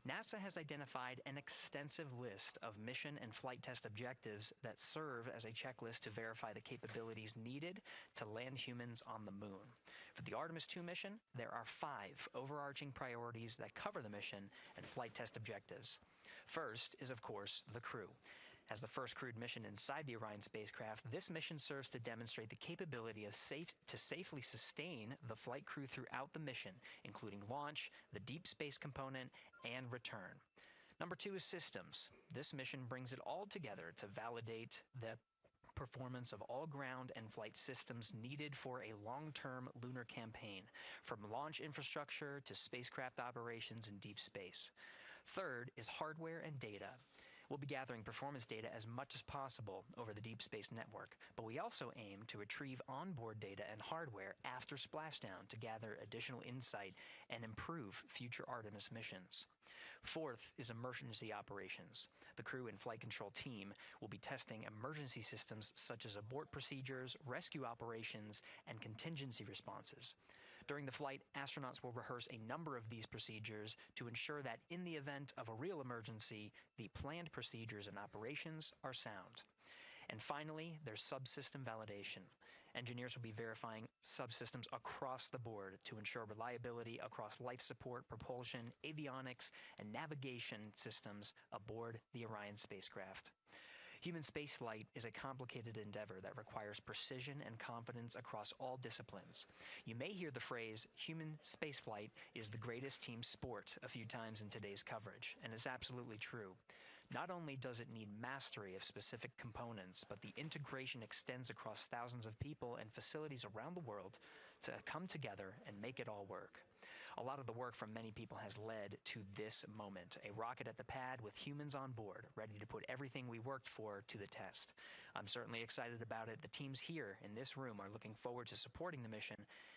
Speaker 1: NASA has identified an extensive list of mission and flight test objectives that serve as a checklist to verify the capabilities needed to land humans on the moon. For the Artemis II mission, there are 5 overarching priorities that cover the mission and flight test objectives. First is, of course, the crew. As the first crewed mission inside the Orion spacecraft, this mission serves to demonstrate the capability of safely sustain the flight crew throughout the mission, including launch, the deep space component, and return. Number 2 is systems. This mission brings it all together to validate the performance of all ground and flight systems needed for a long-term lunar campaign, from launch infrastructure to spacecraft operations in deep space. Third is hardware and data. We'll be gathering performance data as much as possible over the Deep Space Network, but we also aim to retrieve onboard data and hardware after splashdown to gather additional insight and improve future Artemis missions. Fourth is emergency operations. The crew and flight control team will be testing emergency systems such as abort procedures, rescue operations, and contingency responses. During the flight, astronauts will rehearse a number of these procedures to ensure that in the event of a real emergency, the planned procedures and operations are sound. And finally, there's subsystem validation. Engineers will be verifying subsystems across the board to ensure reliability across life support, propulsion, avionics, and navigation systems aboard the Orion spacecraft. Human spaceflight is a complicated endeavor that requires precision and confidence across all disciplines. You may hear the phrase, human spaceflight is the greatest team sport, a few times in today's coverage, and it's absolutely true. Not only does it need mastery of specific components, but the integration extends across thousands of people and facilities around the world to come together and make it all work. A lot of the work from many people has led to this moment, a rocket at the pad with humans on board, ready to put everything we worked for to the test. I'm certainly excited about it. The teams here in this room are looking forward to supporting the mission,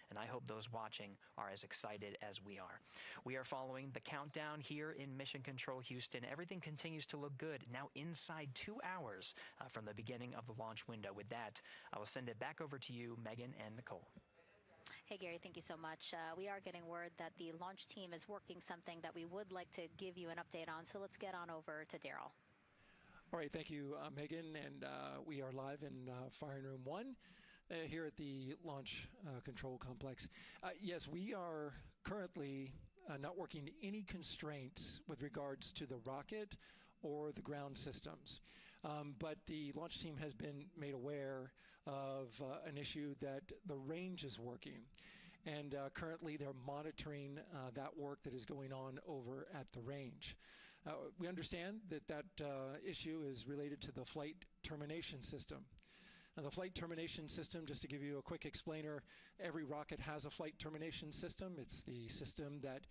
Speaker 1: and I hope those watching are as excited as we are. We are following the countdown here in Mission Control Houston. Everything continues to look good, now inside 2 hours from the beginning of the launch window. With that, I will send it back over to you, Megan and Nicole.
Speaker 4: Hey, Gary, thank you so much. We are getting word that the launch team is working something that we would like to give you an update on, so let's get on over to Daryl.
Speaker 8: All right, thank you, Megan, and we are live in Firing Room 1 here at the Launch Control Complex. Yes, we are currently not working any constraints with regards to the rocket or the ground systems. But the launch team has been made aware of an issue that the range is working. And currently they're monitoring that work that is going on over at the range. We understand that that issue is related to the flight termination system. Now, the flight termination system, just to give you a quick explainer, every rocket has a flight termination system. It's the system that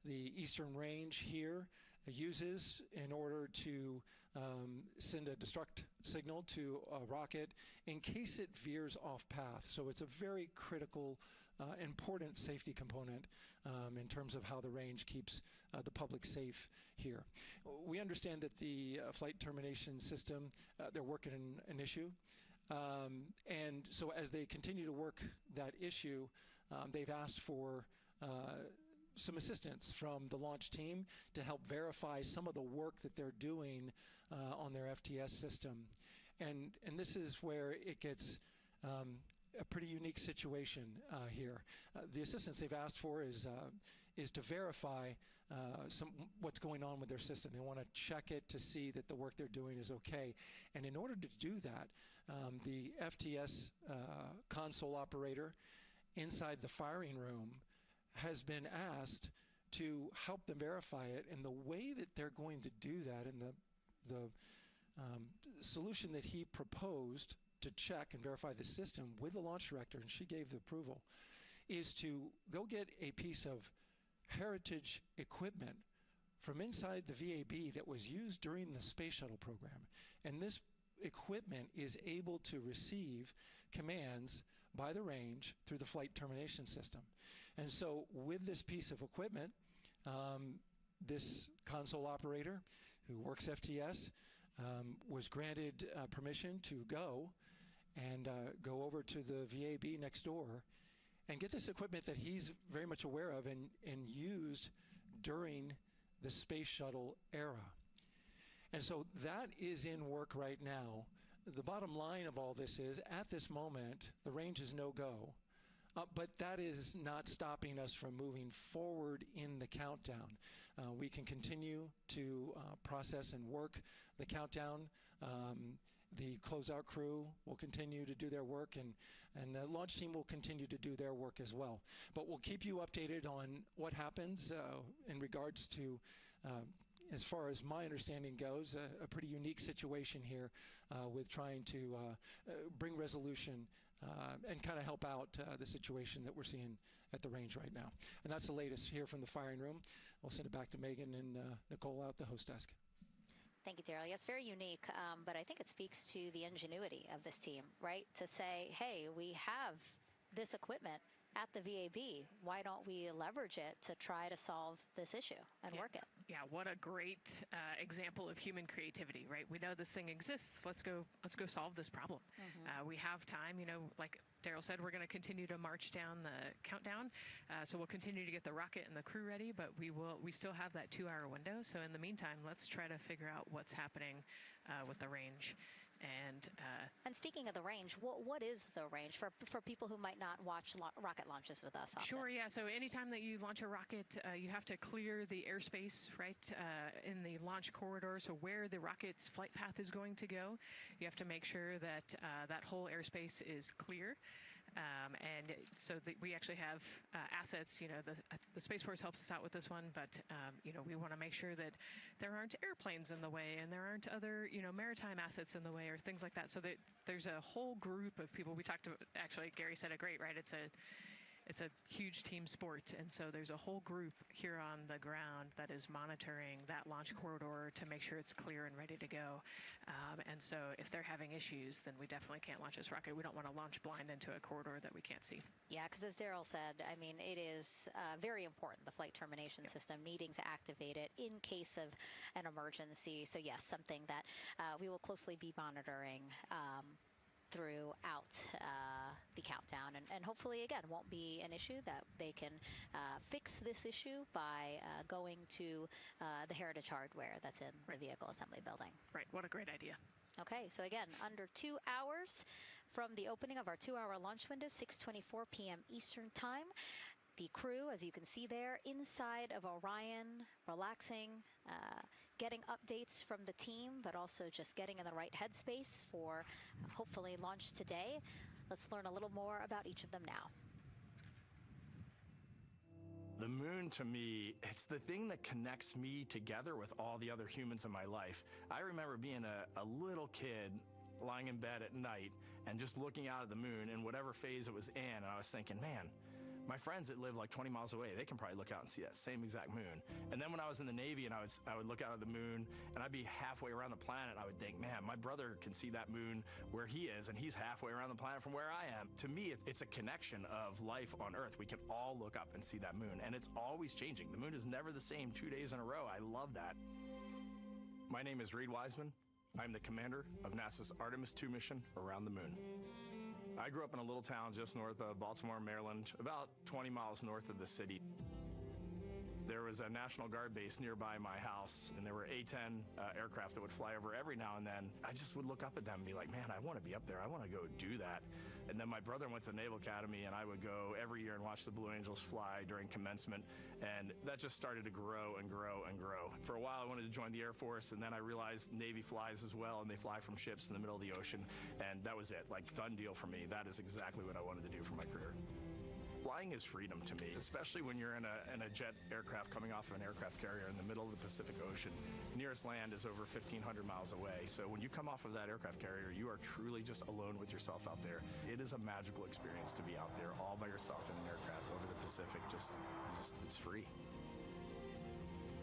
Speaker 8: the Eastern Range here uses in order to send a destruct signal to a rocket in case it veers off path. So it's a very critical, important safety component in terms of how the range keeps the public safe here. We understand that the flight termination system, they're working an issue. And so as they continue to work that issue, they've asked for some assistance from the launch team to help verify some of the work that they're doing on their FTS system. And this is where it gets a pretty unique situation here. The assistance they've asked for is to verify what's going on with their system. They want to check it to see that the work they're doing is okay. And in order to do that, the FTS console operator inside the firing room has been asked to help them verify it. And the way that they're going to do that, and the solution that he proposed to check and verify the system with the launch director, and she gave the approval, is to go get a piece of heritage equipment from inside the VAB that was used during the space shuttle program. And this equipment is able to receive commands by the range through the flight termination system. And so with this piece of equipment, this console operator who works FTS was granted permission to go and go over to the VAB next door and get this equipment that he's very much aware of and used during the space shuttle era. And so that is in work right now. The bottom line of all this is, at this moment, the range is no-go. But that is not stopping us from moving forward in the countdown. We can continue to process and work the countdown. The closeout crew will continue to do their work, and the launch team will continue to do their work as well. But we'll keep you updated on what happens in regards to, as far as my understanding goes, a pretty unique situation here with trying to bring resolution and kind of help out the situation that we're seeing at the range right now. And that's the latest here from the firing room. We'll send it back to Megan and Nicole out the host desk.
Speaker 4: Thank you, Daryl. Yes, very unique, but I think it speaks to the ingenuity of this team, right? To say, hey, we have this equipment at the VAB. Why don't we leverage it to try to solve this issue and work it?
Speaker 3: Yeah, what a great example of human creativity, right? We know this thing exists. Let's go solve this problem. We have time, you know, like Daryl said, we're going to continue to march down the countdown. So we'll continue to get the rocket and the crew ready, but we still have that 2-hour window. So in the meantime, let's try to figure out what's happening with the range.
Speaker 4: And speaking of the range, what is the range for people who might not watch rocket launches with us often?
Speaker 3: Sure, yeah. So anytime that you launch a rocket, you have to clear the airspace, right, in the launch corridor. So where the rocket's flight path is going to go, you have to make sure that that whole airspace is clear. And so we actually have assets, you know, the Space Force helps us out with this one, but, you know, we want to make sure that there aren't airplanes in the way and there aren't other, you know, maritime assets in the way or things like that. So that there's a whole group of people. We talked about, actually, Gary said it great, right? it's a huge team sport, and so there's a whole group here on the ground that is monitoring that launch corridor to make sure it's clear and ready to go. And so if they're having issues, then we definitely can't launch this rocket. We don't want to launch blind into a corridor that we can't see.
Speaker 4: Yeah, because as Daryl said, I mean, it is very important, the flight termination system, needing to activate it in case of an emergency. So yes, something that we will closely be monitoring throughout the countdown, and hopefully again won't be an issue, that they can fix this issue by going to the heritage hardware that's in the vehicle assembly building.
Speaker 3: Right, what a great idea.
Speaker 4: Okay, so again, under 2 hours from the opening of our 2-hour launch window, 6:24 p.m. Eastern Time. The crew, as you can see there, inside of Orion, relaxing, getting updates from the team, but also just getting in the right headspace for hopefully launch today. Let's learn a little more about each of them now.
Speaker 14: The moon, to me, it's the thing that connects me together with all the other humans in my life. I remember being a little kid lying in bed at night and just looking out at the moon in whatever phase it was in, and I was thinking, man, my friends that live like 20 miles away, they can probably look out and see that same exact moon. And then when I was in the Navy and I would look out at the moon and I'd be halfway around the planet, I would think, man, my brother can see that moon where he is, and he's halfway around the planet from where I am. To me, it's a connection of life on Earth. We can all look up and see that moon, and it's always changing. The moon is never the same 2 days in a row. I love that. My name is Reed Wiseman. I'm the commander of NASA's Artemis II mission around the moon. I grew up in a little town just north of Baltimore, Maryland, about 20 miles north of the city. There was a National Guard base nearby my house, and there were A-10 aircraft that would fly over every now and then. I just would look up at them and be like, man, I want to be up there. I want to go do that. And then my brother went to the Naval Academy, and I would go every year and watch the Blue Angels fly during commencement, and that just started to grow and grow and grow. For a while, I wanted to join the Air Force, and then I realized Navy flies as well, and they fly from ships in the middle of the ocean, and that was it. Like, done deal for me. That is exactly what I wanted to do for my career. Flying is freedom to me, especially when you're in a jet aircraft coming off of an aircraft carrier in the middle of the Pacific Ocean. Nearest land is over 1,500 miles away. So when you come off of that aircraft carrier, you are truly just alone with yourself out there. It is a magical experience to be out there all by yourself in an aircraft over the Pacific. It's free.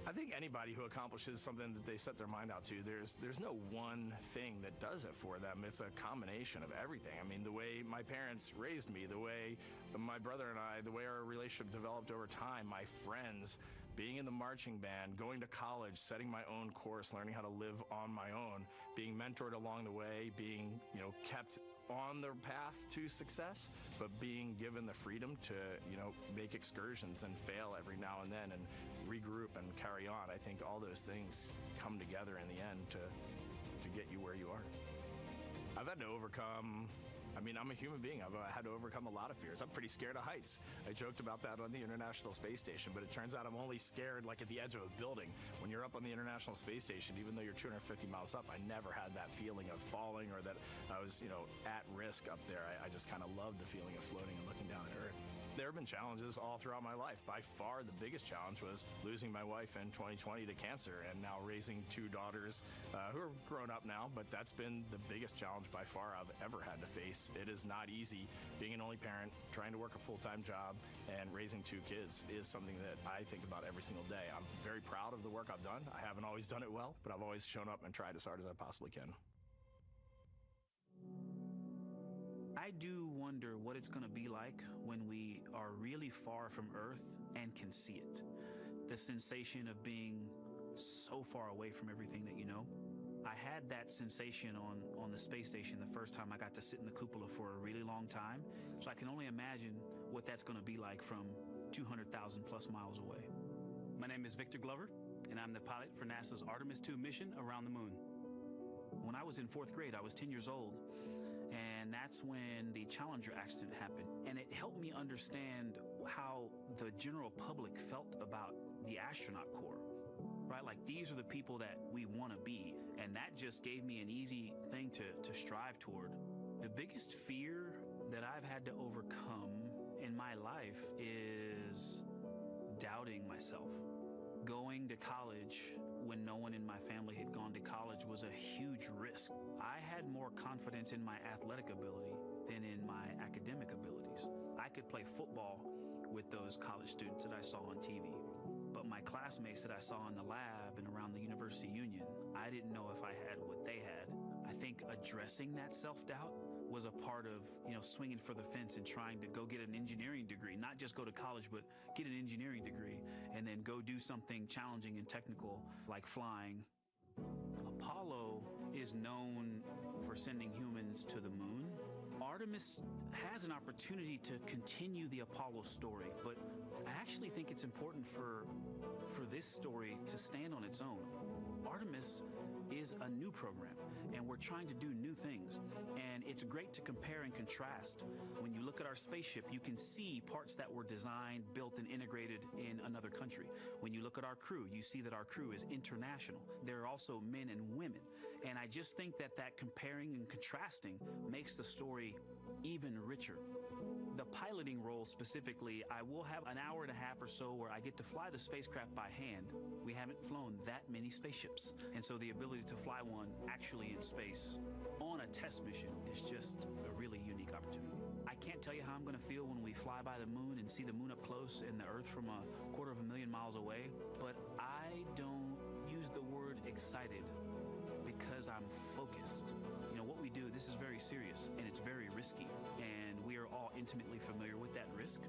Speaker 14: I think anybody who accomplishes something that they set their mind out to, there's no one thing that does it for them. It's a combination of everything. I mean, the way my parents raised me, the way my brother and I, the way our relationship developed over time, my friends, being in the marching band, going to college, setting my own course, learning how to live on my own, being mentored along the way, being, kept on the path to success, but being given the freedom to, make excursions and fail every now and then and regroup and carry on. I think all those things come together in the end to get you where you are. I've had to overcome, I'm a human being. I've had to overcome a lot of fears. I'm pretty scared of heights. I joked about that on the International Space Station, but it turns out I'm only scared like at the edge of a building. When you're up on the International Space Station, even though you're 250 miles up, I never had that feeling of falling or that I was, at risk up there. I just kind of loved the feeling of floating and looking down at Earth. There have been challenges all throughout my life. By far, the biggest challenge was losing my wife in 2020 to cancer and now raising 2 daughters who are grown up now, but that's been the biggest challenge by far I've ever had to face. It is not easy being an only parent, trying to work a full-time job, and raising 2 kids is something that I think about every single day. I'm very proud of the work I've done. I haven't always done it well, but I've always shown up and tried as hard as I possibly can.
Speaker 20: I do wonder what it's going to be like when we are really far from Earth and can see it. The sensation of being so far away from everything that you know. I had that sensation on the space station the first time I got to sit in the cupola for a really long time. So I can only imagine what that's going to be like from 200,000 plus miles away.
Speaker 22: My name is Victor Glover, and I'm the pilot for NASA's Artemis II mission around the moon.
Speaker 20: When I was in 4th grade, I was 10 years old. And that's when the Challenger accident happened. And it helped me understand how the general public felt about the astronaut corps, right? Like, these are the people that we want to be. And that just gave me an easy thing to strive toward. The biggest fear that I've had to overcome in my life is doubting myself. Going to college when no one in my family had gone to college was a huge risk. I had more confidence in my athletic ability than in my academic abilities. I could play football with those college students that I saw on TV. But my classmates that I saw in the lab and around the University Union, I didn't know if I had what they had. I think addressing that self-doubt was a part of, swinging for the fence and trying to go get an engineering degree, not just go to college, but get an engineering degree and then go do something challenging and technical like flying. Apollo is known for sending humans to the moon. Artemis has an opportunity to continue the Apollo story, but I actually think it's important for this story to stand on its own. Artemis is a new program, and we're trying to do new things. And it's great to compare and contrast. When you look at our spaceship, you can see parts that were designed, built, and integrated in another country. When you look at our crew, you see that our crew is international. There are also men and women. And I just think that comparing and contrasting makes the story even richer. The piloting role specifically, I will have an hour and a half or so where I get to fly the spacecraft by hand. We haven't flown that many spaceships. And so the ability to fly one actually in space on a test mission is just a really unique opportunity. I can't tell you how I'm going to feel when we fly by the moon and see the moon up close and the Earth from 250,000 miles away, but I don't use the word excited because I'm focused. What we do, this is very serious and it's very risky, and we are all intimately familiar with that risk.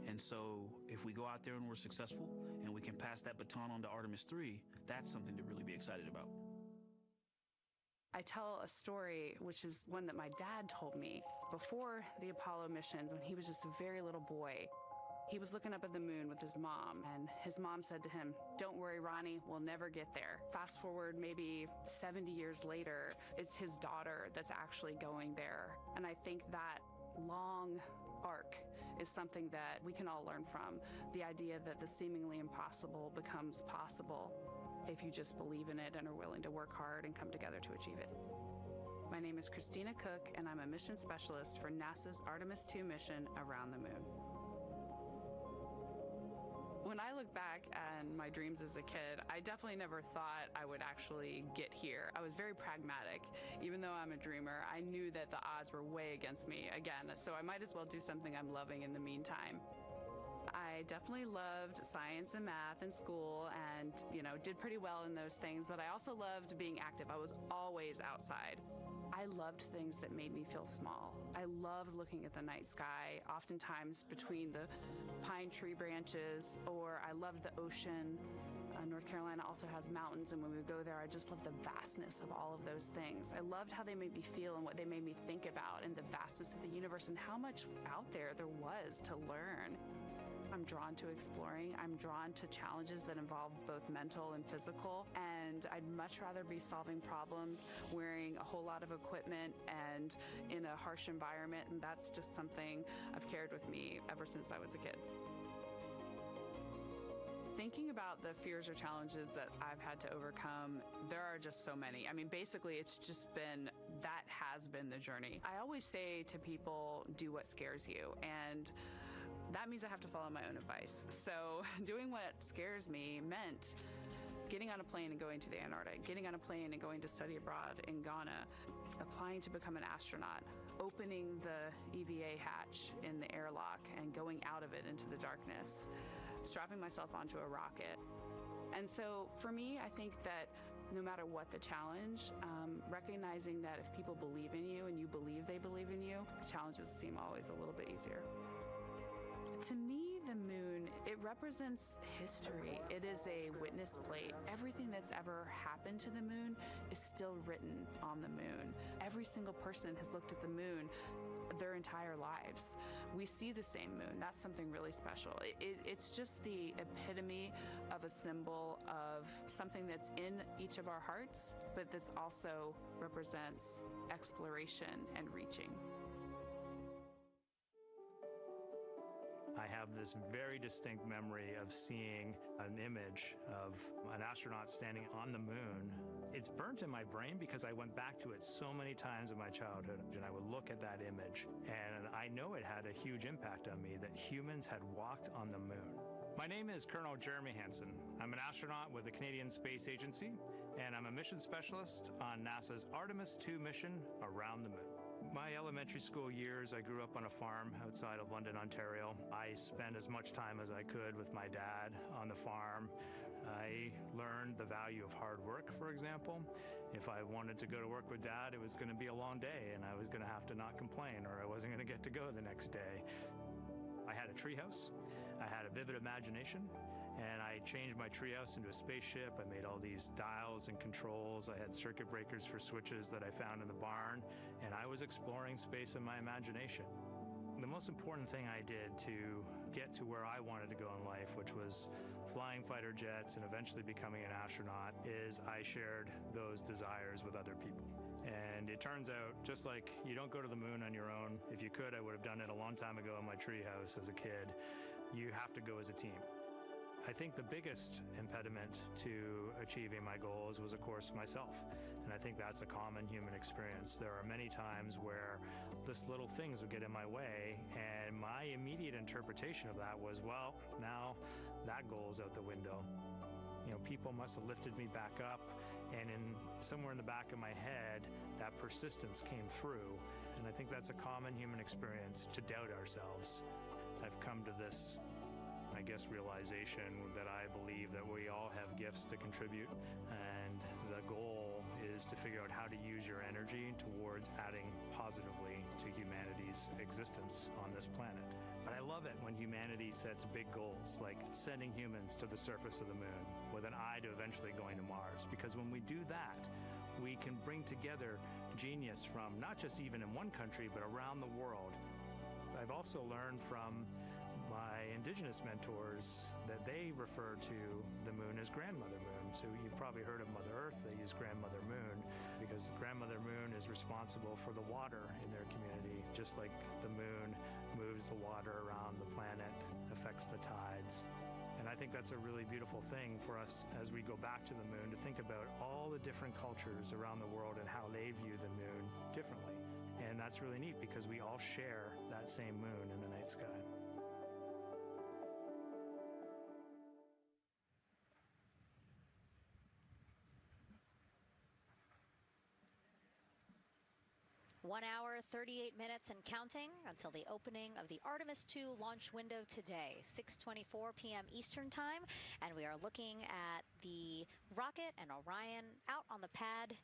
Speaker 20: And so if we go out there and we're successful and we can pass that baton on to Artemis III, that's something to really be excited about.
Speaker 6: I tell a story, which is one that my dad told me before the Apollo missions when he was just a very little boy. He was looking up at the moon with his mom, and his mom said to him, "Don't worry, Ronnie, we'll never get there." Fast forward maybe 70 years later, it's his daughter that's actually going there. And I think that long arc is something that we can all learn from. The idea that the seemingly impossible becomes possible if you just believe in it and are willing to work hard and come together to achieve it. My name is Christina Cook, and I'm a mission specialist for NASA's Artemis II mission around the moon. When I look back at my dreams as a kid, I definitely never thought I would actually get here. I was very pragmatic. Even though I'm a dreamer, I knew that the odds were way against me again, so I might as well do something I'm loving in the meantime. I definitely loved science and math in school and, did pretty well in those things, but I also loved being active. I was always outside. I loved things that made me feel small. I loved looking at the night sky, oftentimes between the pine tree branches, or I loved the ocean. North Carolina also has mountains, and when we would go there, I just loved the vastness of all of those things. I loved how they made me feel and what they made me think about, and the vastness of the universe and how much out there was to learn. I'm drawn to exploring. I'm drawn to challenges that involve both mental and physical, and I'd much rather be solving problems wearing a whole lot of equipment and in a harsh environment, and that's just something I've carried with me ever since I was a kid. Thinking about the fears or challenges that I've had to overcome, there are just so many. I mean, basically, that has been the journey. I always say to people, do what scares you, and that means I have to follow my own advice. So doing what scares me meant getting on a plane and going to the Antarctic, getting on a plane and going to study abroad in Ghana, applying to become an astronaut, opening the EVA hatch in the airlock and going out of it into the darkness, strapping myself onto a rocket. And so for me, I think that no matter what the challenge, recognizing that if people believe in you and you believe they believe in you, the challenges seem always a little bit easier. To me, the moon, it represents history. It is a witness plate. Everything that's ever happened to the moon is still written on the moon. Every single person has looked at the moon their entire lives. We see the same moon. That's something really special. It's just the epitome of a symbol of something that's in each of our hearts, but that's also represents exploration and reaching.
Speaker 15: I have this very distinct memory of seeing an image of an astronaut standing on the moon. It's burnt in my brain because I went back to it so many times in my childhood, and I would look at that image, and I know it had a huge impact on me that humans had walked on the moon. My name is Colonel Jeremy Hansen. I'm an astronaut with the Canadian Space Agency, and I'm a mission specialist on NASA's Artemis II mission around the moon. My elementary school years, I grew up on a farm outside of London, Ontario. I spent as much time as I could with my dad on the farm. I learned the value of hard work, for example. If I wanted to go to work with Dad, it was going to be a long day, and I was going to have to not complain, or I wasn't going to get to go the next day. I had a treehouse. I had a vivid imagination, and I changed my treehouse into a spaceship. I made all these dials and controls. I had circuit breakers for switches that I found in the barn, and I was exploring space in my imagination. The most important thing I did to get to where I wanted to go in life, which was flying fighter jets and eventually becoming an astronaut, is I shared those desires with other people. And it turns out, just like you don't go to the moon on your own, if you could, I would have done it a long time ago in my treehouse as a kid. You have to go as a team. I think the biggest impediment to achieving my goals was, of course, myself. And I think that's a common human experience. There are many times where just little things would get in my way, and my immediate interpretation of that was, well, now that goal's out the window. You know, people must have lifted me back up, and somewhere in the back of my head, that persistence came through. And I think that's a common human experience, to doubt ourselves. I've come to this, I guess, realization that I believe that we all have gifts to contribute, and the goal is to figure out how to use your energy towards adding positively to humanity's existence on this planet. But I love it when humanity sets big goals, like sending humans to the surface of the moon with an eye to eventually going to Mars, because when we do that, we can bring together genius from not just even in one country, but around the world. I've also learned from my indigenous mentors that they refer to the moon as Grandmother Moon. So you've probably heard of Mother Earth. They use Grandmother Moon because Grandmother Moon is responsible for the water in their community, just like the moon moves the water around the planet, affects the tides. And I think that's a really beautiful thing for us as we go back to the moon, to think about all the different cultures around the world and how they view the moon differently. And that's really neat because we all share that same moon in the night sky.
Speaker 4: One hour, 38 minutes and counting until the opening of the Artemis II launch window today, 6:24 p.m. Eastern Time. And we are looking at the rocket and Orion out on the pad,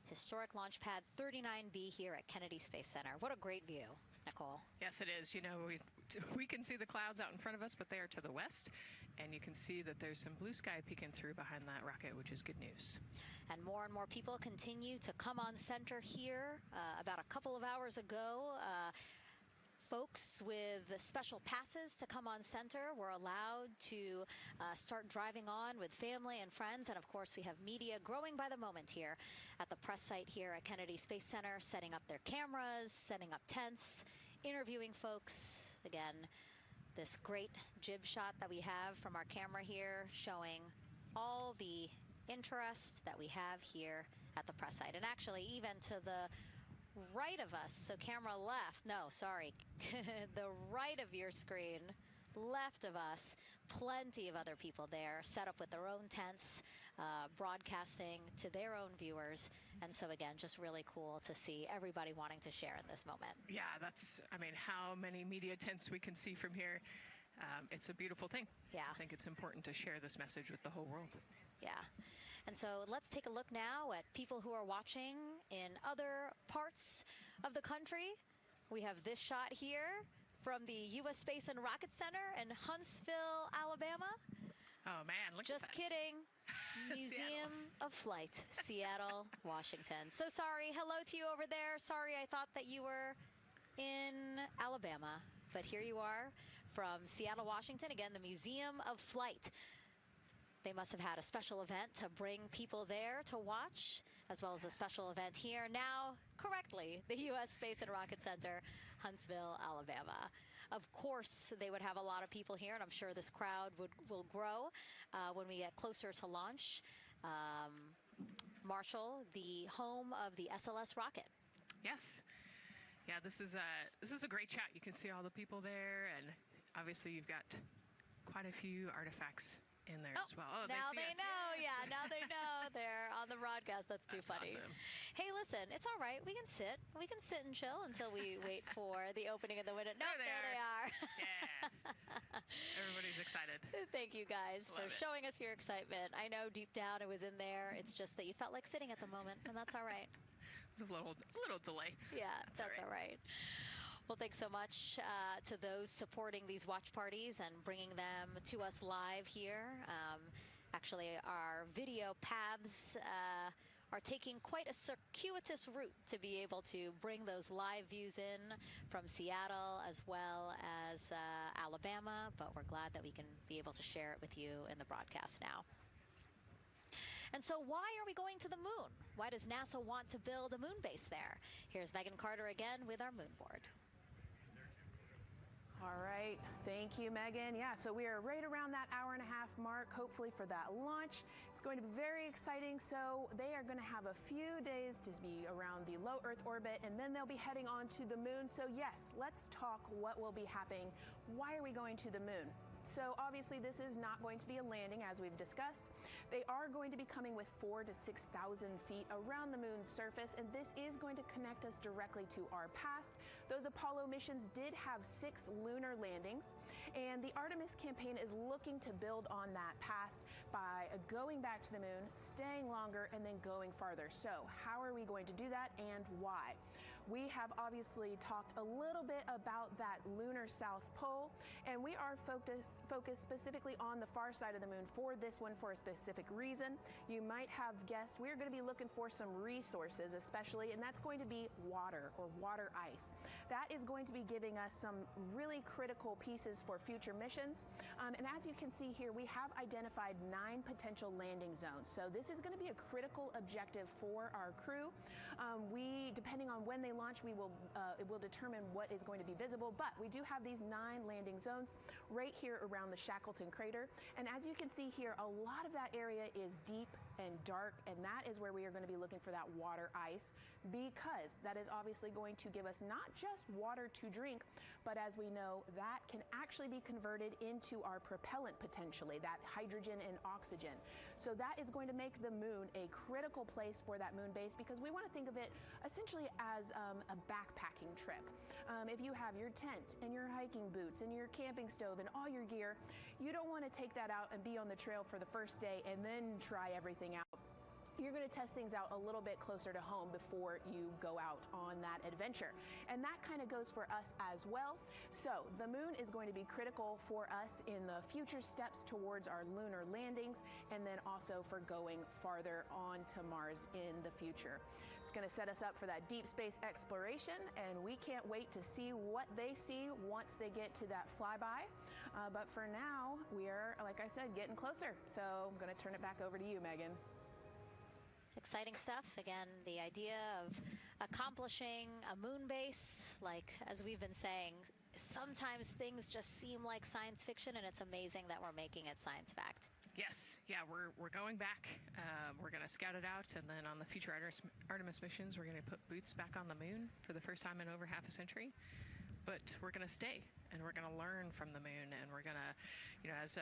Speaker 4: historic launch pad 39B here at Kennedy Space Center. What a great view, Nicole.
Speaker 3: Yes, it is. You know, we can see the clouds out in front of us, but they are to the west. And you can see that there's some blue sky peeking through behind that rocket, which is good news.
Speaker 4: And more people continue to come on center here. About a couple of hours ago, folks with special passes to come on center were allowed to start driving on with family and friends. And of course, we have media growing by the moment here at the press site here at Kennedy Space Center, setting up their cameras, setting up tents, interviewing folks. Again, this great jib shot that we have from our camera here showing all the interest that we have here at the press site. And actually, even to the right of us, so camera left, no, sorry, the right of your screen, left of us, plenty of other people there, set up with their own tents, broadcasting to their own viewers. And so again, just really cool to see everybody wanting to share in this moment.
Speaker 3: Yeah, that's, I mean, how many media tents we can see from here. It's a beautiful thing.
Speaker 4: Yeah.
Speaker 3: I think it's important to share this message with the whole world.
Speaker 4: Yeah. And so let's take a look now at people who are watching in other parts of the country. We have this shot here from the U.S. Space and Rocket Center in Huntsville, Alabama.
Speaker 3: Oh, man, look
Speaker 4: Just
Speaker 3: at that.
Speaker 4: kidding. Museum of Flight, Seattle, Washington. So sorry. Hello to you over there. Sorry, I thought that you were in Alabama. But here you are from Seattle, Washington. Again, the Museum of Flight. They must have had a special event to bring people there to watch, as well as a special event here. Now, correctly, the U.S. Space and Rocket Center, Huntsville, Alabama. Of course, they would have a lot of people here, and I'm sure this crowd will grow when we get closer to launch. Marshall, the home of the SLS rocket.
Speaker 3: Yes. Yeah, this is a great shot. You can see all the people there, and obviously you've got quite a few artifacts in there as well. Oh,
Speaker 4: now
Speaker 3: they
Speaker 4: they
Speaker 3: see us.
Speaker 4: know.
Speaker 3: Yes.
Speaker 4: Yeah, now they know. They're on the broadcast. That's too funny.
Speaker 3: Awesome.
Speaker 4: Hey, listen, it's all right. We can sit. We can sit and chill until we wait for the opening of the window. No, there they are.
Speaker 3: Yeah. Everybody's excited.
Speaker 4: Thank you guys for showing us your excitement. I know deep down it was in there. It's just that you felt like sitting at the moment, and that's all right.
Speaker 3: There's a little delay.
Speaker 4: Yeah, that's all right. Well, thanks so much to those supporting these watch parties and bringing them to us live here. Actually, our video paths are taking quite a circuitous route to be able to bring those live views in from Seattle as well as Alabama, but we're glad that we can be able to share it with you in the broadcast now. And so why are we going to the moon? Why does NASA want to build a moon base there? Here's Megan Carter again with our moon board.
Speaker 9: All right, thank you, Megan. Yeah, so we are right around that hour-and-a-half mark, hopefully for that launch. It's going to be very exciting. So they are going to have a few days to be around the low Earth orbit, and then they'll be heading on to the moon. So yes, let's talk what will be happening. Why are we going to the moon? So obviously this is not going to be a landing, as we've discussed. They are going to be coming with 4,000 to 6,000 feet around the moon's surface, and this is going to connect us directly to our past. Those Apollo missions did have 6 lunar landings, and the Artemis campaign is looking to build on that past by going back to the moon, staying longer, and then going farther. So how are we going to do that, and why? We have obviously talked a little bit about that lunar South Pole, and we are focused specifically on the far side of the moon for this one for a specific reason. You might have guessed we're going to be looking for some resources especially, and that's going to be water or water ice. That is going to be giving us some really critical pieces for future missions. And as you can see here, we have identified 9 potential landing zones. So this is going to be a critical objective for our crew. Depending on when they launch, it will determine what is going to be visible, but we do have these 9 landing zones right here around the Shackleton crater. And as you can see here, a lot of that area is deep and dark, and that is where we are going to be looking for that water ice, because that is obviously going to give us not just water to drink, but as we know, that can actually be converted into our propellant potentially, that hydrogen and oxygen. So that is going to make the moon a critical place for that moon base, because we want to think of it essentially as a backpacking trip. If you have your tent and your hiking boots and your camping stove and all your gear, you don't want to take that out and be on the trail for the first day and then try everything out. You're going to test things out a little bit closer to home before you go out on that adventure. And that kind of goes for us as well. So the moon is going to be critical for us in the future steps towards our lunar landings, and then also for going farther on to Mars in the future. It's going to set us up for that deep space exploration, and we can't wait to see what they see once they get to that flyby. But for now, we are, like I said, getting closer. So I'm going to turn it back over to you, Megan.
Speaker 4: Exciting stuff. Again, the idea of accomplishing a moon base, like as we've been saying, sometimes things just seem like science fiction, and it's amazing that we're making it science fact.
Speaker 3: Yes, yeah, we're going back. We're going to scout it out, and then on the future Artemis missions, we're going to put boots back on the moon for the first time in over half a century. But we're going to stay, and we're going to learn from the moon, and we're going to, as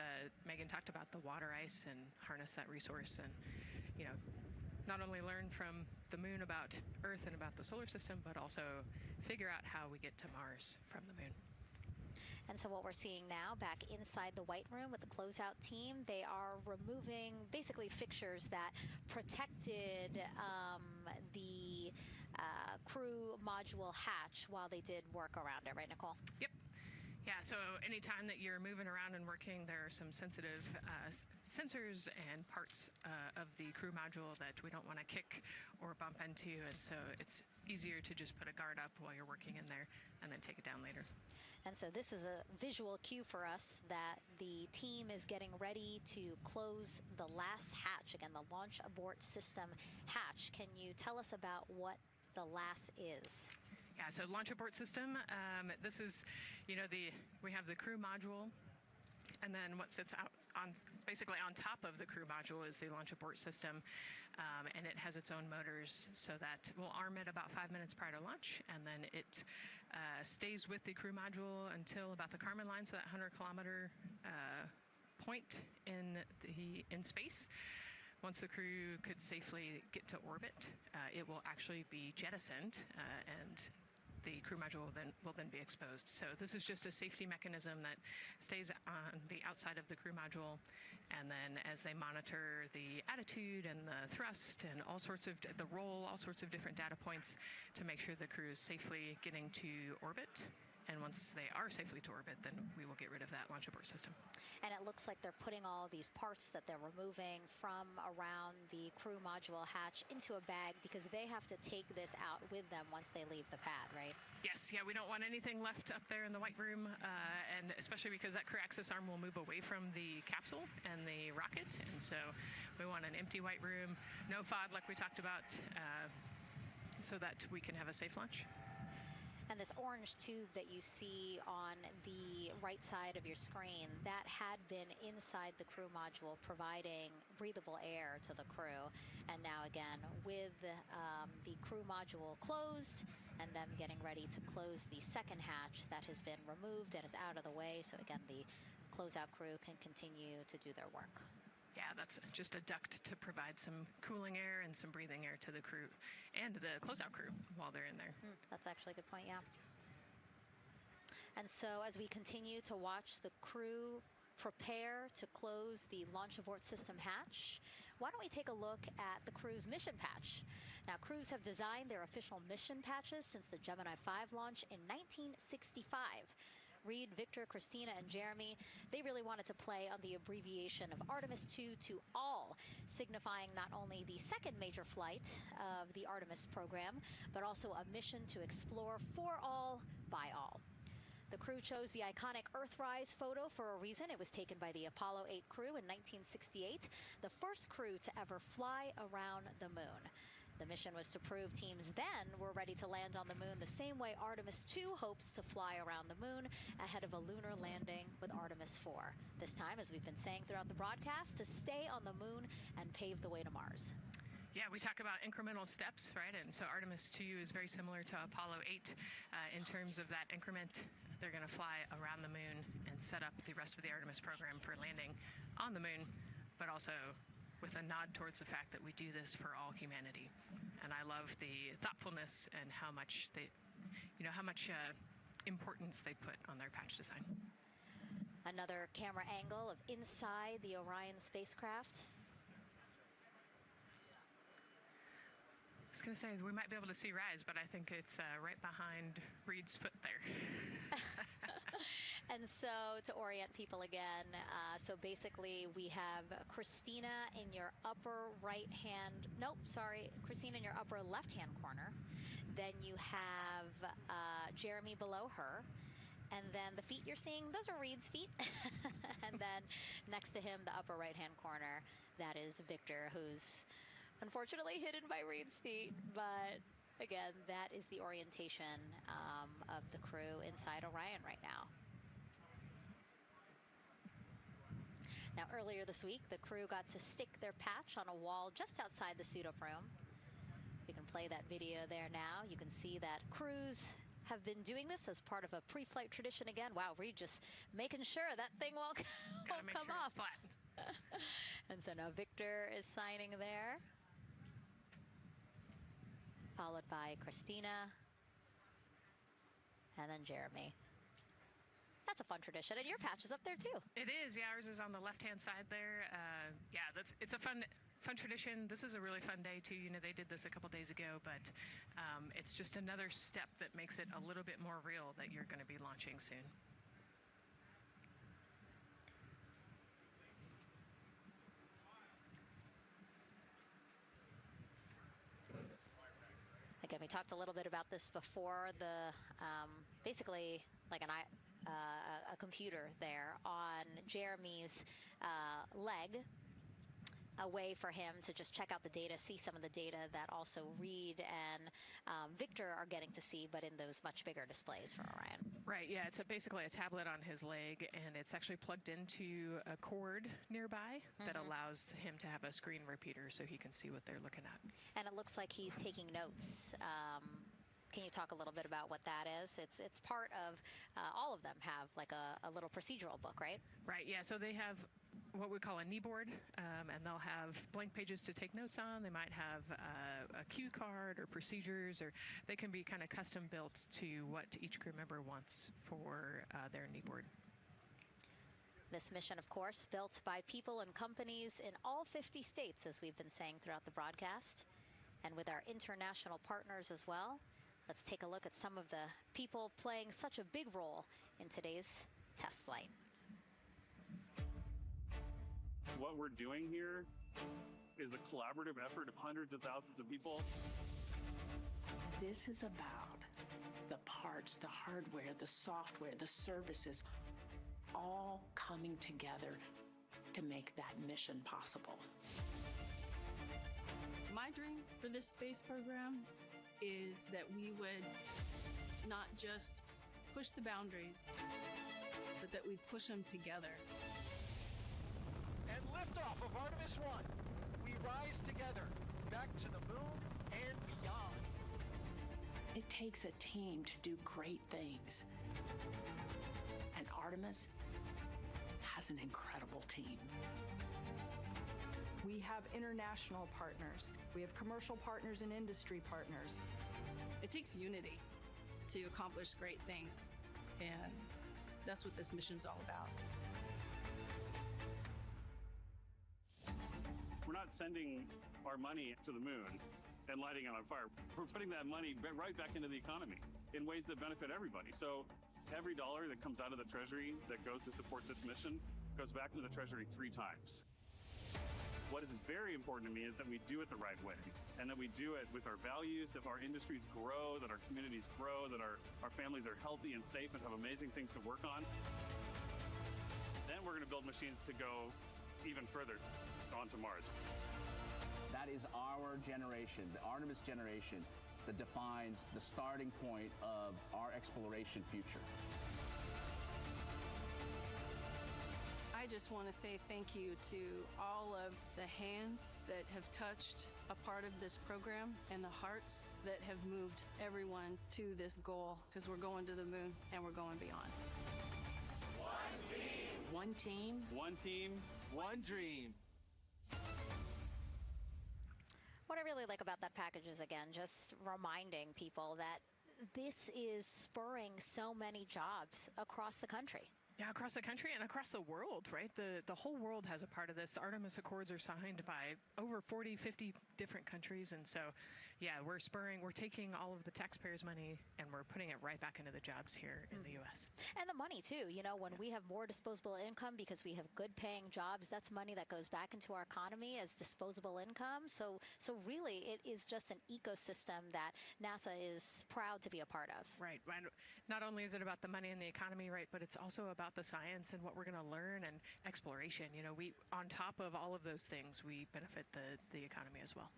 Speaker 3: Megan talked about, the water ice, and harness that resource, and not only learn from the moon about Earth and about the solar system, but also figure out how we get to Mars from the moon.
Speaker 4: And so what we're seeing now back inside the White Room with the closeout team, they are removing basically fixtures that protected the crew module hatch while they did work around it, right, Nicole?
Speaker 3: Yep. Yeah, so anytime that you're moving around and working, there are some sensitive sensors and parts of the crew module that we don't want to kick or bump into, and so it's easier to just put a guard up while you're working in there and then take it down later.
Speaker 4: And so this is a visual cue for us that the team is getting ready to close the last hatch, again, the launch abort system hatch. Can you tell us about what the LAS is?
Speaker 3: Yeah, so launch abort system, this is, we have the crew module, and then what sits out basically on top of the crew module is the launch abort system, and it has its own motors, so that we'll arm it about 5 minutes prior to launch, and then it stays with the crew module until about the Kármán line, so that 100-kilometer point in space. Once the crew could safely get to orbit, it will actually be jettisoned, and the crew module will then be exposed. So this is just a safety mechanism that stays on the outside of the crew module, and then as they monitor the attitude and the thrust and all sorts of the roll, all sorts of different data points to make sure the crew is safely getting to orbit. And once they are safely to orbit, then we will get rid of that launch abort system.
Speaker 4: And it looks like they're putting all these parts that they're removing from around the crew module hatch into a bag because they have to take this out with them once they leave the pad, right?
Speaker 3: Yes, yeah, we don't want anything left up there in the white room, and especially because that crew access arm will move away from the capsule and the rocket, and so we want an empty white room, no FOD like we talked about, so that we can have a safe launch.
Speaker 4: And this orange tube that you see on the right side of your screen, that had been inside the crew module providing breathable air to the crew. And now again, with the crew module closed and them getting ready to close the second hatch that has been removed and is out of the way. So again, the closeout crew can continue to do their work.
Speaker 3: Yeah, that's just a duct to provide some cooling air and some breathing air to the crew and the closeout crew while they're in there.
Speaker 4: That's actually a good point, yeah. And so as we continue to watch the crew prepare to close the launch abort system hatch, why don't we take a look at the crew's mission patch? Now, crews have designed their official mission patches since the Gemini 5 launch in 1965. Reed, Victor, Christina, and Jeremy, they really wanted to play on the abbreviation of Artemis II to all, signifying not only the second major flight of the Artemis program, but also a mission to explore for all, by all. The crew chose the iconic Earthrise photo for a reason. It was taken by the Apollo 8 crew in 1968, the first crew to ever fly around the moon. The mission was to prove teams then were ready to land on the moon the same way Artemis II hopes to fly around the moon ahead of a lunar landing with Artemis 4. This time, as we've been saying throughout the broadcast, to stay on the moon and pave the way to Mars.
Speaker 3: Yeah, we talk about incremental steps, right? And so Artemis II is very similar to Apollo 8 in terms of that increment. They're going to fly around the moon and set up the rest of the Artemis program for landing on the moon, but also with a nod towards the fact that we do this for all humanity. And I love the thoughtfulness and how much importance they put on their patch design.
Speaker 4: Another camera angle of inside the Orion spacecraft.
Speaker 3: I was going to say we might be able to see Rise, but I think it's right behind Reed's foot there.
Speaker 4: And so to orient people again, so basically we have Christina in your upper right hand, Christina in your upper left hand corner. Then you have Jeremy below her. And then the feet you're seeing, those are Reed's feet. And then next to him, the upper right hand corner, that is Victor, who's unfortunately hidden by Reed's feet. But again, that is the orientation of the crew inside Orion right now. Now, earlier this week, the crew got to stick their patch on a wall just outside the suit-up room. We can play that video there now. You can see that crews have been doing this as part of a pre-flight tradition again. Wow, Reed just making sure that thing won't come off.
Speaker 3: It's flat.
Speaker 4: And so now Victor is signing there, followed by Christina, and then Jeremy. That's a fun tradition, and your patch is up there too.
Speaker 3: It is, yeah. Ours is on the left-hand side there. Yeah, it's a fun tradition. This is a really fun day too. You know, they did this a couple days ago, but it's just another step that makes it a little bit more real that you're going to be launching soon.
Speaker 4: Again, we talked a little bit about this before. The basically like a computer there on Jeremy's leg, a way for him to just check out the data, see some of the data that also Reed and Victor are getting to see, but in those much bigger displays for Orion.
Speaker 3: Right, yeah, it's basically a tablet on his leg, and it's actually plugged into a cord nearby that allows him to have a screen repeater so he can see what they're looking at.
Speaker 4: And it looks like he's taking notes. Can you talk a little bit about what that is? It's part of, all of them have like a little procedural book, right?
Speaker 3: Right, yeah, so they have what we call a knee board, and they'll have blank pages to take notes on. They might have a cue card or procedures, or they can be kind of custom built to what each crew member wants for their knee board.
Speaker 4: This mission, of course, built by people and companies in all 50 states, as we've been saying throughout the broadcast, and with our international partners as well. Let's take a look at some of the people playing such a big role in today's test flight.
Speaker 5: What we're doing here is a collaborative effort of hundreds of thousands of people.
Speaker 18: This is about the parts, the hardware, the software, the services, all coming together to make that mission possible.
Speaker 19: My dream for this space program is that we would not just push the boundaries, but that we push them together.
Speaker 23: And liftoff of Artemis I. We rise together, back to the moon and beyond.
Speaker 18: It takes a team to do great things. And Artemis has an incredible team.
Speaker 21: We have international partners. We have commercial partners and industry partners.
Speaker 19: It takes unity to accomplish great things, and that's what this mission's all about.
Speaker 5: We're not sending our money to the moon and lighting it on fire. We're putting that money right back into the economy in ways that benefit everybody. So every dollar that comes out of the Treasury that goes to support this mission goes back into the Treasury 3 times. What is very important to me is that we do it the right way, and that we do it with our values, that our industries grow, that our communities grow, that our families are healthy and safe and have amazing things to work on. Then we're going to build machines to go even further onto Mars.
Speaker 25: That is our generation, the Artemis generation, that defines the starting point of our exploration future.
Speaker 19: I just want to say thank you to all of the hands that have touched a part of this program and the hearts that have moved everyone to this goal, because we're going to the moon and we're going beyond.
Speaker 18: One team. One team.
Speaker 5: One team.
Speaker 25: One dream.
Speaker 4: What I really like about that package is, again, just reminding people that this is spurring so many jobs across the country.
Speaker 3: Yeah, across the country and across the world, right? The whole world has a part of this. The Artemis Accords are signed by over 40, 50 different countries. And so, yeah, we're taking all of the taxpayers' money and we're putting it right back into the jobs here in the U.S.
Speaker 4: And the money, too. You know, when we have more disposable income because we have good paying jobs, that's money that goes back into our economy as disposable income. So really, it is just an ecosystem that NASA is proud to be a part of.
Speaker 3: Right. Not only is it about the money and the economy, right, but it's also about the science and what we're going to learn and exploration. You know, on top of all of those things, we benefit the economy as well.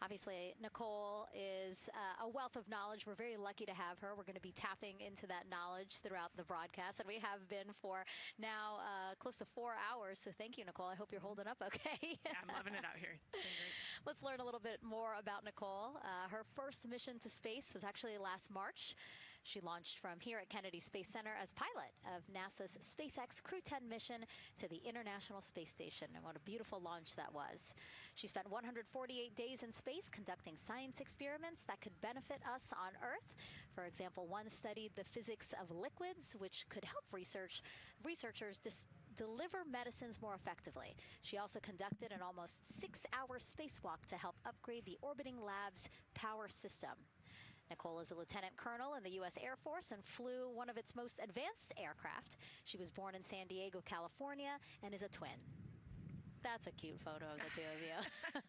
Speaker 4: Obviously, Nicole is a wealth of knowledge. We're very lucky to have her. We're going to be tapping into that knowledge throughout the broadcast, and we have been for now close to 4 hours. So thank you, Nicole. I hope you're holding up okay.
Speaker 3: Yeah, I'm loving it out here. It's been great.
Speaker 4: Let's learn a little bit more about Nicole. Her first mission to space was actually last March. She launched from here at Kennedy Space Center as pilot of NASA's SpaceX Crew 10 mission to the International Space Station. And what a beautiful launch that was. She spent 148 days in space conducting science experiments that could benefit us on Earth. For example, one studied the physics of liquids, which could help researchers deliver medicines more effectively. She also conducted an almost 6-hour spacewalk to help upgrade the orbiting lab's power system. Nicole is a lieutenant colonel in the U.S. Air Force and flew one of its most advanced aircraft. She was born in San Diego, California, and is a twin. That's a cute photo of the two of you.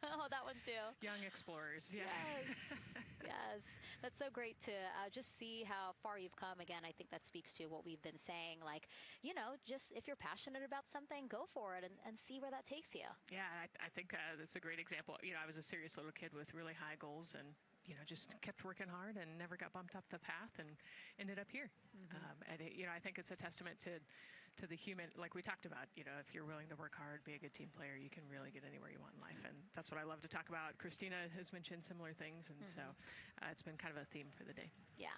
Speaker 4: Oh, that one too.
Speaker 3: Young explorers, yeah.
Speaker 4: Yes. That's so great to just see how far you've come. Again, I think that speaks to what we've been saying. Like, you know, just if you're passionate about something, go for it and see where that takes you.
Speaker 3: Yeah, I think that's a great example. You know, I was a serious little kid with really high goals and, you know, just kept working hard and never got bumped off the path and ended up here. And, I think it's a testament to to the human, like we talked about, if you're willing to work hard, be a good team player, you can really get anywhere you want in life. And that's what I love to talk about. Christina has mentioned similar things, and so it's been kind of a theme for the day.
Speaker 4: Yeah,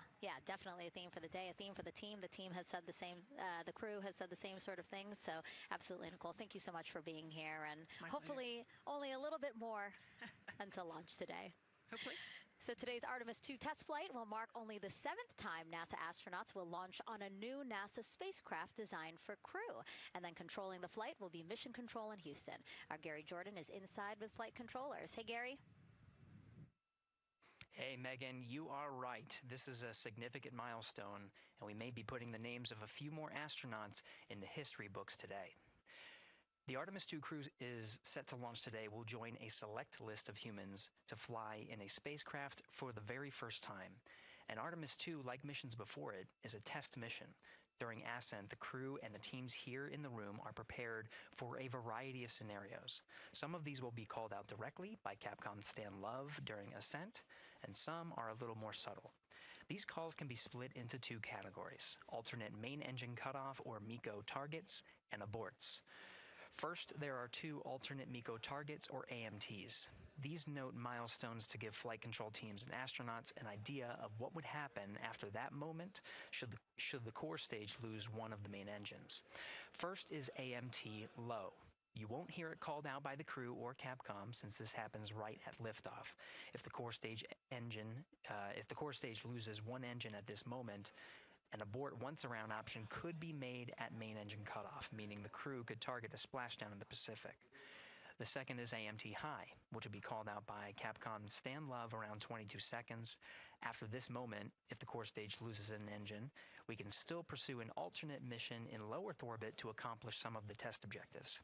Speaker 4: definitely a theme for the day, a theme for the team. The team has said the same, the crew has said the same sort of things. So absolutely, Nicole, thank you so much for being here, and hopefully only a little bit more until launch today.
Speaker 3: Hopefully.
Speaker 4: So today's Artemis II test flight will mark only the 7th time NASA astronauts will launch on a new NASA spacecraft designed for crew. And then controlling the flight will be Mission Control in Houston. Our Gary Jordan is inside with flight controllers. Hey, Gary.
Speaker 1: Hey, Megan, you are right. This is a significant milestone, and we may be putting the names of a few more astronauts in the history books today. The Artemis II crew is set to launch today will join a select list of humans to fly in a spacecraft for the very first time. And Artemis II, like missions before it, is a test mission. During Ascent, the crew and the teams here in the room are prepared for a variety of scenarios. Some of these will be called out directly by Capcom's Stan Love during Ascent, and some are a little more subtle. These calls can be split into 2 categories: alternate main engine cutoff or MECO targets and aborts. First, there are 2 alternate MECO targets, or AMTs. These note milestones to give flight control teams and astronauts an idea of what would happen after that moment should the core stage lose one of the main engines. First is AMT low. You won't hear it called out by the crew or Capcom, since this happens right at liftoff. If the core stage loses one engine at this moment, an abort once around option could be made at main engine cutoff, meaning the crew could target a splashdown in the Pacific. The second is AMT high, which will be called out by Capcom's Stan Love around 22 seconds. After this moment, if the core stage loses an engine, we can still pursue an alternate mission in low Earth orbit to accomplish some of the test objectives.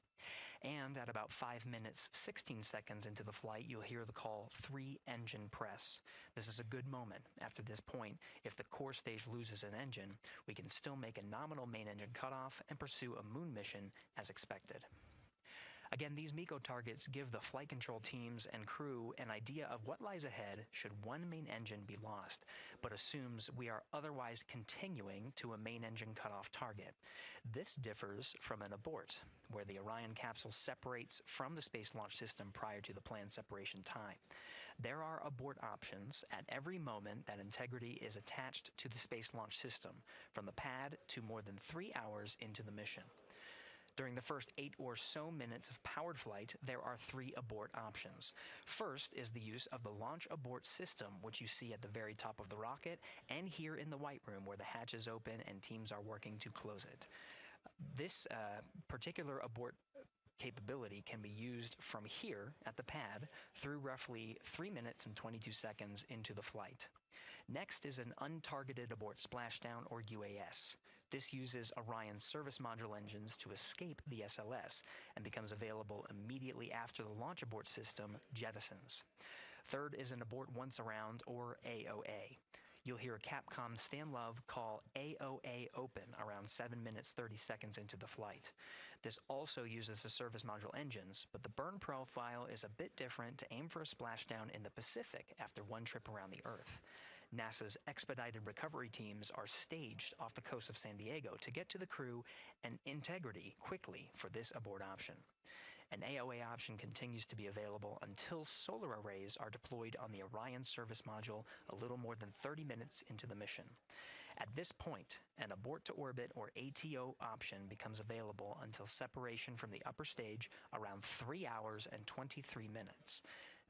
Speaker 1: And at about 5 minutes, 16 seconds into the flight, you'll hear the call 3-engine press. This is a good moment. After this point, if the core stage loses an engine, we can still make a nominal main engine cutoff and pursue a moon mission as expected. Again, these MECO targets give the flight control teams and crew an idea of what lies ahead should one main engine be lost, but assumes we are otherwise continuing to a main engine cutoff target. This differs from an abort, where the Orion capsule separates from the Space Launch System prior to the planned separation time. There are abort options at every moment that integrity is attached to the Space Launch System, from the pad to more than 3 hours into the mission. During the first 8 or so minutes of powered flight, there are 3 abort options. First is the use of the launch abort system, which you see at the very top of the rocket and here in the White Room, where the hatch is open and teams are working to close it. This particular abort capability can be used from here at the pad through roughly 3 minutes and 22 seconds into the flight. Next is an untargeted abort splashdown, or UAS. This uses Orion's service module engines to escape the SLS and becomes available immediately after the launch abort system jettisons. Third is an abort once around, or AOA. You'll hear Capcom Stan Love call AOA open around 7 minutes 30 seconds into the flight. This also uses the service module engines, but the burn profile is a bit different to aim for a splashdown in the Pacific after one trip around the Earth. NASA's expedited recovery teams are staged off the coast of San Diego to get to the crew and integrity quickly for this abort option. An AOA option continues to be available until solar arrays are deployed on the Orion service module a little more than 30 minutes into the mission. At this point, an abort to orbit, or ATO option, becomes available until separation from the upper stage around 3 hours and 23 minutes.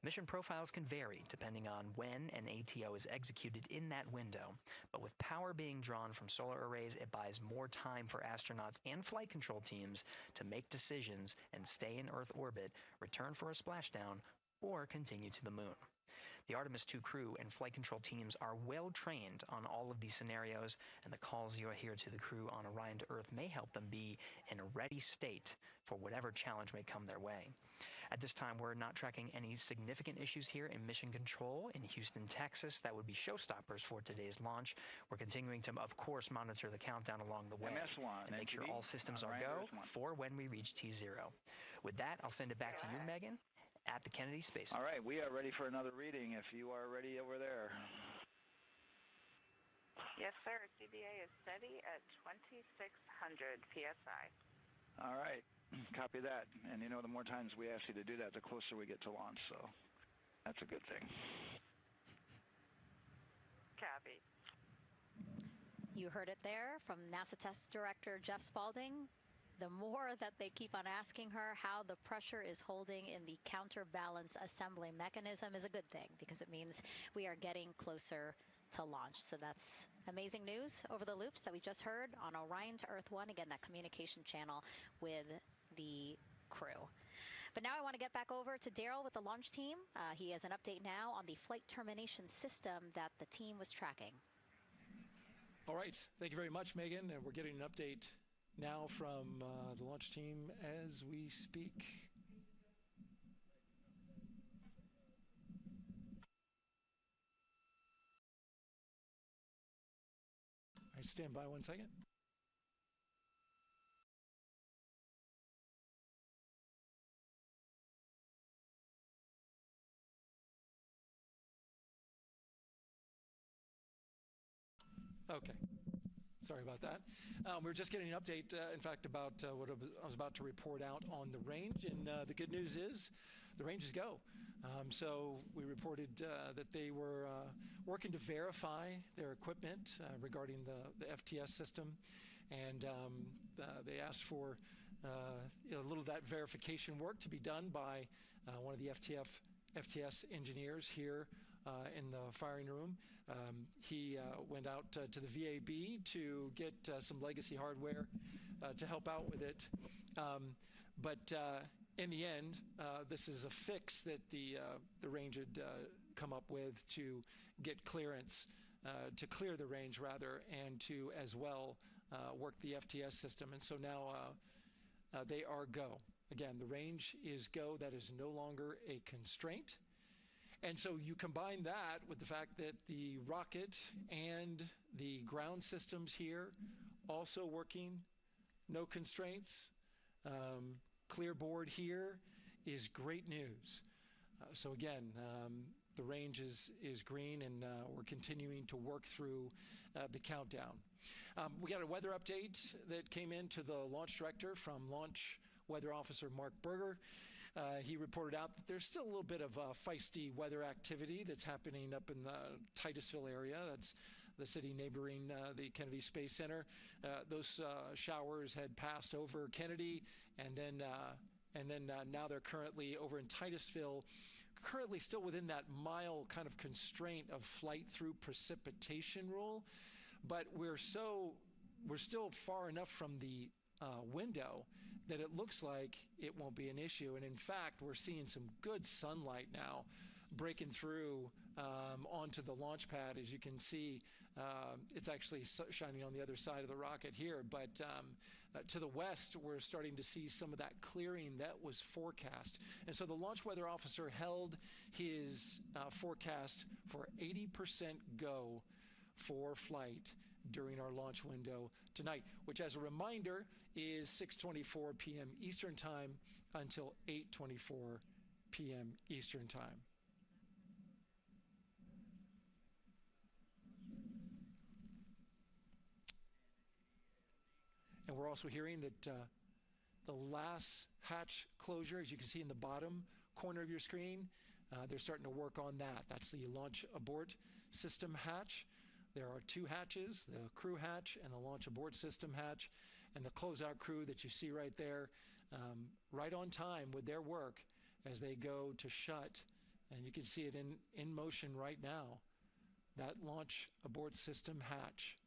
Speaker 1: Mission profiles can vary depending on when an ATO is executed in that window, but with power being drawn from solar arrays, it buys more time for astronauts and flight control teams to make decisions and stay in Earth orbit, return for a splashdown, or continue to the moon. The Artemis II crew and flight control teams are well trained on all of these scenarios, and the calls you'll hear to the crew on Orion to Earth may help them be in a ready state for whatever challenge may come their way. At this time, we're not tracking any significant issues here in mission control in Houston, Texas. That would be showstoppers for today's launch. We're continuing to, of course, monitor the countdown along the way and make sure all systems are go for when we reach T0. With that, I'll send it back to you, Megan, at the Kennedy Space Center.
Speaker 7: All right, we are ready for another reading if you are ready over there. Yes, sir. CBA is steady at 2,600 PSI.
Speaker 11: All right. Copy that. And, the more times we ask you to do that, the closer we get to launch. So that's a good thing.
Speaker 7: Copy.
Speaker 4: You heard it there from NASA Test Director Jeff Spaulding. The more that they keep on asking her how the pressure is holding in the counterbalance assembly mechanism is a good thing, because it means we are getting closer to launch. So that's amazing news over the loops that we just heard on Orion to Earth 1. Again, that communication channel with the crew. But now I want to get back over to Daryl with the launch team. He has an update now on the flight termination system that the team was tracking.
Speaker 8: All right. Thank you very much, Megan. And we're getting an update now from the launch team as we speak. All right, stand by 1 second. Okay. Sorry about that. We're just getting an update, in fact, about what I was about to report out on the range. And the good news is the range is go. So we reported that they were working to verify their equipment regarding the FTS system. And they asked for a little of that verification work to be done by one of the FTS engineers here in the firing room. He went out to the VAB to get some legacy hardware to help out with it. But in the end, this is a fix that the range had come up with to get clearance, to clear the range rather, and to as well work the FTS system. And so now they are go. Again, the range is go. That is no longer a constraint. And so you combine that with the fact that the rocket and the ground systems here also working, no constraints, clear board here is great news. So again, the range is green, and we're continuing to work through the countdown. We got a weather update that came in to the launch director from Launch Weather Officer Mark Berger. He reported out that there's still a little bit of feisty weather activity that's happening up in the Titusville area. That's the city neighboring the Kennedy Space Center. Those showers had passed over Kennedy, and then now they're currently over in Titusville, currently still within that mile kind of constraint of flight through precipitation rule. But we're still far enough from the window that it looks like it won't be an issue. And in fact, we're seeing some good sunlight now breaking through onto the launch pad. As you can see, it's actually shining on the other side of the rocket here. But to the west, we're starting to see some of that clearing that was forecast. And so the launch weather officer held his forecast for 80% go for flight during our launch window tonight, which, as a reminder, is 6:24 p.m. Eastern Time until 8:24 p.m. Eastern Time. And we're also hearing that the last hatch closure, as you can see in the bottom corner of your screen, they're starting to work on that. That's the launch abort system hatch. There are two hatches, the crew hatch and the launch abort system hatch. And the closeout crew that you see right there, right on time with their work as they go to shut. And you can see it in motion right now, that launch abort system hatch.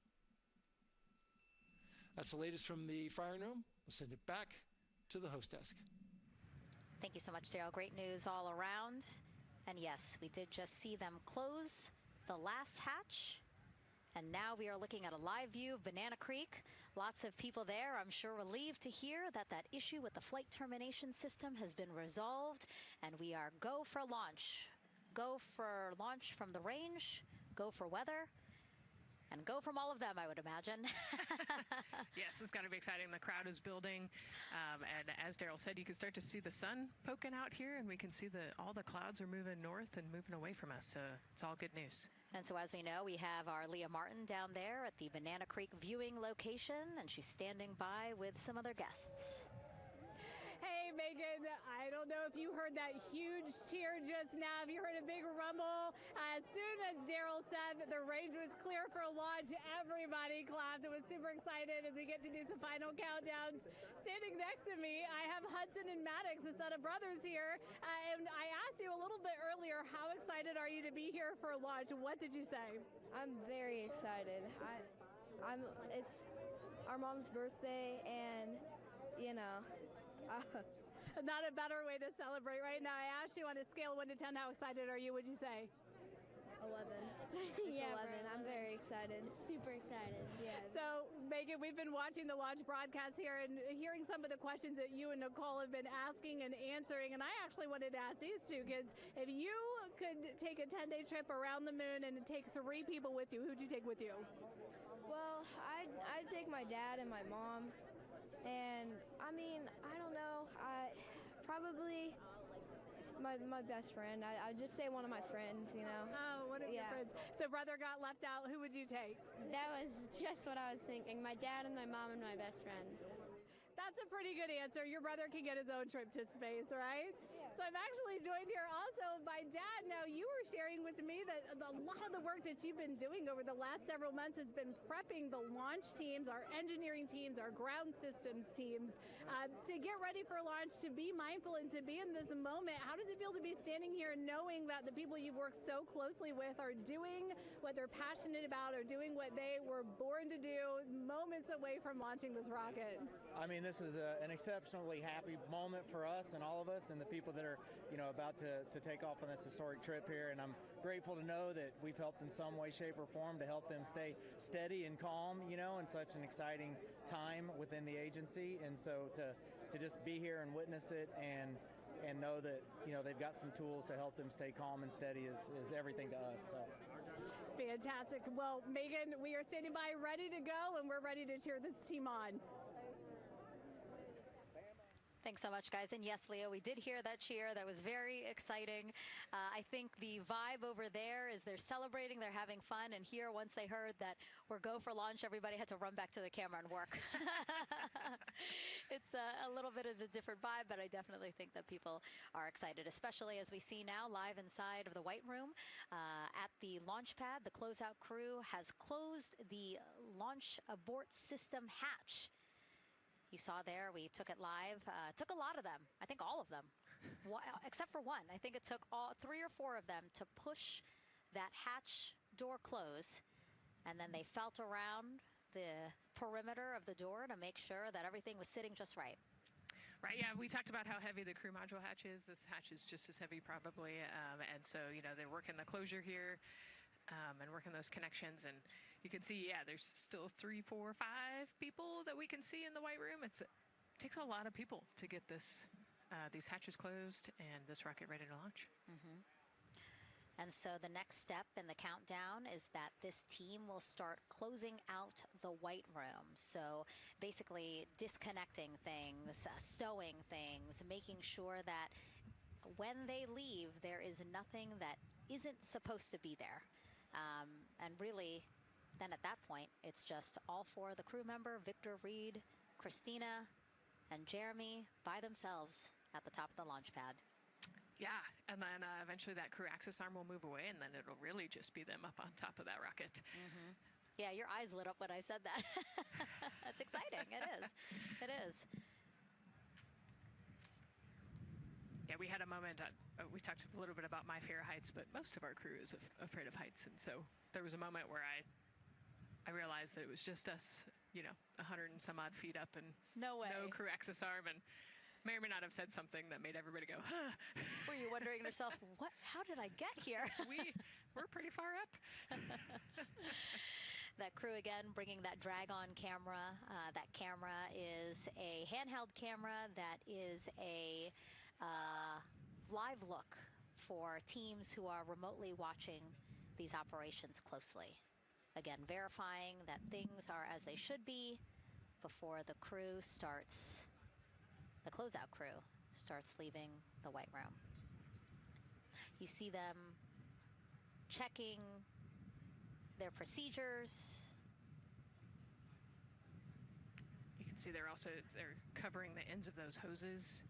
Speaker 8: That's the latest from the firing room. We'll send it back to the host desk.
Speaker 4: Thank you so much, Daryl. Great news all around. And yes, we did just see them close the last hatch. And now we are looking at a live view of Banana Creek. Lots of people there, I'm sure, relieved to hear that that issue with the flight termination system has been resolved. And we are go for launch. Go for launch from the range, go for weather, and go from all of them, I would imagine.
Speaker 3: Yes, it's going to be exciting. The crowd is building. And as Daryl said, you can start to see the sun poking out here, and we can see all the clouds are moving north and moving away from us. So it's all good news.
Speaker 4: And so as we know, we have our Leah Martin down there at the Banana Creek viewing location, and she's standing by with some other guests.
Speaker 10: Hey, Megan, I don't know if you heard that huge cheer just now. If you heard a big rumble, as soon as Daryl said that the range was clear for launch, everybody clapped. It was super excited as we get to do some final countdowns. Standing next to me, I have Hudson and Maddox, the son of brothers here. And I asked you a little bit earlier, how excited are you to be here for launch? What did you say?
Speaker 2: I'm very excited. It's our mom's birthday, and you know.
Speaker 10: Not a better way to celebrate right now. I asked you on a scale of 1 to 10, how excited are you? Would you say?
Speaker 2: 11.
Speaker 13: Yeah,
Speaker 2: 11. I'm very excited.
Speaker 13: Super excited.
Speaker 2: Yeah.
Speaker 10: So, Megan, we've been watching the launch broadcast here and hearing some of the questions that you and Nicole have been asking and answering. And I actually wanted to ask these two kids, if you could take a 10-day trip around the moon and take 3 people with you, who'd you take with you?
Speaker 2: Well, I'd take my dad and my mom. And I mean, I don't know. Probably my best friend. I'd just say one of my friends, you know.
Speaker 10: Oh, one of your friends. So brother got left out. Who would you take?
Speaker 13: That was just what I was thinking. My dad and my mom and my best friend.
Speaker 10: That's a pretty good answer. Your brother can get his own trip to space, right? Yeah. So I'm actually joined here also by Dad. Now, you were sharing with me that a lot of the work that you've been doing over the last several months has been prepping the launch teams, our engineering teams, our ground systems teams to get ready for launch, to be mindful and to be in this moment. How does it feel to be standing here knowing that the people you've worked so closely with are doing what they're passionate about, or doing what they were born to do moments away from launching this rocket?
Speaker 16: I mean, this is an exceptionally happy moment for us and all of us and the people that are, about to take off on this historic trip here. And I'm grateful to know that we've helped in some way, shape, or form to help them stay steady and calm, in such an exciting time within the agency. And so to just be here and witness it and know that, they've got some tools to help them stay calm and steady is everything to us. So.
Speaker 10: Fantastic. Well, Megan, we are standing by ready to go, and we're ready to cheer this team on.
Speaker 4: Thanks so much, guys. And yes, Leo, we did hear that cheer. That was very exciting. I think the vibe over there is they're celebrating, they're having fun. And here, once they heard that we're go for launch, everybody had to run back to the camera and work. It's a little bit of a different vibe, but I definitely think that people are excited, especially as we see now live inside of the White Room at the launch pad. The closeout crew has closed the launch abort system hatch. You saw there, we took it live. Took a lot of them, I think all of them, except for one. I think it took 3 or 4 of them to push that hatch door close, and then they felt around the perimeter of the door to make sure that everything was sitting just right.
Speaker 3: Right, yeah, we talked about how heavy the crew module hatch is. This hatch is just as heavy probably, and so, they're working the closure here and working those connections, and you can see, there's still 3, 4, 5 people that we can see in the White Room. It takes a lot of people to get these hatches closed and this rocket ready to launch.
Speaker 4: Mm-hmm. And so the next step in the countdown is that this team will start closing out the White Room. So basically disconnecting things, stowing things, making sure that when they leave, there is nothing that isn't supposed to be there. And really, then at that point, it's just all 4 of the crew member, Victor, Reed, Christina, and Jeremy by themselves at the top of the launch pad.
Speaker 3: Yeah, and then eventually that crew access arm will move away, and then it'll really just be them up on top of that rocket.
Speaker 4: Mm-hmm. Yeah, your eyes lit up when I said that. That's exciting. It is. It is.
Speaker 3: Yeah, we had a moment, we talked a little bit about my fear of heights, but most of our crew is afraid of heights. And so there was a moment where I realized that it was just us, 100 and some odd feet up and
Speaker 4: no
Speaker 3: crew access arm, and may or may not have said something that made everybody go, huh.
Speaker 4: Were you wondering to yourself, how did I get here?
Speaker 3: We're pretty far up.
Speaker 4: That crew again bringing that drag-on camera. That camera is a handheld camera that is a live look for teams who are remotely watching these operations closely. Again, verifying that things are as they should be before the crew starts, the closeout crew starts leaving the White Room. You see them checking their procedures.
Speaker 3: You can see they're covering the ends of those hoses.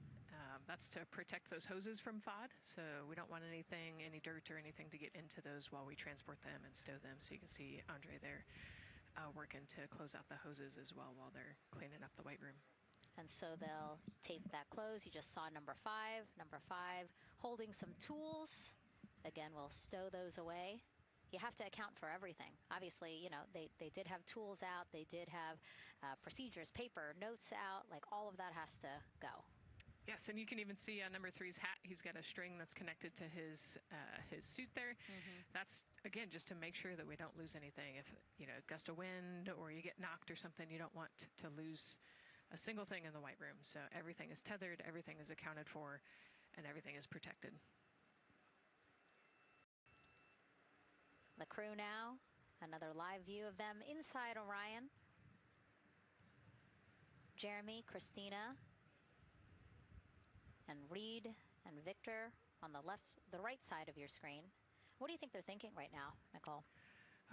Speaker 3: That's to protect those hoses from FOD. So we don't want any dirt or anything to get into those while we transport them and stow them. So you can see Andre there working to close out the hoses as well while they're cleaning up the white room.
Speaker 4: And so they'll tape that close. You just saw number 5. Number 5 holding some tools. Again, we'll stow those away. You have to account for everything. Obviously, you know, they did have tools out. They did have procedures, paper, notes out. Like, all of that has to go.
Speaker 3: Yes, and you can even see on number 3's hat, he's got a string that's connected to his suit there. That's, again, just to make sure that we don't lose anything. If, you know, gust of wind or you get knocked or something, you don't want to lose a single thing in the white room. So everything is tethered, everything is accounted for, and everything is protected.
Speaker 4: The crew now, another live view of them inside Orion. Jeremy, Christina, and Reed and Victor on the right side of your screen. What do you think they're thinking right now, Nicole?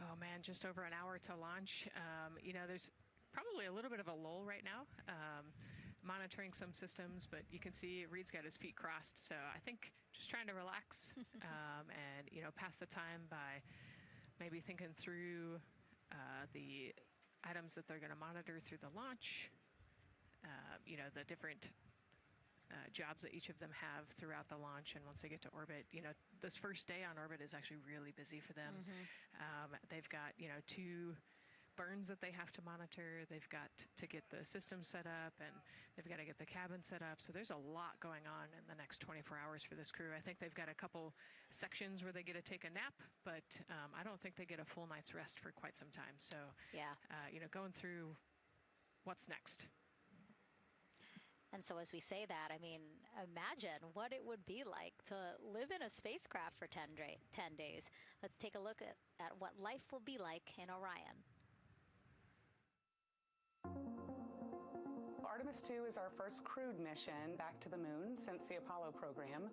Speaker 3: Oh man, just over an hour to launch. You know, there's probably a little bit of a lull right now, monitoring some systems, but you can see Reed's got his feet crossed. So I think just trying to relax and, you know, pass the time by maybe thinking through the items that they're going to monitor through the launch, you know, the different jobs that each of them have throughout the launch. And once they get to orbit, you know, this first day on orbit is actually really busy for them. They've got, you know, 2 burns that they have to monitor. They've got to get the system set up, and they've got to get the cabin set up. So there's a lot going on in the next 24 hours for this crew. I think they've got a couple sections where they get to take a nap, but I don't think they get a full night's rest for quite some time. So,
Speaker 4: yeah,
Speaker 3: you know, going through what's next.
Speaker 4: And so as we say that, I mean, imagine what it would be like to live in a spacecraft for 10 days. Let's take a look at what life will be like in Orion.
Speaker 12: Artemis II is our first crewed mission back to the moon since the Apollo program.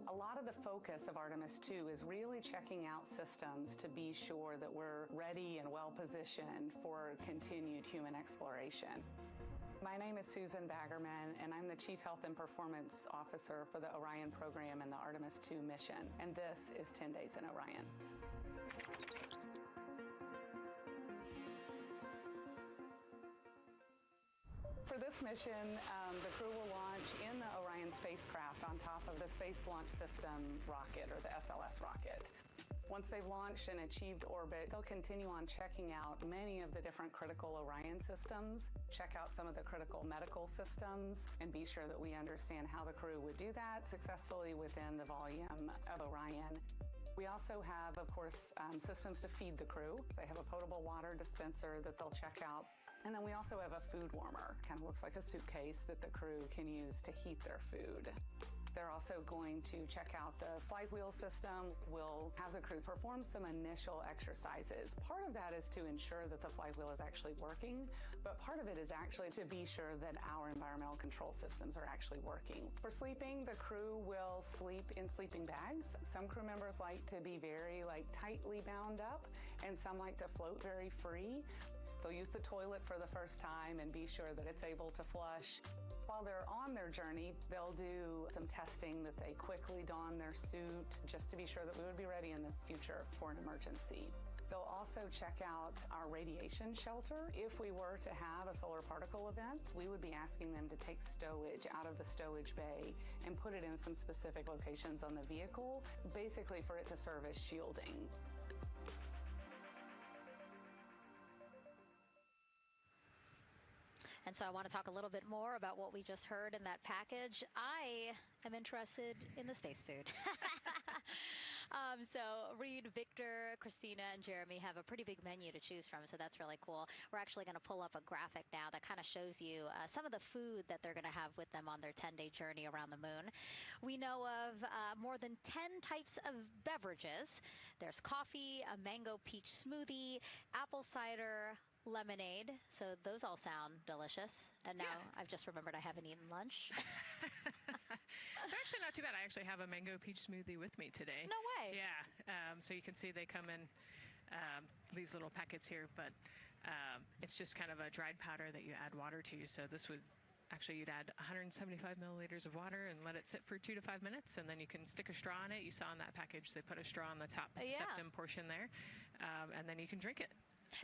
Speaker 12: A lot of the focus of Artemis II is really checking out systems to be sure that we're ready and well positioned for continued human exploration. My name is Susan Baggerman, and I'm the Chief Health and Performance Officer for the Orion program and the Artemis II mission. And this is 10 Days in Orion. For this mission, the crew will launch in the Orion spacecraft on top of the Space Launch System rocket, or the SLS rocket. Once they've launched and achieved orbit, they'll continue on checking out many of the different critical Orion systems, check out some of the critical medical systems, and be sure that we understand how the crew would do that successfully within the volume of Orion. We also have, of course, systems to feed the crew. They have a potable water dispenser that they'll check out. And then we also have a food warmer. Kind of looks like a suitcase that the crew can use to heat their food. They're also going to check out the flywheel system. We'll have the crew perform some initial exercises. Part of that is to ensure that the flywheel is actually working, but part of it is actually to be sure that our environmental control systems are actually working. For sleeping, the crew will sleep in sleeping bags. Some crew members like to be very tightly bound up, and some like to float very free. They'll use the toilet for the first time and be sure that it's able to flush. While they're on their journey, they'll do some testing that they quickly don their suit just to be sure that we would be ready in the future for an emergency. They'll also check out our radiation shelter. If we were to have a solar particle event, we would be asking them to take stowage out of the stowage bay and put it in some specific locations on the vehicle, basically for it to serve as shielding.
Speaker 4: And so I want to talk a little bit more about what we just heard in that package. I am interested in the space food. So Reed, Victor, Christina, and Jeremy have a pretty big menu to choose from, so that's really cool. We're actually going to pull up a graphic now that kind of shows you some of the food that they're going to have with them on their 10-day journey around the moon. We know of more than 10 types of beverages. There's coffee, a mango peach smoothie, apple cider, lemonade. So those all sound delicious. And now I've just remembered I haven't eaten lunch.
Speaker 3: They're actually not too bad. I actually have a mango peach smoothie with me today.
Speaker 4: No way.
Speaker 3: Yeah. So you can see they come in these little packets here, but it's just kind of a dried powder that you add water to. So this would actually, you'd add 175 milliliters of water and let it sit for 2 to 5 minutes, and then you can stick a straw in it. You saw in that package they put a straw on the top septum portion there, and then you can drink it.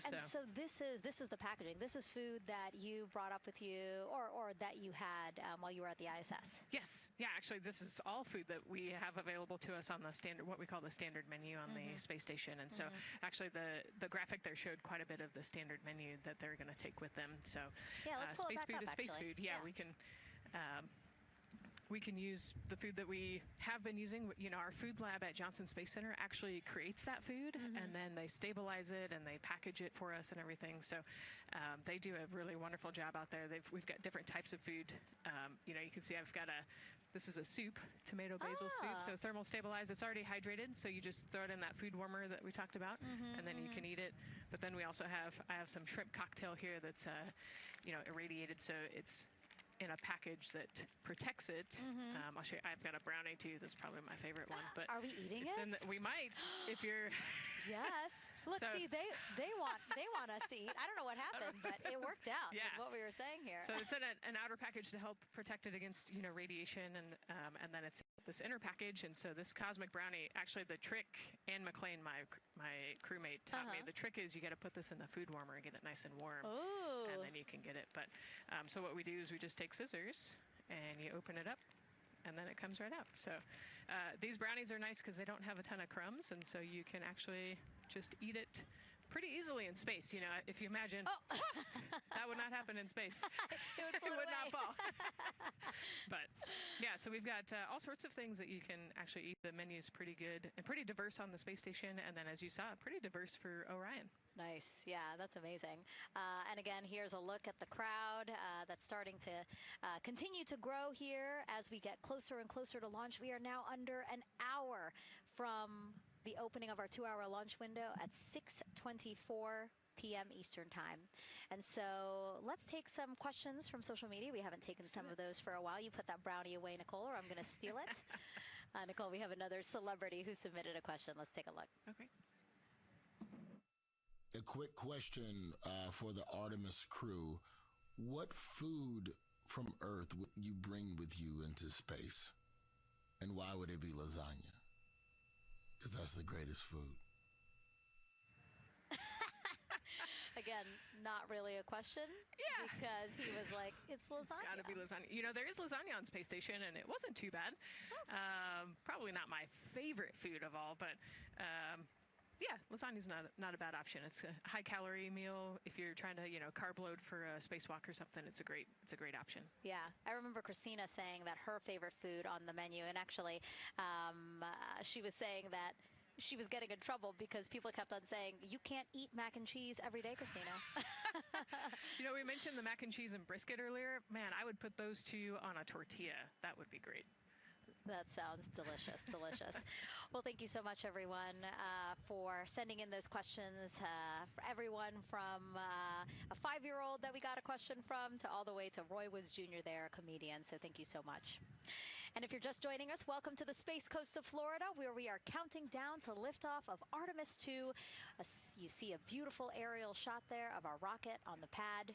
Speaker 4: And so this is the packaging. This is food that you brought up with you, or that you had while you were at the ISS.
Speaker 3: Yes, yeah. Actually, this is all food that we have available to us on the standard, what we call the standard menu on the space station. And so, actually, the graphic there showed quite a bit of the standard menu that they're going to take with them. So,
Speaker 4: yeah, let's pull
Speaker 3: space
Speaker 4: it back
Speaker 3: food
Speaker 4: up,
Speaker 3: is space
Speaker 4: actually.
Speaker 3: food. Yeah, we can use the food that we have been using. You know, our food lab at Johnson Space Center actually creates that food, and then they stabilize it and they package it for us and everything. So they do a really wonderful job out there. We've got different types of food. You know, you can see I've got this is a soup, tomato basil soup, so thermal stabilized. It's already hydrated, so you just throw it in that food warmer that we talked about, and then you can eat it. But then we also I have some shrimp cocktail here that's, you know, irradiated, so it's in a package that protects it. I'll show you. I've got a brownie too. This is probably my favorite one. But
Speaker 4: are we eating it?
Speaker 3: We might, if you're.
Speaker 4: Yes. Look, see, they want us to eat. I don't know what happened, but it worked out.
Speaker 3: Yeah.
Speaker 4: With what we were saying here.
Speaker 3: So it's in an outer package to help protect it against, you know, radiation, and then it's this inner package. And so this cosmic brownie, actually, the trick, Anne McLean, my crewmate, taught me. The trick is you got to put this in the food warmer and get it nice and warm, and then you can get it. But so what we do is we just take scissors and you open it up, and then it comes right out. So these brownies are nice because they don't have a ton of crumbs, and so you can actually just eat it pretty easily in space. You know, if you imagine, that would not happen in space.
Speaker 4: It would
Speaker 3: not fall. But yeah, so we've got all sorts of things that you can actually eat. The menu's pretty good and pretty diverse on the space station, and then as you saw, pretty diverse for Orion.
Speaker 4: Nice. Yeah, that's amazing. And again, here's a look at the crowd that's starting to continue to grow here as we get closer and closer to launch. We are now under an hour from the opening of our 2-hour launch window at 6:24 p.m. Eastern Time. And so let's take some questions from social media. We haven't taken some of those for a while. You put that brownie away, Nicole, or I'm going to steal it. Nicole, we have another celebrity who submitted a question. Let's take a look.
Speaker 3: Okay.
Speaker 14: A quick question for the Artemis crew. What food from Earth would you bring with you into space? And why would it be lasagna? Because that's the greatest food.
Speaker 4: Again, not really a question.
Speaker 3: Yeah.
Speaker 4: Because he was like, it's lasagna.
Speaker 3: It's got to be lasagna. You know, there is lasagna on Space Station, and it wasn't too bad. Probably not my favorite food of all, but yeah, lasagna's not a bad option. It's a high-calorie meal. If you're trying to, you know, carb load for a spacewalk or something, it's a great option.
Speaker 4: Yeah, I remember Christina saying that her favorite food on the menu, and actually, she was saying that she was getting in trouble because people kept on saying, you can't eat mac and cheese every day, Christina.
Speaker 3: You know, we mentioned the mac and cheese and brisket earlier. Man, I would put those two on a tortilla. That would be great.
Speaker 4: That sounds delicious, delicious. Well, thank you so much, everyone, for sending in those questions. For everyone from a 5-year-old that we got a question from to all the way to Roy Woods Jr. there, a comedian. So thank you so much. And if you're just joining us, welcome to the Space Coast of Florida, where we are counting down to liftoff of Artemis II. You see a beautiful aerial shot there of our rocket on the pad.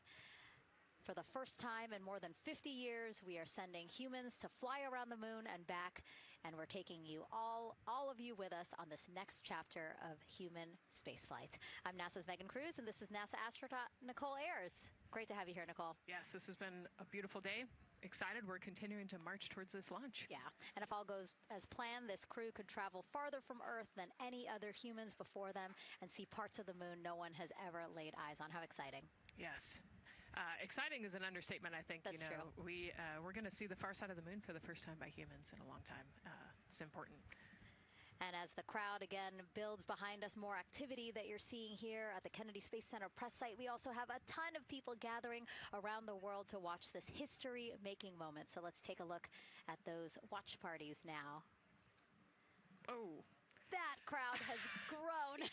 Speaker 4: For the first time in more than 50 years, we are sending humans to fly around the moon and back, and we're taking you all of you with us on this next chapter of human spaceflight. I'm NASA's Megan Cruz, and this is NASA astronaut Nicole Ayers. Great to have you here, Nicole.
Speaker 3: Yes, this has been a beautiful day. Excited. We're continuing to march towards this launch.
Speaker 4: Yeah, and if all goes as planned, this crew could travel farther from Earth than any other humans before them and see parts of the moon no one has ever laid eyes on. How exciting.
Speaker 3: Yes. Exciting is an understatement, I think.
Speaker 4: That's true.
Speaker 3: We're going to see the far side of the moon for the first time by humans in a long time. It's important.
Speaker 4: And as the crowd again builds behind us, more activity that you're seeing here at the Kennedy Space Center press site. We also have a ton of people gathering around the world to watch this history-making moment. So let's take a look at those watch parties now.
Speaker 3: Oh.
Speaker 4: that crowd has grown.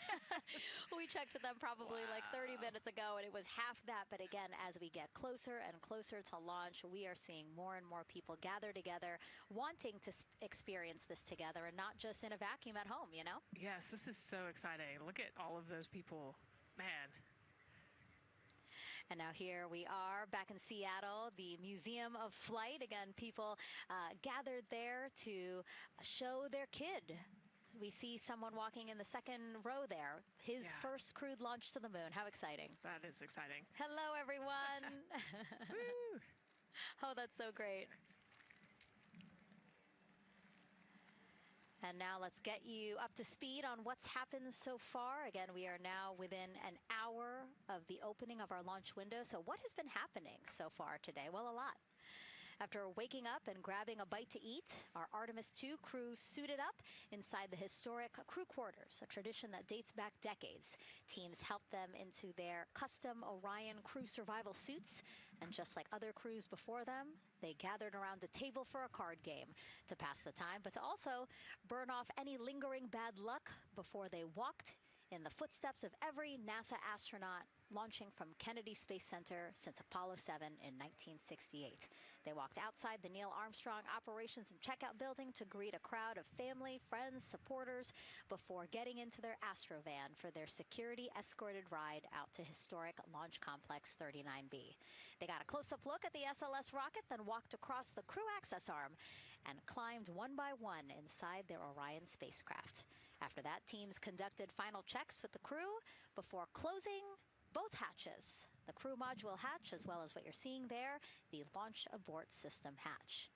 Speaker 4: We checked with them probably like 30 minutes ago, and it was half that. But again, as we get closer and closer to launch, we are seeing more and more people gather together, wanting to experience this together and not just in a vacuum at home, you know?
Speaker 3: Yes, this is so exciting. Look at all of those people. Man.
Speaker 4: And now here we are back in Seattle, the Museum of Flight. Again, people gathered there to show their kid. We see someone walking in the second row there. His first crewed launch to the moon. How exciting.
Speaker 3: That is exciting.
Speaker 4: Hello, everyone. Oh, that's so great. And now let's get you up to speed on what's happened so far. Again, we are now within an hour of the opening of our launch window. So what has been happening so far today? Well, a lot. After waking up and grabbing a bite to eat, our Artemis II crew suited up inside the historic crew quarters, a tradition that dates back decades. Teams helped them into their custom Orion crew survival suits, and just like other crews before them, they gathered around the table for a card game to pass the time, but to also burn off any lingering bad luck before they walked in the footsteps of every NASA astronaut launching from Kennedy Space Center since Apollo 7 in 1968. They walked outside the Neil Armstrong Operations and Checkout Building to greet a crowd of family, friends, supporters before getting into their Astrovan for their security-escorted ride out to historic Launch Complex 39B. They got a close-up look at the SLS rocket, then walked across the crew access arm and climbed one by one inside their Orion spacecraft. After that, teams conducted final checks with the crew before closing both hatches, the crew module hatch, as well as what you're seeing there, the launch abort system hatch.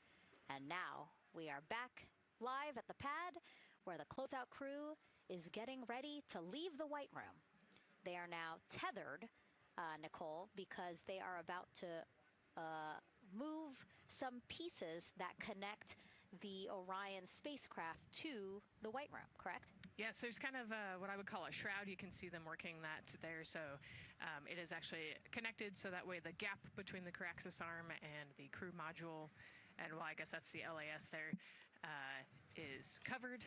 Speaker 4: And now we are back live at the pad where the closeout crew is getting ready to leave the White Room. They are now tethered, Nicole, because they are about to move some pieces that connect the Orion spacecraft to the White Room, correct?
Speaker 3: Yes, there's kind of what I would call a shroud. You can see them working that there. So it is actually connected, so that way the gap between the crew access arm and the crew module, and well, I guess that's the LAS there, is covered.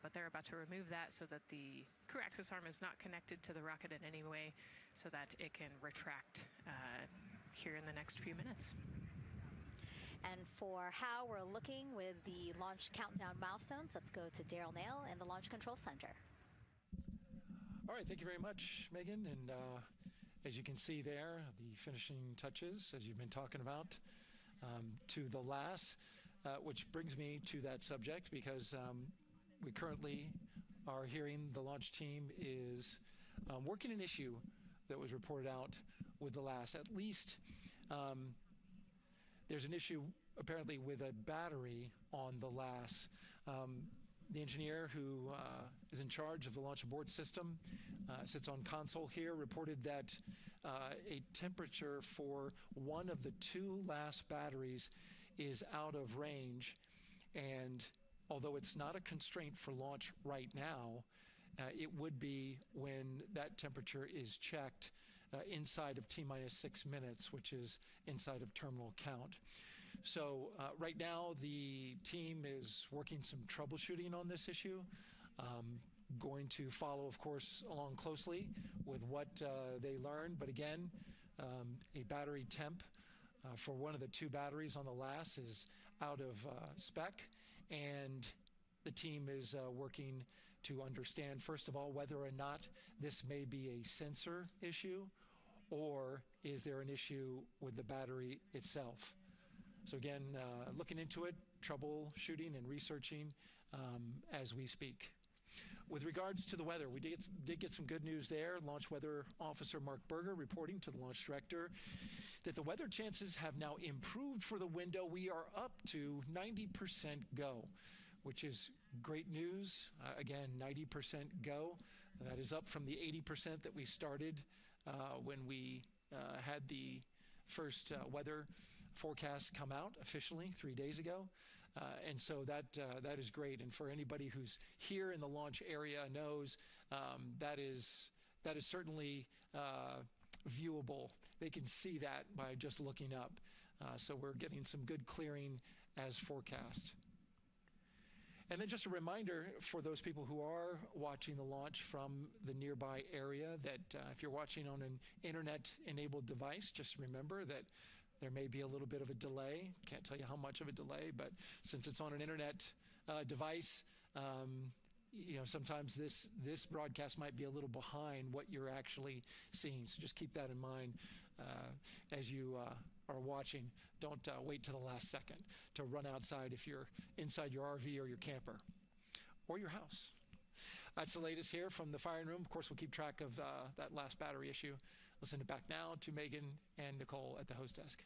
Speaker 3: But they're about to remove that so that the crew access arm is not connected to the rocket in any way, so that it can retract here in the next few minutes.
Speaker 4: And for how we're looking with the launch countdown milestones, let's go to Daryl Nail in the Launch Control Center.
Speaker 8: All right, thank you very much, Megan. And as you can see there, the finishing touches, as you've been talking about, to the LAS, which brings me to that subject, because we currently are hearing the launch team is working an issue that was reported out with the LAS. At least there's an issue apparently with a battery on the LAS. The engineer who is in charge of the launch abort system sits on console here, reported that a temperature for one of the two LAS batteries is out of range, and although it's not a constraint for launch right now, it would be when that temperature is checked inside of T-minus 6 minutes, which is inside of terminal count. So right now the team is working some troubleshooting on this issue. Going to follow, of course, along closely with what they learn. But again, a battery temp for one of the two batteries on the LAS is out of spec, and the team is working to understand, first of all, whether or not this may be a sensor issue, or is there an issue with the battery itself. So again, looking into it, troubleshooting and researching as we speak. With regards to the weather, we did get some good news there. Launch Weather Officer Mark Berger reporting to the launch director that the weather chances have now improved for the window. We are up to 90% go, which is great news. Again, 90% go. That is up from the 80% that we started when we had the first weather forecast come out officially 3 days ago. And so that is great. And for anybody who's here in the launch area knows that is certainly viewable. They can see that by just looking up. So we're getting some good clearing as forecast. And then just a reminder for those people who are watching the launch from the nearby area that if you're watching on an internet-enabled device, just remember that there may be a little bit of a delay. Can't tell you how much of a delay, but since it's on an internet device, sometimes this broadcast might be a little behind what you're actually seeing. So just keep that in mind as you are watching. Don't wait to the last second to run outside if you're inside your RV or your camper or your house. That's the latest here from the firing room. Of course, we'll keep track of that last battery issue. We'll send it back now to Megan and Nicole at the host desk.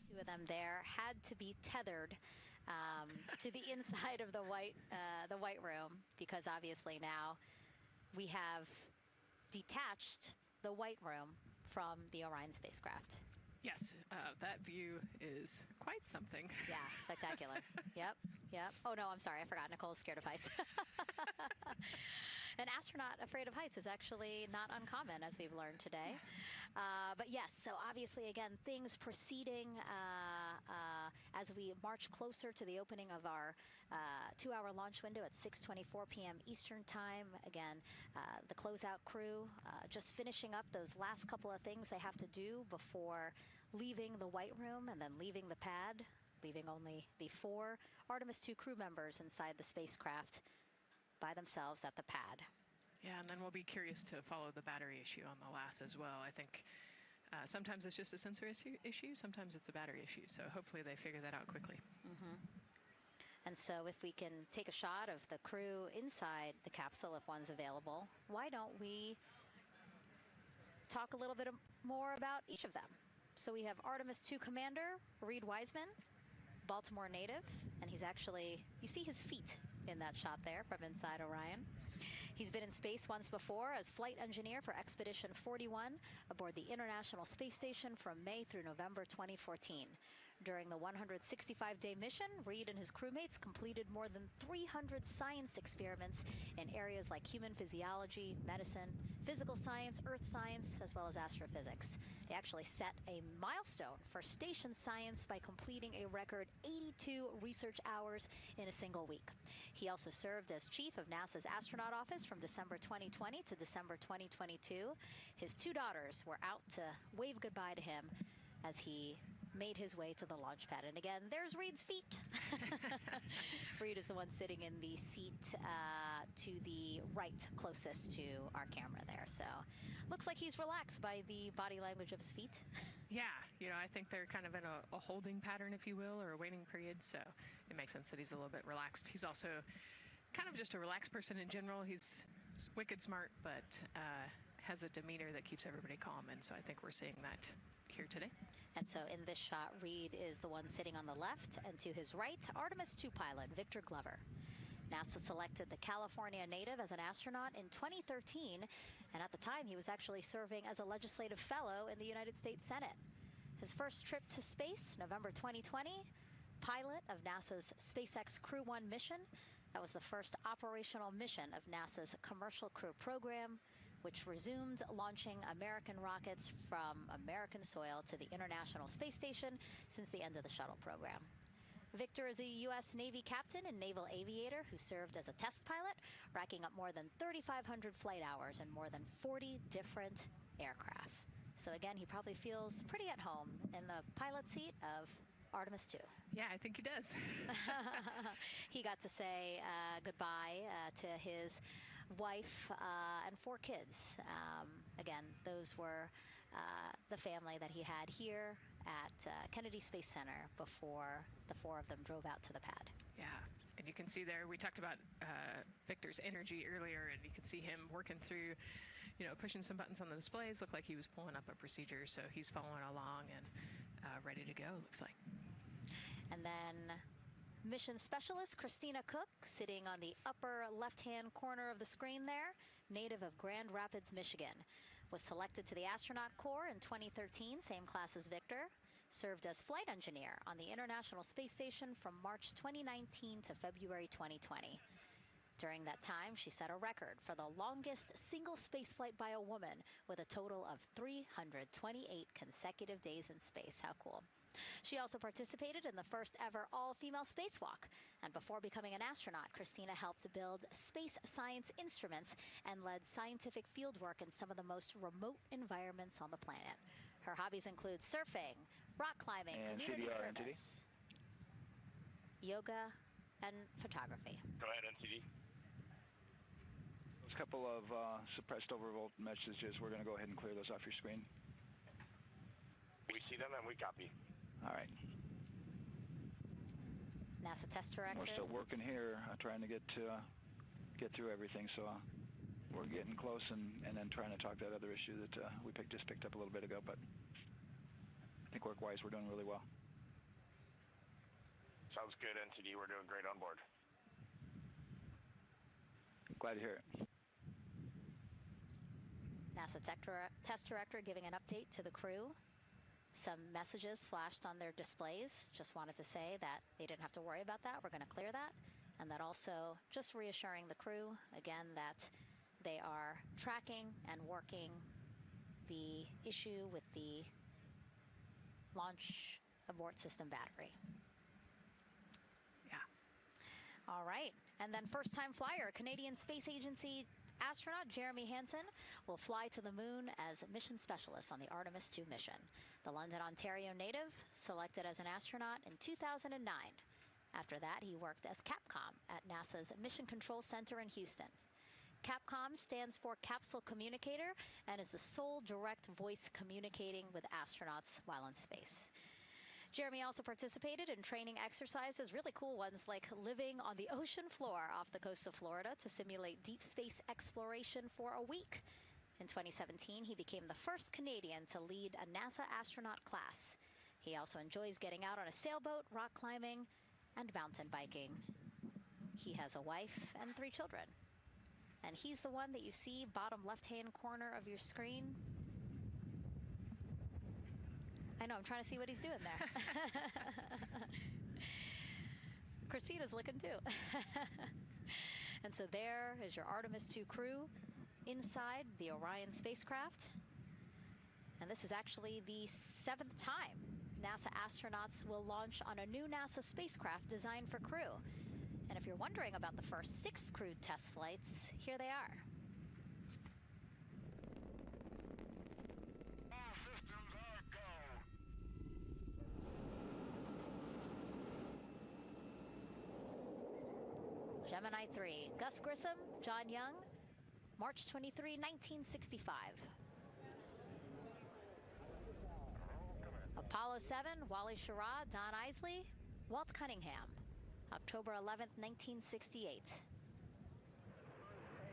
Speaker 4: Two of them there had to be tethered to the inside of the white room, because obviously now we have detached the white room from the Orion spacecraft.
Speaker 3: Yes, that view is quite something.
Speaker 4: Yeah, spectacular. Yep. Oh, no, I'm sorry. I forgot. Nicole's scared of heights. An astronaut afraid of heights is actually not uncommon, as we've learned today. But yes, so obviously, again, things proceeding as we march closer to the opening of our 2-hour launch window at 6:24 p.m. Eastern Time. Again, the closeout crew just finishing up those last couple of things they have to do before leaving the white room and then leaving the pad, leaving only the 4 Artemis II crew members inside the spacecraft by themselves at the pad.
Speaker 3: Yeah, and then we'll be curious to follow the battery issue on the LAS as well. I think sometimes it's just a sensor issue, sometimes it's a battery issue. So hopefully they figure that out quickly.
Speaker 4: And so if we can take a shot of the crew inside the capsule, if one's available, why don't we talk a little bit more about each of them? So we have Artemis II Commander Reed Wiseman, Baltimore native, and he's actually, you see his feet in that shot there from inside Orion. He's been in space once before as flight engineer for Expedition 41 aboard the International Space Station from May through November 2014. During the 165-day mission, Reed and his crewmates completed more than 300 science experiments in areas like human physiology, medicine, physical science, earth science, as well as astrophysics. They actually set a milestone for station science by completing a record 82 research hours in a single week. He also served as chief of NASA's astronaut office from December 2020 to December 2022. His 2 daughters were out to wave goodbye to him as he made his way to the launch pad. And again, there's Reed's feet. Reed is the one sitting in the seat to the right, closest to our camera there. So looks like he's relaxed by the body language of his feet.
Speaker 3: Yeah, I think they're kind of in a holding pattern, if you will, or a waiting period. So it makes sense that he's a little bit relaxed. He's also kind of just a relaxed person in general. He's wicked smart, but has a demeanor that keeps everybody calm. And so I think we're seeing that here today.
Speaker 4: And so in this shot, Reed is the one sitting on the left, and to his right, Artemis II pilot Victor Glover. NASA selected the California native as an astronaut in 2013, and at the time he was actually serving as a legislative fellow in the United States Senate. His first trip to space, November 2020, pilot of NASA's SpaceX Crew 1 mission. That was the first operational mission of NASA's Commercial Crew program, which resumed launching American rockets from American soil to the International Space Station since the end of the shuttle program. Victor is a U.S. Navy captain and naval aviator who served as a test pilot, racking up more than 3,500 flight hours in more than 40 different aircraft. So again, he probably feels pretty at home in the pilot seat of Artemis II.
Speaker 3: Yeah, I think he does.
Speaker 4: He got to say goodbye to his wife and 4 kids. Again, those were the family that he had here at Kennedy Space Center before the 4 of them drove out to the pad.
Speaker 3: Yeah, and you can see there, we talked about Victor's energy earlier, and you can see him working through, pushing some buttons on the displays. Looked like he was pulling up a procedure, so he's following along and ready to go, looks like.
Speaker 4: And then mission specialist Christina Cook, sitting on the upper left-hand corner of the screen there, native of Grand Rapids, Michigan, was selected to the Astronaut Corps in 2013, same class as Victor, served as flight engineer on the International Space Station from March 2019 to February 2020. During that time, she set a record for the longest single spaceflight by a woman with a total of 328 consecutive days in space. How cool. She also participated in the first ever all-female spacewalk. And before becoming an astronaut, Christina helped build space science instruments and led scientific fieldwork in some of the most remote environments on the planet. Her hobbies include surfing, rock climbing,
Speaker 11: And
Speaker 4: community
Speaker 11: CDR,
Speaker 4: service, yoga, and photography.
Speaker 6: Go ahead, NTD.
Speaker 11: There's a couple of suppressed overvolt messages. We're going to go ahead and clear those off your screen.
Speaker 6: We see them and we copy.
Speaker 11: All right.
Speaker 4: NASA test director.
Speaker 11: We're still working here, trying to get through everything. So we're getting close, and then trying to talk that other issue that we just picked up a little bit ago. But I think work-wise, we're doing really well.
Speaker 6: Sounds good, NTD. We're doing great on board.
Speaker 11: Glad to hear it.
Speaker 4: NASA test director giving an update to the crew. Some messages flashed on their displays. Just wanted to say that they didn't have to worry about that. We're going to clear that. And that also just reassuring the crew, again, that they are tracking and working the issue with the launch abort system battery.
Speaker 3: Yeah.
Speaker 4: All right. And then first-time flyer, Canadian Space Agency astronaut Jeremy Hansen will fly to the moon as mission specialist on the Artemis II mission. The London, Ontario native selected as an astronaut in 2009. After that, he worked as Capcom at NASA's Mission Control Center in Houston. Capcom stands for Capsule Communicator and is the sole direct voice communicating with astronauts while in space. Jeremy also participated in training exercises, really cool ones like living on the ocean floor off the coast of Florida to simulate deep space exploration for a week. In 2017, he became the first Canadian to lead a NASA astronaut class. He also enjoys getting out on a sailboat, rock climbing, and mountain biking. He has a wife and 3 children. And he's the one that you see bottom left-hand corner of your screen. I know, I'm trying to see what he's doing there. Christina's looking too. And so there is your Artemis II crew inside the Orion spacecraft. And this is actually the 7th time NASA astronauts will launch on a new NASA spacecraft designed for crew. And if you're wondering about the first 6 crewed test flights, here they are. Gemini 3, Gus Grissom, John Young, March 23, 1965. Apollo 7, Wally Schirra, Don Isley, Walt Cunningham, October 11th, 1968.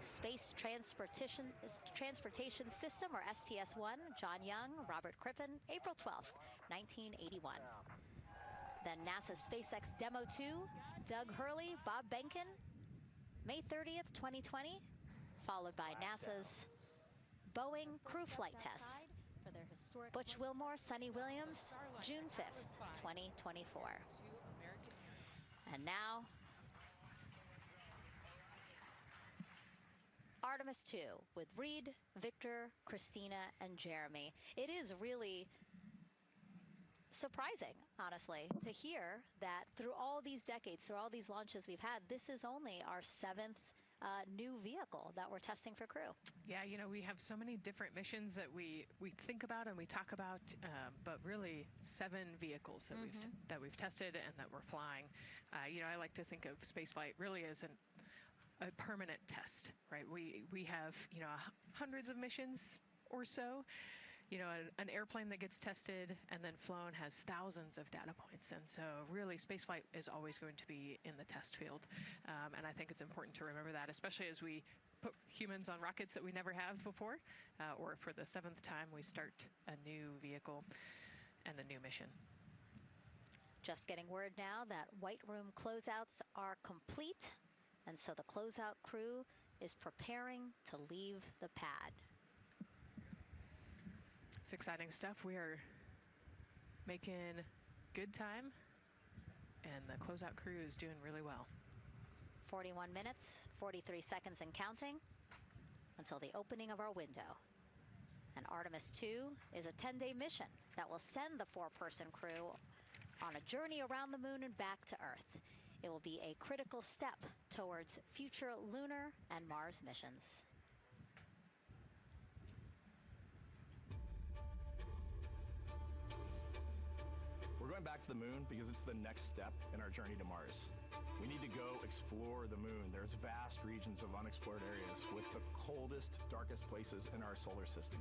Speaker 4: Space Transportation System, or STS-1, John Young, Robert Crippen, April 12th, 1981. Then NASA's SpaceX Demo 2, Doug Hurley, Bob Behnken, May 30th, 2020, followed by NASA's Boeing crew flight test. Butch Wilmore, Sonny Williams, June 5th, 2024. And now, Artemis II with Reed, Victor, Christina, and Jeremy. It is really surprising, honestly, to hear that through all these decades, through all these launches we've had, this is only our 7th new vehicle that we're testing for crew.
Speaker 3: Yeah, you know, we have so many different missions that we think about and we talk about, but really 7 vehicles that we've tested and that we're flying. You know, I like to think of spaceflight really as a permanent test, right? We have, you know, hundreds of missions or so. You know, an airplane that gets tested and then flown has thousands of data points. And so really spaceflight is always going to be in the test field. And I think it's important to remember that, especially as we put humans on rockets that we never have before, or for the 7th time we start a new vehicle and a new mission.
Speaker 4: Just getting word now that White Room closeouts are complete. And so the closeout crew is preparing to leave the pad.
Speaker 3: It's exciting stuff. We are making good time, and the closeout crew is doing really well.
Speaker 4: 41 minutes, 43 seconds and counting until the opening of our window. And Artemis II is a 10-day mission that will send the 4-person crew on a journey around the moon and back to Earth. It will be a critical step towards future lunar and Mars missions.
Speaker 15: We're going back to the moon because it's the next step in our journey to Mars. We need to go explore the moon. There's vast regions of unexplored areas with the coldest, darkest places in our solar system.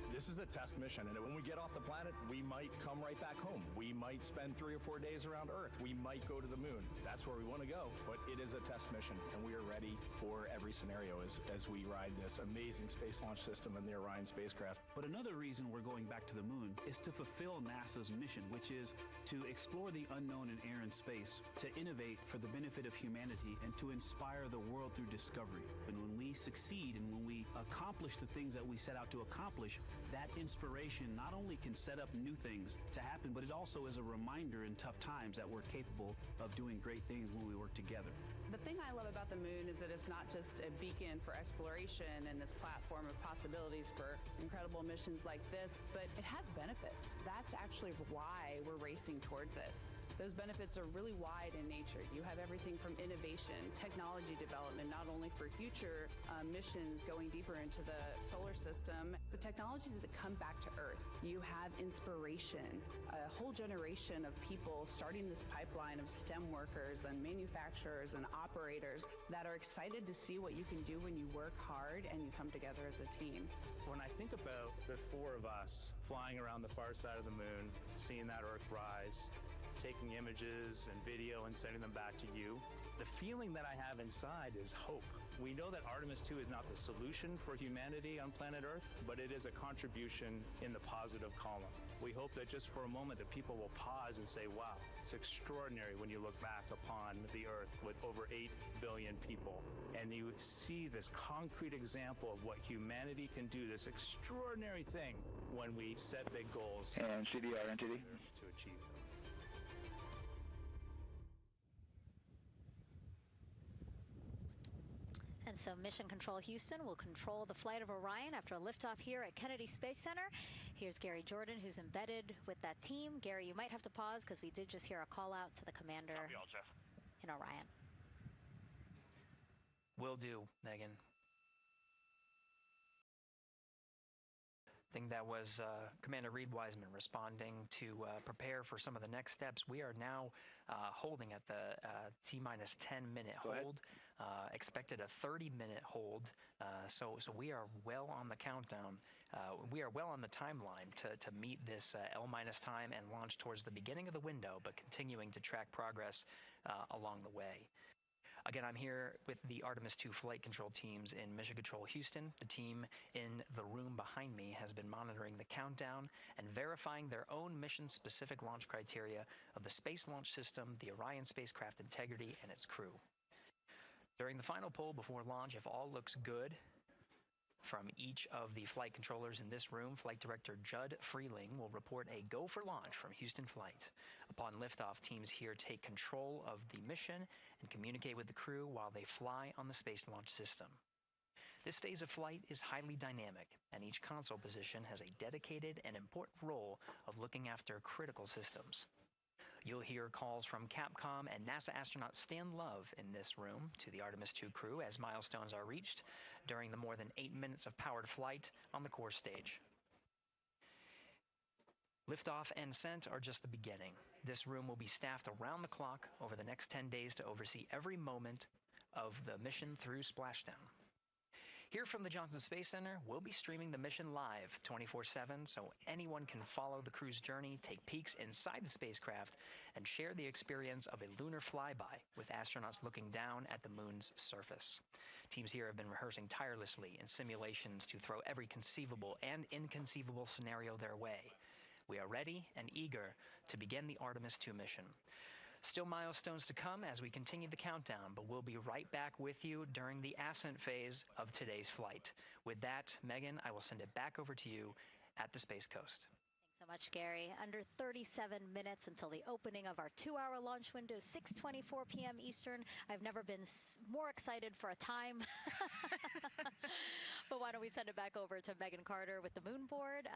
Speaker 15: This is a test mission, and when we get off the planet, we might come right back home. We might spend 3 or 4 days around Earth. We might go to the moon. That's where we want to go, but it is a test mission, and we are ready for every scenario as we ride this amazing space launch system in the Orion spacecraft.
Speaker 17: But another reason we're going back to the moon is to fulfill NASA's mission, which is to explore the unknown in air and space, to innovate for the benefit of humanity, and to inspire the world through discovery. And when we succeed and when we accomplish the things that we set out to accomplish, that inspiration not only can set up new things to happen, but it also is a reminder in tough times that we're capable of doing great things when we work together.
Speaker 12: The thing I love about the moon is that it's not just a beacon for exploration and this platform of possibilities for incredible missions like this, but it has benefits. That's actually why we're racing towards it. Those benefits are really wide in nature. You have everything from innovation, technology development, not only for future missions going deeper into the solar system, but technologies that come back to Earth. You have inspiration, a whole generation of people starting this pipeline of STEM workers and manufacturers and operators that are excited to see what you can do when you work hard and you come together as a team.
Speaker 15: When I think about the 4 of us flying around the far side of the moon, seeing that Earth rise, taking images and video and sending them back to you, the feeling that I have inside is hope. We know that Artemis II is not the solution for humanity on planet Earth, but it is a contribution in the positive column. We hope that just for a moment that people will pause and say, wow, it's extraordinary when you look back upon the Earth with over 8 billion people, and you see this concrete example of what humanity can do, this extraordinary thing when we set big goals
Speaker 11: And CDR entity
Speaker 15: to achieve them.
Speaker 4: And so Mission Control Houston will control the flight of Orion after a liftoff here at Kennedy Space Center. Here's Gary Jordan, who's embedded with that team. Gary, you might have to pause because we did just hear a call out to the commander in Orion.
Speaker 1: Will do, Megan. I think that was Commander Reed Wiseman responding to prepare for some of the next steps. We are now holding at the T-minus 10-minute hold. Expected a 30-minute hold. So we are well on the countdown. We are well on the timeline to meet this L- time and launch towards the beginning of the window, but continuing to track progress along the way. Again, I'm here with the Artemis II flight control teams in Mission Control Houston. The team in the room behind me has been monitoring the countdown and verifying their own mission-specific launch criteria of the Space Launch System, the Orion spacecraft integrity, and its crew. During the final poll before launch, if all looks good from each of the flight controllers in this room, Flight Director Judd Freeling will report a go for launch from Houston Flight. Upon liftoff, teams here take control of the mission and communicate with the crew while they fly on the Space Launch System. This phase of flight is highly dynamic, and each console position has a dedicated and important role of looking after critical systems. You'll hear calls from Capcom and NASA astronaut Stan Love in this room to the Artemis II crew as milestones are reached during the more than 8 minutes of powered flight on the core stage. Liftoff and Ascent are just the beginning. This room will be staffed around the clock over the next 10 days to oversee every moment of the mission through splashdown. Here from the Johnson Space Center, we'll be streaming the mission live 24/7 so anyone can follow the crew's journey, take peeks inside the spacecraft, and share the experience of a lunar flyby with astronauts looking down at the moon's surface. Teams here have been rehearsing tirelessly in simulations to throw every conceivable and inconceivable scenario their way. We are ready and eager to begin the Artemis II mission. Still milestones to come as we continue the countdown, but we'll be right back with you during the Ascent phase of today's flight. With that, Megan, I will send it back over to you at the Space Coast.
Speaker 4: Thanks so much, Gary. Under 37 minutes until the opening of our 2-hour launch window, 6:24 p.m. Eastern. I've never been more excited for a time. But why don't we send it back over to Megan Carter with the moon board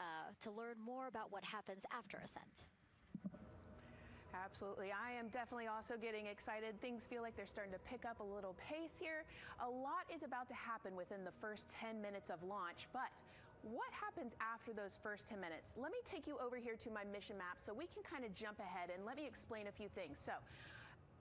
Speaker 4: to learn more about what happens after Ascent.
Speaker 9: Absolutely. I am definitely also getting excited. Things feel like they're starting to pick up a little pace here. A lot is about to happen within the first 10 minutes of launch, but what happens after those first 10 minutes? Let me take you over here to my mission map so we can kind of jump ahead and let me explain a few things. So,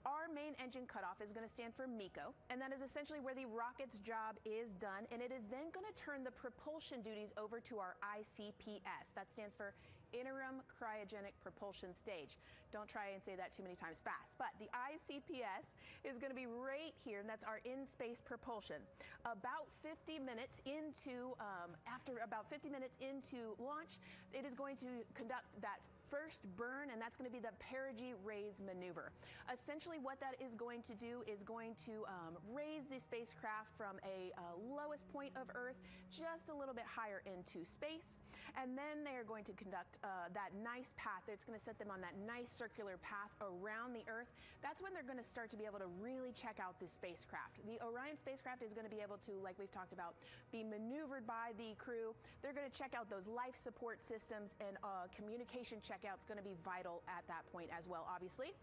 Speaker 9: our main engine cutoff is going to stand for MECO, and that is essentially where the rocket's job is done, and it is then going to turn the propulsion duties over to our ICPS. That stands for Interim Cryogenic Propulsion Stage. Don't try and say that too many times fast, but the ICPS is going to be right here, and that's our in-space propulsion. About 50 minutes into, after about 50 minutes into launch, it is going to conduct that first burn, and that's going to be the Perigee raise maneuver. Essentially what that is going to do is going to raise the spacecraft from a lowest point of Earth just a little bit higher into space, and then they are going to conduct that nice path. It's going to set them on that nice circular path around the Earth. That's when they're going to start to be able to really check out the spacecraft. The Orion spacecraft is going to be able to, like we've talked about, be maneuvered by the crew. They're going to check out those life support systems, and communication checkout's going to be vital at that point as well, obviously.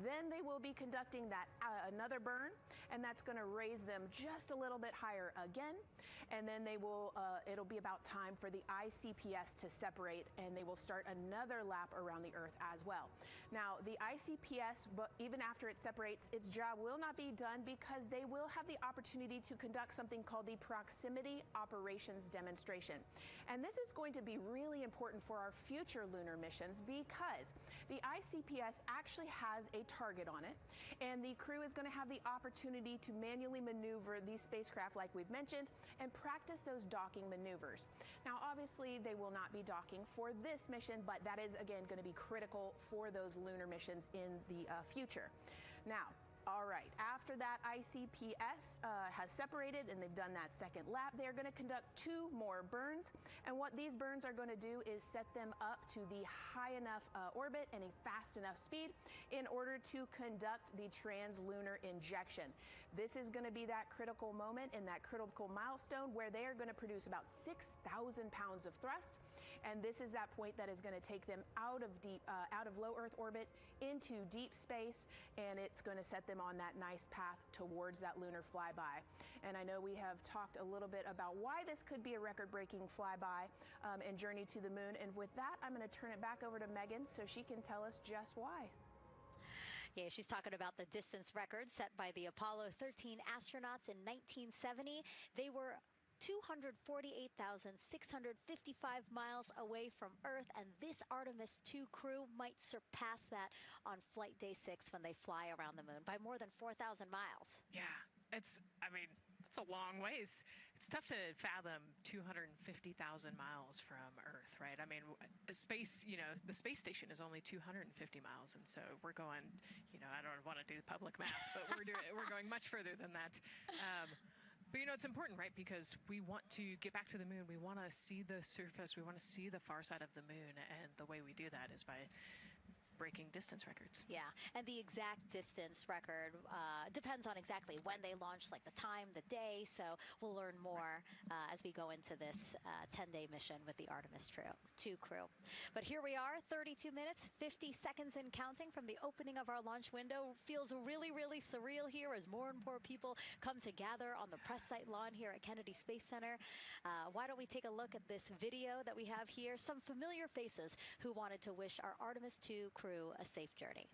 Speaker 9: Then they will be conducting that another burn, and that's going to raise them just a little bit higher again. And then they will, it'll be about time for the ICPS to separate, and they will start another lap around the Earth as well. Now, the ICPS, but even after it separates, its job will not be done because they will have the opportunity to conduct something called the Proximity Operations Demonstration. And this is going to be really important for our future lunar missions because the ICPS actually has a target on it, and the crew is going to have the opportunity to manually maneuver these spacecraft like we've mentioned and practice those docking maneuvers. Now, obviously, they will not be docking for this mission, but that is, again, going to be critical for those lunar missions in the future. Now, all right, after that ICPS has separated and they've done that second lap, they're going to conduct 2 more burns. And what these burns are going to do is set them up to the high enough orbit and a fast enough speed in order to conduct the translunar injection. This is going to be that critical moment and that critical milestone where they are going to produce about 6,000 pounds of thrust. And this is that point that is going to take them out of low Earth orbit into deep space, and it's going to set them on that nice path towards that lunar flyby. And I know we have talked a little bit about why this could be a record-breaking flyby and journey to the moon. And with that, I'm going to turn it back over to Megan so she can tell us just why.
Speaker 4: Yeah, she's talking about the distance record set by the Apollo 13 astronauts in 1970. They were 248,655 miles away from Earth, and this Artemis II crew might surpass that on flight day 6 when they fly around the moon by more than 4,000 miles.
Speaker 3: Yeah, it's a long ways. It's tough to fathom 250,000 miles from Earth, right? I mean, space, the space station is only 250 miles, and so we're going, I don't want to do the public math, but we're going much further than that. But it's important, right? Because we want to get back to the moon. We want to see the surface. We want to see the far side of the moon. And the way we do that is by breaking distance records.
Speaker 4: Yeah, and the exact distance record depends on exactly when they launch, like the time, the day. So we'll learn more as we go into this 10-day mission with the Artemis II crew. But here we are, 32 minutes, 50 seconds and counting from the opening of our launch window. Feels really, really surreal here as more and more people come to gather on the press site lawn here at Kennedy Space Center. Why don't we take a look at this video that we have here? Some familiar faces who wanted to wish our Artemis II crew a safe journey.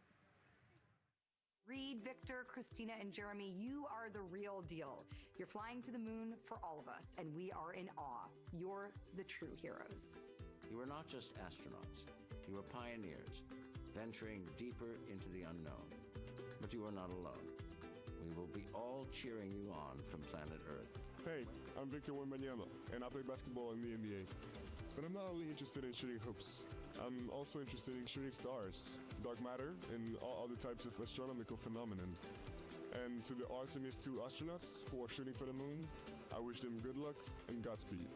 Speaker 20: Reed, Victor, Christina, and Jeremy, you are the real deal. You're flying to the moon for all of us, and we are in awe. You're the true heroes.
Speaker 22: You are not just astronauts. You are pioneers, venturing deeper into the unknown. But you are not alone. We will be all cheering you on from planet Earth.
Speaker 23: Hey, I'm Victor Wembanyama, and I play basketball in the NBA. But I'm not only interested in shooting hoops. I'm also interested in shooting stars, dark matter, and all other types of astronomical phenomenon. And to the Artemis II astronauts who are shooting for the moon, I wish them good luck and Godspeed.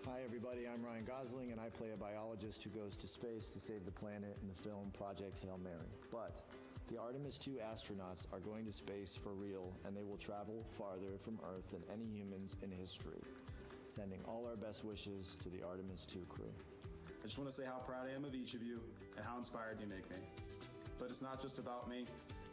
Speaker 24: Hi everybody, I'm Ryan Gosling, and I play a biologist who goes to space to save the planet in the film Project Hail Mary. But the Artemis II astronauts are going to space for real, and they will travel farther from Earth than any humans in history. Sending all our best wishes to the Artemis II crew.
Speaker 26: I just want to say how proud I am of each of you and how inspired you make me.
Speaker 5: But it's not just about me.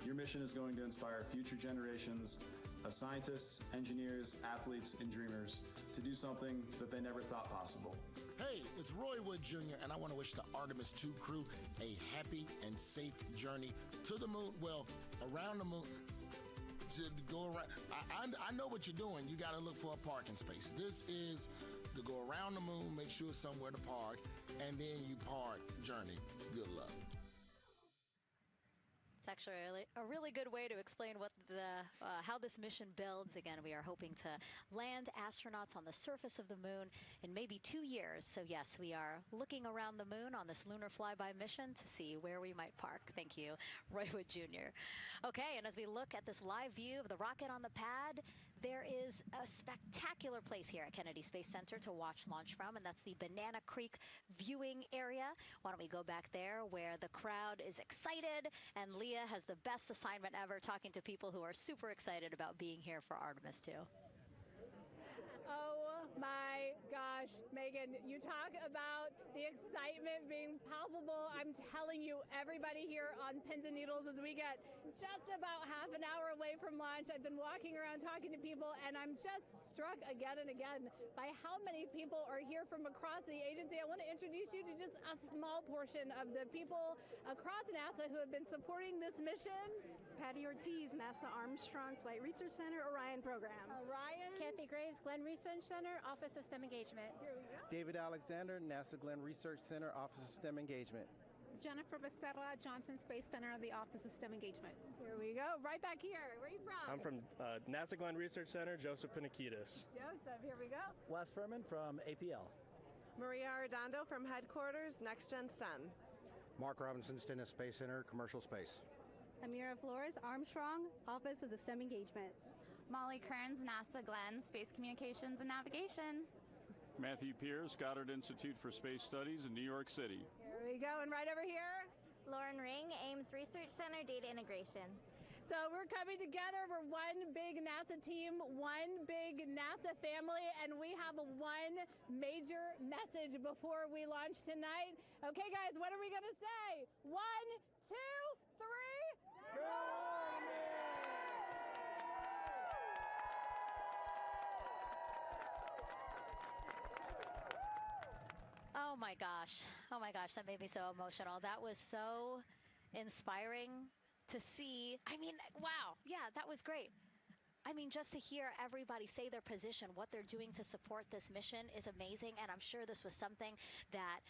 Speaker 5: Your mission is going to inspire future generations of scientists, engineers, athletes, and dreamers to do something that they never thought possible.
Speaker 14: Hey, it's Roy Wood Jr., and I want to wish the Artemis II crew a happy and safe journey to the moon. Well, around the moon. To go around. I know what you're doing. You got to look for a parking space. This is to go around the moon, make sure somewhere to park, and then you park. Journey. Good luck.
Speaker 4: It's actually a really good way to explain what how this mission builds. Again, we are hoping to land astronauts on the surface of the moon in maybe 2 years. So yes, we are looking around the moon on this lunar flyby mission to see where we might park. Thank you, Roy Wood Jr. Okay, and as we look at this live view of the rocket on the pad, there is a spectacular place here at Kennedy Space Center to watch launch from, and that's the Banana Creek viewing area. Why don't we go back there where the crowd is excited, and Leah has the best assignment ever, talking to people who are super excited about being here for Artemis II.
Speaker 10: Oh my gosh, Megan, you talk about the excitement being palpable. I'm telling you, everybody here on pins and needles as we get just about half an hour away from launch. I've been walking around talking to people, and I'm just struck again and again by how many people are here from across the agency. I want to introduce you to just a small portion of the people across NASA who have been supporting this mission.
Speaker 18: Patty Ortiz, NASA Armstrong Flight Research Center, Orion program.
Speaker 10: Orion.
Speaker 18: Kathy Graves, Glenn Research Center, Office of STEM Engagement.
Speaker 10: Here we go.
Speaker 19: David Alexander, NASA Glenn Research Center, Office of STEM Engagement.
Speaker 18: Jennifer Becerra, Johnson Space Center, the Office of STEM Engagement.
Speaker 10: Here we go. Right back here. Where are you from?
Speaker 21: I'm from NASA Glenn Research Center, Joseph Panakitis.
Speaker 10: Joseph, here we go.
Speaker 25: Wes Furman from APL.
Speaker 26: Maria Arredondo from Headquarters, Next Gen STEM.
Speaker 27: Mark Robinson, Stennis Space Center, Commercial Space.
Speaker 18: Amira Flores, Armstrong, Office of the STEM Engagement.
Speaker 28: Molly Kearns, NASA Glenn, Space Communications and Navigation.
Speaker 29: Matthew Pierce, Goddard Institute for Space Studies in New York City.
Speaker 10: Here we go, and right over here.
Speaker 30: Lauren Ring, Ames Research Center, Data Integration.
Speaker 10: So we're coming together. We're one big NASA team, one big NASA family, and we have one major message before we launch tonight. Okay, guys, what are we going to say? 1, 2, 3. Go Artemis!
Speaker 4: Oh my gosh. Oh my gosh, that made me so emotional. That was so inspiring to see. I mean, wow. Yeah, that was great. I mean, just to hear everybody say their position, what they're doing to support this mission is amazing. And I'm sure this was something that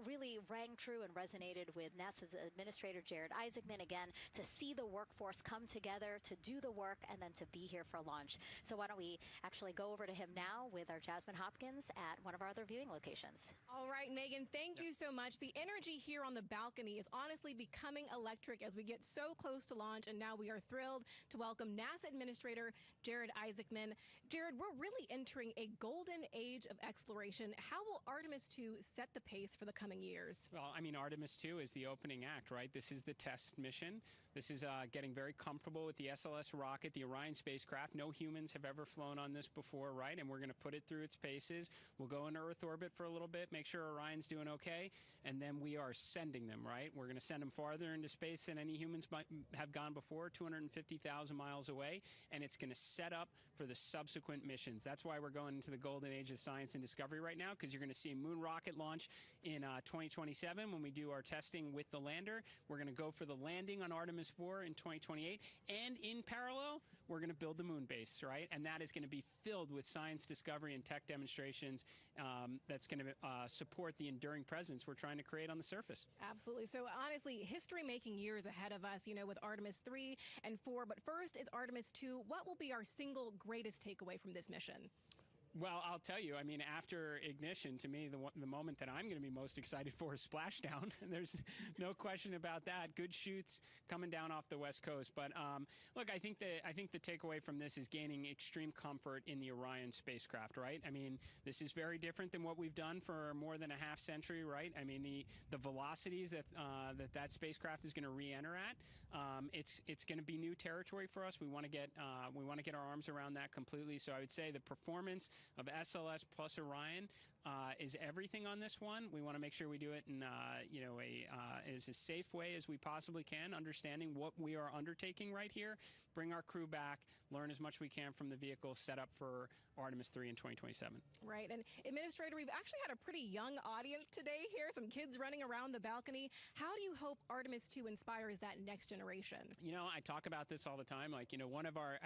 Speaker 4: really rang true and resonated with NASA's Administrator Jared Isaacman, again, to see the workforce come together, to do the work, and then to be here for launch. So why don't we actually go over to him now with our Jasmine Hopkins at one of our other viewing locations.
Speaker 31: All right, Megan, thank you so much. The energy here on the balcony is honestly becoming electric as we get so close to launch, and now we are thrilled to welcome NASA Administrator Jared Isaacman. Jared, we're really entering a golden age of exploration. How will Artemis II set the pace for the coming years?
Speaker 1: Well, I mean, Artemis II is the opening act, right? This is the test mission. This is getting very comfortable with the SLS rocket, the Orion spacecraft. No humans have ever flown on this before, right? And we're going to put it through its paces. We'll go into Earth orbit for a little bit, make sure Orion's doing okay, and then we are sending them, right? We're going to send them farther into space than any humans might have gone before, 250,000 miles away, and it's going to set up for the subsequent missions. That's why we're going into the golden age of science and discovery right now, because you're going to see a moon rocket launch in 2027 when we do our testing with the lander. We're going to go for the landing on Artemis IV in 2028, and in parallel, we're going to build the moon base, right? And that is going to be filled with science discovery and tech demonstrations that's going to support the enduring presence we're trying to create on the surface.
Speaker 31: Absolutely. So honestly, history-making years ahead of us, you know, with Artemis 3 and 4. But first is Artemis 2. What will be our single greatest takeaway from this mission?
Speaker 1: Well, I'll tell you, I mean, after ignition, to me, the moment that I'm going to be most excited for is splashdown. There's no question about that. Good shoots coming down off the West Coast. But look, I think the takeaway from this is gaining extreme comfort in the Orion spacecraft, right? I mean, this is very different than what we've done for more than a half century, right? I mean, the velocities that spacecraft is going to re-enter at, it's going to be new territory for us. We want to get our arms around that completely. So I would say the performance of SLS plus Orion
Speaker 2: is everything on this one. We want to make sure we do it in as a safe way as we possibly can, understanding what we are undertaking right here. Bring our crew back, learn as much we can from the vehicle, set up for Artemis III in 2027.
Speaker 31: Right. And Administrator, we've actually had a pretty young audience today here, some kids running around the balcony. How do you hope Artemis II inspires that next generation?
Speaker 2: I talk about this all the time. One of our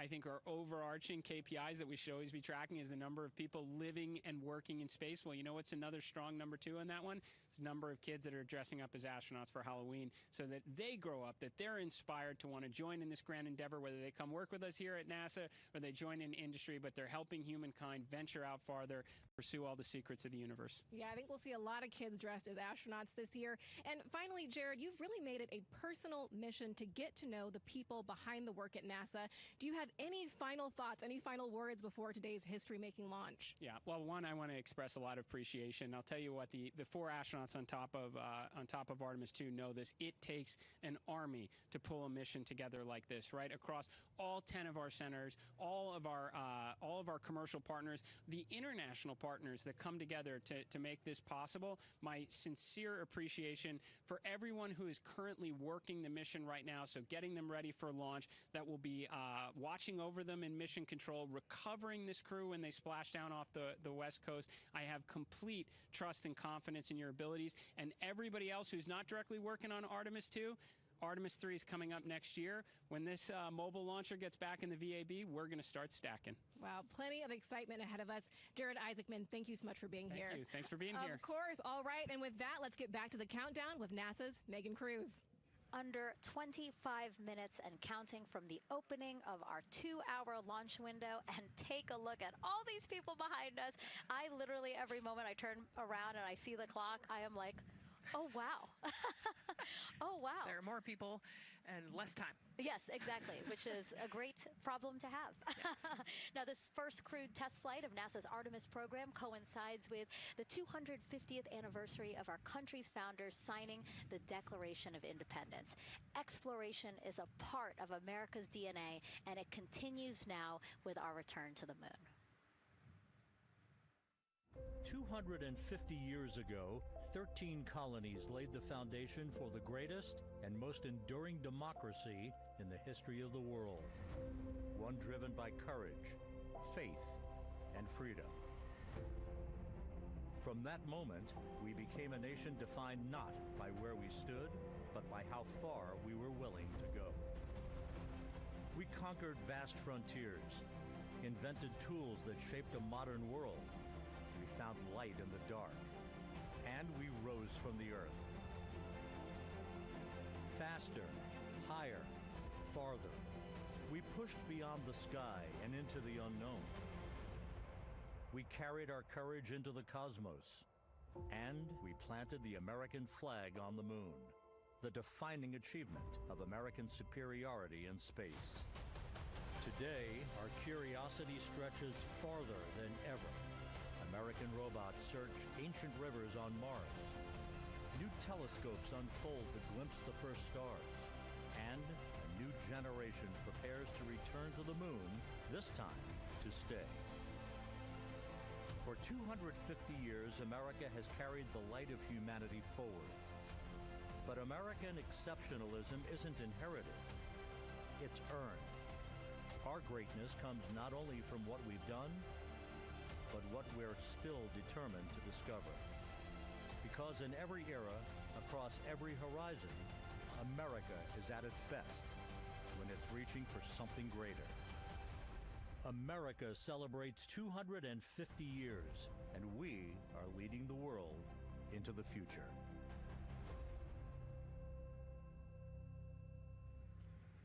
Speaker 2: overarching KPIs that we should always be tracking is the number of people living and working in space. Well, what's another strong number 2 on that one? It's the number of kids that are dressing up as astronauts for Halloween, so that they grow up, that they're inspired to want to join in this grand endeavor, whether they come work with us here at NASA or they join in industry, but they're helping humankind venture out farther, pursue all the secrets of the universe.
Speaker 31: Yeah, I think we'll see a lot of kids dressed as astronauts this year. And finally, Jared, you've really made it a personal mission to get to know the people behind the work at NASA. Do you have any final thoughts, any final words before today's history-making launch?
Speaker 2: Yeah, well, one, I want to express a lot of appreciation. I'll tell you what, the 4 astronauts on top of Artemis II know this. It takes an army to pull a mission together like this, right? Across all 10 of our centers, all of our commercial partners, the international partners that come together to make this possible. My sincere appreciation for everyone who is currently working the mission right now, so getting them ready for launch, that will be watching over them in mission control, recovering this crew when they splash down off the West Coast. I have complete trust and confidence in your abilities, and everybody else who's not directly working on Artemis II. Artemis III is coming up next year. When this mobile launcher gets back in the VAB, we're going to start stacking.
Speaker 31: Wow, plenty of excitement ahead of us. Jared Isaacman, thank you so much for being here.
Speaker 2: Thank you. Thanks for being here.
Speaker 31: Of course. All right. And with that, let's get back to the countdown with NASA's Megan Cruz.
Speaker 4: Under 25 minutes and counting from the opening of our 2-hour launch window, and take a look at all these people behind us. I literally, every moment I turn around and I see the clock, I am like, oh, wow. Oh, wow.
Speaker 3: There are more people and less time.
Speaker 4: Yes, exactly, which is a great problem to have.
Speaker 3: Yes.
Speaker 4: Now, this first crewed test flight of NASA's Artemis program coincides with the 250th anniversary of our country's founders signing the Declaration of Independence. Exploration is a part of America's DNA, and it continues now with our return to the moon.
Speaker 6: 250 years ago, 13 colonies laid the foundation for the greatest and most enduring democracy in the history of the world. One driven by courage, faith, and freedom. From that moment, we became a nation defined not by where we stood, but by how far we were willing to go. We conquered vast frontiers, invented tools that shaped a modern world. We found light in the dark, and we rose from the earth. Faster, higher, farther. We pushed beyond the sky and into the unknown. We carried our courage into the cosmos, and we planted the American flag on the moon, the defining achievement of American superiority in space. Today, our curiosity stretches farther than ever. American robots search ancient rivers on Mars. New telescopes unfold to glimpse the first stars. And a new generation prepares to return to the moon, this time to stay. For 250 years, America has carried the light of humanity forward. But American exceptionalism isn't inherited. It's earned. Our greatness comes not only from what we've done, but what we're still determined to discover. Because in every era, across every horizon, America is at its best when it's reaching for something greater. America celebrates 250 years, and we are leading the world into the future.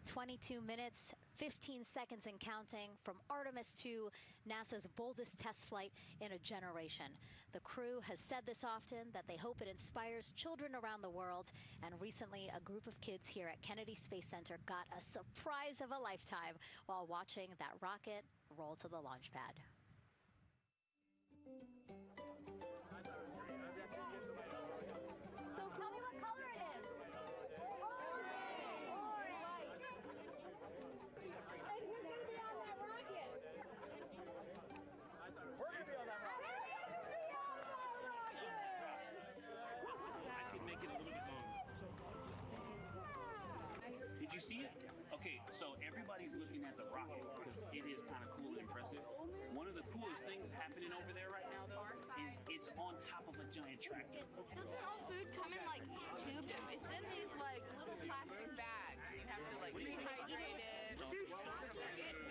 Speaker 4: "22 minutes, 15 seconds and counting from Artemis II, NASA's boldest test flight in a generation. The crew has said this often, that they hope it inspires children around the world. And recently, a group of kids here at Kennedy Space Center got a surprise of a lifetime while watching that rocket roll to the launch pad.
Speaker 10: Tell me what color it is. And who's going to be on that rocket? We're going to be on that rocket.
Speaker 7: Okay, so everybody's looking at the rocket because it is kind of cool and impressive. One of the coolest things happening over there right now, though, is it's on top of a giant tractor.
Speaker 8: Doesn't all food come in like tubes? It's in these like little plastic bags. You have to like rehydrate it. Sushi.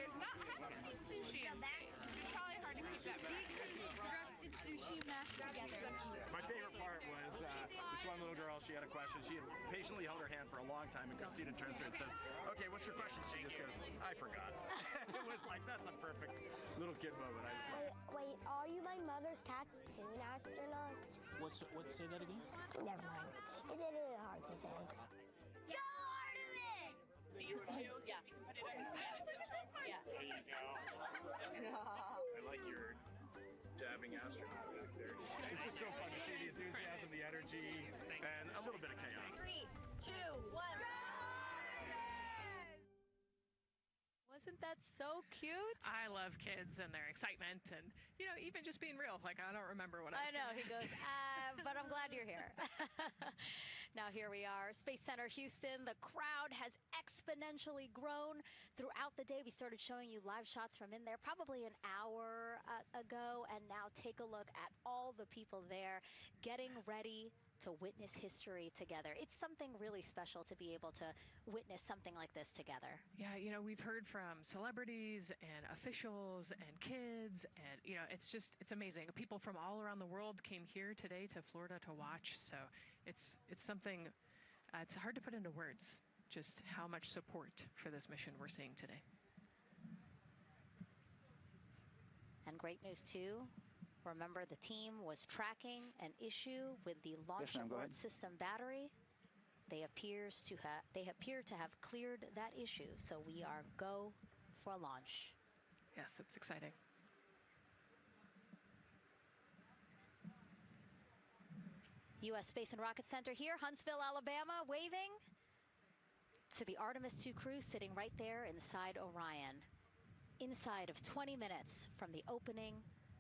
Speaker 8: There's not. I haven't seen sushi in space. It's probably hard to keep that back. Constructed sushi mashed together.
Speaker 9: My favorite part was this one little girl. She had a question. She had patiently held her hand for a long time, and Christina turns to her and says, "Okay, what's your question?" She just goes, "I forgot." It was like, that's a perfect little kid moment. I just
Speaker 11: Wait, are you my mother's cartoon astronauts?
Speaker 7: What? Say that again?
Speaker 11: Never mind. It's a little hard to say. Go Artemis!
Speaker 8: These two? Yeah. You can put it on
Speaker 9: Yeah. There you go. I like your dabbing astronaut back there. It's just so fun to see the enthusiasm, the energy, and a little bit of chaos.
Speaker 8: 3, 2, 1.
Speaker 31: Wasn't that so cute?
Speaker 3: I love kids and their excitement and, you know, even just being real. Like, I don't remember what I was
Speaker 4: I know,
Speaker 3: gonna
Speaker 4: he
Speaker 3: ask.
Speaker 4: goes, but I'm glad you're here. Now here we are, Space Center Houston. The crowd has exponentially grown throughout the day. We started showing you live shots from in there probably an hour ago, and now take a look at all the people there getting ready to witness history together. It's something really special to be able to witness something like this together.
Speaker 3: Yeah, you know, we've heard from celebrities and officials and kids, and, you know, it's amazing. People from all around the world came here today to Florida to watch, so it's something, it's hard to put into words, just how much support for this mission we're seeing today.
Speaker 4: And great news, too. Remember, the team was tracking an issue with the launch abort system battery. They appear to have cleared that issue, so we are go for a launch.
Speaker 3: Yes, it's exciting.
Speaker 4: U.S. Space and Rocket Center here, Huntsville, Alabama, waving to the Artemis II crew sitting right there inside Orion. Inside of 20 minutes from the opening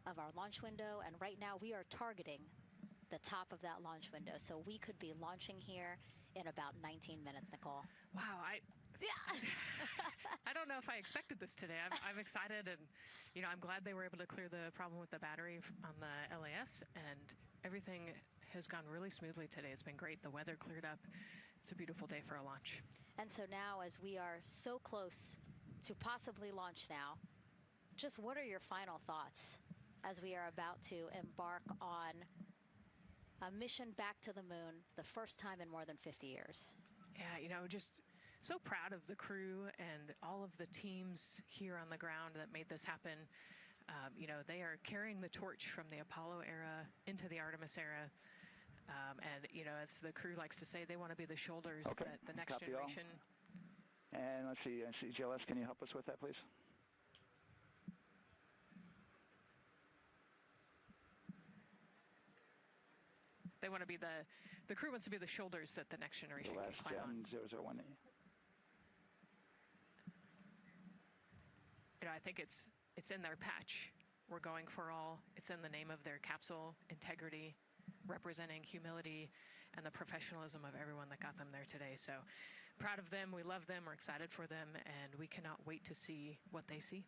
Speaker 4: of our launch window, and right now we are targeting the top of that launch window, so we could be launching here in about 19 minutes, Nicole.
Speaker 3: Wow, I don't know if I expected this today. I'm excited, and, you know, I'm glad they were able to clear the problem with the battery on the LAS, and everything has gone really smoothly today. It's been great. The weather cleared up. It's a beautiful day for a launch.
Speaker 4: And so now, as we are so close to possibly launch now, just what are your final thoughts as we are about to embark on a mission back to the moon, the first time in more than 50 years?
Speaker 3: Yeah, you know, just so proud of the crew and all of the teams here on the ground that made this happen. You know, they are carrying the torch from the Apollo era into the Artemis era. And, you know, as the crew likes to say, they want to be the shoulders that the next generation.
Speaker 12: And let's see, GLS, can you help us with that, please?
Speaker 3: They want to be the crew wants to be the shoulders that the next generation can climb on.
Speaker 12: 0018.
Speaker 3: You know, I think it's in their patch. We're going for all. It's in the name of their capsule, integrity, representing humility and the professionalism of everyone that got them there today. So proud of them. We love them. We're excited for them, and we cannot wait to see what they see.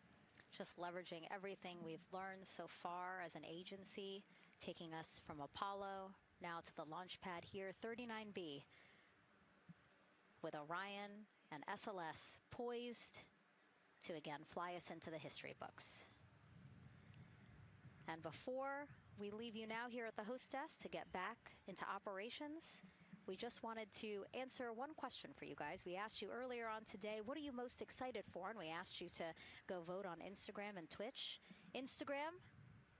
Speaker 4: Just leveraging everything we've learned so far as an agency, taking us from Apollo now to the launch pad here, 39B, with Orion and SLS poised to again fly us into the history books. And before we leave you now here at the host desk to get back into operations, we just wanted to answer one question for you guys. We asked you earlier on today, what are you most excited for? And we asked you to go vote on Instagram and Twitch. Instagram,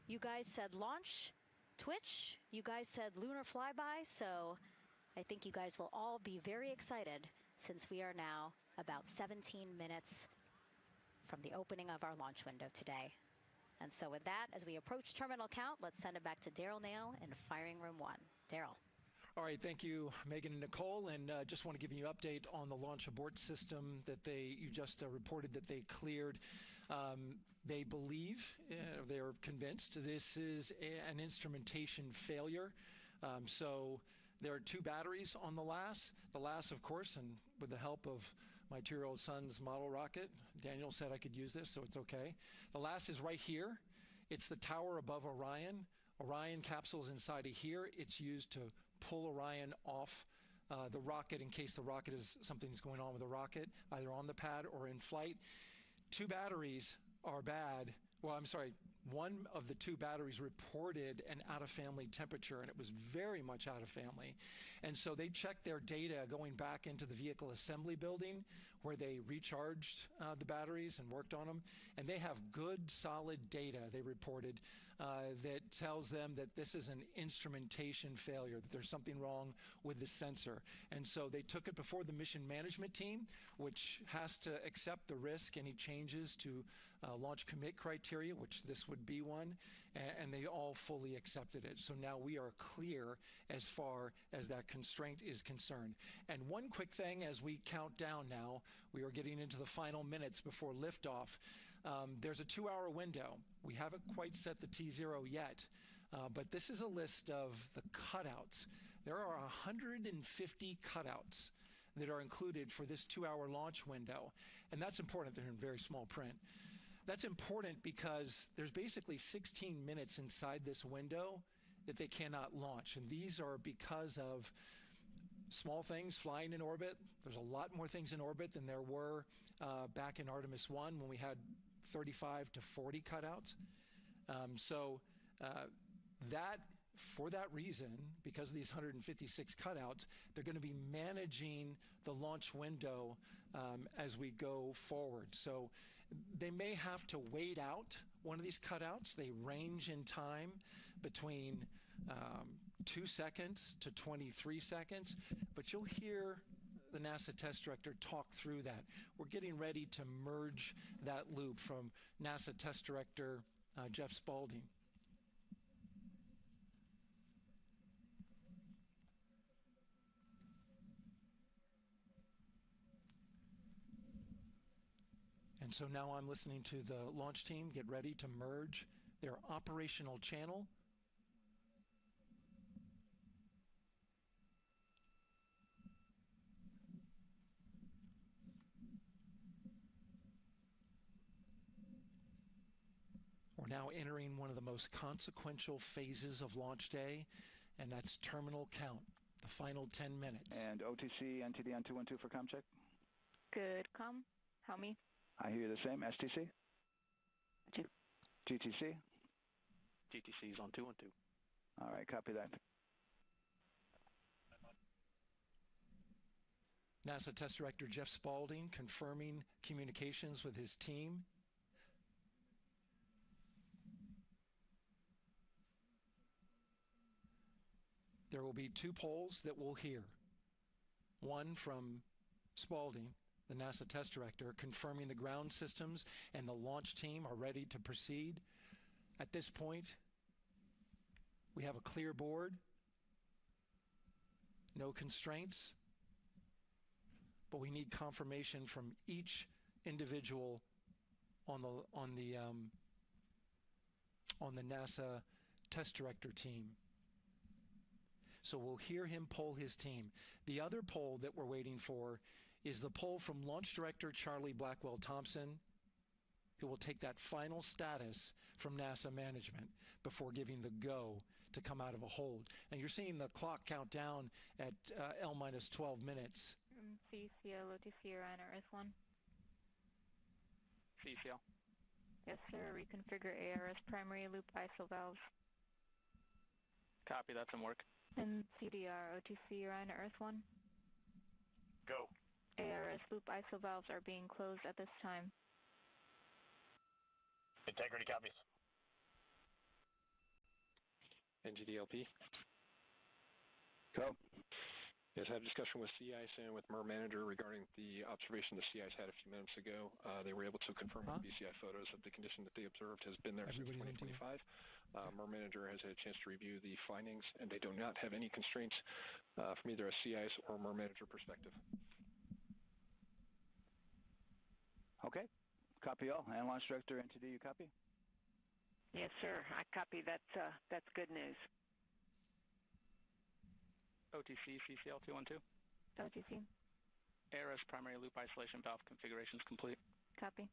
Speaker 4: you guys said launch. Twitch, you guys said lunar flyby. So I think you guys will all be very excited since we are now about 17 minutes from the opening of our launch window today. And so with that, as we approach terminal count, let's send it back to Daryl Nail in firing room 1. Daryl.
Speaker 13: All right, thank you, Megan and Nicole, and just want to give you an update on the launch abort system that you just reported that they cleared. They believe, they're convinced, this is an instrumentation failure. So there are 2 batteries on the LAS. The LAS, of course, and with the help of my 2-year-old son's model rocket. Daniel said I could use this, so it's okay. The last is right here. It's the tower above Orion. Orion capsule's inside of here. It's used to pull Orion off the rocket in case something's going on with the rocket, either on the pad or in flight. 2 batteries are bad. Well, I'm sorry, one of the 2 batteries reported an out-of-family temperature, and it was very much out of family. And so they checked their data going back into the vehicle assembly building where they recharged the batteries and worked on them. And they have good, solid data, they reported, that tells them that this is an instrumentation failure, that there's something wrong with the sensor. And so they took it before the mission management team, which has to accept the risk, any changes to launch commit criteria, which this would be one, and they all fully accepted it. So now we are clear as far as that constraint is concerned. And one quick thing as we count down now, we are getting into the final minutes before liftoff. There's a 2-hour window. We haven't quite set the T0 yet, but this is a list of the cutouts. There are 150 cutouts that are included for this 2-hour launch window, and that's important. They're in very small print. That's important because there's basically 16 minutes inside this window that they cannot launch, and these are because of small things flying in orbit. There's a lot more things in orbit than there were back in Artemis I when we had 35 to 40 cutouts. For that reason, because of these 156 cutouts, they're going to be managing the launch window as we go forward. So they may have to wait out one of these cutouts. They range in time between 2 seconds to 23 seconds, but you'll hear the NASA test director talk through that. We're getting ready to merge that loop from NASA test director Jeff Spaulding. And so now I'm listening to the launch team get ready to merge their operational channel We're now entering one of the most consequential phases of launch day, and that's terminal count, the final 10 minutes.
Speaker 12: And OTC, NTD on 212 for comm check?
Speaker 5: Good, comm. How me?
Speaker 12: I hear you the same. STC?
Speaker 5: 2.
Speaker 12: GTC?
Speaker 14: GTC is on 212.
Speaker 12: All right, copy that.
Speaker 13: NASA Test Director Jeff Spaulding confirming communications with his team. There will be 2 polls that we'll hear. One from Spaulding, the NASA Test Director, confirming the ground systems and the launch team are ready to proceed. At this point, we have a clear board, no constraints, but we need confirmation from each individual on the NASA Test Director team. So we'll hear him poll his team. The other poll that we're waiting for is the poll from Launch Director Charlie Blackwell Thompson, who will take that final status from NASA management before giving the go to come out of a hold. And you're seeing the clock count down at L-12 minutes.
Speaker 5: CCL, OTC, Orion, Earth-1.
Speaker 14: CCL.
Speaker 5: Yes, sir. Reconfigure ARS primary loop ISO valves.
Speaker 14: Copy, that's in work.
Speaker 5: And CDR, OTC, Orion, Earth-1.
Speaker 14: Go.
Speaker 5: ARS loop ISO valves are being closed at this time.
Speaker 14: Integrity copies.
Speaker 15: NGDLP.
Speaker 12: Go.
Speaker 15: Yes, I had a discussion with sea ice and with MER manager regarding the observation the sea ice had a few minutes ago. They were able to confirm with BCI photos that the condition that they observed has been there since 2025. MER manager has had a chance to review the findings, and they do not have any constraints from either a sea ice or MER manager perspective.
Speaker 12: Okay. Copy all. And Launch Director NTD, you copy?
Speaker 16: Yes, sir. I copy. That's good news.
Speaker 14: OTC, CCL 212.
Speaker 5: OTC.
Speaker 14: ARS primary loop isolation valve configuration is complete.
Speaker 5: Copy.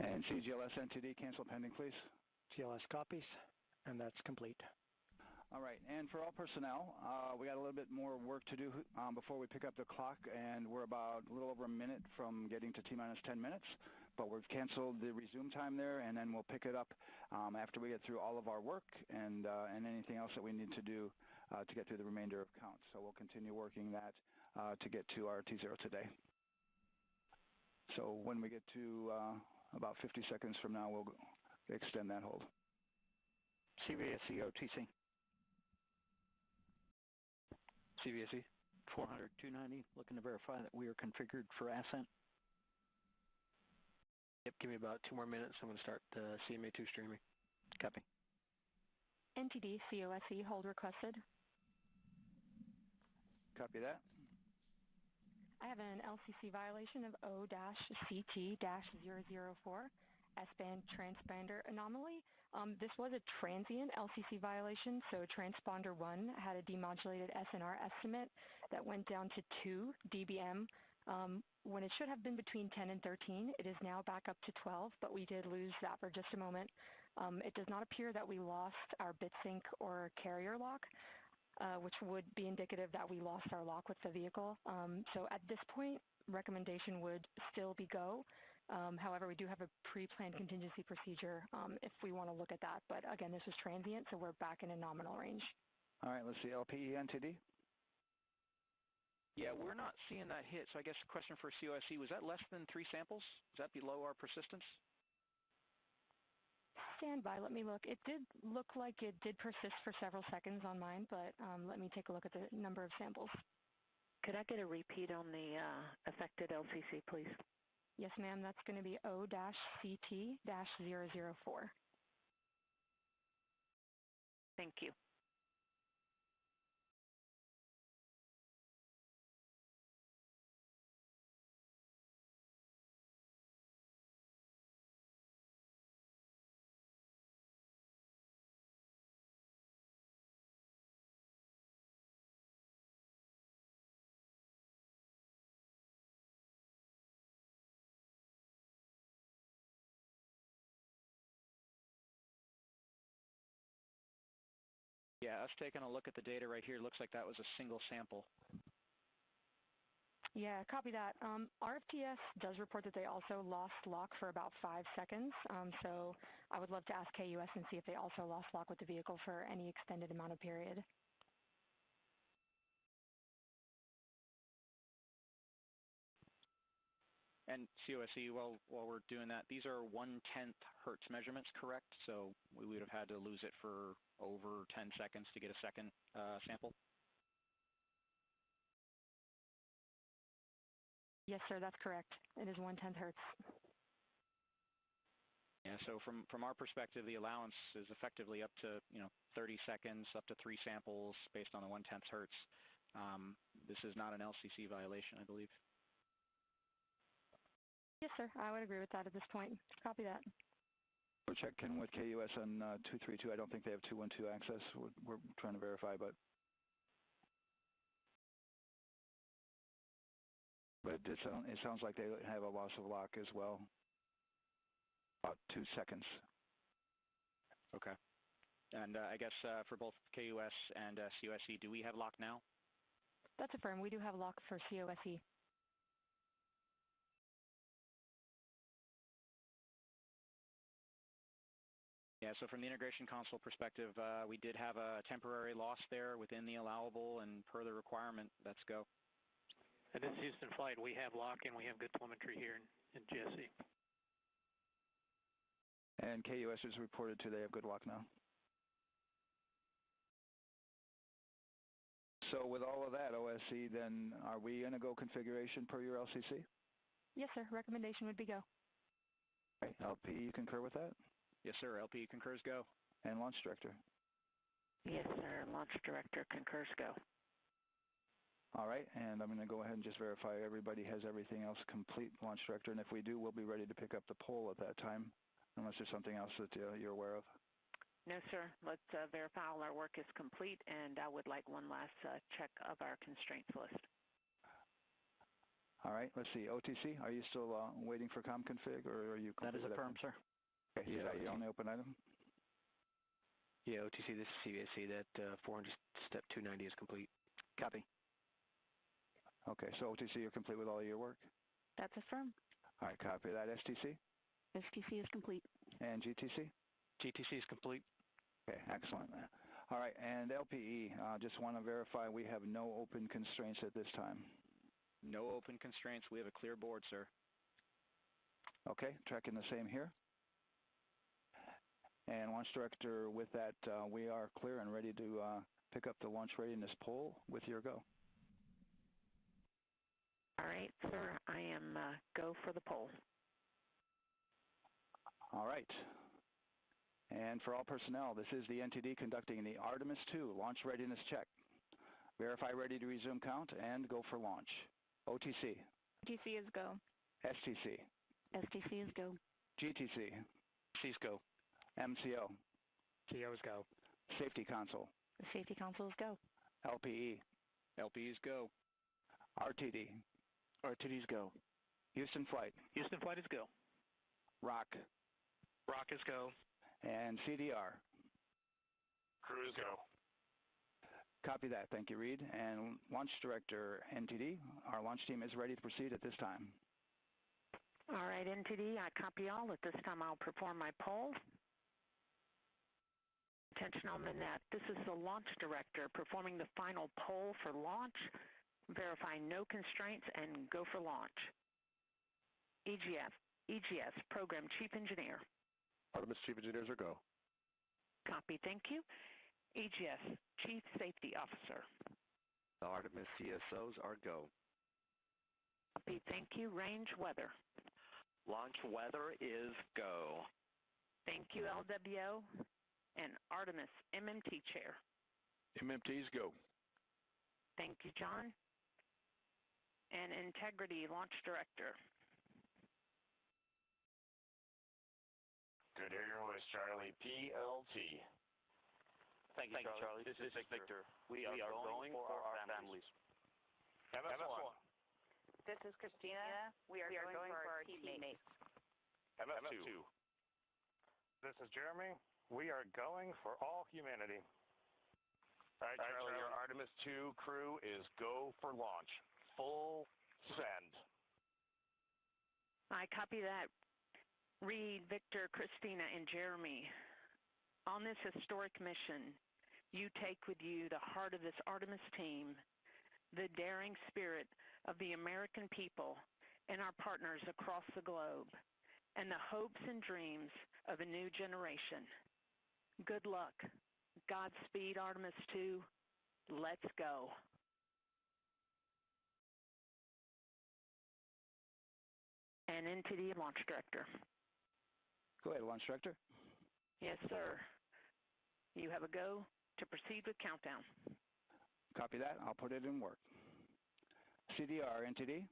Speaker 12: And CGLS NTD, cancel pending, please.
Speaker 17: CLS copies, and that's complete.
Speaker 12: All right, and for all personnel, we got a little bit more work to do before we pick up the clock, and we're about a little over a minute from getting to T-minus 10 minutes, but we've canceled the resume time there, and then we'll pick it up after we get through all of our work and anything else that we need to do to get through the remainder of counts. So we'll continue working that to get to our T0 today. So when we get to about 50 seconds from now, we'll extend that hold.
Speaker 17: CVSE OTC.
Speaker 14: CVSE 400-290, looking to verify that we are configured for Ascent.
Speaker 17: Yep, give me about 2 more minutes. I'm going to start CMA2 streaming.
Speaker 14: Copy.
Speaker 18: NTD COSE hold requested.
Speaker 12: Copy that.
Speaker 18: I have an LCC violation of O-CT-004, S-band transponder anomaly. This was a transient LCC violation, so transponder 1 had a demodulated SNR estimate that went down to 2 dBm when it should have been between 10 and 13. It is now back up to 12, but we did lose that for just a moment. It does not appear that we lost our bit sync or carrier lock, which would be indicative that we lost our lock with the vehicle. So at this point, recommendation would still be go. However, we do have a pre-planned contingency procedure if we want to look at that. But again, this is transient, so we're back in a nominal range.
Speaker 12: All right, let's see, LPE NTD.
Speaker 14: Yeah, we're not seeing that hit, so I guess the question for COSE, was that less than 3 samples? Is that below our persistence?
Speaker 18: Stand by, let me look. It did look like it did persist for several seconds on mine, but let me take a look at the number of samples.
Speaker 16: Could I get a repeat on the affected LCC, please?
Speaker 18: Yes, ma'am, that's going to be O-CT-004.
Speaker 16: Thank you.
Speaker 14: Yeah, us taking a look at the data right here, looks like that was a single sample.
Speaker 18: Yeah, copy that. RFTS does report that they also lost lock for about 5 seconds. So I would love to ask KUS and see if they also lost lock with the vehicle for any extended amount of period.
Speaker 14: And COSE, while we're doing that, these are 1/10 hertz measurements, correct? So we would have had to lose it for over 10 seconds to get a second sample?
Speaker 18: Yes, sir, that's correct. It is 1/10 hertz.
Speaker 14: Yeah, so from our perspective, the allowance is effectively up to 30 seconds, up to 3 samples based on the 1/10 hertz. This is not an LCC violation, I believe.
Speaker 18: Yes, sir, I would agree with that at this point. Copy that.
Speaker 12: We're checking with KUS on 232. I don't think they have 212 access. We're trying to verify, but it sounds like they have a loss of lock as well. About 2 seconds.
Speaker 14: Okay. And I guess for both KUS and COSE, do we have lock now?
Speaker 18: That's affirmed. We do have lock for COSE.
Speaker 14: Yeah, so from the integration console perspective, we did have a temporary loss there within the allowable, and per the requirement, let's go.
Speaker 17: And this is Houston Flight. We have lock and we have good telemetry here in GSE.
Speaker 12: And KUS has reported too, they have good lock now. So with all of that, OSC, then are we in a go configuration per your LCC?
Speaker 18: Yes, sir. Recommendation would be go.
Speaker 12: Okay. LP, you concur with that?
Speaker 14: Yes, sir. LP concurs go.
Speaker 12: And Launch Director?
Speaker 16: Yes, sir. Launch Director concurs go.
Speaker 12: All right, and I'm going to go ahead and just verify everybody has everything else complete, Launch Director, and if we do, we'll be ready to pick up the poll at that time, unless there's something else that you're aware of.
Speaker 16: No, sir. Let's verify all our work is complete, and I would like one last check of our constraints list.
Speaker 12: All right, let's see. OTC, are you still waiting for ComConfig, or are you complete?
Speaker 14: That is affirmed, sir.
Speaker 12: Okay, yeah, you on the open item?
Speaker 14: Yeah, OTC, this is CVSC. That 400 step 290 is complete. Copy.
Speaker 12: Okay, so OTC, you're complete with all of your work?
Speaker 16: That's affirmed.
Speaker 12: All right, copy that. STC?
Speaker 16: STC is complete.
Speaker 12: And GTC?
Speaker 14: GTC is complete.
Speaker 12: Okay, excellent. All right, and LPE, just want to verify we have no open constraints at this time.
Speaker 14: No open constraints. We have a clear board, sir.
Speaker 12: Okay, tracking the same here. And Launch Director, with that, we are clear and ready to pick up the launch readiness poll with your go.
Speaker 16: All right, sir. I am go for the poll.
Speaker 12: All right. And for all personnel, this is the NTD conducting the Artemis II launch readiness check. Verify ready to resume count and go for launch. OTC.
Speaker 5: OTC is go.
Speaker 12: STC.
Speaker 16: STC is go.
Speaker 12: GTC.
Speaker 14: C's go.
Speaker 12: MCO.
Speaker 14: CO's go.
Speaker 12: Safety Console.
Speaker 16: The Safety Console is go.
Speaker 12: LPE.
Speaker 14: LPE's go.
Speaker 12: RTD.
Speaker 14: RTD's go.
Speaker 12: Houston Flight.
Speaker 14: Houston Flight is go.
Speaker 12: ROC.
Speaker 14: ROC is go.
Speaker 12: And CDR.
Speaker 9: Crew is go.
Speaker 12: Copy that. Thank you, Reed. And Launch Director, NTD, our launch team is ready to proceed at this time.
Speaker 16: All right, NTD, I copy all. At this time, I'll perform my poll. Attention on the net. This is the Launch Director performing the final poll for launch, verifying no constraints, and go for launch. EGS, Program Chief Engineer.
Speaker 9: Artemis Chief Engineers are go.
Speaker 16: Copy, thank you. EGS, Chief Safety Officer.
Speaker 9: The Artemis CSOs are go.
Speaker 16: Copy, thank you. Range Weather.
Speaker 9: Launch weather is go.
Speaker 16: Thank you, LWO. And Artemis MMT Chair.
Speaker 9: MMT's go.
Speaker 16: Thank you, John. And Integrity Launch Director.
Speaker 9: Good air your voice, Charlie. PLT.
Speaker 19: Thank you, Charlie. This is Victor. We are going for our families.
Speaker 9: MS1.
Speaker 16: This is Christina. We are going for our teammates.
Speaker 9: MS2.
Speaker 19: This is Jeremy. We are going for all humanity.
Speaker 9: All right, Charlie, your Artemis II crew is go for launch. Full send.
Speaker 16: I copy that. Reed, Victor, Christina, and Jeremy. On this historic mission, you take with you the heart of this Artemis team, the daring spirit of the American people and our partners across the globe, and the hopes and dreams of a new generation. Good luck. Godspeed, Artemis II. Let's go. And NTD Launch Director.
Speaker 12: Go ahead, Launch Director.
Speaker 16: Yes, sir. You have a go to proceed with countdown.
Speaker 12: Copy that. I'll put it in work. CDR, NTD.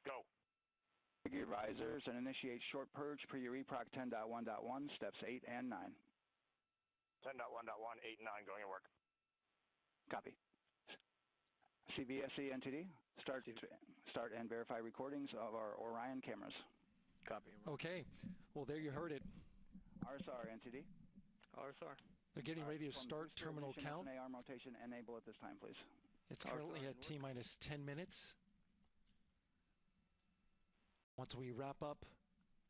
Speaker 9: Go.
Speaker 12: Gear risers and initiate short purge per your EPROC 10.1.1, steps 8 and 9.
Speaker 9: 10.1.1, 8 and 9 going to work.
Speaker 12: Copy. CVSC, NTD. Start and verify recordings of our Orion cameras.
Speaker 14: Copy.
Speaker 13: Okay. Well, there you heard it.
Speaker 12: RSR, NTD.
Speaker 14: RSR.
Speaker 13: They're getting ready to start terminal count.
Speaker 12: arm rotation enable at this time, please.
Speaker 13: It's currently at T-minus 10 minutes. Once we wrap up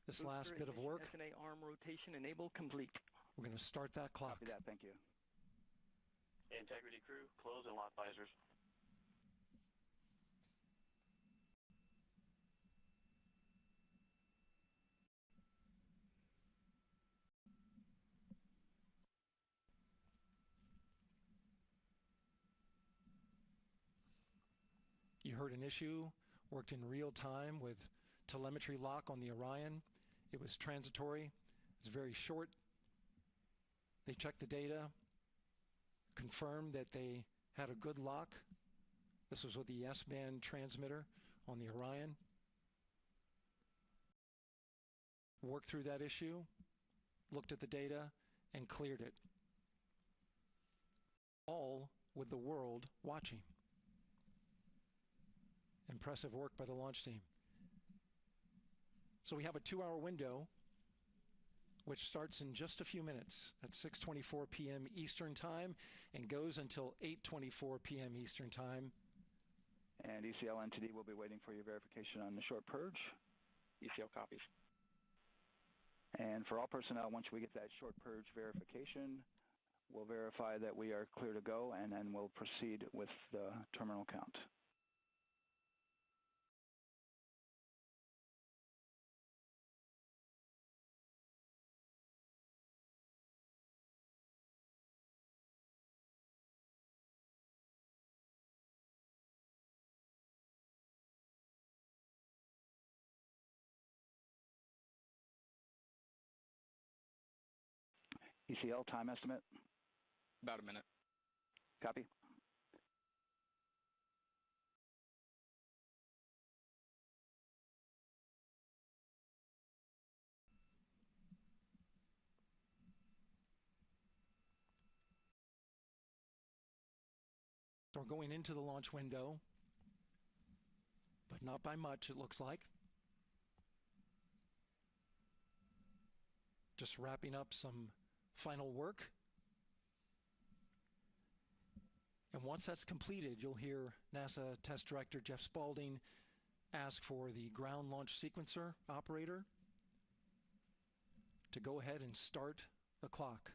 Speaker 13: this last bit of work,
Speaker 19: SNA arm rotation enable complete.
Speaker 13: we're going to start that clock.
Speaker 12: Copy that. Thank you.
Speaker 19: Integrity crew, close and lock visors.
Speaker 13: You heard an issue, worked in real time with telemetry lock on the Orion. It was transitory. It was very short. They checked the data, confirmed that they had a good lock. This was with the S-band transmitter on the Orion. Worked through that issue, looked at the data, and cleared it. All with the world watching. Impressive work by the launch team. So we have a 2-hour window, which starts in just a few minutes at 6:24 p.m. Eastern Time and goes until 8:24 p.m. Eastern Time.
Speaker 12: And ECL NTD will be waiting for your verification on the short purge.
Speaker 14: ECL copies.
Speaker 12: And for all personnel, once we get that short purge verification, we'll verify that we are clear to go, and then we'll proceed with the terminal count. ECL time estimate?
Speaker 14: About a minute.
Speaker 12: Copy.
Speaker 13: So we're going into the launch window, but not by much, it looks like. Just wrapping up some final work. And once that's completed, you'll hear NASA Test Director Jeff Spaulding ask for the ground launch sequencer operator to go ahead and start the clock.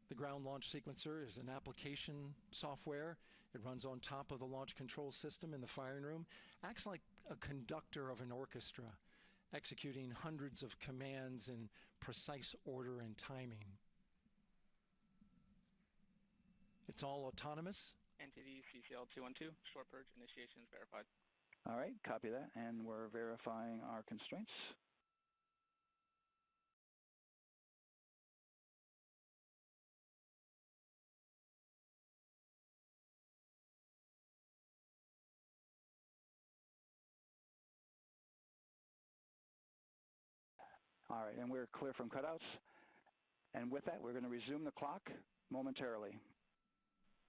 Speaker 13: The ground launch sequencer is an application software. It runs on top of the launch control system in the firing room, acts like a conductor of an orchestra, executing hundreds of commands in precise order and timing. It's all autonomous.
Speaker 14: NTD CCL 212, short purge initiation is verified.
Speaker 12: All right, copy that, and we're verifying our constraints. All right, and we're clear from cutouts. And with that, we're going to resume the clock momentarily.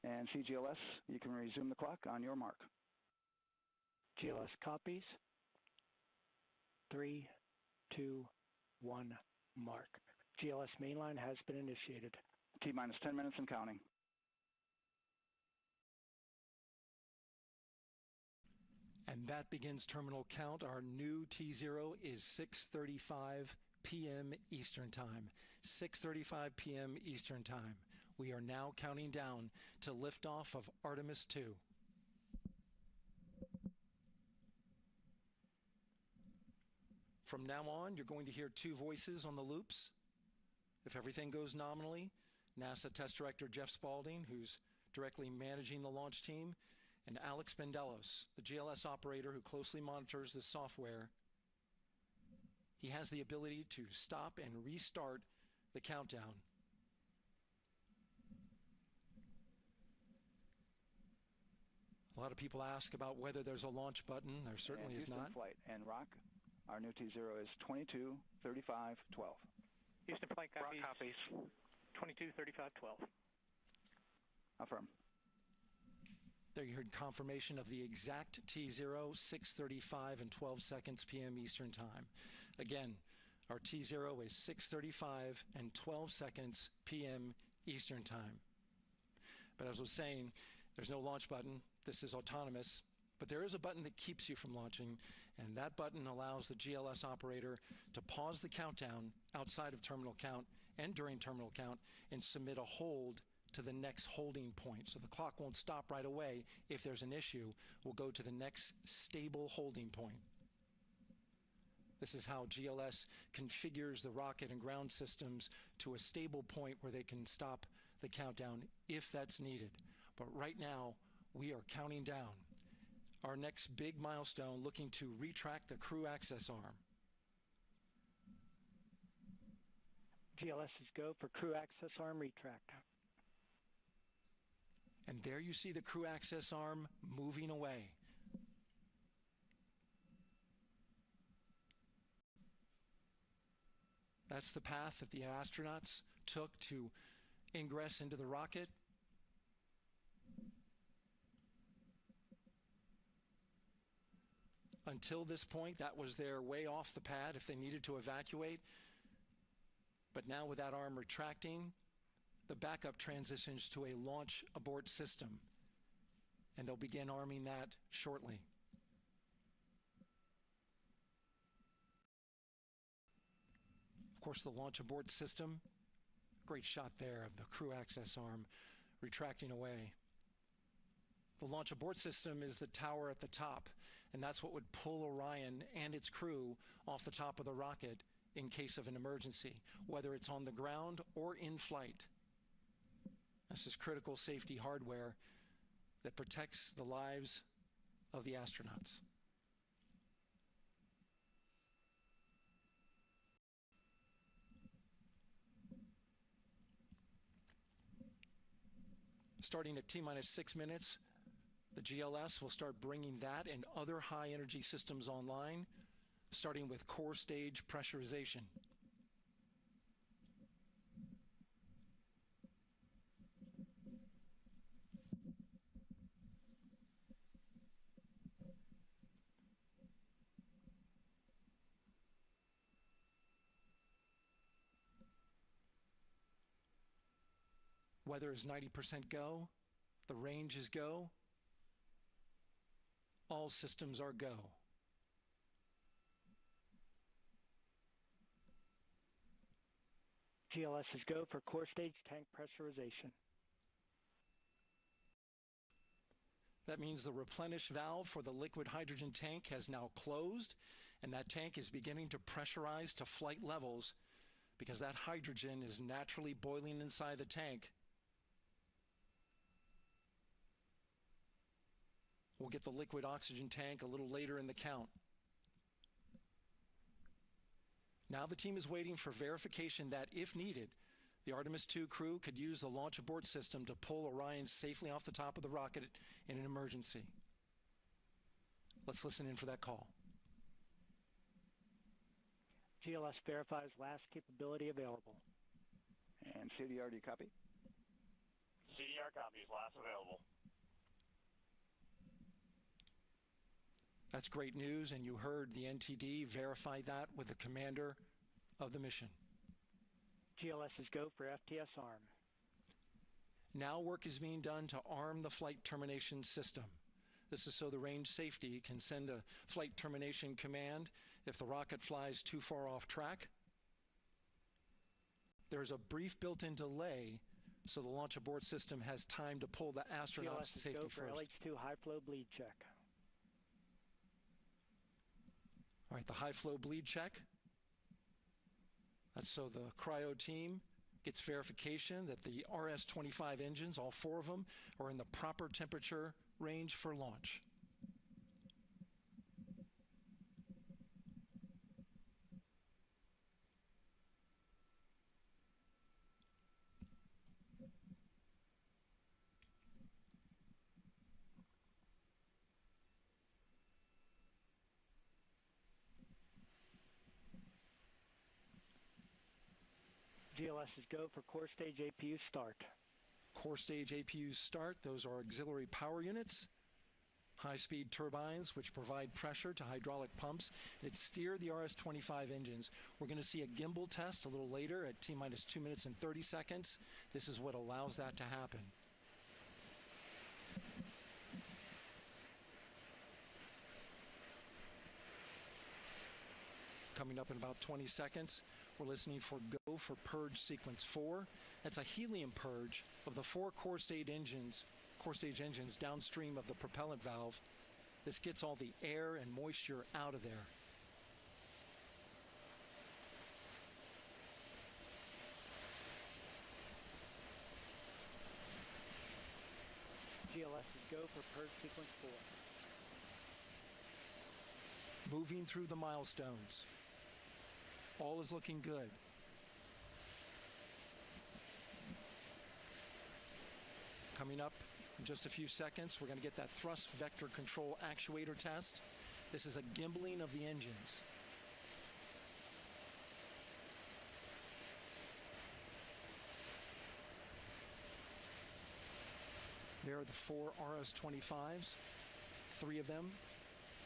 Speaker 12: And CGLS, you can resume the clock on your mark.
Speaker 20: GLS copies. 3, 2, 1, mark. GLS mainline has been initiated.
Speaker 12: T-minus 10 minutes and counting.
Speaker 13: And that begins terminal count. Our new T0 is 6:35 p.m. Eastern Time. 6:35 p.m. Eastern Time. We are now counting down to liftoff of Artemis II. From now on, you're going to hear two voices on the loops. If everything goes nominally, NASA Test Director Jeff Spaulding, who's directly managing the launch team, and Alex Bendelos, the GLS operator who closely monitors the software. He has the ability to stop and restart the countdown. A lot of people ask about whether there's a launch button. There certainly is not.
Speaker 12: Flight and Rock, our new T0 is 22, 35, 12.
Speaker 17: Houston flight copies. 22, 35, 12.
Speaker 12: Affirm.
Speaker 13: There you heard confirmation of the exact T0, 6:35 and 12 seconds p.m. Eastern Time. Again, our T0 is 6:35 and 12 seconds p.m. Eastern Time. But as I was saying, there's no launch button. This is autonomous. But there is a button that keeps you from launching, and that button allows the GLS operator to pause the countdown outside of terminal count and during terminal count and submit a hold to the next holding point. So the clock won't stop right away. If there's an issue, we'll go to the next stable holding point. This is how GLS configures the rocket and ground systems to a stable point where they can stop the countdown if that's needed. But right now, we are counting down. Our next big milestone, looking to retract the crew access arm.
Speaker 20: GLS is go for crew access arm retract.
Speaker 13: And there you see the crew access arm moving away. That's the path that the astronauts took to ingress into the rocket. Until this point, that was their way off the pad if they needed to evacuate. But now with that arm retracting, the backup transitions to a launch abort system, and they'll begin arming that shortly. Of course, the launch abort system, great shot there of the crew access arm retracting away. The launch abort system is the tower at the top, and that's what would pull Orion and its crew off the top of the rocket in case of an emergency, whether it's on the ground or in flight. This is critical safety hardware that protects the lives of the astronauts. Starting at T-minus 6 minutes, the GLS will start bringing that and other high-energy systems online, starting with core stage pressurization. Weather is 90% go. The range is go. All systems are go.
Speaker 20: GLS is go for core stage tank pressurization.
Speaker 13: That means the replenish valve for the liquid hydrogen tank has now closed, and that tank is beginning to pressurize to flight levels because that hydrogen is naturally boiling inside the tank. We'll get the liquid oxygen tank a little later in the count. Now the team is waiting for verification that, if needed, the Artemis II crew could use the launch abort system to pull Orion safely off the top of the rocket in an emergency. Let's listen in for that call.
Speaker 20: GLS verifies last capability available.
Speaker 12: And CDR, do you copy?
Speaker 19: CDR copies, last available.
Speaker 13: That's great news, and you heard the NTD verify that with the commander of the mission.
Speaker 20: GLS is go for FTS arm.
Speaker 13: Now work is being done to arm the flight termination system. This is so the range safety can send a flight termination command if the rocket flies too far off track. There's a brief built-in delay, so the launch abort system has time to pull the astronauts to safety
Speaker 20: GLS is go for
Speaker 13: first.
Speaker 20: LH2 high flow bleed check.
Speaker 13: All right, the high flow bleed check. That's so the cryo team gets verification that the RS-25 engines, all 4 of them, are in the proper temperature range for launch.
Speaker 20: GLS is go for core stage APU start.
Speaker 13: Core stage APUs start. Those are auxiliary power units, high-speed turbines which provide pressure to hydraulic pumps that steer the RS-25 engines. We're going to see a gimbal test a little later at T-minus 2 minutes and 30 seconds. This is what allows that to happen. Coming up in about 20 seconds, we're listening for go for purge sequence 4. That's a helium purge of the 4 core stage engines downstream of the propellant valve. This gets all the air and moisture out of there.
Speaker 20: GLS is go for purge sequence 4.
Speaker 13: Moving through the milestones. All is looking good. Coming up in just a few seconds, we're going to get that thrust vector control actuator test. This is a gimbaling of the engines. are the 4 RS-25s, 3 of them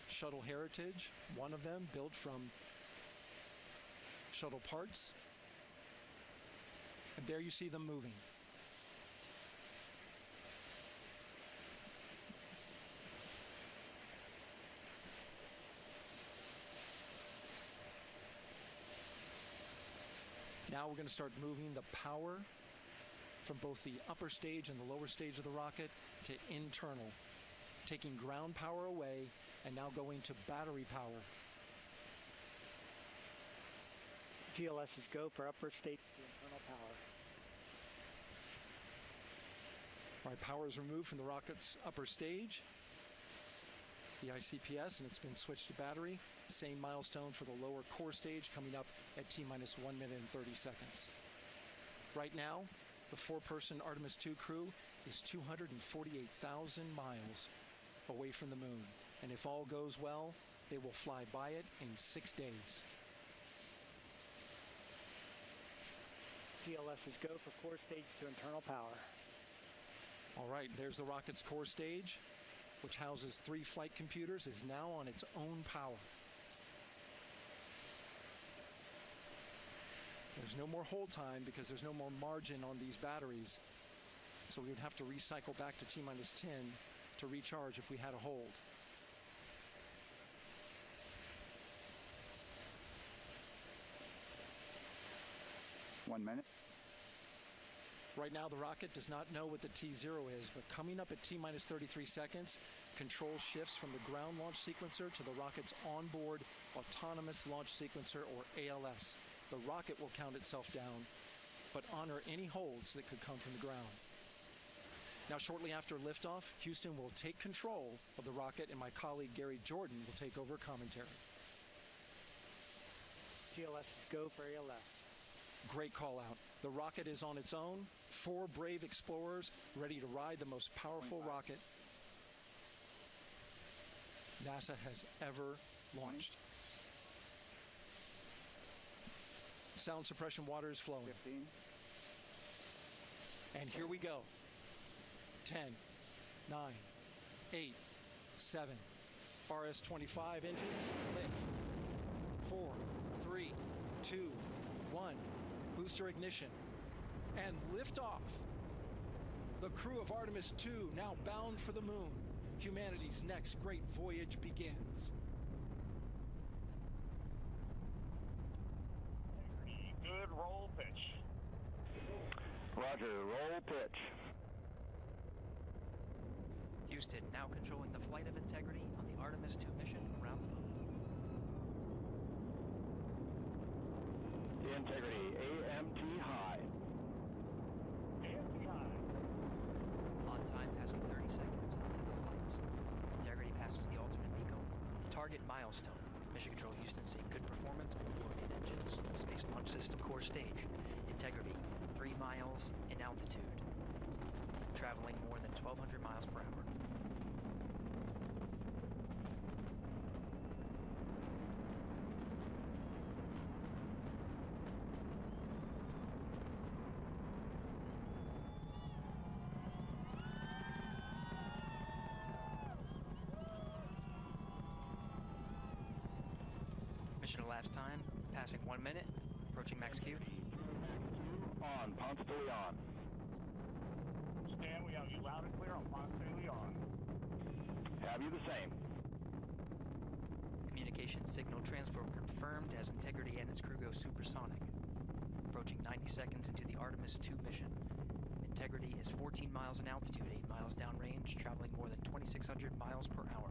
Speaker 13: Shuttle Heritage, 1 of them built from shuttle parts. And there you see them moving. Now we're going to start moving the power from both the upper stage and the lower stage of the rocket to internal, taking ground power away and now going to battery power.
Speaker 20: GLS is go for upper stage to internal power.
Speaker 13: All right, power is removed from the rocket's upper stage, the ICPS, and it's been switched to battery. Same milestone for the lower core stage coming up at T-minus 1 minute and 30 seconds. Right now, the 4-person Artemis II crew is 248,000 miles away from the moon. And if all goes well, they will fly by it in 6 days.
Speaker 20: GLS is go for core stage to internal power.
Speaker 13: All right, there's the rocket's core stage, which houses 3 flight computers, is now on its own power. There's no more hold time because there's no more margin on these batteries. So we would have to recycle back to T-minus 10 to recharge if we had a hold.
Speaker 12: One minute.
Speaker 13: Right now, the rocket does not know what the T0 is, but coming up at T-minus 33 seconds, control shifts from the ground launch sequencer to the rocket's onboard autonomous launch sequencer, or ALS. The rocket will count itself down, but honor any holds that could come from the ground. Now, shortly after liftoff, Houston will take control of the rocket, and my colleague Gary Jordan will take over commentary.
Speaker 20: GLS is go for ALS.
Speaker 13: Great call out. The rocket is on its own. 4 brave explorers ready to ride the most powerful rocket NASA has ever launched. Sound suppression water is flowing.
Speaker 12: 15.
Speaker 13: And here we go. 10, 9, 8, 7. RS-25 engines lit. 4, 3, 2, 1. Booster ignition. And liftoff. The crew of Artemis II now bound for the moon. Humanity's next great voyage begins.
Speaker 19: Good roll pitch.
Speaker 12: Roger, roll pitch.
Speaker 1: Houston now controlling the flight of Integrity on the Artemis II mission around the moon.
Speaker 12: Integrity, AMT high.
Speaker 19: AMT high.
Speaker 1: On time, passing 30 seconds onto the flights. Integrity passes the alternate beacon. Target milestone. Mission Control Houston seeing good performance on the Orion engines. Space Launch System core stage. Integrity, 3 miles in altitude. Traveling more than 1,200 miles per hour. Mission elapsed time, passing 1 minute, approaching max Q.
Speaker 12: On, Ponce de Leon.
Speaker 19: Stan, we have you loud and clear on Ponce de Leon.
Speaker 12: Have you the same?
Speaker 1: Communication signal transfer confirmed as Integrity and its crew go supersonic. Approaching 90 seconds into the Artemis II mission. Integrity is 14 miles in altitude, 8 miles downrange, traveling more than 2,600 miles per hour.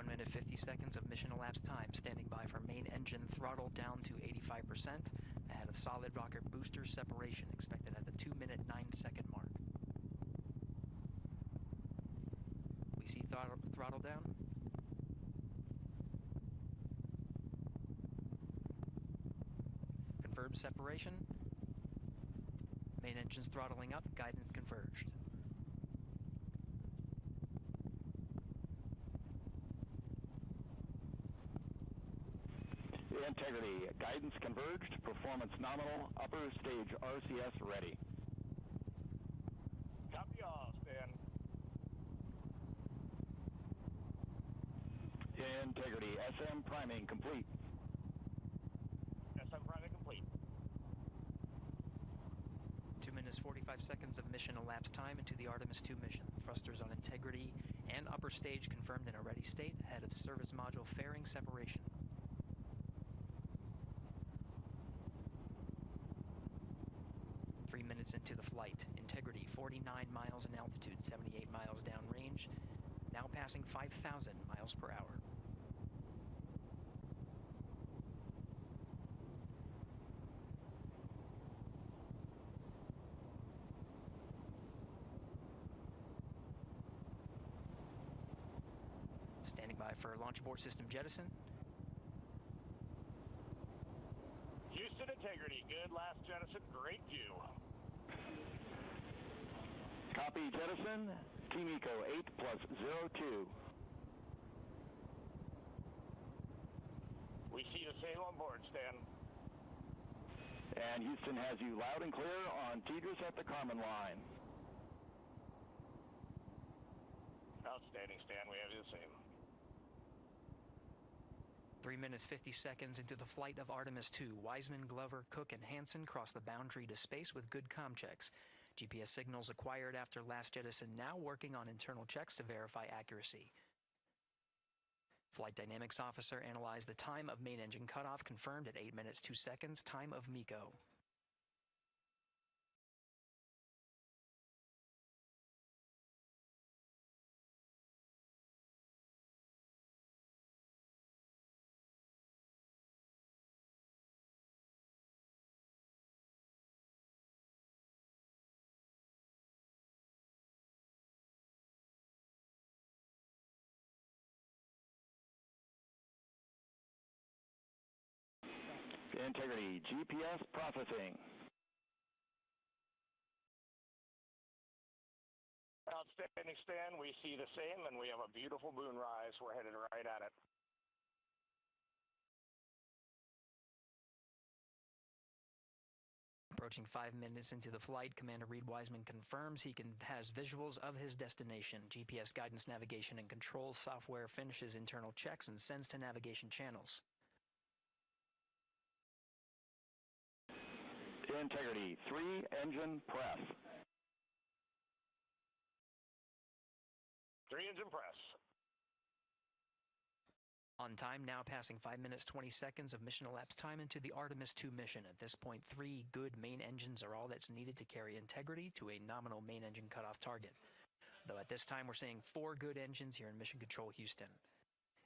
Speaker 1: Minute 50 seconds of mission elapsed time, standing by for main engine throttle down to 85%, ahead of solid rocket booster separation expected at the 2-minute 9-second mark. We see throttle down. Confirmed separation. Main engines throttling up, guidance converged.
Speaker 12: Integrity, guidance converged, performance nominal, upper stage RCS ready.
Speaker 19: Copy all, Stan.
Speaker 12: Integrity, SM priming complete.
Speaker 19: SM priming complete.
Speaker 1: 2 minutes 45 seconds of mission elapsed time into the Artemis II mission. Thrusters on Integrity and upper stage confirmed in a ready state ahead of service module fairing separation. Three minutes into the flight. Integrity 49 miles in altitude, 78 miles downrange, now passing 5,000 miles per hour. Standing by for launch abort system jettison.
Speaker 19: Houston Integrity, good last jettison, great view.
Speaker 12: Copy jettison, Team Eco 8+02.
Speaker 19: We see the same on board, Stan.
Speaker 12: And Houston has you loud and clear on TDRS at the Kármán line.
Speaker 19: Outstanding, Stan, we have you the same.
Speaker 1: 3 minutes 50 seconds into the flight of Artemis II, Wiseman, Glover, Cook, and Hansen cross the boundary to space with good comm checks. GPS signals acquired after last jettison now working on internal checks to verify accuracy. Flight Dynamics Officer analyzed the time of main engine cutoff, confirmed at 8 minutes 2 seconds, time of MECO.
Speaker 12: Integrity, GPS processing.
Speaker 19: Outstanding, Stan, we see the same, and we have a beautiful moonrise. We're headed right at it.
Speaker 1: Approaching 5 minutes into the flight, Commander Reed Wiseman confirms he has visuals of his destination. GPS guidance, navigation, and control software finishes internal checks and sends to navigation channels.
Speaker 12: Integrity, 3 engine press.
Speaker 19: 3 engine press.
Speaker 1: On time, now passing 5 minutes 20 seconds of mission elapsed time into the Artemis II mission. At this point, 3 good main engines are all that's needed to carry Integrity to a nominal main engine cutoff target. Though at this time, we're seeing 4 good engines here in Mission Control Houston.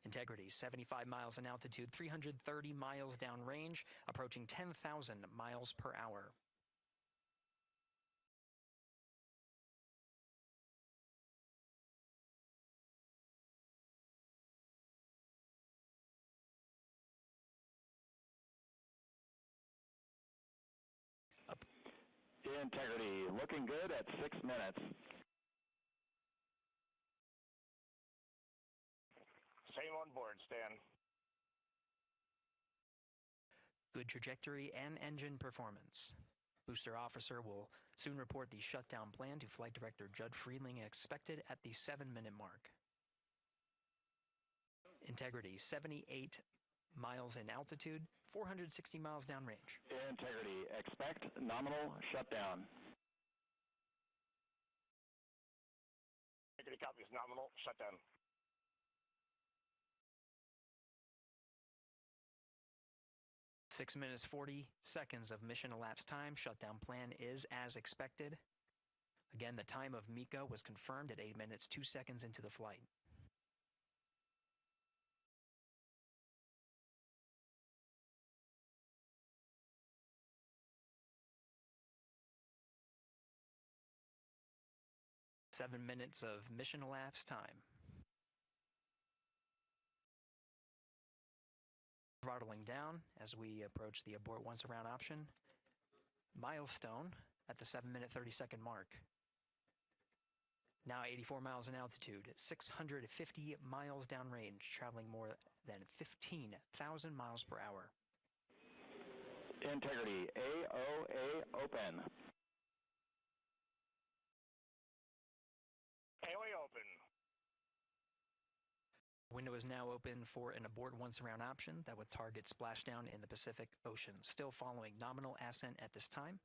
Speaker 1: Integrity, 75 miles in altitude, 330 miles downrange, approaching 10,000 miles per hour.
Speaker 12: Integrity, looking good at 6 minutes.
Speaker 19: Same on board, Stan.
Speaker 1: Good trajectory and engine performance. Booster officer will soon report the shutdown plan to Flight Director Judd Friedling, expected at the 7-minute mark. Integrity, 78 miles in altitude, 460 miles downrange.
Speaker 12: Integrity, expect nominal shutdown.
Speaker 19: Integrity copies, nominal shutdown.
Speaker 1: Six minutes 40 seconds of mission elapsed time. Shutdown plan is as expected. Again, the time of MECO was confirmed at 8 minutes 2 seconds into the flight. Seven minutes of mission elapsed time. Throttling down as we approach the abort once around option. Milestone at the 7-minute 30-second mark. Now 84 miles in altitude, 650 miles downrange, traveling more than 15,000 miles per hour.
Speaker 12: Integrity, AOA open.
Speaker 19: AOA open.
Speaker 1: Window is now open for an abort once around option that would target splashdown in the Pacific Ocean. Still following nominal ascent at this time.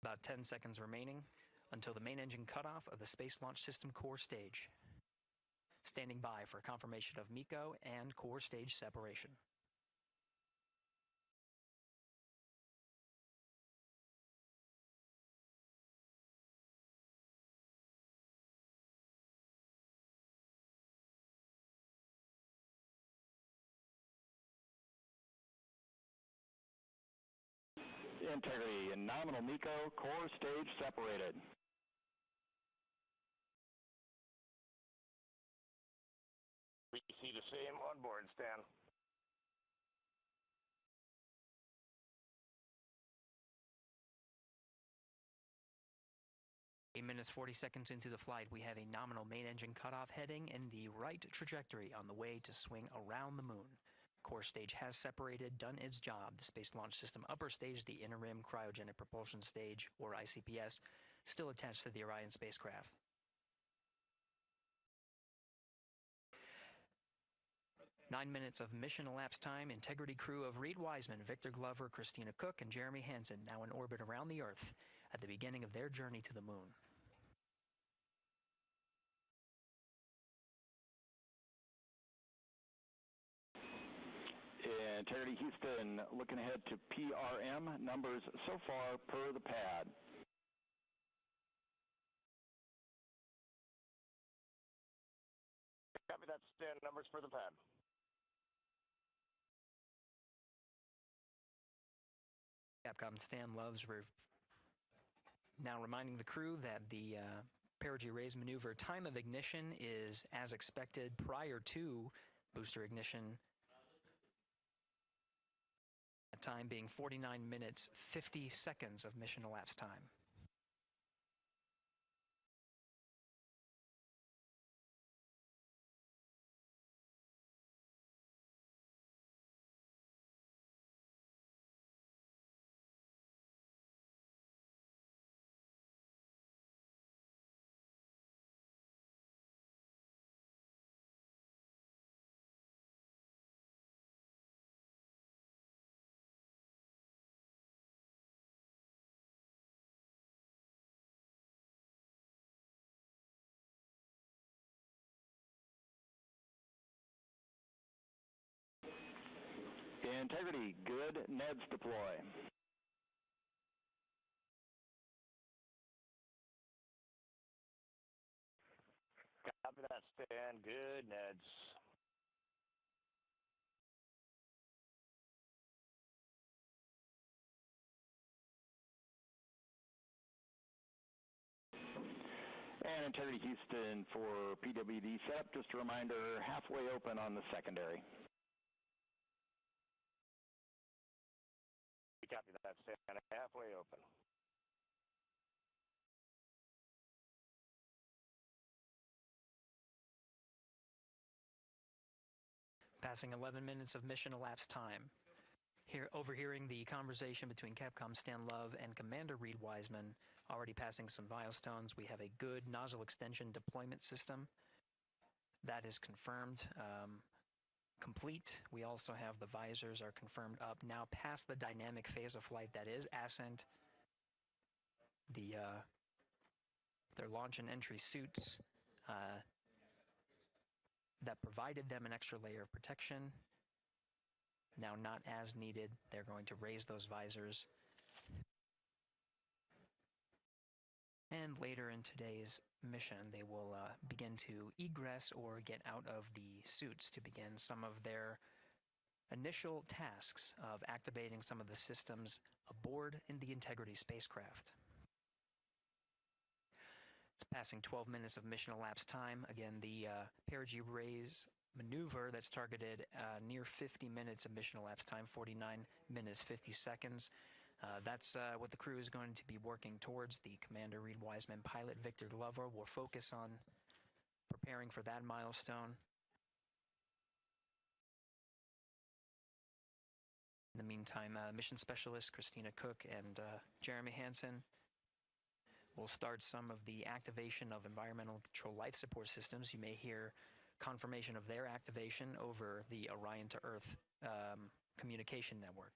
Speaker 1: About 10 seconds remaining until the main engine cutoff of the Space Launch System core stage. Standing by for confirmation of MECO and core stage separation.
Speaker 12: Integrity and nominal MECO, core stage separated.
Speaker 19: We see the same on board, Stan.
Speaker 1: 8 minutes 40 seconds into the flight, we have a nominal main engine cutoff heading in the right trajectory on the way to swing around the moon. Core stage has separated, done its job. The Space Launch System upper stage, the interim cryogenic propulsion stage, or ICPS, still attached to the Orion spacecraft. Nine minutes of mission elapsed time. Integrity crew of Reed Wiseman, Victor Glover, Christina Cook, and Jeremy Hansen now in orbit around the Earth at the beginning of their journey to the moon.
Speaker 12: Integrity Houston, looking ahead to PRM numbers so far per the pad.
Speaker 19: Copy that, Stan. Numbers for the pad.
Speaker 1: Capcom Stan Loves now reminding the crew that the Perigee raise maneuver time of ignition is as expected prior to booster ignition. That time being 49 minutes 50 seconds of mission elapsed time.
Speaker 12: Integrity, good. NEDS deploy.
Speaker 19: Copy that, Stan. Good, Neds.
Speaker 12: And Integrity Houston for PWD setup. Just a reminder, halfway open on the secondary.
Speaker 19: Copy that, Stan. Halfway open.
Speaker 1: Passing 11 minutes of mission elapsed time. Here, overhearing the conversation between Capcom Stan Love and Commander Reed Wiseman, already passing some milestones. We have a good nozzle extension deployment system. That is confirmed. Complete. We also have the visors are confirmed up. Now past the dynamic phase of flight, that is Ascent. Their launch and entry suits that provided them an extra layer of protection. Now not as needed. They're going to raise those visors. And later in today's mission, they will begin to egress or get out of the suits to begin some of their initial tasks of activating some of the systems aboard in the Integrity spacecraft. It's passing 12 minutes of mission elapsed time. Again, the Perigee raise maneuver that's targeted near 50 minutes of mission elapsed time, 49 minutes 50 seconds. That's what the crew is going to be working towards. The Commander Reed Wiseman pilot Victor Glover will focus on preparing for that milestone. In the meantime, mission specialist Christina Cook and Jeremy Hansen will start some of the activation of environmental control life support systems. You may hear confirmation of their activation over the Orion to Earth communication network.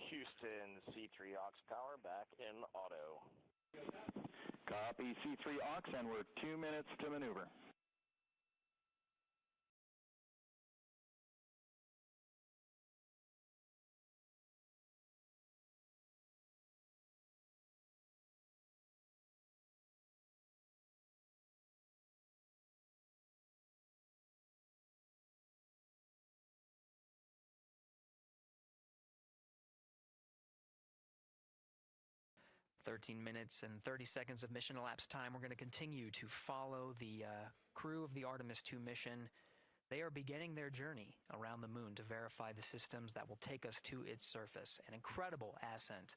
Speaker 19: Houston, C3 aux power back in auto.
Speaker 12: Copy C3 aux, and we're 2 minutes to maneuver.
Speaker 1: "13 minutes and 30 seconds of mission elapsed time. We're going to continue to follow the crew of the Artemis II mission. They are beginning their journey around the moon to verify the systems that will take us to its surface. An incredible ascent.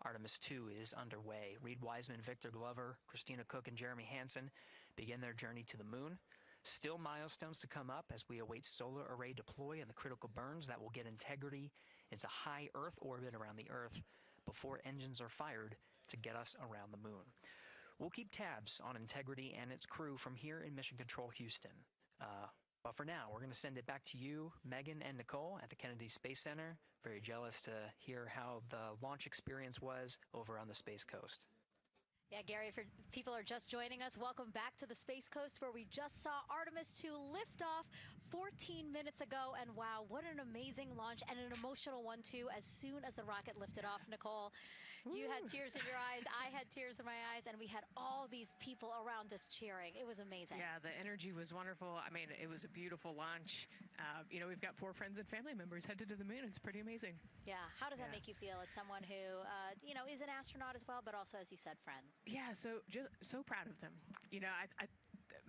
Speaker 1: Artemis II is underway. Reed Wiseman, Victor Glover, Christina Cook, and Jeremy Hansen begin their journey to the moon. Still milestones to come up as we await solar array deploy and the critical burns that will get integrity into high Earth orbit around the Earth before engines are fired to get us around the moon. We'll keep tabs on Integrity and its crew from here in Mission Control Houston. But for now, we're going to send it back to you, Megan and Nicole at the Kennedy Space Center. Very jealous to hear how the launch experience was over on the Space Coast.
Speaker 4: Yeah, Gary, if people are just joining us, welcome back to the Space Coast, where we just saw Artemis II lift off 14 minutes ago. And wow, what an amazing launch, and an emotional one too. As soon as the rocket lifted off, Nicole, you had tears in your eyes, I had tears in my eyes, and we had all these people around us cheering. It was amazing.
Speaker 3: Yeah, the energy was wonderful. I mean, it was a beautiful launch. You know, we've got 4 friends and family members headed to the moon. It's pretty amazing.
Speaker 4: Yeah, how does that make you feel as someone who, you know, is an astronaut as well, but also, as you said, friends?
Speaker 3: Yeah, so proud of them. You know,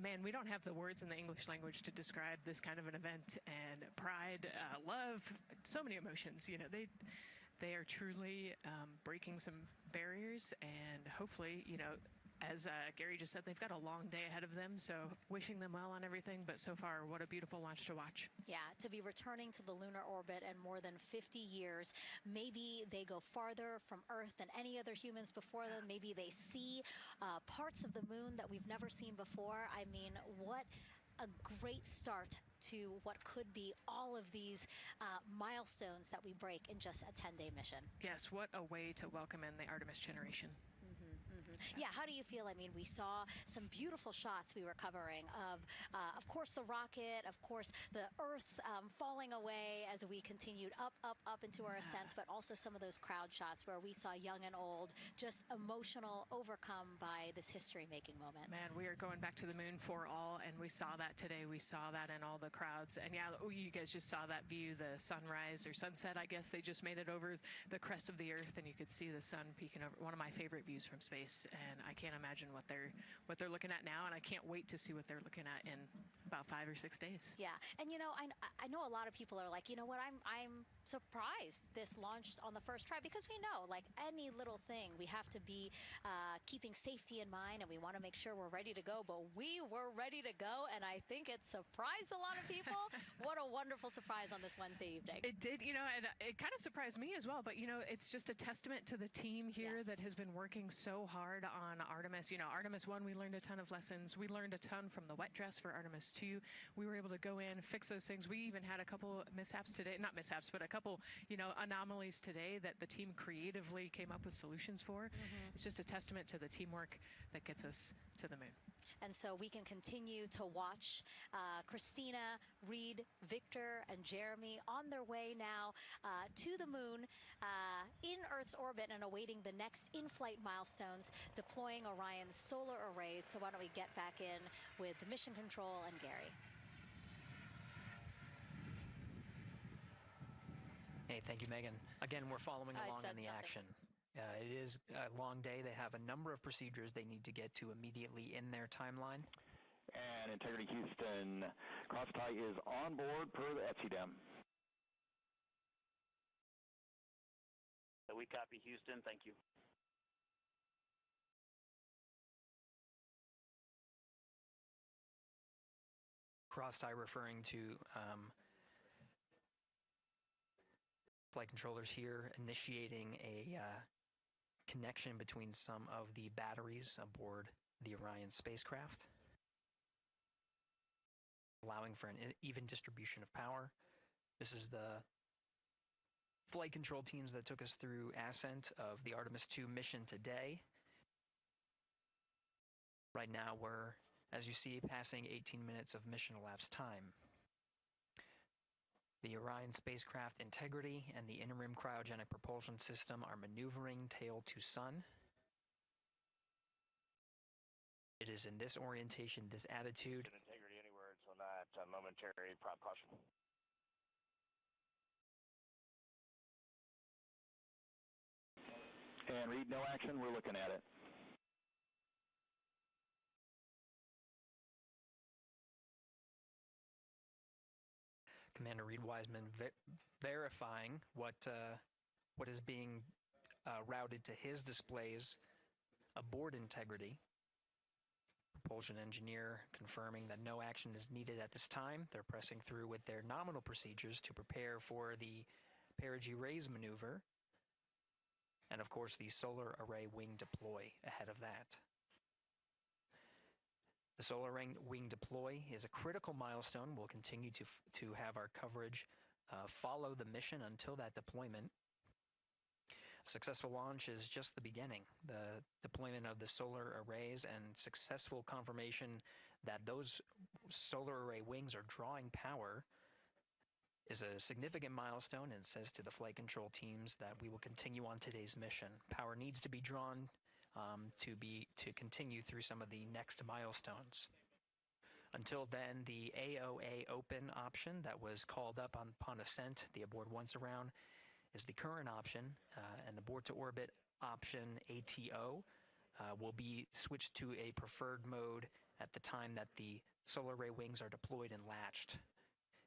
Speaker 3: man, we don't have the words in the English language to describe this kind of an event, and pride, love, so many emotions. You know, they are truly breaking some barriers, and hopefully, you know, as Gary just said, they've got a long day ahead of them, so wishing them well on everything. But so far, what a beautiful launch to watch.
Speaker 4: Yeah, to be returning to the lunar orbit in more than 50 years. Maybe they go farther from Earth than any other humans before them. Maybe they see parts of the moon that we've never seen before. I mean, what a great start to what could be all of these milestones that we break in just a 10-day mission.
Speaker 3: Yes, what a way to welcome in the Artemis generation.
Speaker 4: Yeah, how do you feel? I mean, we saw some beautiful shots we were covering of course, the rocket, of course, the Earth falling away as we continued up into our ascents, but also some of those crowd shots where we saw young and old, just emotional, overcome by this history-making moment.
Speaker 3: Man, we are going back to the moon for all, and we saw that today. We saw that in all the crowds. And yeah, you guys just saw that view, the sunrise or sunset, I guess. They just made it over the crest of the Earth, and you could see the sun peeking over. One of my favorite views from space. And I can't imagine what they're looking at now, and I can't wait to see what they're looking at in about 5 or 6 days.
Speaker 4: Yeah, and you know, I know a lot of people are like, you know what, I'm surprised this launched on the first try, because we know, like any little thing, we have to be keeping safety in mind, and we want to make sure we're ready to go. But we were ready to go, and I think it surprised a lot of people. What a wonderful surprise on this Wednesday evening.
Speaker 3: It did, you know, and it kind of surprised me as well. But you know, it's just a testament to the team here that has been working so hard on Artemis. You know, Artemis 1, we learned a ton of lessons. We learned a ton from the wet dress for Artemis 2. We were able to go in, fix those things. We even had a couple mishaps today, not mishaps, but a couple, you know, anomalies today that the team creatively came up with solutions for. It's just a testament to the teamwork that gets us to the moon.
Speaker 4: And so we can continue to watch Christina, Reed, Victor, and Jeremy on their way now to the moon in Earth's orbit, and awaiting the next in-flight milestones, deploying Orion's solar arrays. So why don't we get back in with the mission control and Gary.
Speaker 1: Hey, thank you, Megan. Again, we're following along in the action. It is a long day. They have a number of procedures they need to get to immediately in their timeline.
Speaker 12: And Integrity Houston, cross tie is on board per the ETSI
Speaker 2: We copy Houston. Thank you.
Speaker 1: Cross-tie referring to flight controllers here initiating a connection between some of the batteries aboard the Orion spacecraft, allowing for an even distribution of power. This is the flight control teams that took us through Ascent of the Artemis II mission today. Right now we're, as you see, passing 18 minutes of mission elapsed time. The Orion spacecraft integrity and the interim cryogenic propulsion system are maneuvering tail to sun. It is in this orientation, this attitude.
Speaker 19: Integrity any words on that momentary prop caution?
Speaker 12: And read no action, we're looking at it.
Speaker 1: Commander Reed Wiseman verifying what is being routed to his displays aboard integrity. Propulsion engineer confirming that no action is needed at this time. They're pressing through with their nominal procedures to prepare for the Perigee raise maneuver. And of course the solar array wing deploy ahead of that. The solar wing deploy is a critical milestone. We'll continue to have our coverage follow the mission until that deployment. Successful launch is just the beginning. The deployment of the solar arrays and successful confirmation that those solar array wings are drawing power is a significant milestone and says to the flight control teams that we will continue on today's mission. Power needs to be drawn to continue through some of the next milestones. Until then, the AOA open option that was called up upon ascent, the aboard once around, is the current option, and the board to orbit option ATO will be switched to a preferred mode at the time that the solar array wings are deployed and latched.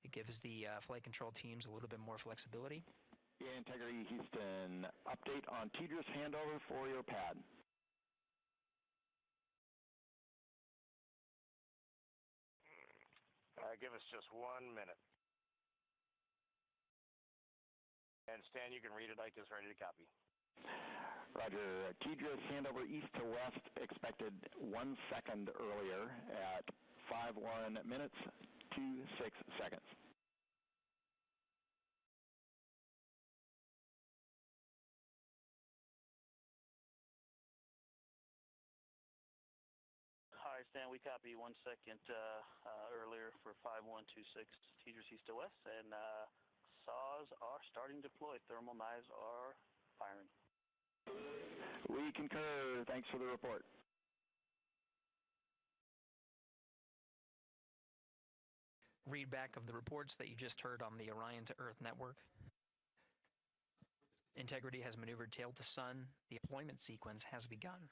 Speaker 1: It gives the flight control teams a little bit more flexibility.
Speaker 12: Yeah, Integrity Houston, update on TDRS handover for your pad.
Speaker 19: Give us just 1 minute. And Stan, you can read it. Ike is ready to copy.
Speaker 12: Roger. TDRS handover east to west expected 1 second earlier at 5:1 minutes, 26 seconds.
Speaker 2: Hi, Stan. We copy 1 second earlier for 5126 TDRS east to west, and saws are starting to deploy. Thermal knives are firing.
Speaker 12: We concur. Thanks for the report.
Speaker 1: Read back of the reports that you just heard on the Orion to Earth network. Integrity has maneuvered tail to sun. The deployment sequence has begun.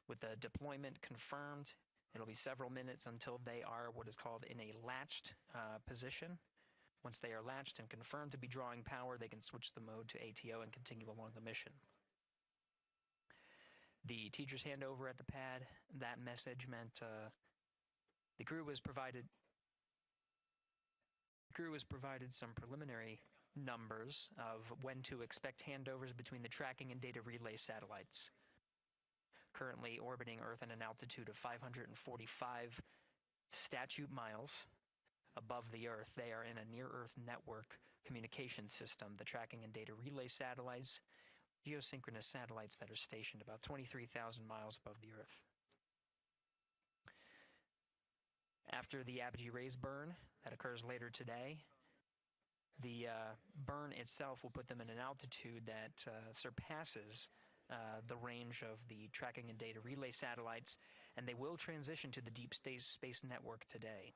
Speaker 1: With the deployment confirmed, it'll be several minutes until they are what is called in a latched position. Once they are latched and confirmed to be drawing power, they can switch the mode to ATO and continue along the mission. The teacher's handover at the pad, that message meant the crew was provided some preliminary numbers of when to expect handovers between the tracking and data relay satellites. Currently orbiting Earth at an altitude of 545 statute miles above the Earth. They are in a near-Earth network communication system. The tracking and data relay satellites, geosynchronous satellites that are stationed about 23,000 miles above the Earth. After the apogee raise burn that occurs later today, the burn itself will put them in an altitude that surpasses the range of the tracking and data relay satellites, and they will transition to the deep space network today.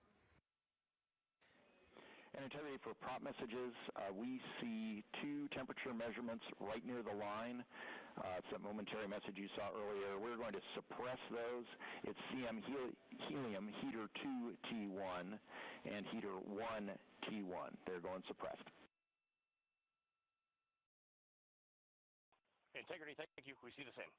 Speaker 12: And Integrity, for prop messages, we see 2 temperature measurements right near the line. It's that momentary message you saw earlier. We're going to suppress those. It's CM helium heater 2T1 and heater 1T1. They're going suppressed.
Speaker 19: Integrity, thank you. We see the same.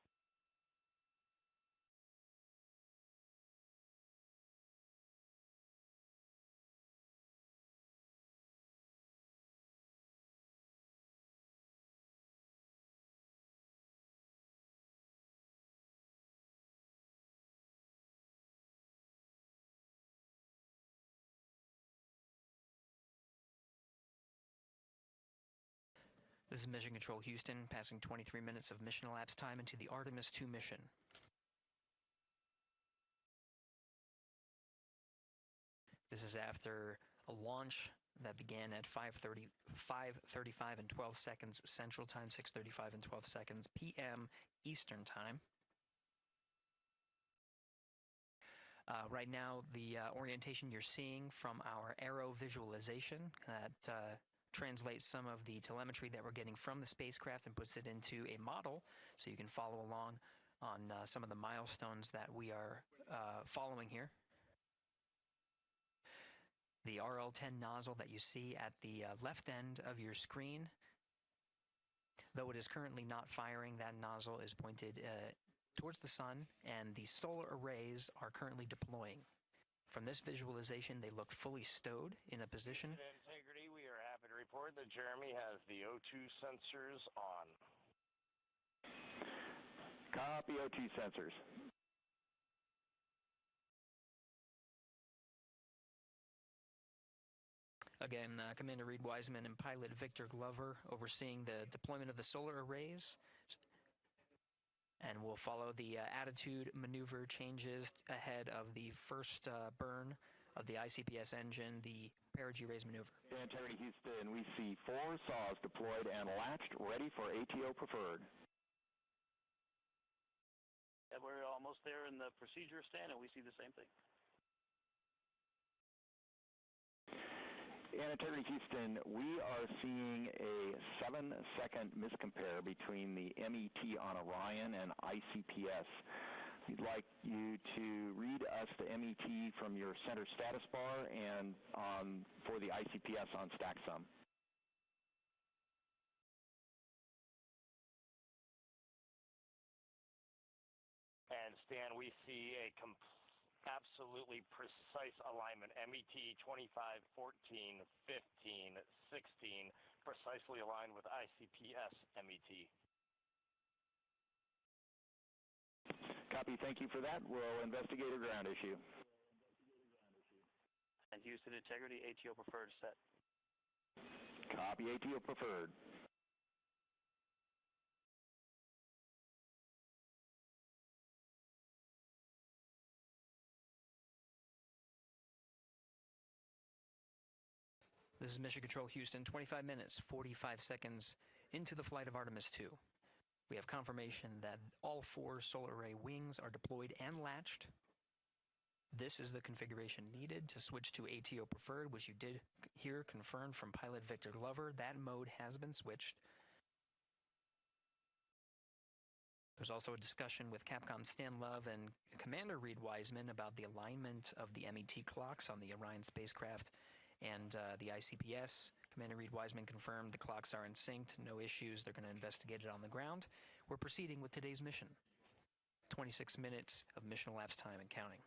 Speaker 1: This is Mission Control Houston, passing 23 minutes of mission elapsed time into the Artemis II mission. This is after a launch that began at 5:35 and 12 seconds Central Time, 6:35 and 12 seconds p.m. Eastern Time. Right now, the orientation you're seeing from our arrow visualization that translates some of the telemetry that we're getting from the spacecraft and puts it into a model so you can follow along on some of the milestones that we are following here. The RL-10 nozzle that you see at the left end of your screen, though it is currently not firing, that nozzle is pointed towards the sun, and the solar arrays are currently deploying. From this visualization, they look fully stowed in a position.
Speaker 19: Integrity, we are happy to report that Jeremy has the O2 sensors on.
Speaker 12: Copy O2 sensors.
Speaker 1: Again, Commander Reed Wiseman and pilot Victor Glover overseeing the deployment of the solar arrays. And we'll follow the attitude maneuver changes ahead of the first burn of the ICPS engine, the Perigee raise maneuver.
Speaker 12: Integrity Houston, we see 4 saws deployed and latched, ready for ATO preferred.
Speaker 2: Yeah, we're almost there in the procedure stand, and we see the same thing.
Speaker 12: In Integrity Houston, we are seeing a 7-second miscompare between the MET on Orion and ICPS. We'd like you to read us the MET from your center status bar and for the ICPS on StackSum.
Speaker 19: And Stan, we see a absolutely precise alignment. MET 25, 14, 15, 16, precisely aligned with ICPS MET.
Speaker 12: Copy, thank you for that. We'll investigate a ground issue.
Speaker 2: And Houston Integrity, ATO preferred set.
Speaker 12: Copy, ATO preferred.
Speaker 1: This is Mission Control Houston, 25 minutes, 45 seconds into the flight of Artemis II. We have confirmation that all 4 solar array wings are deployed and latched. This is the configuration needed to switch to ATO preferred, which you did hear confirmed from pilot Victor Glover. That mode has been switched. There's also a discussion with Capcom Stan Love and Commander Reed Wiseman about the alignment of the MET clocks on the Orion spacecraft and the ICPS. Commander Reed Wiseman confirmed the clocks are in sync, no issues, they're going to investigate it on the ground. We're proceeding with today's mission. 26 minutes of mission elapsed time and counting.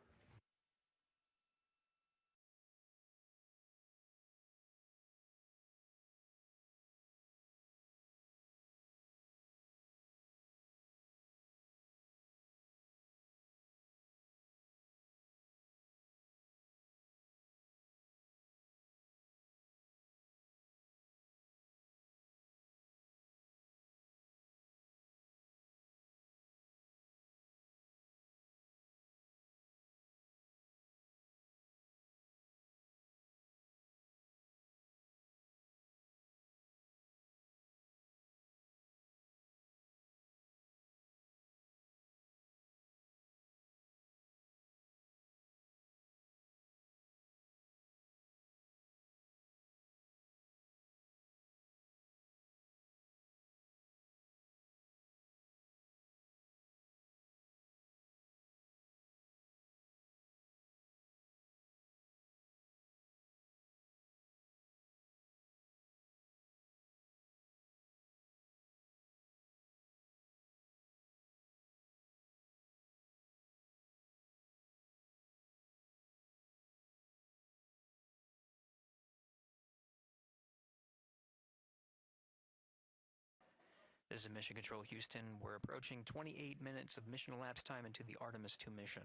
Speaker 1: This is Mission Control Houston. We're approaching 28 minutes of mission elapsed time into the Artemis II mission.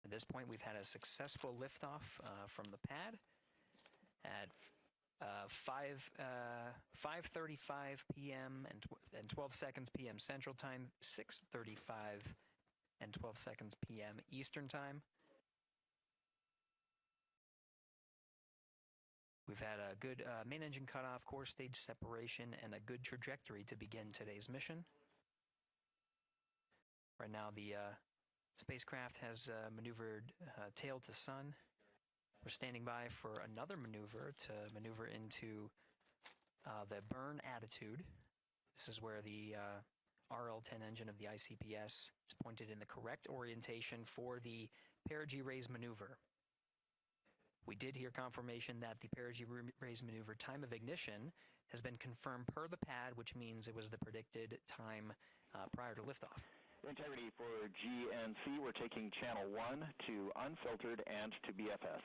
Speaker 1: At this point, we've had a successful liftoff from the pad at 5:35 p.m. and 12 seconds p.m. Central Time, 6:35 and 12 seconds p.m. Eastern Time. We've had a good main engine cutoff, core stage separation, and a good trajectory to begin today's mission. Right now, the spacecraft has maneuvered tail to sun. We're standing by for another maneuver to maneuver into the burn attitude. This is where the RL-10 engine of the ICPS is pointed in the correct orientation for the Perigee raise maneuver. We did hear confirmation that the Perigee raise maneuver time of ignition has been confirmed per the pad, which means it was the predicted time prior to liftoff.
Speaker 12: Integrity for G and C, we're taking channel 1 to unfiltered and to BFS.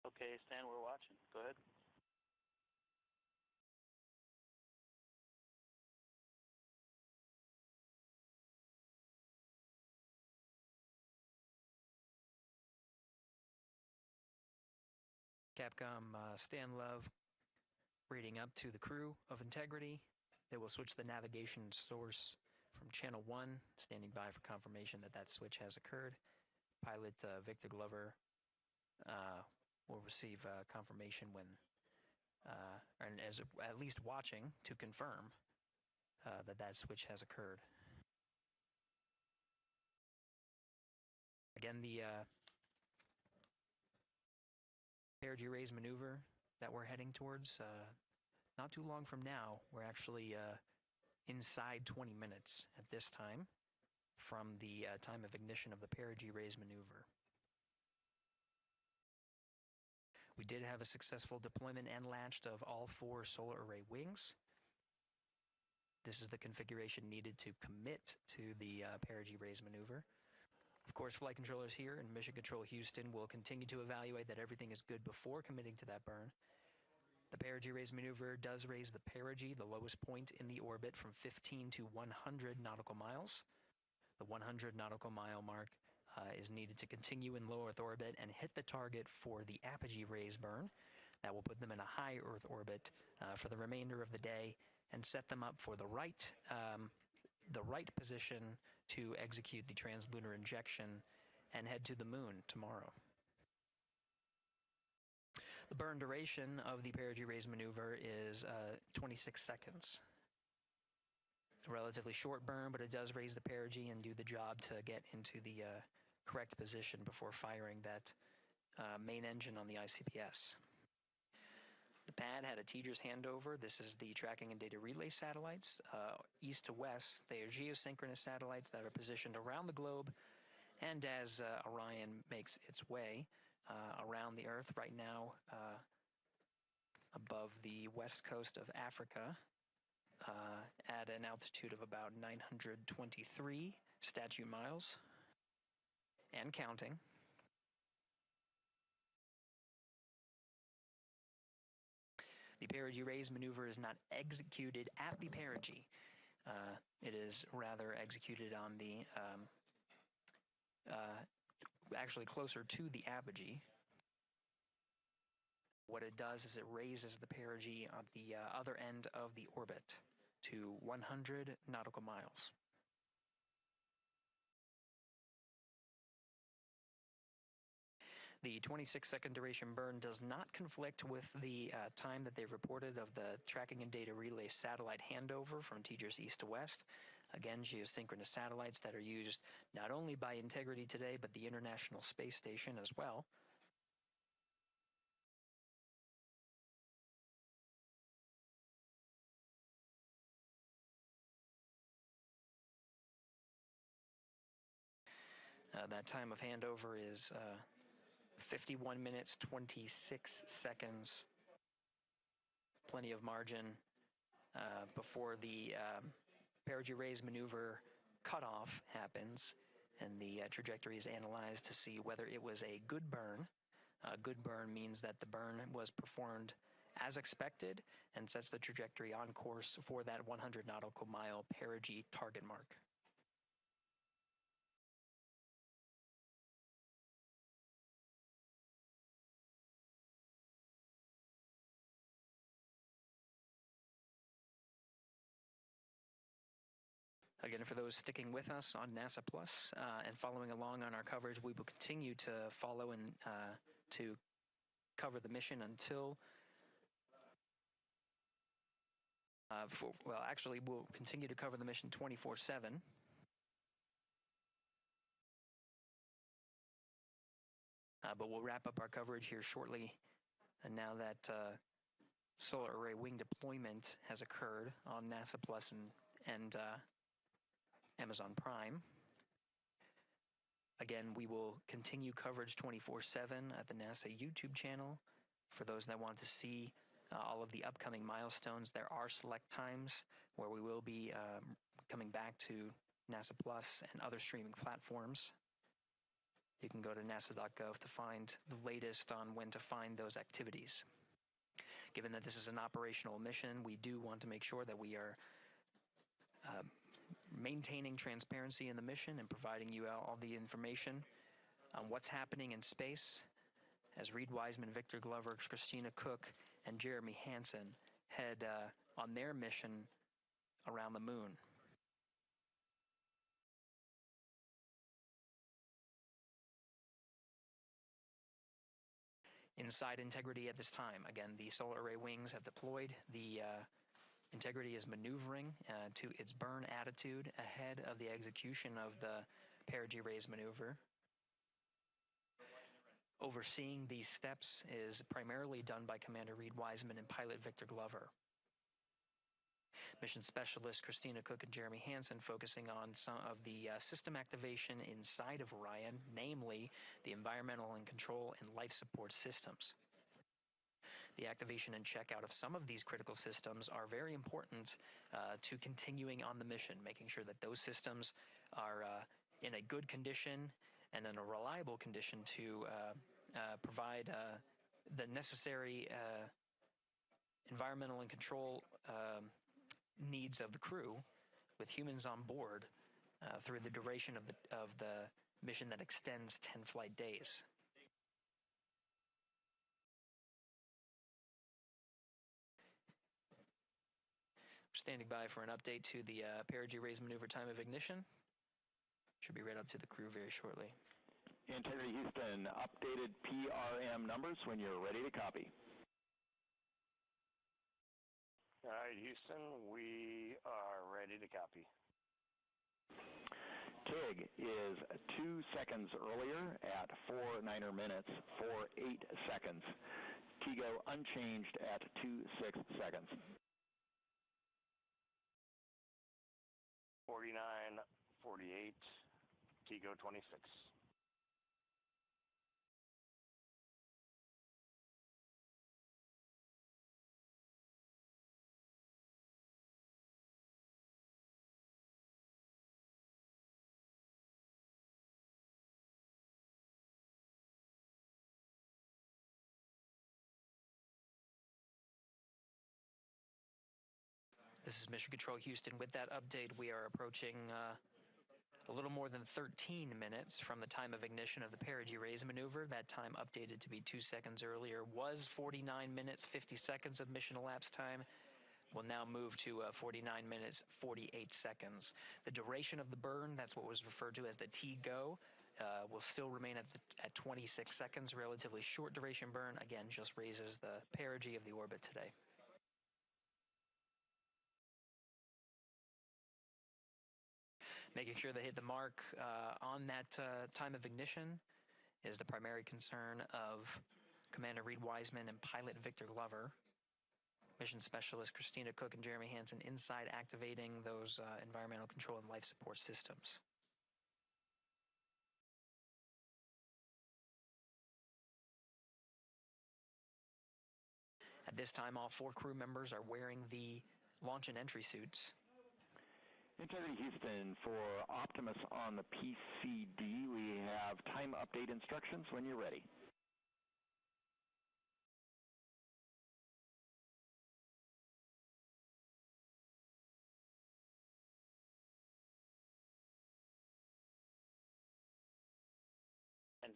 Speaker 2: Okay, Stan, we're watching. Go ahead.
Speaker 1: Capcom Stan Love reading up to the crew of Integrity. They will switch the navigation source from channel 1, standing by for confirmation that that switch has occurred. Pilot Victor Glover will receive confirmation when, and as at least watching to confirm that that switch has occurred. Again, the Perigee raise maneuver that we're heading towards, not too long from now, we're actually inside 20 minutes at this time from the time of ignition of the Perigee raise maneuver. We did have a successful deployment and latched of all 4 solar array wings. This is the configuration needed to commit to the Perigee raise maneuver. Of course, flight controllers here in Mission Control Houston will continue to evaluate that everything is good before committing to that burn. The Perigee raise maneuver does raise the Perigee, the lowest point in the orbit, from 15 to 100 nautical miles. The 100 nautical mile mark is needed to continue in low Earth orbit and hit the target for the apogee raise burn. That will put them in a high Earth orbit for the remainder of the day and set them up for the right position to execute the translunar injection and head to the moon tomorrow. The burn duration of the Perigee raise maneuver is 26 seconds. It's a relatively short burn, but it does raise the Perigee and do the job to get into the correct position before firing that main engine on the ICPS. The pad had a teacher's handover. This is the tracking and data relay satellites. East to west, they are geosynchronous satellites that are positioned around the globe. And as Orion makes its way around the Earth right now, above the west coast of Africa, at an altitude of about 923 statute miles, and counting. The Perigee raise maneuver is not executed at the Perigee. It is rather executed on the, actually closer to the apogee. What it does is it raises the Perigee on the other end of the orbit to 100 nautical miles. The 26-second duration burn does not conflict with the time that they've reported of the tracking and data relay satellite handover from Tejas east to west. Again, geosynchronous satellites that are used not only by Integrity today, but the International Space Station as well. That time of handover is 51 minutes, 26 seconds. Plenty of margin before the Perigee raise maneuver cutoff happens, and the trajectory is analyzed to see whether it was a good burn A good burn means that the burn was performed as expected and sets the trajectory on course for that 100 nautical mile perigee target mark. Again, for those sticking with us on NASA Plus and following along on our coverage, we will continue to follow and to cover the mission until, actually, we'll continue to cover the mission 24/7. But we'll wrap up our coverage here shortly. And now that solar array wing deployment has occurred on NASA Plus and Amazon Prime. Again, we will continue coverage 24/7 at the NASA YouTube channel. For those that want to see all of the upcoming milestones, there are select times where we will be coming back to NASA Plus and other streaming platforms. You can go to nasa.gov to find the latest on when to find those activities. Given that this is an operational mission, we do want to make sure that we are maintaining transparency in the mission and providing you all the information on what's happening in space as Reed Wiseman, Victor Glover, Christina Cook, and Jeremy Hansen head on their mission around the moon. Inside integrity at this time. Again, the solar array wings have deployed. The integrity is maneuvering to its burn attitude ahead of the execution of the perigee raise maneuver. Overseeing these steps is primarily done by Commander Reed Wiseman and pilot Victor Glover. Mission specialist Christina Cook and Jeremy Hansen focusing on some of the system activation inside of Orion, namely the environmental and control and life support systems. The activation and checkout of some of these critical systems are very important to continuing on the mission, making sure that those systems are in a good condition and in a reliable condition to provide the necessary environmental and control needs of the crew with humans on board through the duration of the mission that extends 10 flight days. Standing by for an update to the perigee raise maneuver time of ignition. Should be right up to the crew very shortly.
Speaker 12: Integrity Houston, updated PRM numbers when you're ready to copy.
Speaker 19: All right, Houston, we are ready to copy.
Speaker 12: TIG is 2 seconds earlier at 4 minutes, 48 seconds. TIGO unchanged at 26 seconds.
Speaker 19: 49, 48, TIGO 26.
Speaker 1: This is Mission Control Houston. With that update, we are approaching a little more than 13 minutes from the time of ignition of the perigee raise maneuver. That time updated to be 2 seconds earlier was 49 minutes, 50 seconds of mission elapsed time. We'll now move to 49 minutes, 48 seconds. The duration of the burn, that's what was referred to as the TGO, will still remain at 26 seconds. Relatively short duration burn, again, just raises the perigee of the orbit today. Making sure they hit the mark on that time of ignition is the primary concern of Commander Reed Wiseman and pilot Victor Glover. Mission specialist Christina Cook and Jeremy Hansen inside activating those environmental control and life support systems. At this time, all 4 crew members are wearing the launch and entry suits.
Speaker 12: Integrity Houston, for Optimus on the PCD, we have time update instructions when you're ready.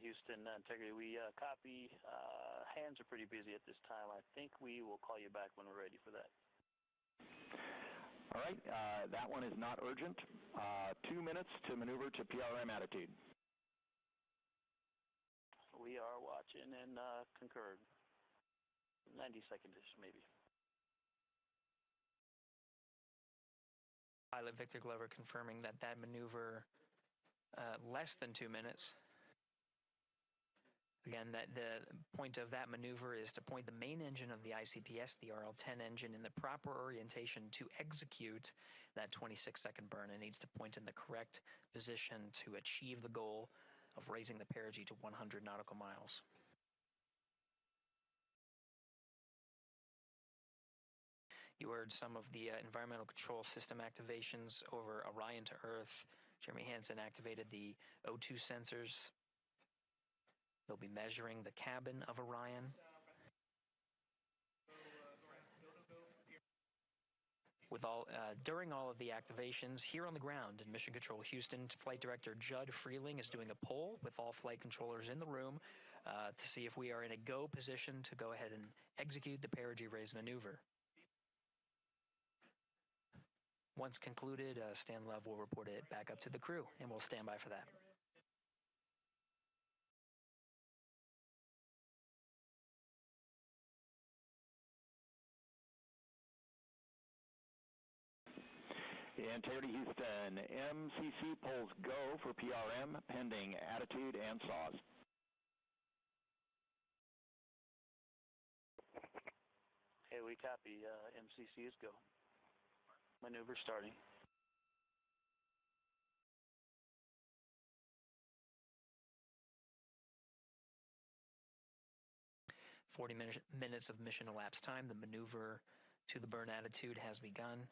Speaker 2: Houston, Integrity, we copy. Hands are pretty busy at this time. I think we will call you back when we're ready for that.
Speaker 12: All right, that one is not urgent. 2 minutes to maneuver to PRM attitude.
Speaker 2: We are watching and concurred. 90 seconds-ish, maybe.
Speaker 1: Pilot Victor Glover confirming that that maneuver less than 2 minutes. Again, that the point of that maneuver is to point the main engine of the ICPS, the RL-10 engine, in the proper orientation to execute that 26-second burn. It needs to point in the correct position to achieve the goal of raising the perigee to 100 nautical miles. You heard some of the environmental control system activations over Orion to Earth. Jeremy Hansen activated the O2 sensors. They'll be measuring the cabin of Orion. During all of the activations, here on the ground in Mission Control Houston, Flight Director Judd Freeling is doing a poll with all flight controllers in the room to see if we are in a go position to go ahead and execute the perigee raise maneuver. Once concluded, Stan Love will report it back up to the crew, and we'll stand by for that.
Speaker 12: Integrity Houston, MCC polls go for PRM pending attitude and saws.
Speaker 2: Hey, we copy. MCC is go. Maneuver starting. minutes of mission elapsed time. The maneuver to the burn attitude has begun.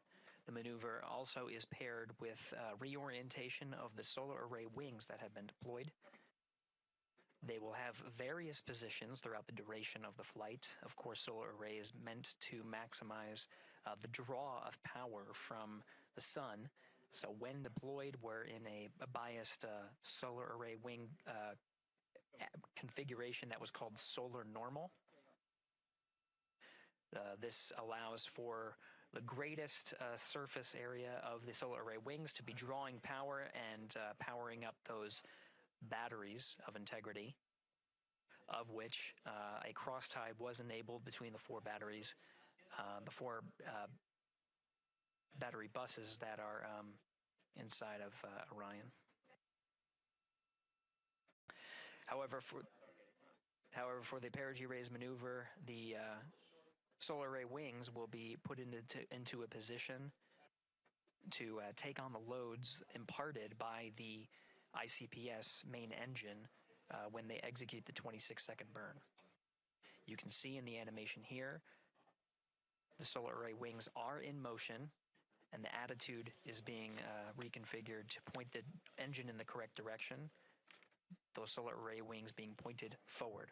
Speaker 2: The maneuver also is paired with reorientation of the solar array wings that have been deployed. They will have various positions throughout the duration of the flight. Of course, solar array is meant to maximize the draw of power from the sun. So when deployed, we're in a biased solar array wing configuration that was called solar normal. This allows for the greatest surface area of the solar array wings to be drawing power and powering up those batteries of Integrity, of which a cross tie was enabled between the four batteries, the four battery buses that are inside of Orion. However, for the perigee raise maneuver, the solar array wings will be put into a position to take on the loads imparted by the ICPS main engine when they execute the 26-second burn. You can see in the animation here, the solar array wings are in motion, and the attitude is being reconfigured to point the engine in the correct direction, those solar array wings being pointed forward.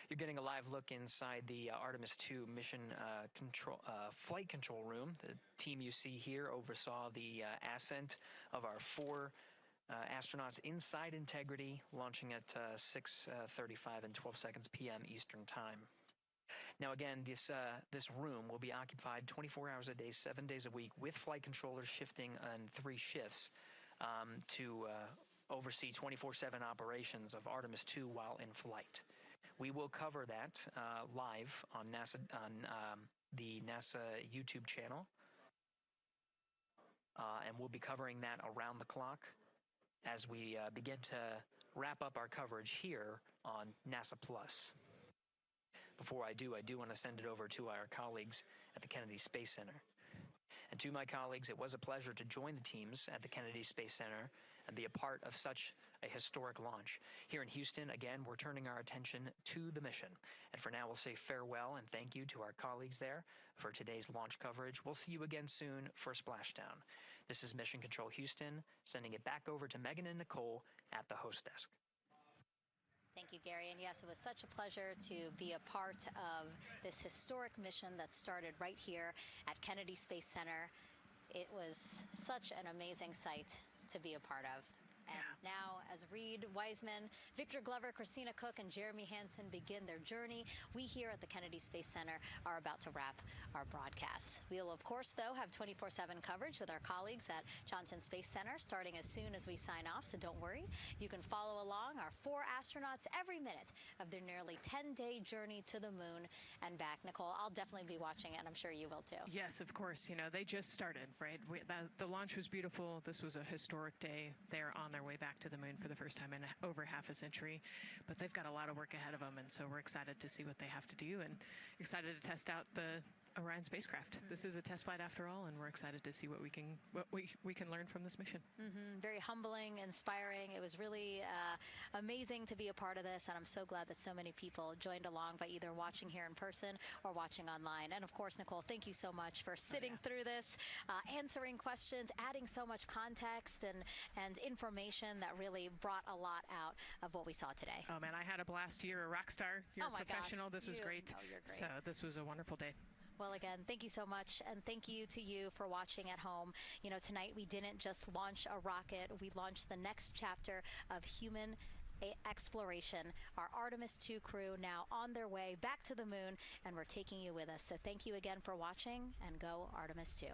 Speaker 2: You're getting a live look inside the Artemis II mission flight control room. The team you see here oversaw the ascent of our four astronauts inside Integrity, launching at 6:35 and 12 seconds p.m. Eastern Time. Now again, this room will be occupied 24 hours a day, 7 days a week, with flight controllers shifting on 3 shifts to oversee 24/7 operations of Artemis II while in flight. We will cover that live on the NASA YouTube channel, and we'll be covering that around the clock as we begin to wrap up our coverage here on NASA Plus. Before I do want to send it over to our colleagues at the Kennedy Space Center. And to my colleagues, it was a pleasure to join the teams at the Kennedy Space Center and be a part of such a historic launch. Here in Houston, again, we're turning our attention to the mission. And for now, we'll say farewell and thank you to our colleagues there for today's launch coverage. We'll see you again soon for Splashdown. This is Mission Control Houston, sending it back over to Megan and Nicole at the host desk.
Speaker 4: Thank you, Gary. And yes, it was such a pleasure to be a part of this historic mission that started right here at Kennedy Space Center. It was such an amazing sight to be a part of. And now, as Reed Wiseman, Victor Glover, Christina Cook, and Jeremy Hansen begin their journey, we here at the Kennedy Space Center are about to wrap our broadcasts. We'll, of course, though, have 24/7 coverage with our colleagues at Johnson Space Center starting as soon as we sign off, so don't worry. You can follow along our 4 astronauts every minute of their nearly 10-day journey to the moon and back. Nicole, I'll definitely be watching it, and I'm sure you will, too.
Speaker 3: Yes, of course. You know, they just started, right? The launch was beautiful. This was a historic day. They're on their way back to the moon for the first time in over half a century, but they've got a lot of work ahead of them, and so we're excited to see what they have to do and excited to test out the Orion spacecraft. This is a test flight after all, and we're excited to see what we can learn from this mission.
Speaker 4: Very humbling, inspiring. It was really amazing to be a part of this, and I'm so glad that so many people joined along by either watching here in person or watching online. And of course, Nicole, thank you so much for sitting through this, answering questions, adding so much context and information that really brought a lot out of what we saw today.
Speaker 3: Oh man, I had a blast. You're a rock star. You're a professional.
Speaker 4: Gosh,
Speaker 3: this was great.
Speaker 4: You're great.
Speaker 3: So this was a wonderful day.
Speaker 4: Well, again, thank you so much, and thank you to you for watching at home. You know, tonight we didn't just launch a rocket, we launched the next chapter of human exploration. Our Artemis II crew now on their way back to the moon, and we're taking you with us. So thank you again for watching, and go Artemis II.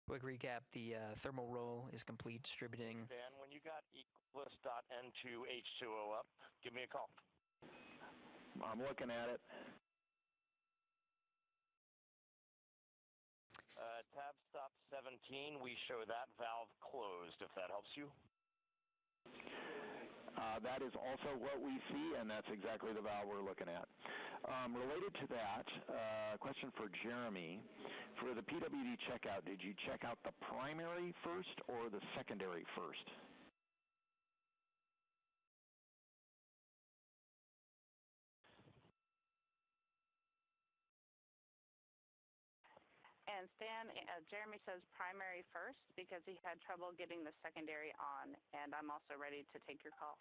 Speaker 2: Quick recap, the thermal roll is complete, distributing.
Speaker 19: Dan, when you got Equus.N2H2O up, give me a call.
Speaker 12: I'm looking at it.
Speaker 19: Tab stop 17, we show that valve closed, if that helps you.
Speaker 12: That is also what we see, and that's exactly the valve we're looking at. Related to that, question for Jeremy. For the PWD checkout, did you check out the primary first or the secondary first?
Speaker 8: And Stan, Jeremy says primary first because he had trouble getting the secondary on, and I'm also ready to take your call.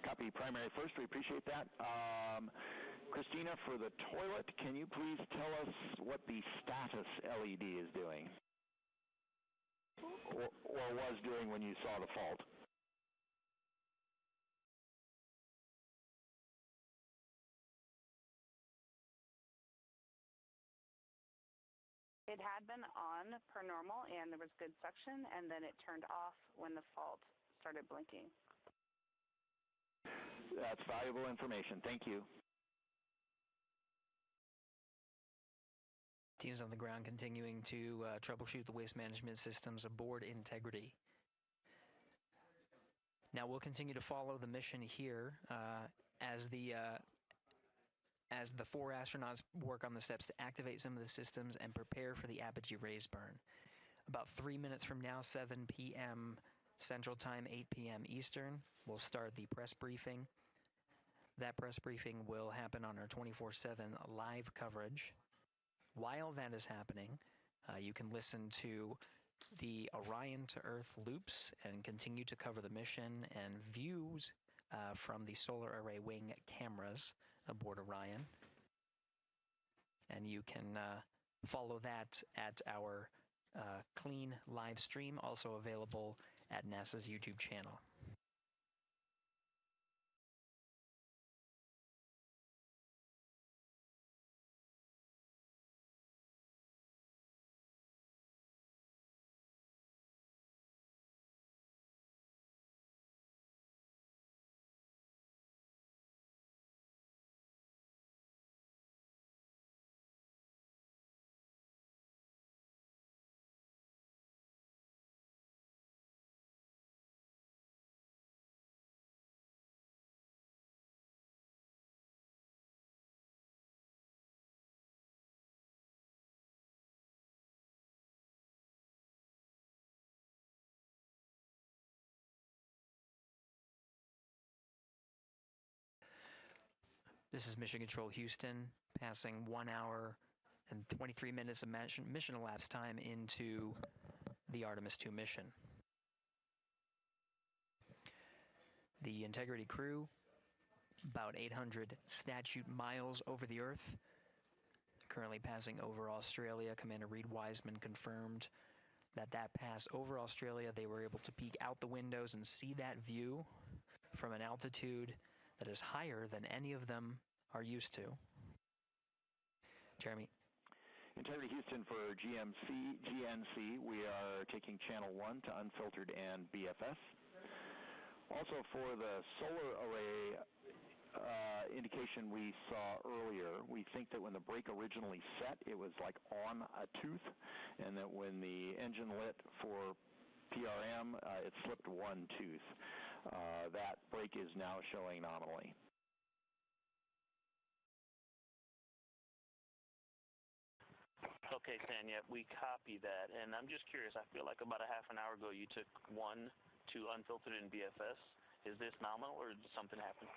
Speaker 12: Copy primary first. We appreciate that. Christina, for the toilet, can you please tell us what the status LED is doing? Or was doing when you saw the fault?
Speaker 8: It had been on per normal, and there was good suction, and then it turned off when the fault started blinking.
Speaker 12: That's valuable information. Thank you.
Speaker 2: Teams on the ground continuing to troubleshoot the waste management systems aboard Integrity. Now we'll continue to follow the mission here as the 4 astronauts work on the steps to activate some of the systems and prepare for the apogee raise burn. About 3 minutes from now, 7 p.m. Central Time, 8 p.m. Eastern, we'll start the press briefing. That press briefing will happen on our 24/7 live coverage. While that is happening, you can listen to the Orion to Earth loops and continue to cover the mission and views from the solar array wing cameras aboard Orion. And you can follow that at our clean live stream, also available at NASA's YouTube channel. This is Mission Control Houston, passing 1 hour and 23 minutes of mission elapsed time into the Artemis II mission. The Integrity crew, about 800 statute miles over the Earth, currently passing over Australia. Commander Reed Wiseman confirmed that pass over Australia, they were able to peek out the windows and see that view from an altitude that is higher than any of them are used to. Jeremy.
Speaker 12: Integrity Houston for GNC, we are taking channel 1 to unfiltered and BFS. Also for the solar array indication we saw earlier, we think that when the brake originally set, it was like on a tooth, and that when the engine lit for PRM, it slipped one tooth. That brake is now showing nominally.
Speaker 7: Okay, Tanya, we copy that, and I'm just curious, I feel like about a half an hour ago you took 1 to unfiltered in BFS. Is this nominal, or did something happen?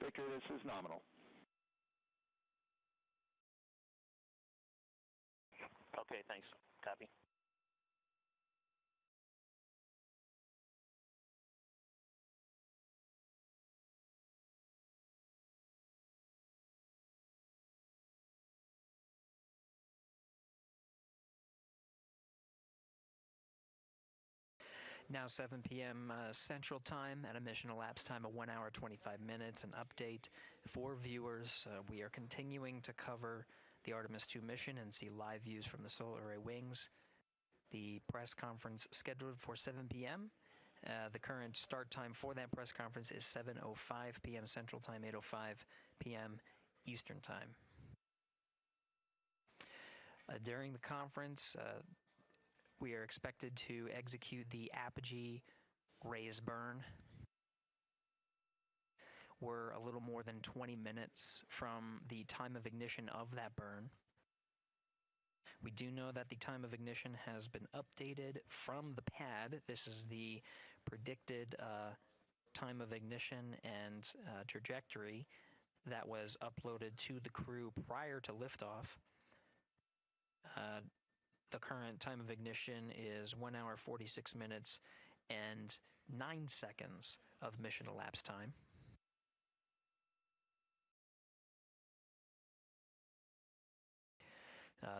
Speaker 12: Victor, this is nominal.
Speaker 7: Okay, thanks. Copy.
Speaker 2: Now 7 p.m. Central Time at a mission elapsed time of 1 hour 25 minutes. An update for viewers. We are continuing to cover the Artemis II mission and see live views from the solar array wings. The press conference scheduled for 7 p.m. The current start time for that press conference is 7:05 p.m. Central Time, 8:05 p.m. Eastern Time. During the conference, we are expected to execute the apogee raise burn. We're a little more than 20 minutes from the time of ignition of that burn. We do know that the time of ignition has been updated from the pad. This is the predicted time of ignition and trajectory that was uploaded to the crew prior to liftoff. The current time of ignition is 1 hour 46 minutes and 9 seconds of mission elapsed time.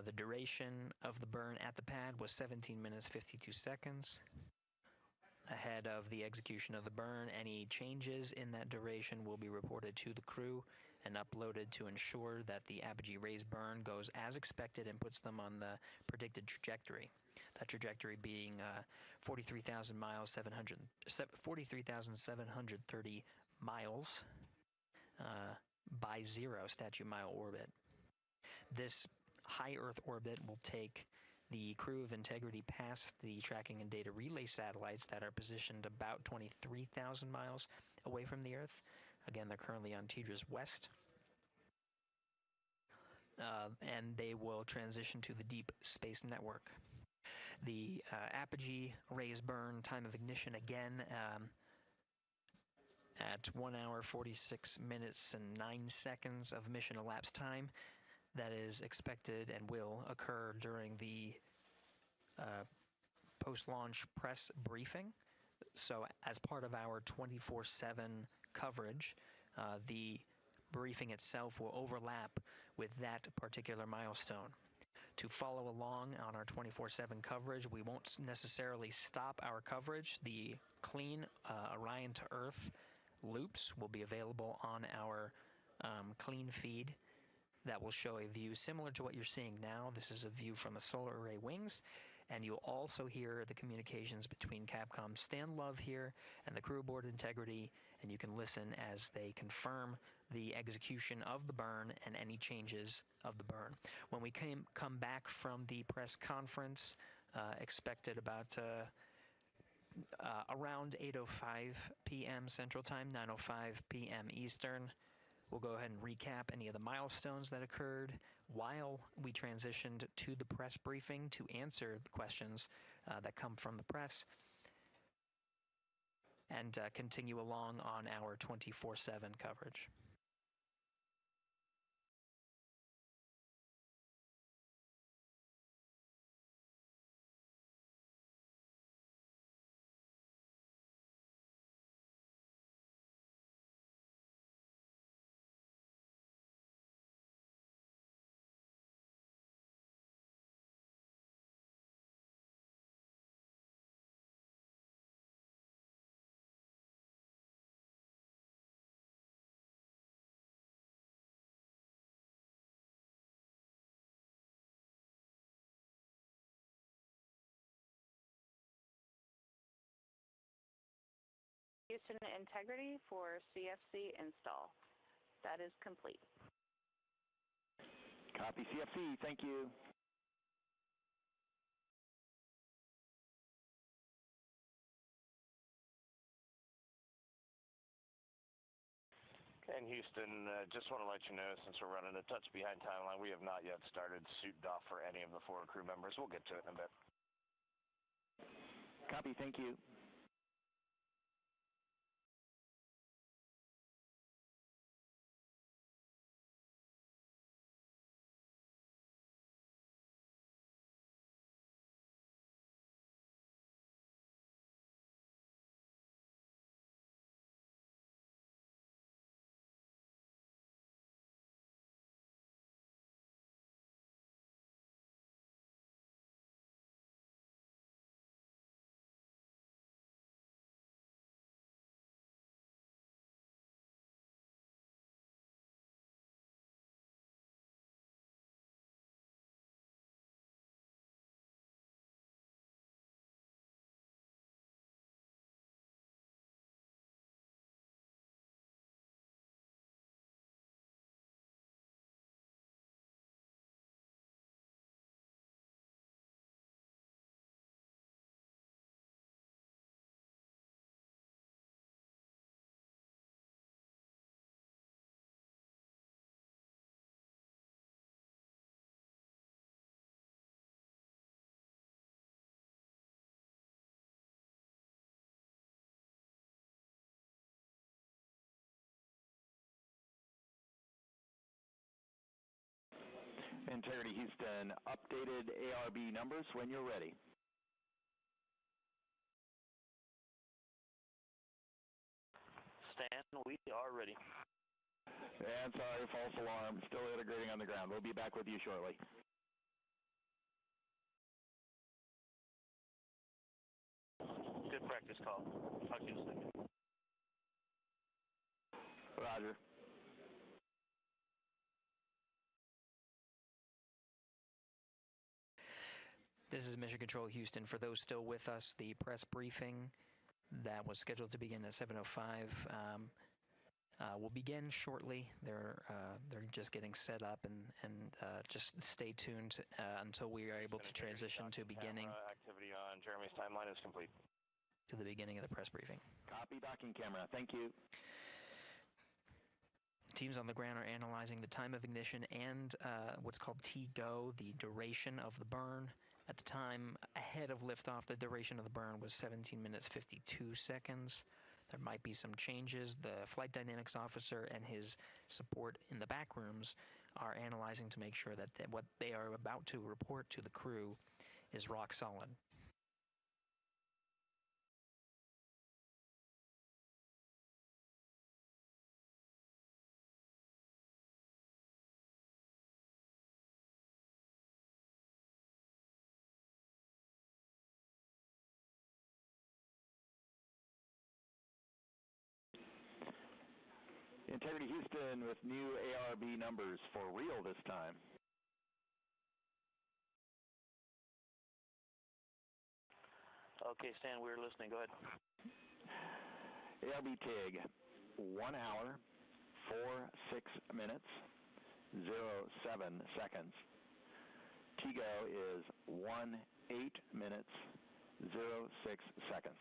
Speaker 2: The duration of the burn at the pad was 17 minutes 52 seconds. Ahead of the execution of the burn, any changes in that duration will be reported to the crew and uploaded to ensure that the apogee raise burn goes as expected and puts them on the predicted trajectory. That trajectory being 43,730 miles by 0 statute mile orbit. This high Earth orbit will take the crew of Integrity past the tracking and data relay satellites that are positioned about 23,000 miles away from the Earth. Again, they're currently on TDRS West. And they will transition to the Deep Space Network. The apogee raise burn time of ignition again at 1 hour 46 minutes and 9 seconds of mission elapsed time. That is expected and will occur during the post-launch press briefing. So as part of our 24/7 coverage, the briefing itself will overlap with that particular milestone. To follow along on our 24/7 coverage, we won't necessarily stop our coverage. The clean Orion to Earth loops will be available on our clean feed. That will show a view similar to what you're seeing now. This is a view from the solar array wings, and you'll also hear the communications between Capcom's Stan Love here and the crew aboard Integrity, and you can listen as they confirm the execution of the burn and any changes of the burn. When we come back from the press conference, expected about around 8:05 p.m. Central Time, 9:05 p.m. Eastern, we'll go ahead and recap any of the milestones that occurred while we transitioned to the press briefing to answer the questions that come from the press, and continue along on our 24/7 coverage.
Speaker 16: Houston Integrity for CFC install. That is complete.
Speaker 12: Copy CFC, thank you.
Speaker 19: And Houston, just want to let you know, since we're running a touch behind timeline, we have not yet started suit doff for any of the 4 crew members. We'll get to it in a bit.
Speaker 12: Copy, thank you. Integrity Houston, updated ARB numbers when you're ready.
Speaker 19: Stan, we are ready.
Speaker 12: And sorry, false alarm. Still integrating on the ground. We'll be back with you shortly.
Speaker 19: Good practice call. Talk to you in a second.
Speaker 12: Roger.
Speaker 2: This is Mission Control Houston. For those still with us, the press briefing that was scheduled to begin at 7:05 will begin shortly. They're just getting set up, and just stay tuned until we are able to transition to beginning.
Speaker 19: Activity on Jeremy's timeline is complete.
Speaker 2: To the beginning of the press briefing.
Speaker 12: Copy docking camera. Thank you.
Speaker 2: Teams on the ground are analyzing the time of ignition and what's called T-go, the duration of the burn. At the time ahead of liftoff, the duration of the burn was 17 minutes 52 seconds. There might be some changes. The flight dynamics officer and his support in the back rooms are analyzing to make sure that what they are about to report to the crew is rock solid.
Speaker 12: Integrity Houston with new ARB numbers for real this time.
Speaker 19: Okay, Stan, we're listening. Go ahead.
Speaker 12: ARB TIG, 1 hour, 46 minutes, 07 seconds. TIGO is 18 minutes, 06 seconds.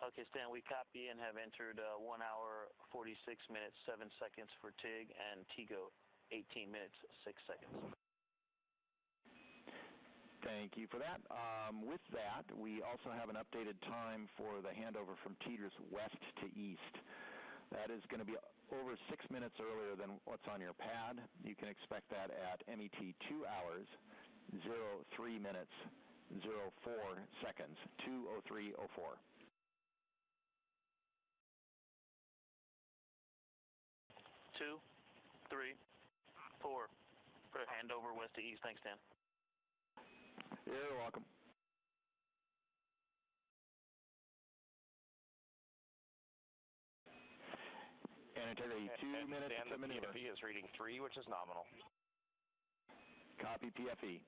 Speaker 19: Okay, Stan, we copy and have entered 1 hour, 46 minutes, 7 seconds for TIG, and TIGO, 18 minutes, 6 seconds.
Speaker 12: Thank you for that. With that, we also have an updated time for the handover from TDRS west to east. That is going to be over 6 minutes earlier than what's on your pad. You can expect that at MET 2 hours, 03 minutes, 04 seconds, 2:03:04.
Speaker 19: 2, 3, 4. For handover west to east. Thanks, Dan.
Speaker 12: You're welcome. And Integrity, 2 minutes to maneuver.
Speaker 19: PFE is reading 3, which is nominal.
Speaker 12: Copy PFE.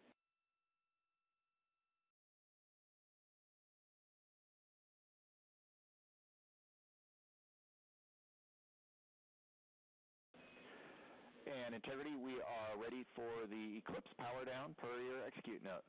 Speaker 12: And Integrity, we are ready for the Eclipse power down per your execute note.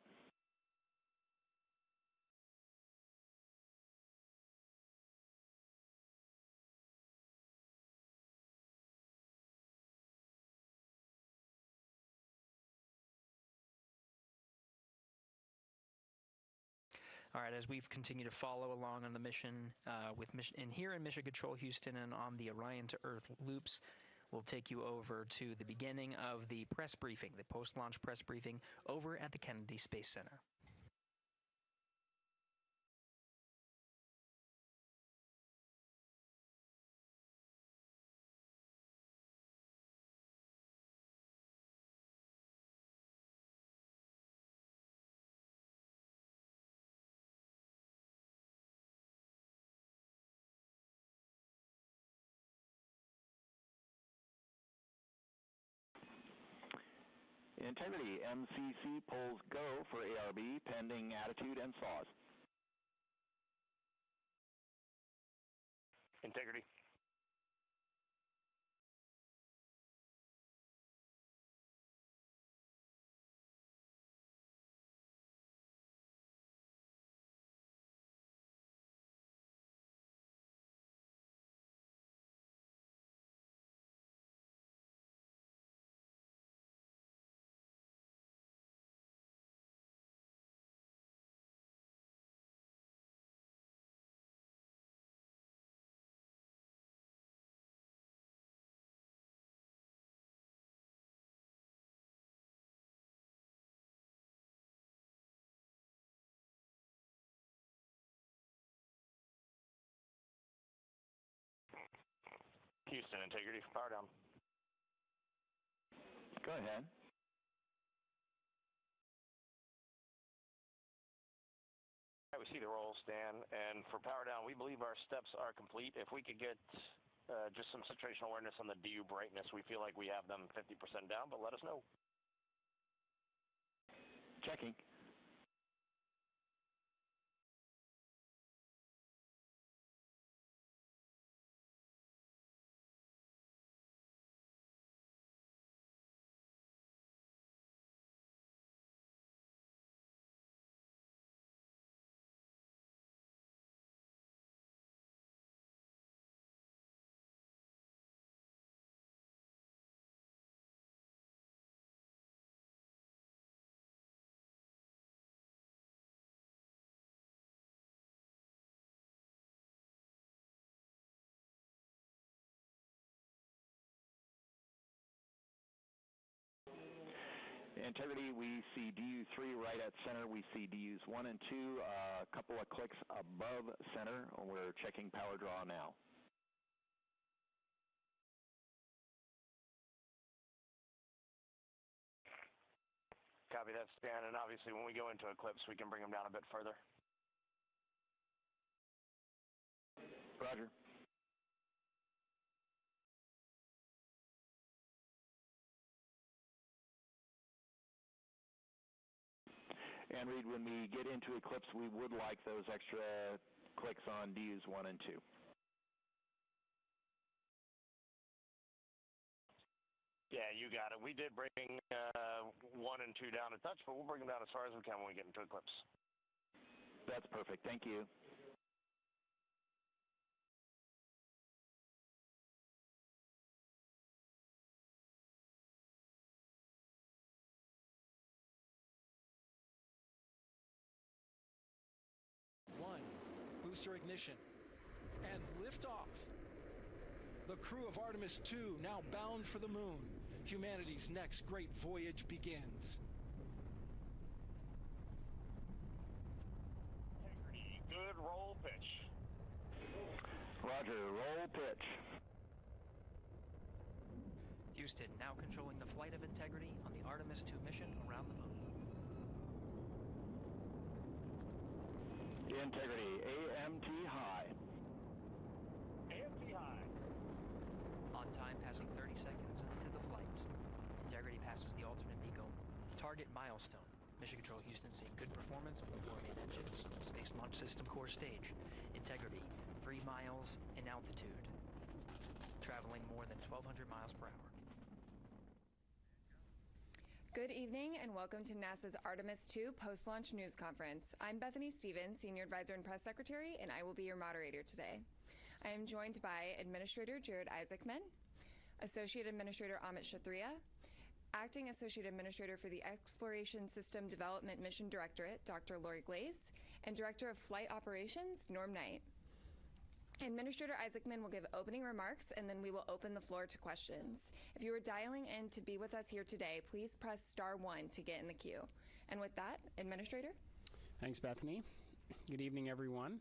Speaker 2: All right, as we've continued to follow along on the mission here in Mission Control Houston and on the Orion to Earth loops, we'll take you over to the beginning of the press briefing, the post-launch press briefing over at the Kennedy Space Center.
Speaker 12: Integrity, MCC pulls go for ARB pending attitude and saws.
Speaker 19: Integrity. Houston, integrity for power down.
Speaker 12: Go ahead.
Speaker 19: We see the rolls, Dan, and for power down, we believe our steps are complete. If we could get just some situational awareness on the DU brightness, we feel like we have them 50% down, but let us know.
Speaker 12: Checking. Integrity, we see DU3 right at center. We see DUs 1 and 2, a couple of clicks above center. We're checking power draw now.
Speaker 19: Copy that, Stan, and obviously when we go into eclipse, we can bring them down a bit further.
Speaker 12: Roger. And Reed, when we get into eclipse, we would like those extra clicks on DUs 1 and 2.
Speaker 19: Yeah, you got it. We did bring 1 and 2 down a touch, but we'll bring them down as far as we can when we get into eclipse.
Speaker 12: That's perfect. Thank you.
Speaker 13: Booster ignition, and liftoff. The crew of Artemis II now bound for the moon. Humanity's next great voyage begins.
Speaker 19: Integrity, good roll pitch.
Speaker 12: Roger, roll pitch.
Speaker 2: Houston now controlling the flight of Integrity on the Artemis II mission around the moon.
Speaker 12: Integrity, AMT high.
Speaker 19: AMT high.
Speaker 2: On time, passing 30 seconds into the flights. Integrity passes the alternate beacon. Target milestone. Mission Control Houston seeing good performance on the 4 main engines. Space Launch System core stage. Integrity, 3 miles in altitude. Traveling more than 1,200 miles per hour.
Speaker 6: Good evening and welcome to NASA's Artemis II post-launch news conference. I'm Bethany Stevens, Senior Advisor and Press Secretary, and I will be your moderator today. I am joined by Administrator Jared Isaacman, Associate Administrator Amit Kshatriya, Acting Associate Administrator for the Exploration System Development Mission Directorate, Dr. Lori Glaze, and Director of Flight Operations, Norm Knight. Administrator Isaacman will give opening remarks, and then we will open the floor to questions. If you are dialing in to be with us here today, please press *1 to get in the queue. And with that, Administrator.
Speaker 21: Thanks, Bethany. Good evening, everyone.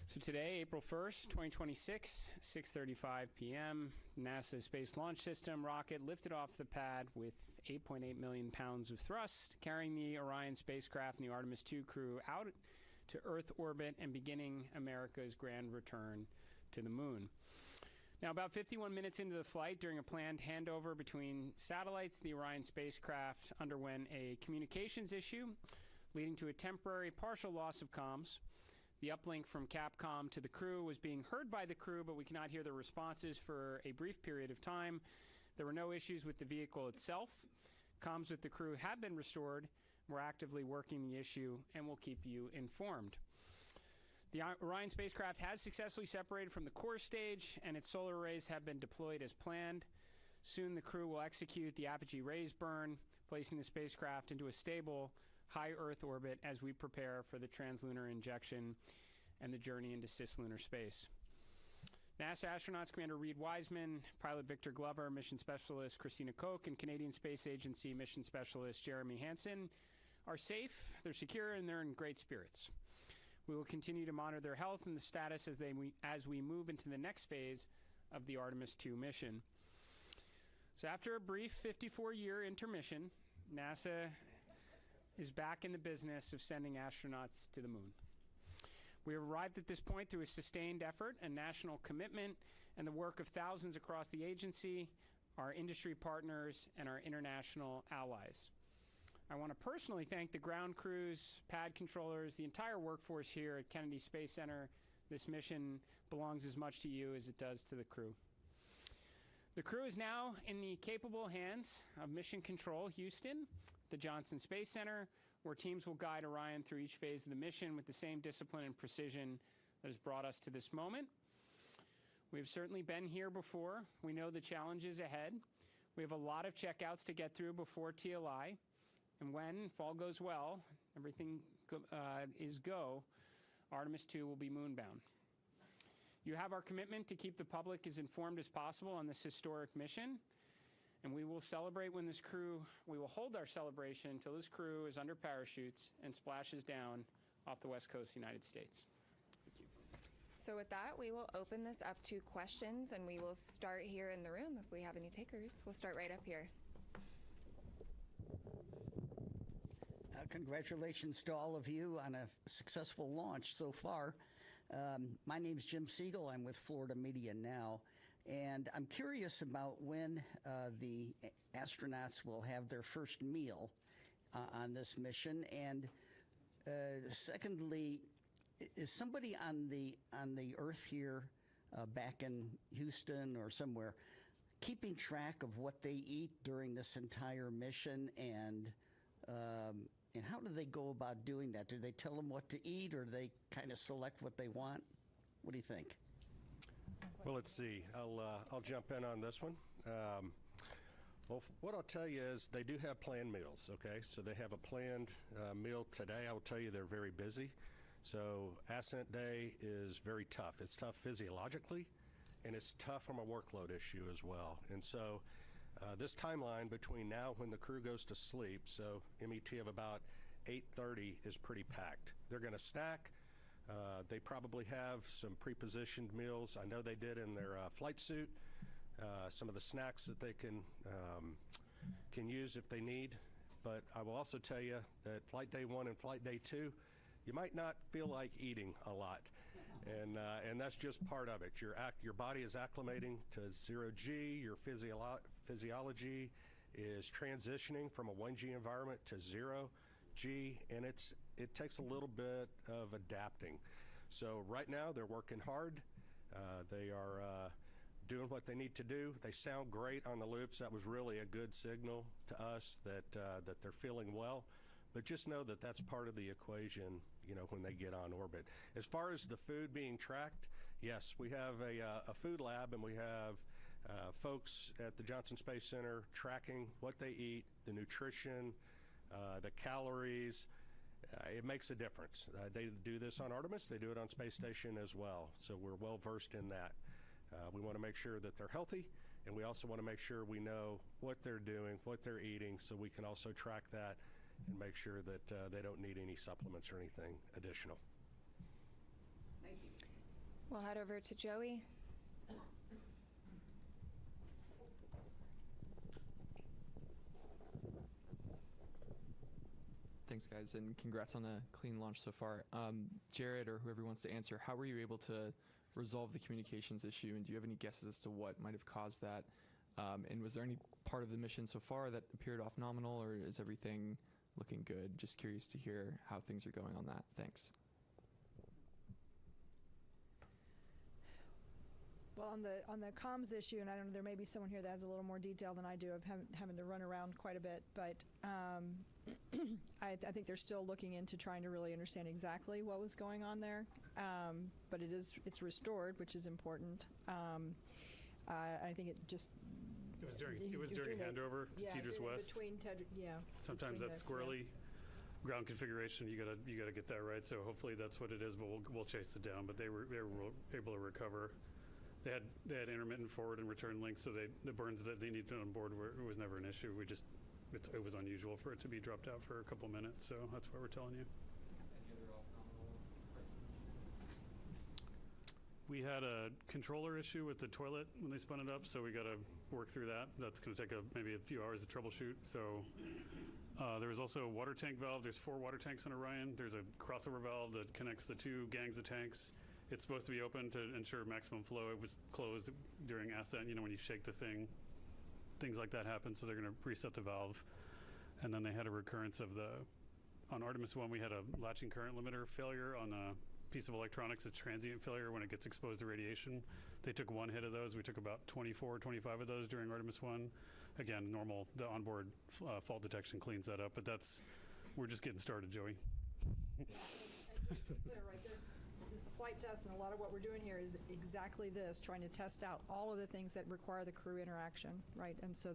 Speaker 21: So today, April 1st, 2026, 6:35 p.m., NASA's Space Launch System rocket lifted off the pad with 8.8 million pounds of thrust, carrying the Orion spacecraft and the Artemis II crew out to Earth orbit and beginning America's grand return to the moon. Now, about 51 minutes into the flight, during a planned handover between satellites, the Orion spacecraft underwent a communications issue, leading to a temporary partial loss of comms. The uplink from Capcom to the crew was being heard by the crew, but we cannot hear their responses for a brief period of time. There were no issues with the vehicle itself. Comms with the crew have been restored. We're actively working the issue, and we'll keep you informed. The Orion spacecraft has successfully separated from the core stage, and its solar arrays have been deployed as planned. Soon, the crew will execute the apogee raise burn, placing the spacecraft into a stable, high Earth orbit as we prepare for the translunar injection and the journey into cislunar space. NASA astronauts Commander Reed Wiseman, pilot Victor Glover, mission specialist Christina Koch, and Canadian Space Agency mission specialist Jeremy Hansen are safe, they're secure, and they're in great spirits. We will continue to monitor their health and the status as we move into the next phase of the Artemis II mission. So after a brief 54-year intermission, NASA is back in the business of sending astronauts to the moon. We have arrived at this point through a sustained effort and national commitment and the work of thousands across the agency, our industry partners, and our international allies. I want to personally thank the ground crews, pad controllers, the entire workforce here at Kennedy Space Center. This mission belongs as much to you as it does to the crew. The crew is now in the capable hands of Mission Control Houston, the Johnson Space Center, where teams will guide Orion through each phase of the mission with the same discipline and precision that has brought us to this moment. We have certainly been here before. We know the challenges ahead. We have a lot of checkouts to get through before TLI. And when, if all goes well, everything is go, Artemis II will be moonbound. You have our commitment to keep the public as informed as possible on this historic mission. And we will celebrate when this crew, we will hold our celebration until this crew is under parachutes and splashes down off the west coast of the United States. Thank you.
Speaker 6: So with that, we will open this up to questions, and we will start here in the room if we have any takers. We'll start right up here.
Speaker 10: Congratulations to all of you on a successful launch so far. My name is Jim Siegel. I'm with Florida Media Now. And I'm curious about when the astronauts will have their first meal on this mission. And secondly, is somebody on the Earth here, back in Houston or somewhere, keeping track of what they eat during this entire mission? And how do they go about doing that? Do they tell them what to eat, or do they kind of select what they want? What do you think?
Speaker 11: Well, let's see. I'll jump in on this one. Well, what I'll tell you is they do have planned meals, okay? So they have a planned meal today. I will tell you they're very busy. So Ascent Day is very tough. It's tough physiologically, and it's tough from a workload issue as well. And so this timeline between now when the crew goes to sleep, so MET of about 8:30 is pretty packed. They're going to snack. They probably have some pre-positioned meals. I know they did in their flight suit. Some of the snacks that they can use if they need. But I will also tell you that flight day 1 and flight day 2, you might not feel like eating a lot. And that's just part of it. Your body is acclimating to 0G. Your physiology is transitioning from a 1G environment to 0G, and it takes a little bit of adapting. So right now they're working hard. They are doing what they need to do. They sound great on the loops. That was really a good signal to us that they're feeling well. But just know that that's part of the equation, when they get on orbit. As far as the food being tracked, yes, we have a food lab, and we have folks at the Johnson Space Center tracking what they eat, the nutrition, the calories. It makes a difference. They do this on Artemis. They do it on Space Station as well. So we're well versed in that. We want to make sure that they're healthy, and we also want to make sure we know what they're doing, what they're eating, so we can also track that and make sure that they don't need any supplements or anything additional.
Speaker 6: Thank you. We'll head over to Joey.
Speaker 22: Thanks, guys, and congrats on a clean launch so far. Jared, or whoever wants to answer, how were you able to resolve the communications issue, and do you have any guesses as to what might have caused that? And was there any part of the mission so far that appeared off nominal, or is everything looking good? Just curious to hear how things are going on that. Thanks.
Speaker 23: Well, on the comms issue, and I don't know, there may be someone here that has a little more detail than I do of having to run around quite a bit, but I think they're still looking into trying to really understand exactly what was going on there. But it's restored, which is important. I think it just.
Speaker 24: It was during handover to Tejas West. Sometimes that's squirrely ground configuration. You gotta get that right. So hopefully that's what it is. But we'll chase it down. But they were able to recover. They had intermittent forward and return links, so the burns that they needed on board it was never an issue. It was unusual for it to be dropped out for a couple minutes. So that's what we're telling you. We had a controller issue with the toilet when they spun it up, so we got to work through that. That's going to take maybe a few hours to troubleshoot. So there was also a water tank valve. There's 4 water tanks on Orion. There's a crossover valve that connects the 2 gangs of tanks. It's supposed to be open to ensure maximum flow. It was closed during Ascent. You know, when you shake the thing, things like that happen. So they're going to reset the valve. And then they had a recurrence of on Artemis 1, we had a latching current limiter failure on a piece of electronics, a transient failure when it gets exposed to radiation. They took 1 hit of those. We took about 24, 25 of those during Artemis 1. Again, normal, the onboard fault detection cleans that up, but we're just getting started, Joey.
Speaker 23: Just to be clear, right, this is a flight test, and a lot of what we're doing here is exactly this, trying to test out all of the things that require the crew interaction, right? And so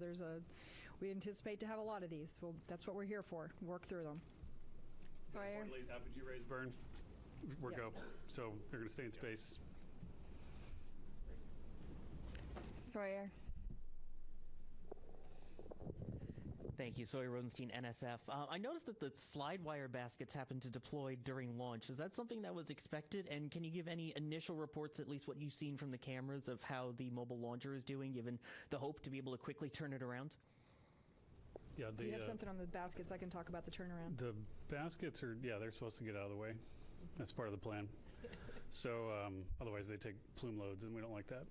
Speaker 23: we anticipate to have a lot of these. Well, that's what we're here for, work through them.
Speaker 6: Sawyer?
Speaker 24: Importantly, apogee rays burn. We're go. So they're going to stay in space.
Speaker 6: Sawyer?
Speaker 5: Thank you, Sawyer Rosenstein, NSF. I noticed that the slide wire baskets happened to deploy during launch. Is that something that was expected? And can you give any initial reports, at least what you've seen from the cameras, of how the mobile launcher is doing, given the hope to be able to quickly turn it around?
Speaker 24: Yeah,
Speaker 23: you have something on the baskets. I can talk about the turnaround.
Speaker 24: The baskets they're supposed to get out of the way. That's part of the plan. So otherwise they take plume loads, and we don't like that.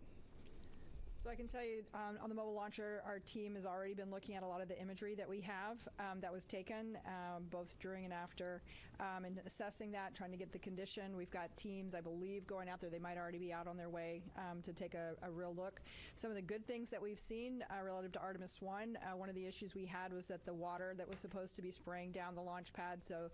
Speaker 23: So I can tell you on the mobile launcher, our team has already been looking at a lot of the imagery that we have that was taken both during and after, and assessing that, trying to get the condition. We've got teams, I believe, going out there. They might already be out on their way to take a real look. Some of the good things that we've seen relative to Artemis 1, one of the issues we had was that the water that was supposed to be spraying down the launch pad, so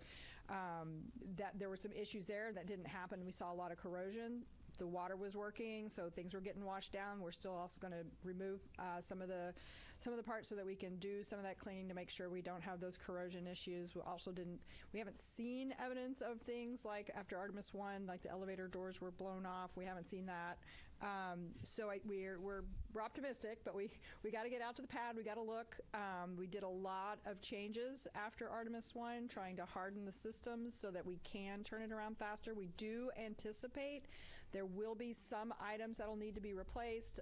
Speaker 23: that there were some issues there that didn't happen. We saw a lot of corrosion. The water was working, so things were getting washed down. We're still also going to remove some of the parts so that we can do some of that cleaning to make sure we don't have those corrosion issues. We haven't seen evidence of things like after Artemis 1, like the elevator doors were blown off. We haven't seen that. We're optimistic, but we got to get out to the pad. We got to look. We did a lot of changes after Artemis 1, trying to harden the systems so that we can turn it around faster. We do anticipate there will be some items that'll need to be replaced.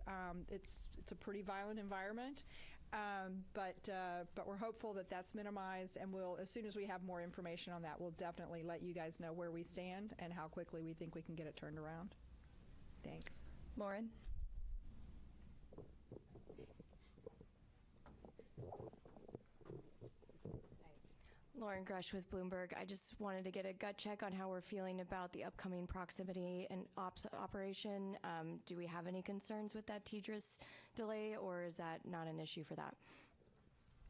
Speaker 23: It's a pretty violent environment. But we're hopeful that that's minimized, and as soon as we have more information on that, we'll definitely let you guys know where we stand and how quickly we think we can get it turned around. Thanks.
Speaker 6: Lauren?
Speaker 9: Lauren Grush with Bloomberg. I just wanted to get a gut check on how we're feeling about the upcoming proximity and ops operation. Do we have any concerns with that TDRS delay, or is that not an issue for that?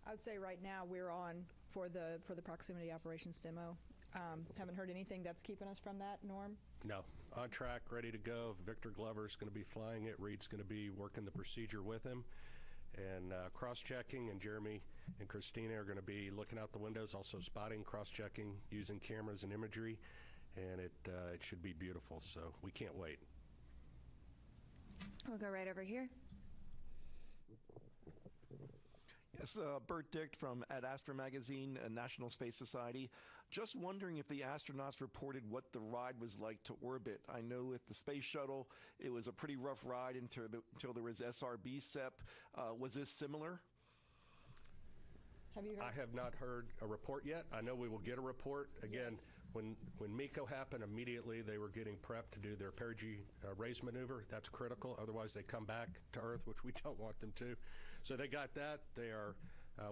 Speaker 23: I would say right now we're on for the proximity operations demo. Haven't heard anything that's keeping us from that, Norm?
Speaker 11: No. On track, ready to go. Victor Glover's going to be flying it. Reed's going to be working the procedure with him. And cross-checking, and Jeremy and Christina are going to be looking out the windows, also spotting, cross-checking, using cameras and imagery, and it should be beautiful, so we can't wait.
Speaker 6: We'll go right over here.
Speaker 15: Yes, Bert Dicht at Astra Magazine, National Space Society. Just wondering if the astronauts reported what the ride was like to orbit. I know with the space shuttle, it was a pretty rough ride until there was SRB SEP. Was this similar?
Speaker 23: Have you heard?
Speaker 11: I have not heard a report yet. I know we will get a report. Again, yes. When MECO happened, immediately they were getting prepped to do their Perigee raise maneuver. That's critical. Otherwise, they come back to Earth, which we don't want them to. So they got that. They are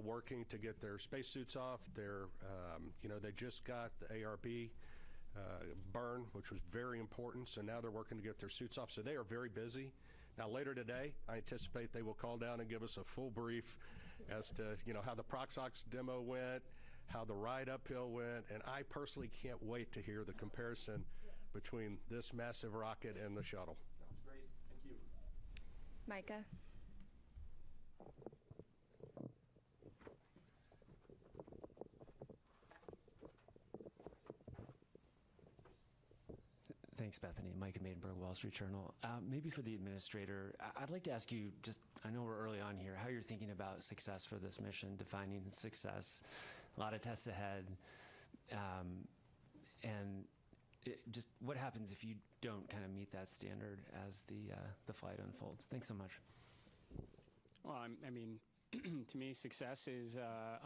Speaker 11: working to get their spacesuits off. They just got the ARB burn, which was very important. So now they're working to get their suits off. So they are very busy. Now later today, I anticipate they will call down and give us a full brief as to how the Proxox demo went, how the ride uphill went, and I personally can't wait to hear the comparison between this massive rocket and the shuttle.
Speaker 15: Sounds great. Thank you.
Speaker 6: Micah.
Speaker 18: Thanks, Bethany. Micah Maidenberg, Wall Street Journal. Maybe for the administrator, I'd like to ask you, I know we're early on here, how you're thinking about success for this mission, defining success. A lot of tests ahead. And just what happens if you don't kind of meet that standard as the flight unfolds? Thanks so much.
Speaker 21: Well, I mean, to me, success is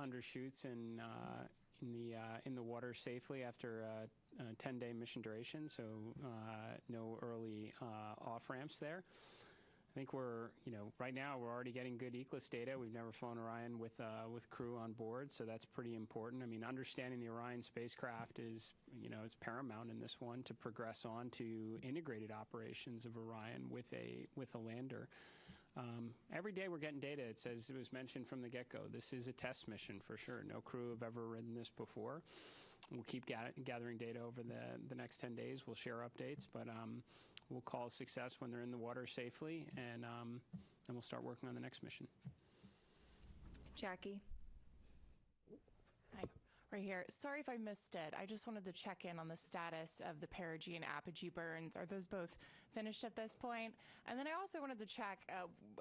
Speaker 21: undershoots and in the water safely after a 10-day mission duration. So no early off ramps there. I think right now we're already getting good ECLIS data. We've never flown Orion with crew on board, so that's pretty important. I mean, understanding the Orion spacecraft is, it's paramount in this one to progress on to integrated operations of Orion with a lander. Every day we're getting data. It says, it was mentioned from the get-go, this is a test mission for sure. No crew have ever ridden this before. We'll keep gathering data over the next 10 days. We'll share updates, but we'll call success when they're in the water safely, and we'll start working on the next mission.
Speaker 6: Jackie.
Speaker 1: Hi, right here. Sorry if I missed it. I just wanted to check in on the status of the Perigee and apogee burns. Are those both finished at this point? And then I also wanted to check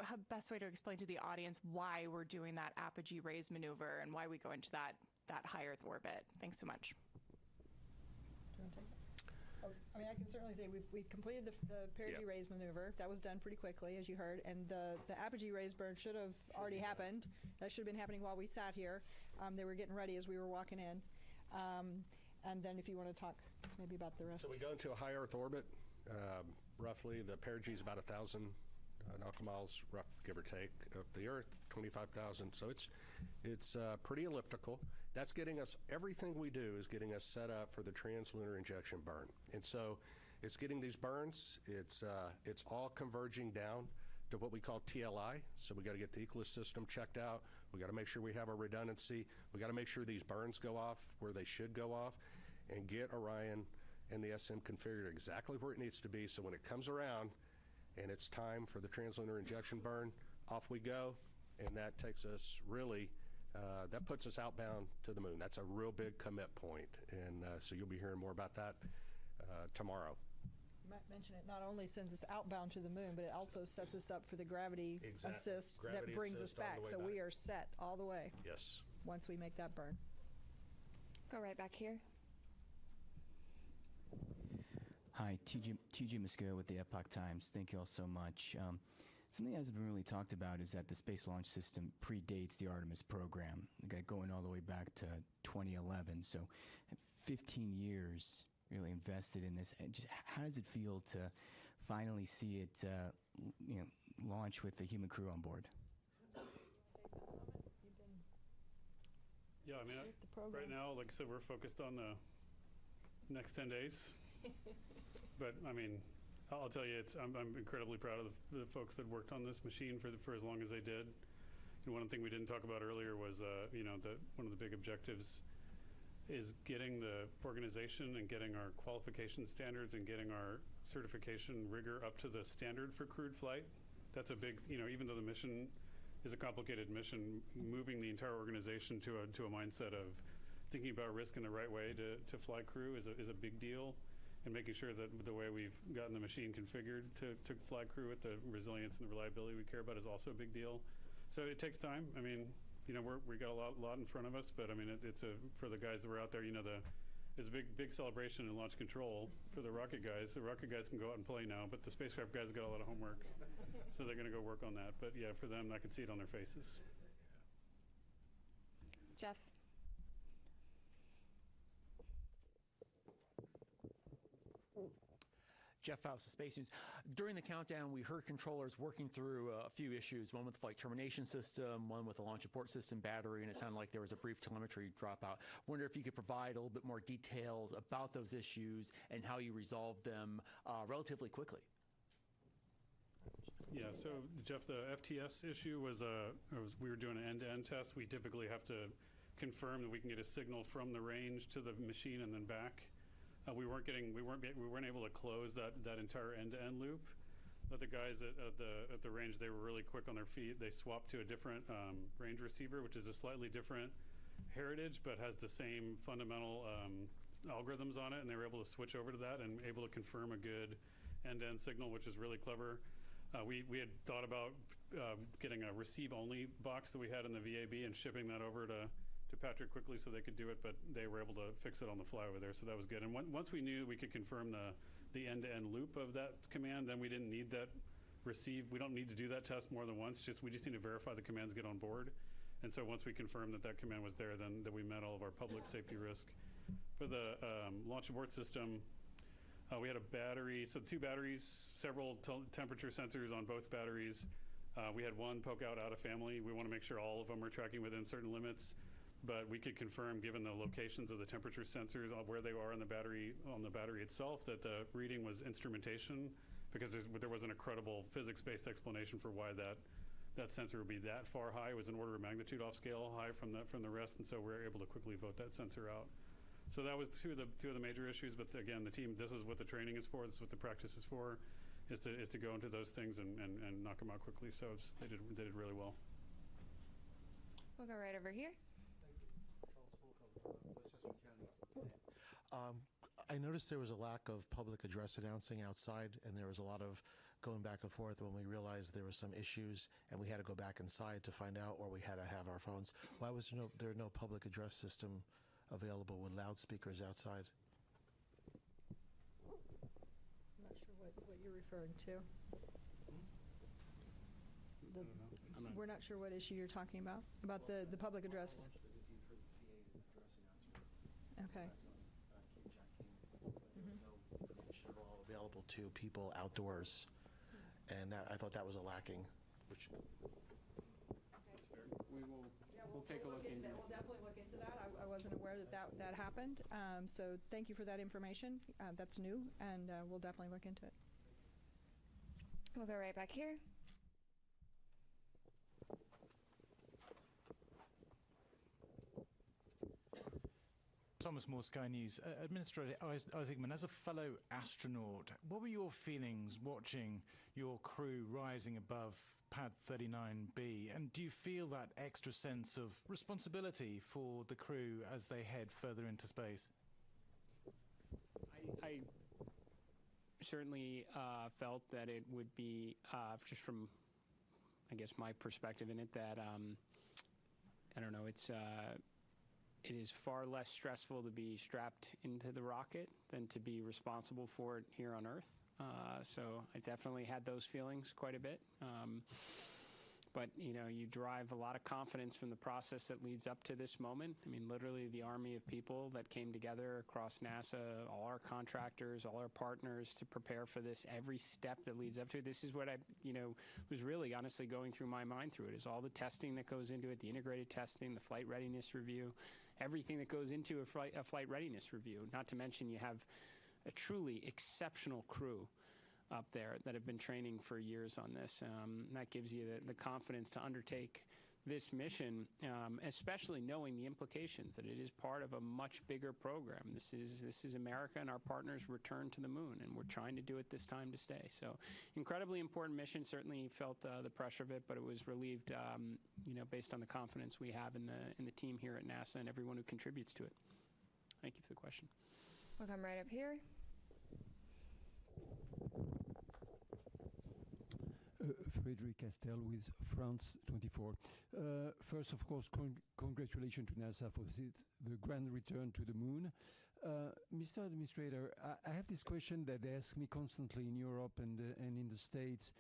Speaker 1: how the best way to explain to the audience why we're doing that apogee raise maneuver and why we go into that high Earth orbit. Thanks so much.
Speaker 23: Do you want to take that? I mean, I can certainly say we've completed the Perigee raise maneuver. That was done pretty quickly, as you heard, and the apogee raise burn should have already happened. That should have been happening while we sat here. They were getting ready as we were walking in. And then if you want to talk maybe about the rest.
Speaker 11: So we go into a high Earth orbit. Roughly, the Perigee is about 1,000 nautical miles, rough give or take, of the Earth, 25,000. So it's pretty elliptical. That's getting us, everything we do is getting us set up for the translunar injection burn. And so it's getting these burns, it's all converging down to what we call TLI. So we got to get the ECLIS system checked out. We got to make sure we have our redundancy. We got to make sure these burns go off where they should go off and get Orion and the SM configured exactly where it needs to be. So when it comes around and it's time for the translunar injection burn, off we go. And that takes us really, that puts us outbound to the moon. That's a real big commit point. And so you'll be hearing more about that tomorrow.
Speaker 23: You might mention it not only sends us outbound to the moon, but it also sets us up for the gravity assist that brings us back. So we are set all the way.
Speaker 11: Yes.
Speaker 23: Once we make that burn.
Speaker 6: Go right back here.
Speaker 14: Hi, TG Mosquera with the Epoch Times. Thank you all so much. Something that hasn't been really talked about is that the Space Launch System predates the Artemis program, going all the way back to 2011. So 15 years really invested in this. And just how does it feel to finally see it launch with the human crew on board?
Speaker 24: Yeah, I mean, right now, like I said, we're focused on the next 10 days. But I mean, I'll tell you, I'm incredibly proud of the folks that worked on this machine for as long as they did. And one thing we didn't talk about earlier was, one of the big objectives is getting the organization and getting our qualification standards and getting our certification rigor up to the standard for crewed flight. That's a big, even though the mission is a complicated mission, moving the entire organization to a mindset of thinking about risk in the right way to fly crew is a big deal. And making sure that the way we've gotten the machine configured to fly crew with the resilience and the reliability we care about is also a big deal. So it takes time. I mean, we got a lot in front of us, but I mean, it's for the guys that were out there, there's a big celebration in launch control for the rocket guys. The rocket guys can go out and play now, but the spacecraft guys got a lot of homework. So they're going to go work on that. But yeah, for them, I can see it on their faces.
Speaker 6: Jeff.
Speaker 17: Jeff Faust of Space News. During the countdown, we heard controllers working through a few issues, one with the flight termination system, one with the launch support system battery, and it sounded like there was a brief telemetry dropout. Wonder if you could provide a little bit more details about those issues and how you resolved them relatively quickly.
Speaker 24: Yeah, so Jeff, the FTS issue was we were doing an end-to-end test. We typically have to confirm that we can get a signal from the range to the machine and then back. We weren't able to close that entire end-to-end loop. But the guys at the range, they were really quick on their feet. They swapped to a different range receiver, which is a slightly different heritage, but has the same fundamental algorithms on it. And they were able to switch over to that and able to confirm a good end-to-end signal, which is really clever. We had thought about getting a receive-only box that we had in the VAB and shipping that over to Patrick quickly so they could do it, but they were able to fix it on the fly over there, so that was good. And once we knew we could confirm the end-to-end loop of that command, then we didn't need that we don't need to do that test more than once. We just need to verify the commands get on board. And so once we confirmed that command was there, then we met all of our public safety risk. For the launch abort system, we had a battery, so 2 batteries, several temperature sensors on both batteries. We had one poke out of family. We want to make sure all of them are tracking within certain limits, but we could confirm, given the locations of the temperature sensors, where they are on the battery itself, that the reading was instrumentation, because there wasn't a credible physics-based explanation for why that sensor would be that far high. It was an order of magnitude off scale high from the rest, and so we were able to quickly vote that sensor out. So that was two of the major issues. But again, the team, this is what the training is for. This is what the practice is for, is to go into those things and knock them out quickly. So they did really well.
Speaker 6: We'll go right over here.
Speaker 3: I noticed there was a lack of public address announcing outside, and there was a lot of going back and forth when we realized there were some issues, and we had to go back inside to find out, or we had to have our phones. Why was there no public address system available with loudspeakers outside?
Speaker 23: I'm not sure what you're referring to. We're not sure what issue you're talking about the public address. Okay.
Speaker 3: Available to people outdoors, and I thought that was a lacking.
Speaker 21: We'll take a look into that.
Speaker 23: We'll definitely look into that. I wasn't aware that happened. So thank you for that information. That's new, and we'll definitely look into it.
Speaker 6: We'll go right back here.
Speaker 4: Thomas Moore, Sky News. Administrator Isaacman, as a fellow astronaut, what were your feelings watching your crew rising above Pad 39B? And do you feel that extra sense of responsibility for the crew as they head further into space?
Speaker 21: I certainly felt that it would be, just from, I guess, my perspective in it, that, I don't know, it is far less stressful to be strapped into the rocket than to be responsible for it here on Earth. So I definitely had those feelings quite a bit. But, you know, you derive a lot of confidence from the process that leads up to this moment. I mean, literally the army of people that came together across NASA, all our contractors, all our partners to prepare for this, every step that leads up to it. This is what I, was really honestly going through my mind through it, is all the testing that goes into it, the integrated testing, the flight readiness review, everything that goes into a flight readiness review. Not to mention you have a truly exceptional crew up there that have been training for years on this. That gives you the confidence to undertake this mission, especially knowing the implications that it is part of a much bigger program. This is America and our partners' return to the moon, and we're trying to do it this time to stay. So, incredibly important mission. Certainly felt the pressure of it, but it was relieved, based on the confidence we have in the team here at NASA and everyone who contributes to it. Thank you for the question.
Speaker 6: We'll come right up here.
Speaker 8: Frederic Castel with France 24. First, of course, congratulations to NASA for the grand return to the moon. Mr. Administrator, I have this question that they ask me constantly in Europe and in the States.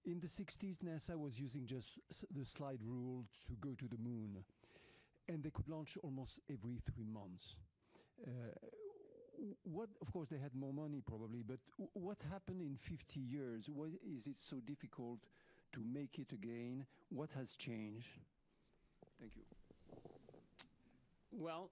Speaker 8: In the 60s, NASA was using just the slide rule to go to the moon, and they could launch almost every 3 months. Of course, they had more money probably, but what happened in 50 years? Why is it so difficult to make it again? What has changed? Thank you.
Speaker 21: Well,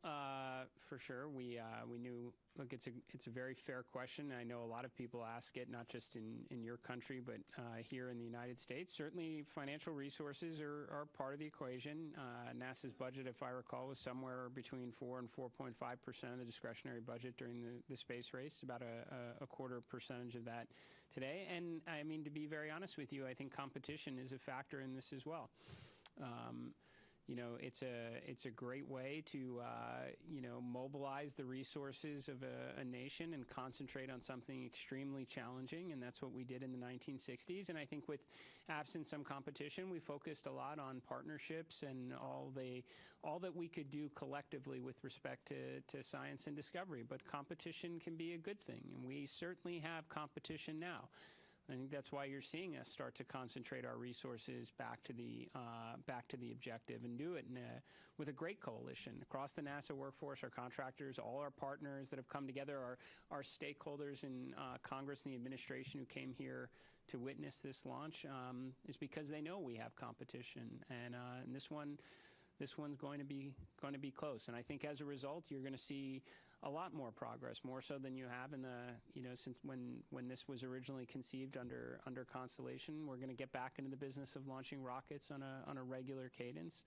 Speaker 21: for sure, we knew. Look, it's a very fair question. I know a lot of people ask it, not just in your country, but here in the United States. Certainly, financial resources are part of the equation. NASA's budget, if I recall, was somewhere between 4 and 4.5% of the discretionary budget during the space race. About a quarter percentage of that today. And I mean, to be very honest with you, I think competition is a factor in this as well. it's a great way to mobilize the resources of a nation and concentrate on something extremely challenging, and that's what we did in the 1960s. And I think with absent some competition, we focused a lot on partnerships and all that we could do collectively with respect to science and discovery. But competition can be a good thing, and we certainly have competition now. I think that's why you're seeing us start to concentrate our resources back to the objective, and do it with a great coalition across the NASA workforce, our contractors, all our partners that have come together, our stakeholders in Congress and the administration who came here to witness this launch, is because they know we have competition, and this one's going to be close. And I think as a result, you're going to see a lot more progress, more so than you have in since when this was originally conceived under Constellation. We're going to get back into the business of launching rockets on a regular cadence,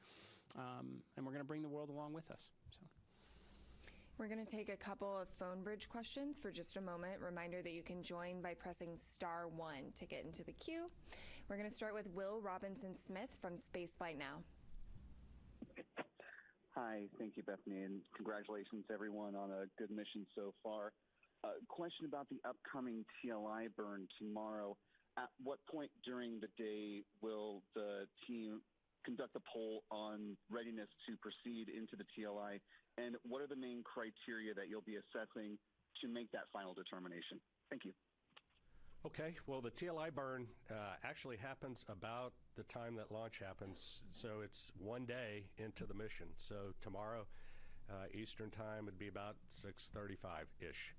Speaker 21: and we're going to bring the world along with us. So.
Speaker 6: We're going to take a couple of phone bridge questions for just a moment. Reminder that you can join by pressing *1 to get into the queue. We're going to start with Will Robinson-Smith from Spaceflight Now.
Speaker 7: Hi, thank you, Bethany, and congratulations, everyone, on a good mission so far. Question about the upcoming TLI burn tomorrow. At what point during the day will the team conduct a poll on readiness to proceed into the TLI, and what are the main criteria that you'll be assessing to make that final determination? Thank you.
Speaker 11: Okay, well, the TLI burn actually happens about the time that launch happens, so it's one day into the mission. So tomorrow, Eastern time, would be about 6:35-ish.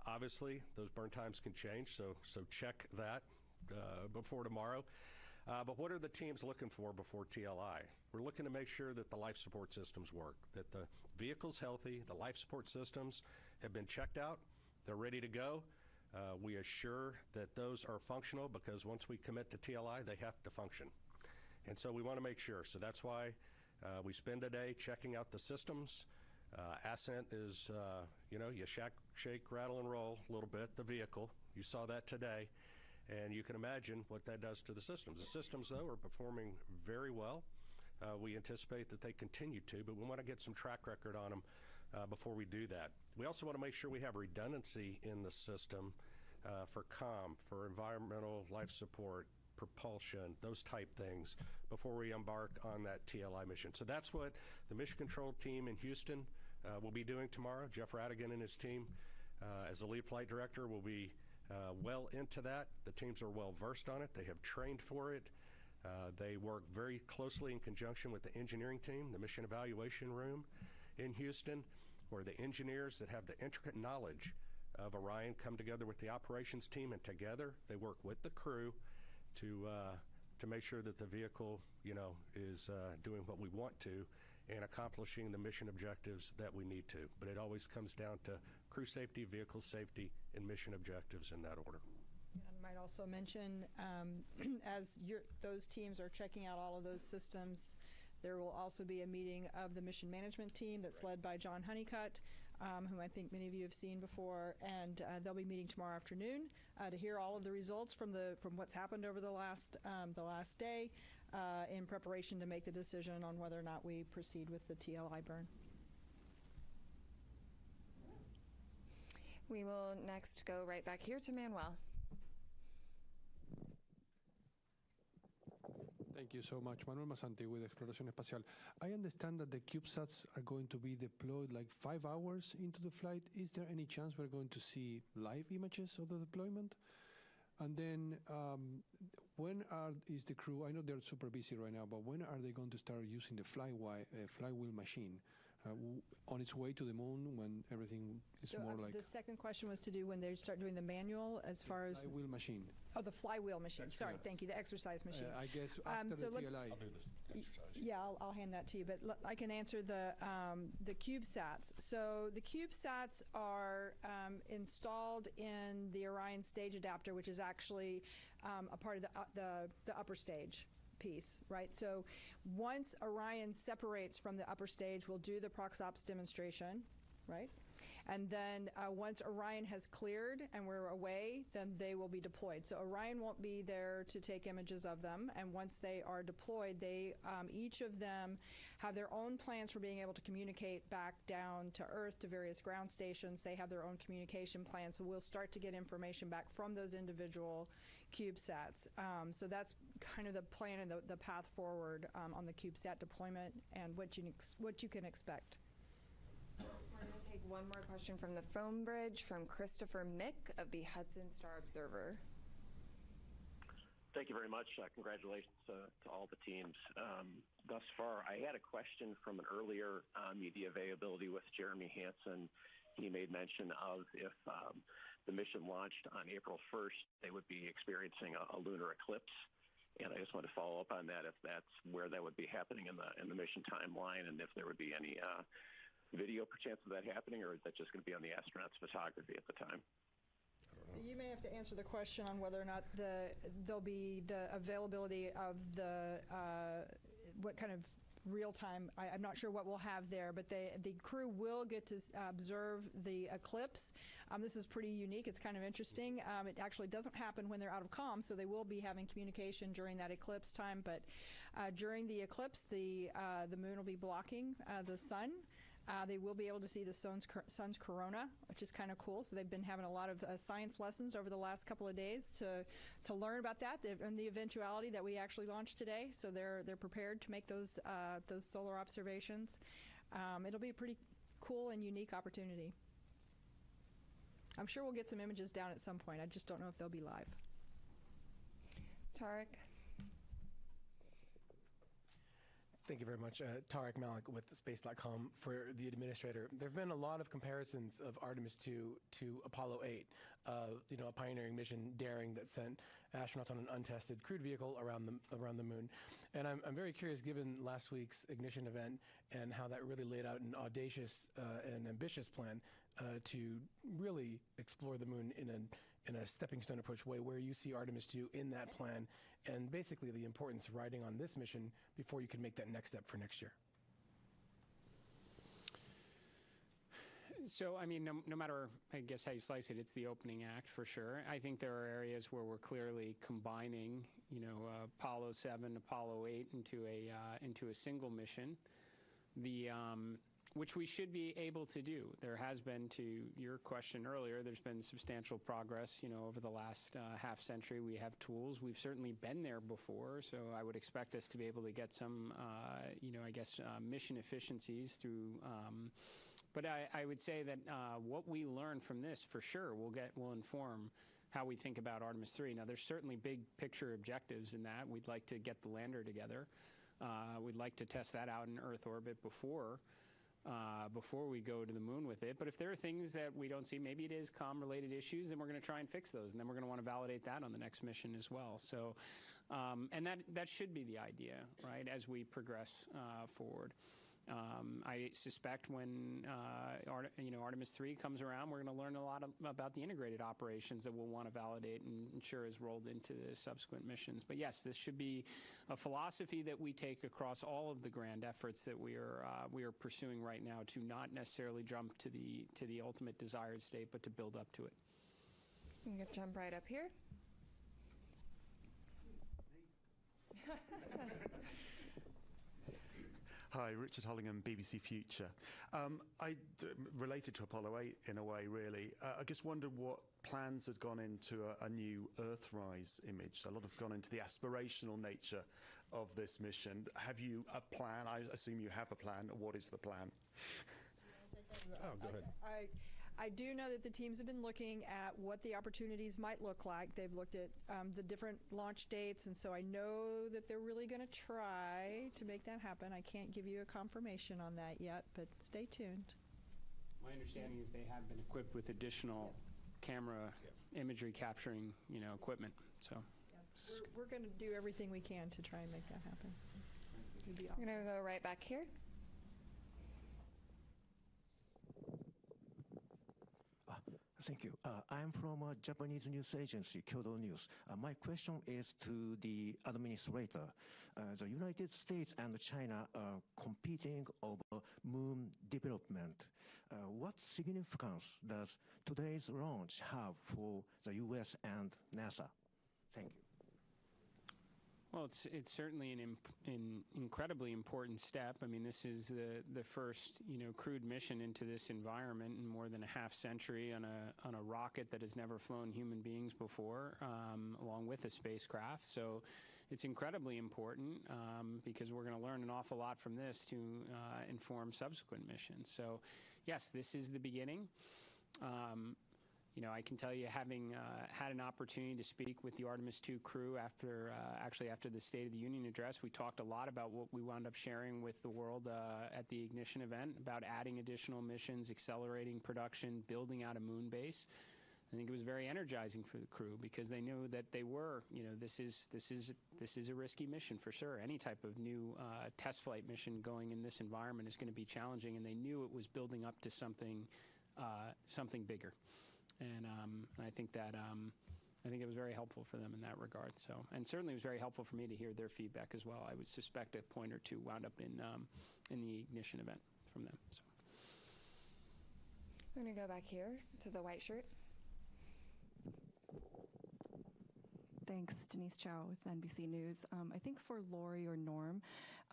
Speaker 11: Obviously, those burn times can change, so check that before tomorrow. But what are the teams looking for before TLI? We're looking to make sure that the life support systems work, that the vehicle's healthy, the life support systems have been checked out, they're ready to go. We assure that those are functional, because once we commit to TLI, they have to function. And so we want to make sure. So that's why we spend a day checking out the systems. Ascent is, you shake, rattle, and roll a little bit, the vehicle. You saw that today. And you can imagine what that does to the systems. The systems, though, are performing very well. We anticipate that they continue to, but we want to get some track record on them before we do that. We also want to make sure we have redundancy in the system for comm, for environmental life support, propulsion, those type things before we embark on that TLI mission. So that's what the mission control team in Houston will be doing tomorrow. Jeff Radigan and his team, as the lead flight director, will be well into that. The teams are well versed on it. They have trained for it. They work very closely in conjunction with the engineering team, the mission evaluation room in Houston, where the engineers that have the intricate knowledge of Orion come together with the operations team, and together they work with the crew to make sure that the vehicle, is doing what we want to and accomplishing the mission objectives that we need to. But it always comes down to crew safety, vehicle safety, and mission objectives in that order.
Speaker 23: I might also mention, as those teams are checking out all of those systems, there will also be a meeting of the mission management team that's led by John Honeycutt, whom I think many of you have seen before, and they'll be meeting tomorrow afternoon to hear all of the results from what's happened over the last day, in preparation to make the decision on whether or not we proceed with the TLI burn.
Speaker 6: We will next go right back here to Manuel.
Speaker 13: Thank you so much. Manuel Massanti with Exploración Espacial. I understand that the CubeSats are going to be deployed like 5 hours into the flight. Is there any chance we're going to see live images of the deployment? And then when is the crew, I know they're super busy right now, but when are they going to start using the flywheel machine? On its way to the moon, when everything is more like...
Speaker 23: The second question was to do when they start doing the manual as far as...
Speaker 13: Flywheel machine.
Speaker 23: Oh, the flywheel machine. Sorry, thank you, the exercise machine.
Speaker 13: I guess after the TLI.
Speaker 11: I'll do this exercise.
Speaker 23: Yeah, I'll hand that to you, but I can answer the CubeSats. So the CubeSats are installed in the Orion stage adapter, which is actually a part of the upper stage piece, right? So once Orion separates from the upper stage, we'll do the ProxOps demonstration, right? And then once Orion has cleared and we're away, then they will be deployed. So Orion won't be there to take images of them. And once they are deployed, they each of them have their own plans for being able to communicate back down to Earth to various ground stations. They have their own communication plans. So we'll start to get information back from those individual CubeSats. So that's kind of the plan and the path forward on the CubeSat deployment and what you can expect.
Speaker 6: We're going to take one more question from the phone bridge from Christopher Mick of the Hudson Star Observer.
Speaker 12: Thank you very much. Congratulations to all the teams thus far. I had a question from an earlier media availability with Jeremy Hansen. He made mention of if the mission launched on April 1st, they would be experiencing a lunar eclipse. And I just want to follow up on that, if that's where that would be happening in the mission timeline, and if there would be any video perchance of that happening, or is that just going to be on the astronauts' photography at the time?
Speaker 23: So you may have to answer the question on whether or not there'll be the availability of the what kind of real time. I'm not sure what we'll have there, but the crew will get to observe the eclipse. This is pretty unique. It's kind of interesting. It actually doesn't happen when they're out of comm, so they will be having communication during that eclipse time. But during the eclipse, the moon will be blocking the sun. They will be able to see the sun's corona, which is kind of cool. So they've been having a lot of science lessons over the last couple of days to learn about that and the eventuality that we actually launched today. So they're prepared to make those solar observations. It'll be a pretty cool and unique opportunity. I'm sure we'll get some images down at some point. I just don't know if they'll be live.
Speaker 6: Tarek.
Speaker 16: Thank you very much. Tarek Malik with Space.com for the administrator. There have been a lot of comparisons of Artemis II to Apollo 8, a pioneering mission daring that sent astronauts on an untested crewed vehicle around the moon. And I'm very curious, given last week's ignition event and how that really laid out an audacious and ambitious plan to really explore the moon in a stepping stone approach way, where you see Artemis II in that plan, and basically the importance of riding on this mission before you can make that next step for next year.
Speaker 21: So, I mean, no matter, I guess, how you slice it, it's the opening act for sure. I think there are areas where we're clearly combining, Apollo 7, Apollo 8 into a single mission. Which we should be able to do. There has been, to your question earlier, there's been substantial progress, over the last half century. We have tools. We've certainly been there before, so I would expect us to be able to get some, mission efficiencies through. But I would say that what we learn from this, for sure, will inform how we think about Artemis III. Now, there's certainly big picture objectives in that. We'd like to get the lander together. We'd like to test that out in Earth orbit before we go to the moon with it. But if there are things that we don't see, maybe it is comm-related issues, then we're going to try and fix those. And then we're going to want to validate that on the next mission as well. So, and that should be the idea, right, as we progress forward. I suspect when Artemis III comes around, we're going to learn a lot about the integrated operations that we'll want to validate and ensure is rolled into the subsequent missions. But yes, this should be a philosophy that we take across all of the grand efforts that we are pursuing right now, to not necessarily jump to the ultimate desired state, but to build up to it.
Speaker 6: I'm going to jump right up here.
Speaker 19: Hi, Richard Hollingham, BBC Future. Related to Apollo 8 in a way, really. I just wondered what plans had gone into a new Earthrise image. A lot has gone into the aspirational nature of this mission. Have you a plan? I assume you have a plan. What is the plan?
Speaker 23: Oh, go ahead. I do know that the teams have been looking at what the opportunities might look like. They've looked at the different launch dates, and so I know that they're really going to try to make that happen. I can't give you a confirmation on that yet, but stay tuned.
Speaker 21: My understanding is they have been equipped with additional camera imagery capturing, equipment. So
Speaker 23: we're going to do everything we can to try and make that happen. It'd be awesome.
Speaker 6: We're going to go right back here.
Speaker 2: Thank you. I'm from a Japanese news agency, Kyodo News. My question is to the administrator. The United States and China are competing over moon development. What significance does today's launch have for the U.S. and NASA? Thank you.
Speaker 21: Well, it's certainly an incredibly important step. I mean, this is the first crewed mission into this environment in more than a half century on a rocket that has never flown human beings before, along with a spacecraft. So it's incredibly important because we're going to learn an awful lot from this to inform subsequent missions. So yes, this is the beginning. I can tell you, having had an opportunity to speak with the Artemis II crew after the State of the Union address, we talked a lot about what we wound up sharing with the world at the ignition event about adding additional missions, accelerating production, building out a moon base. I think it was very energizing for the crew because they knew that they were, this is a risky mission for sure. Any type of new test flight mission going in this environment is going to be challenging, and they knew it was building up to something bigger. And I think that it was very helpful for them in that regard. So, and certainly it was very helpful for me to hear their feedback as well. I would suspect a point or two wound up in the ignition event from them. So.
Speaker 6: I'm going to go back here to the white shirt.
Speaker 10: Thanks, Denise Chow with NBC News. I think for Lori or Norm,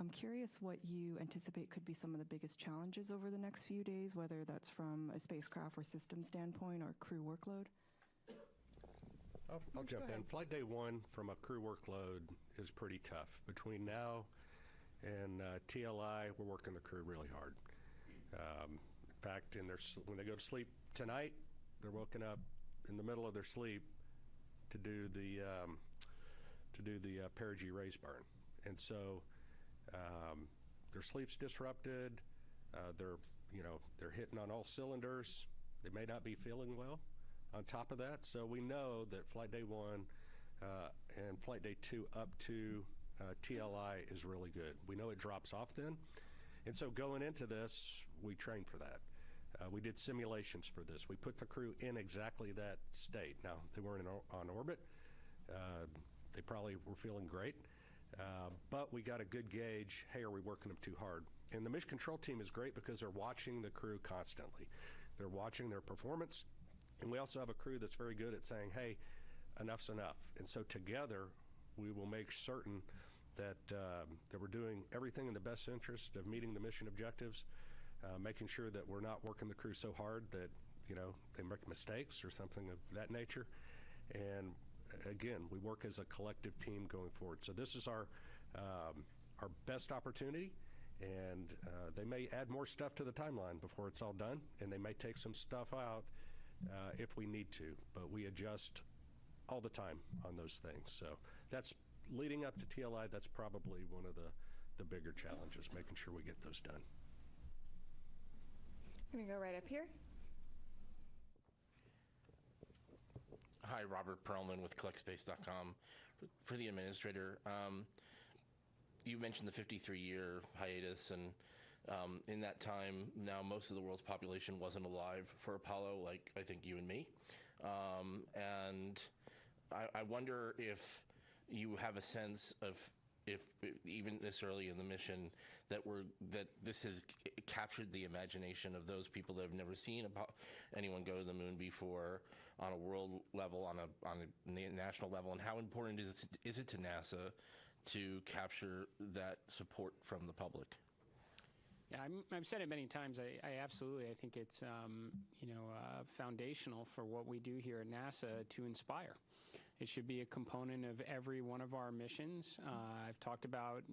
Speaker 10: I'm curious what you anticipate could be some of the biggest challenges over the next few days, whether that's from a spacecraft or system standpoint or crew workload.
Speaker 11: I'll jump in. Flight day one from a crew workload is pretty tough. Between now and TLI, we're working the crew really hard. In fact, when they go to sleep tonight, they're woken up in the middle of their sleep to do the Perigee raise burn, and so their sleep's disrupted. They're hitting on all cylinders. They may not be feeling well. On top of that, so we know that flight day one and flight day two up to TLI is really good. We know it drops off then, and so going into this, we trained for that. We did simulations for this. We put the crew in exactly that state. Now, they weren't on orbit. They probably were feeling great. But we got a good gauge, hey, are we working them too hard? And the mission control team is great because they're watching the crew constantly. They're watching their performance. And we also have a crew that's very good at saying, hey, enough's enough. And so together, we will make certain that we're doing everything in the best interest of meeting the mission objectives, making sure that we're not working the crew so hard that, they make mistakes or something of that nature. And again, we work as a collective team going forward. So this is our best opportunity, and they may add more stuff to the timeline before it's all done, and they may take some stuff out if we need to, but we adjust all the time on those things. So that's leading up to TLI. That's probably one of the bigger challenges, making sure we get those done.
Speaker 6: I'm going to go right up here.
Speaker 20: Hi, Robert Perlman with CollectSpace.com. For the administrator, you mentioned the 53-year hiatus, and in that time, now most of the world's population wasn't alive for Apollo, like I think you and me. And I wonder if you have a sense of, if even this early in the mission, that this has captured the imagination of those people that have never seen anyone go to the moon before on a world level, on a national level, and how important is it to NASA to capture that support from the public?
Speaker 21: Yeah, I've said it many times. I think it's foundational for what we do here at NASA to inspire. It should be a component of every one of our missions. I've talked about,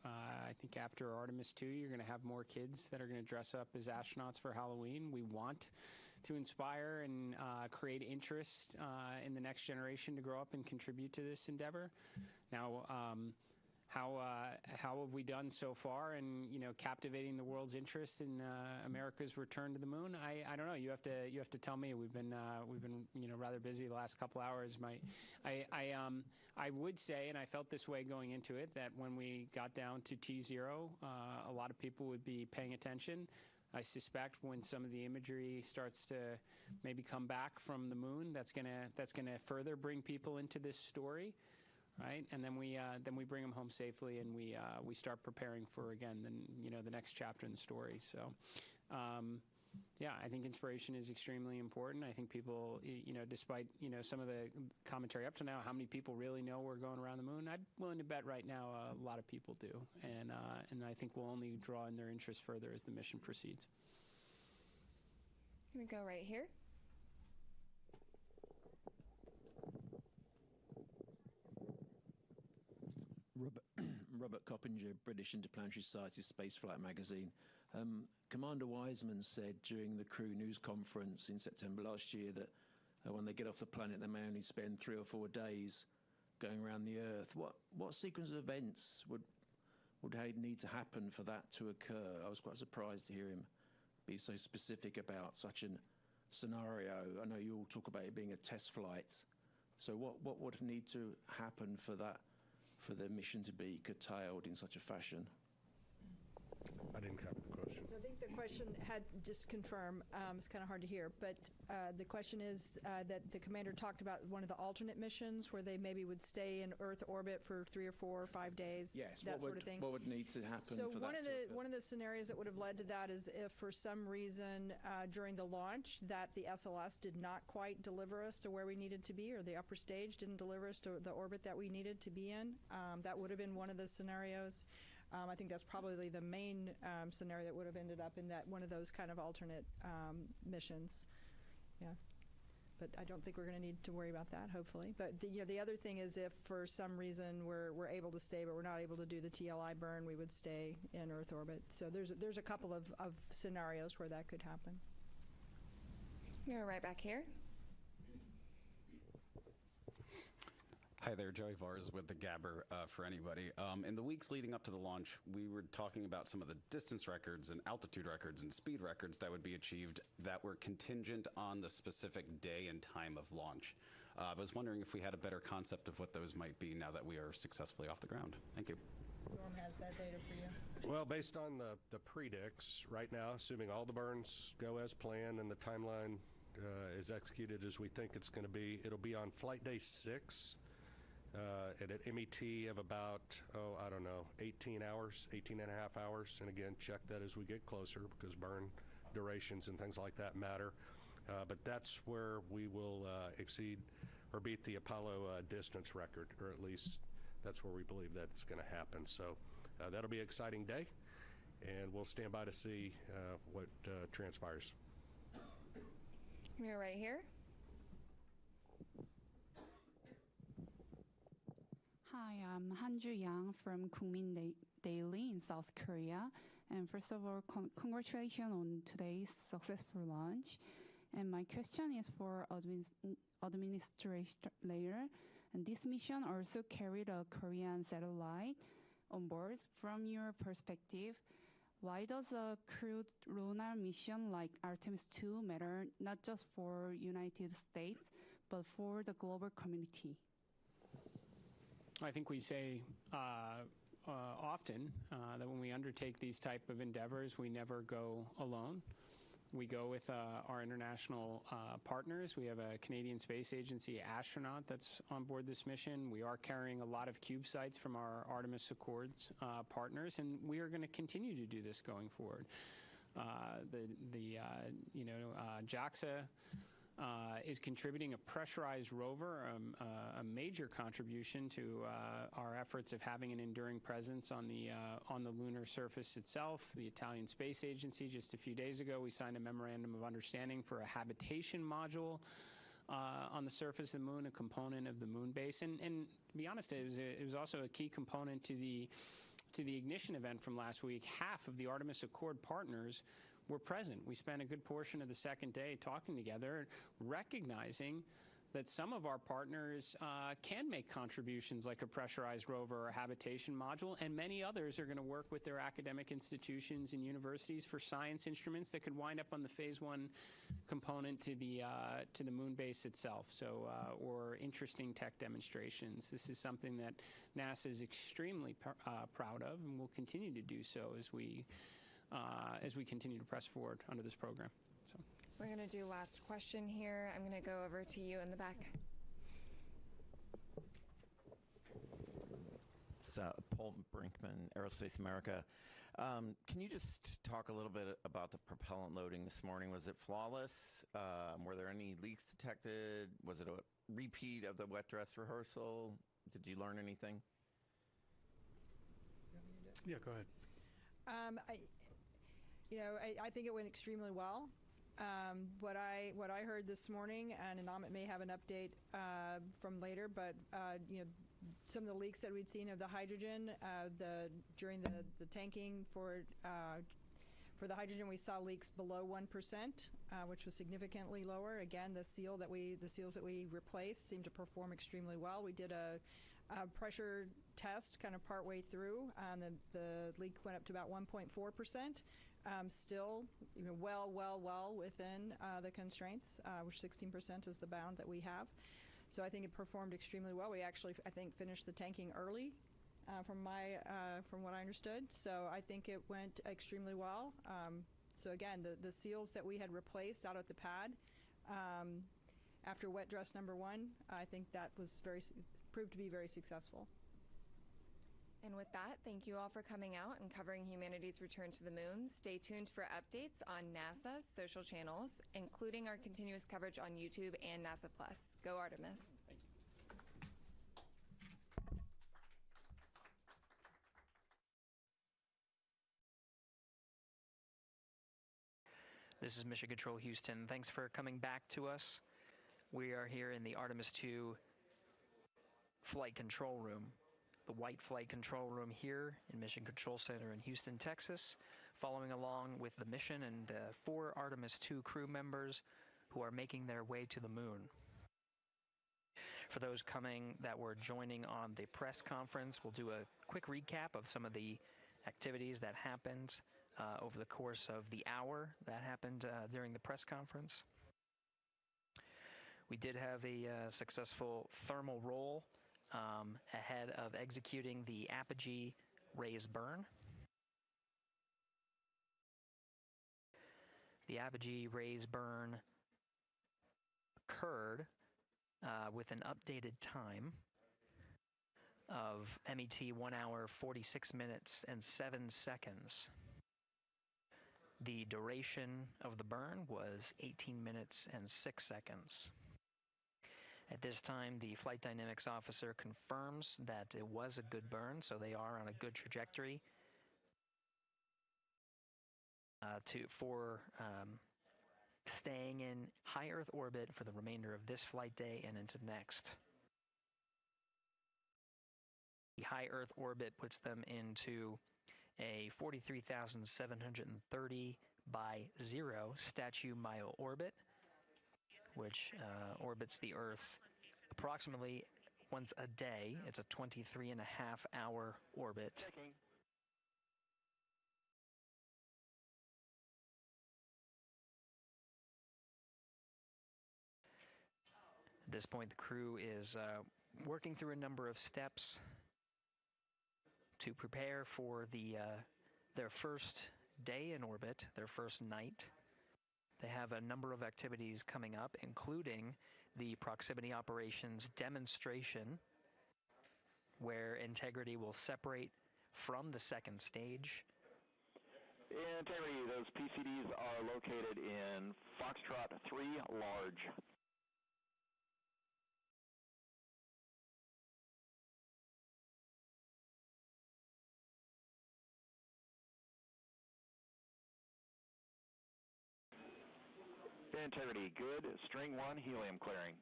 Speaker 21: I think after Artemis II, you're going to have more kids that are going to dress up as astronauts for Halloween. We want to inspire and create interest in the next generation to grow up and contribute to this endeavor. Now, how have we done so far in captivating the world's interest in America's return to the moon? I don't know. You have to tell me. We've been rather busy the last couple hours. I would say, and I felt this way going into it, that when we got down to T0, a lot of people would be paying attention. I suspect when some of the imagery starts to maybe come back from the moon, that's gonna further bring people into this story, right? And then we bring them home safely, and we start preparing for, again, the next chapter in the story. So. Yeah, I think inspiration is extremely important. I think people, despite, some of the commentary up to now, how many people really know we're going around the moon? I'm willing to bet right now a lot of people do. And I think we'll only draw in their interest further as the mission proceeds.
Speaker 6: I'm going to go right here.
Speaker 5: Robert Coppinger, British Interplanetary Society Spaceflight Magazine. Commander Wiseman said during the crew news conference in September last year that when they get off the planet, they may only spend 3 or 4 days going around the Earth. What sequence of events would need to happen for that to occur? I was quite surprised to hear him be so specific about such a scenario. I know you all talk about it being a test flight. So what would need to happen for the mission to be curtailed in such a fashion?
Speaker 11: I didn't cover the question.
Speaker 23: So I think the question had, just confirm, it's kind of hard to hear, but the question is that the commander talked about one of the alternate missions where they maybe would stay in Earth orbit for 3 or 4 or 5 days,
Speaker 5: yes,
Speaker 23: that sort of thing.
Speaker 5: What would need to happen
Speaker 23: so
Speaker 5: for
Speaker 23: one of the scenarios that would have led to that is if for some reason during the launch that the SLS did not quite deliver us to where we needed to be, or the upper stage didn't deliver us to the orbit that we needed to be in. That would have been one of the scenarios. I think that's probably the main scenario that would have ended up in that one of those kind of alternate missions. Yeah, but I don't think we're going to need to worry about that, hopefully. But the other thing is if for some reason we're able to stay, but we're not able to do the TLI burn, we would stay in Earth orbit. So there's a couple of scenarios where that could happen.
Speaker 6: You're right back here.
Speaker 9: Hi there, Joey Vars with the Gabber for anybody. In the weeks leading up to the launch, we were talking about some of the distance records and altitude records and speed records that would be achieved that were contingent on the specific day and time of launch. I was wondering if we had a better concept of what those might be now that we are successfully off the ground. Thank you.
Speaker 23: Norm has that data for you.
Speaker 11: Well, based on the predicts right now, assuming all the burns go as planned and the timeline is executed as we think it's going to be, it'll be on flight day 6. At an MET of about, 18 hours, 18 and a half hours. And again, check that as we get closer because burn durations and things like that matter. But that's where we will exceed or beat the Apollo distance record, or at least that's where we believe that's going to happen. So that'll be an exciting day, and we'll stand by to see what transpires.
Speaker 6: You're right here.
Speaker 15: Hi, I'm Hanju Yang from Kumin Daily in South Korea. And first of all, congratulations on today's successful launch. And my question is for administrator. And this mission also carried a Korean satellite on board. From your perspective, why does a crewed lunar mission like Artemis II matter not just for United States, but for the global community?
Speaker 21: I think we say often that when we undertake these type of endeavors, we never go alone. We go with our international partners. We have a Canadian Space Agency astronaut that's on board this mission. We are carrying a lot of CubeSats from our Artemis Accords partners, and we are going to continue to do this going forward. JAXA is contributing a pressurized rover, a major contribution to our efforts of having an enduring presence on the lunar surface itself. The Italian Space Agency, just a few days ago, we signed a memorandum of understanding for a habitation module on the surface of the moon, a component of the moon base. And to be honest, it was also a key component to the ignition event from last week. Half of the Artemis Accord partners were present. We spent a good portion of the second day talking together, recognizing that some of our partners can make contributions like a pressurized rover or a habitation module, and many others are going to work with their academic institutions and universities for science instruments that could wind up on the Phase 1 component to the moon base itself, or interesting tech demonstrations. This is something that NASA is extremely proud of and will continue to do so as we as we continue to press forward under this program. So.
Speaker 6: We're going to do last question here. I'm going to go over to you in the back.
Speaker 1: It's Paul Brinkman, Aerospace America. Can you just talk a little bit about the propellant loading this morning? Was it flawless? Were there any leaks detected? Was it a repeat of the wet dress rehearsal? Did you learn anything?
Speaker 24: Yeah, go ahead.
Speaker 23: I think it went extremely well. What I heard this morning, and Amit may have an update from later, but some of the leaks that we'd seen of the hydrogen during the tanking for the hydrogen, we saw leaks below 1%, which was significantly lower. Again, the seals that we replaced seemed to perform extremely well. We did a pressure test kind of partway through, and the leak went up to about 1.4%. Still, well within the constraints, which 16% is the bound that we have. So I think it performed extremely well. We actually, I think, finished the tanking early, from what I understood. So I think it went extremely well. So again, the seals that we had replaced out at the pad after wet dress number 1, I think that was proved to be very successful.
Speaker 6: And with that, thank you all for coming out and covering humanity's return to the moon. Stay tuned for updates on NASA's social channels, including our continuous coverage on YouTube and NASA Plus. Go Artemis.
Speaker 21: Thank you.
Speaker 14: This is Mission Control Houston. Thanks for coming back to us. We are here in the Artemis II flight control room. The White Flight Control Room here in Mission Control Center in Houston, Texas, following along with the mission and 4 Artemis II crew members who are making their way to the moon. For those that were joining on the press conference, we'll do a quick recap of some of the activities that happened over the course of the hour that happened during the press conference. We did have a successful thermal roll ahead of executing the apogee raise burn. The apogee raise burn occurred with an updated time of MET 1 hour 46 minutes and 7 seconds. The duration of the burn was 18 minutes and 6 seconds. At this time, the flight dynamics officer confirms that it was a good burn, so they are on a good trajectory for staying in high Earth orbit for the remainder of this flight day and into next. The high Earth orbit puts them into a 43,730 by 0 statute mile orbit, which orbits the Earth approximately once a day. It's a 23.5-hour orbit.
Speaker 12: Checking.
Speaker 14: At this point, the crew is working through a number of steps to prepare for their first day in orbit, their first night. They have a number of activities coming up, including the proximity operations demonstration, where Integrity will separate from the second stage.
Speaker 12: Integrity, those PCDs are located in Foxtrot 3 large. Integrity, good. String 1, helium clearing.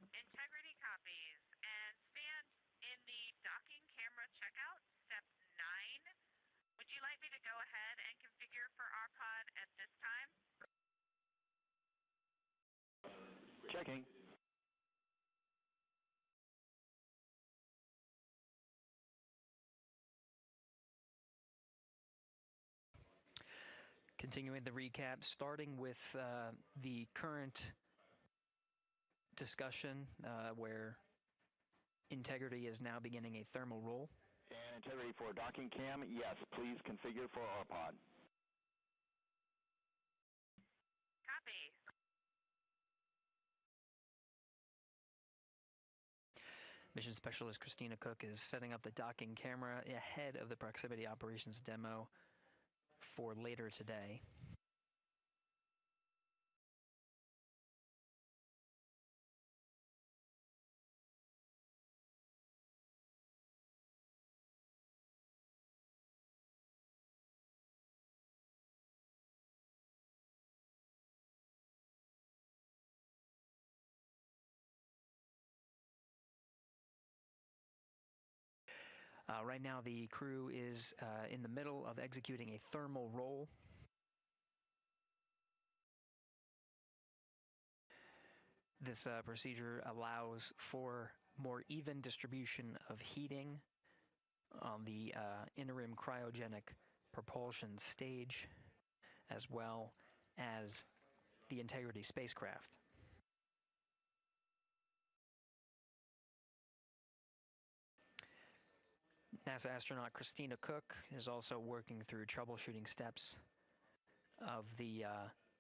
Speaker 18: Integrity copies. And stand in the docking camera checkout, step 9. Would you like me to go ahead and configure for RPOD at this time?
Speaker 12: Checking.
Speaker 14: Continuing the recap, starting with the current discussion where Integrity is now beginning a thermal roll.
Speaker 3: And integrity for docking cam, yes, please configure for RPOD.
Speaker 18: Copy.
Speaker 14: Mission Specialist Christina Cook is setting up the docking camera ahead of the proximity operations demo for later today. Right now, the crew is in the middle of executing a thermal roll. This procedure allows for more even distribution of heating on the interim cryogenic propulsion stage, as well as the Integrity spacecraft. NASA astronaut Christina Cook is also working through troubleshooting steps of the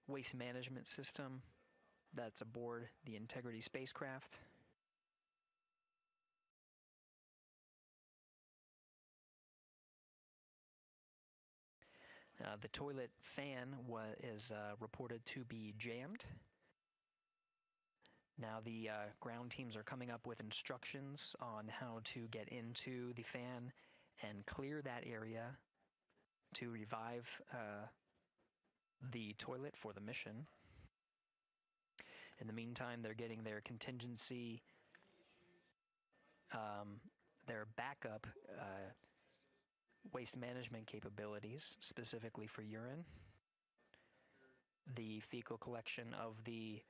Speaker 14: waste management system that's aboard the Integrity spacecraft. The toilet fan is reported to be jammed. Now the ground teams are coming up with instructions on how to get into the fan and clear that area to revive the toilet for the mission. In the meantime, they're getting their contingency, their backup waste management capabilities, specifically for urine. The fecal collection of the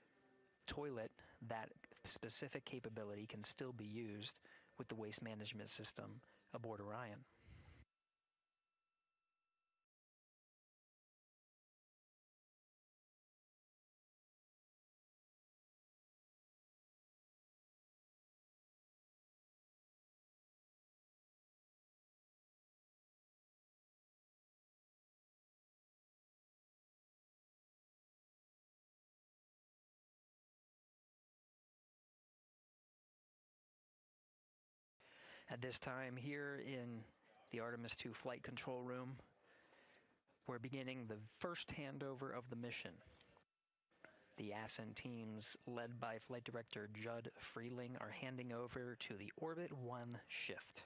Speaker 14: toilet, that specific capability can still be used with the waste management system aboard Orion. At this time here in the Artemis II flight control room, we're beginning the first handover of the mission. The Ascent teams, led by Flight Director Judd Freeling, are handing over to the Orbit 1 shift.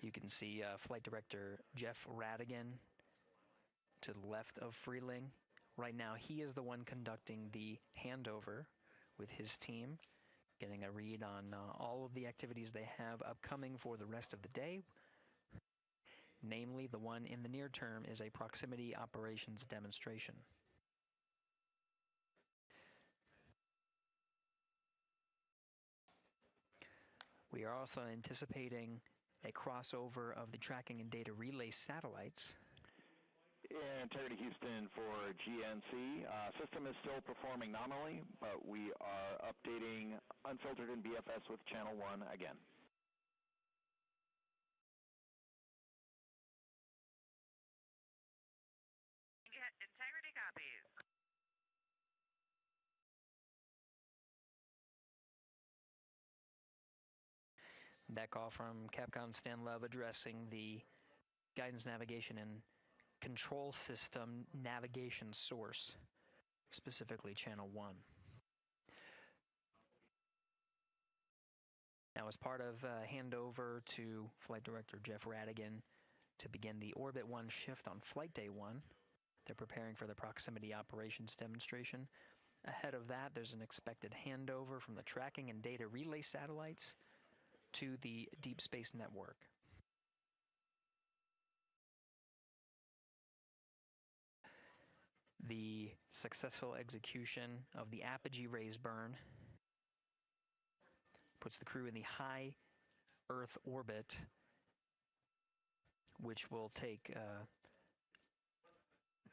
Speaker 14: You can see Flight Director Jeff Radigan to the left of Freeling. Right now, he is the one conducting the handover with his team, getting a read on all of the activities they have upcoming for the rest of the day. Namely, the one in the near term is a proximity operations demonstration. We are also anticipating a crossover of the tracking and data relay satellites.
Speaker 3: Integrity Houston for GNC. System is still performing nominally, but we are updating unfiltered and BFS with channel 1 again.
Speaker 18: Integrity copies.
Speaker 14: That call from Capcom Stan Love addressing the guidance, navigation, and control system navigation source, specifically channel 1. Now, as part of handover to Flight Director Jeff Radigan to begin the Orbit 1 shift on Flight Day 1, they're preparing for the proximity operations demonstration. Ahead of that, there's an expected handover from the tracking and data relay satellites to the Deep Space Network. The successful execution of the apogee raise burn puts the crew in the high Earth orbit, which will take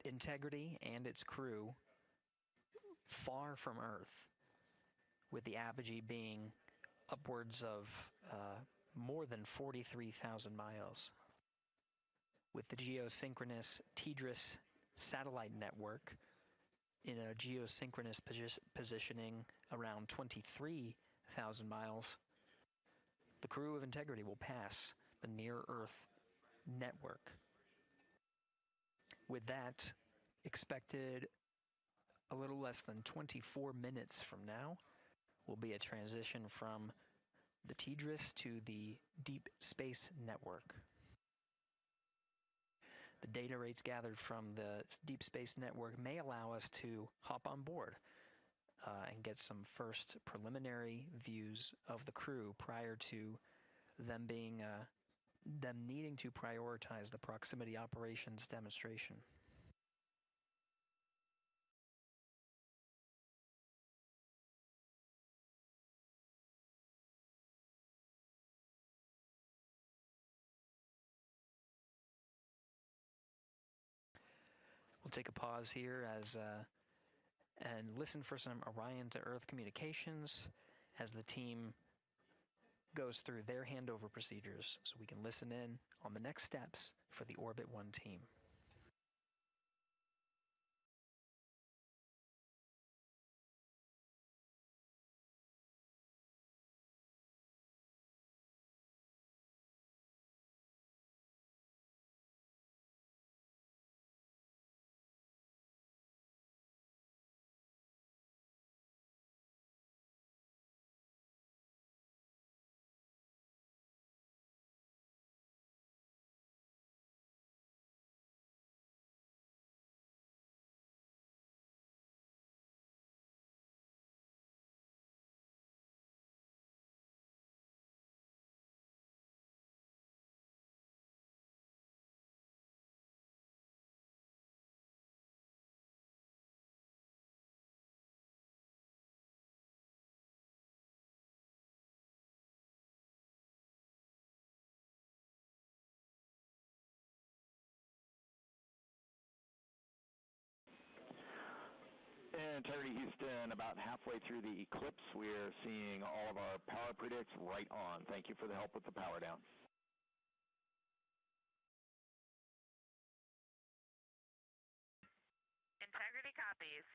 Speaker 14: Integrity and its crew far from Earth, with the apogee being upwards of more than 43,000 miles. With the geosynchronous TDRS satellite network in a geosynchronous positioning around 23,000 miles, the crew of Integrity will pass the near-Earth network. With that, expected a little less than 24 minutes from now will be a transition from the TDRS to the Deep Space Network. The data rates gathered from the Deep Space Network may allow us to hop on board and get some first preliminary views of the crew prior to them needing to prioritize the proximity operations demonstration. We'll take a pause here and listen for some Orion to Earth communications as the team goes through their handover procedures, so we can listen in on the next steps for the Orbit 1 team.
Speaker 3: Integrity Houston, about halfway through the eclipse, we're seeing all of our power predicts right on. Thank you for the help with the power down.
Speaker 18: Integrity copies.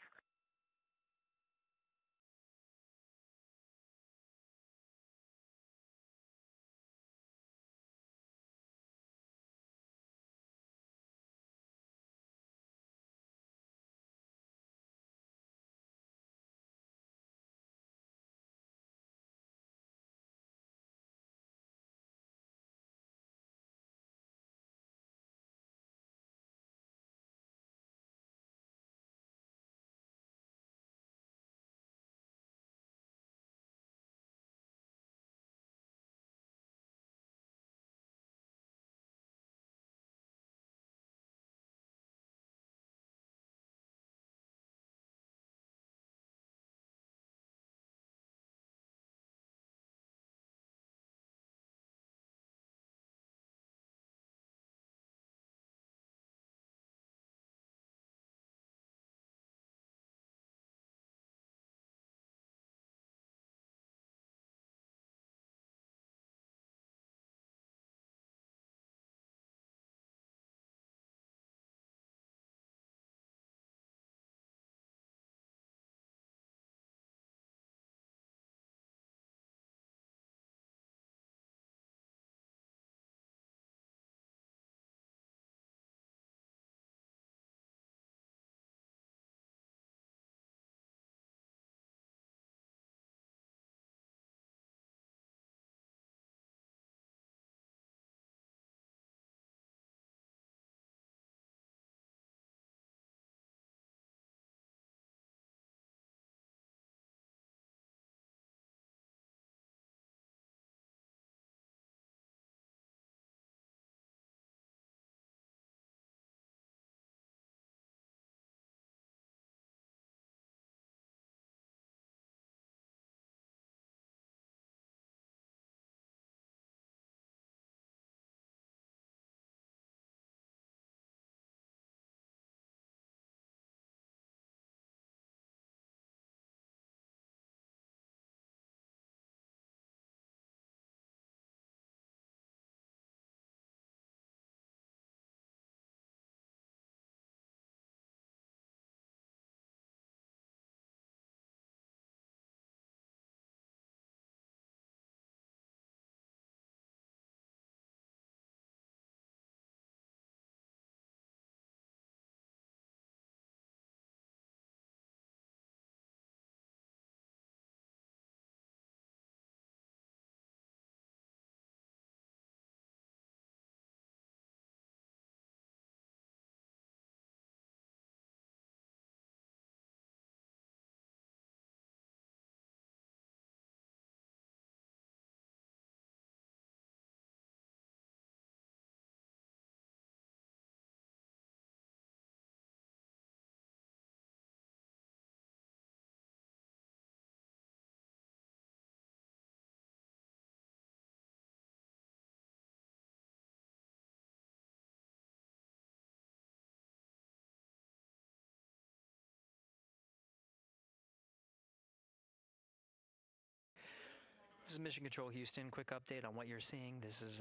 Speaker 14: is Mission Control Houston. Quick update on what you're seeing. This is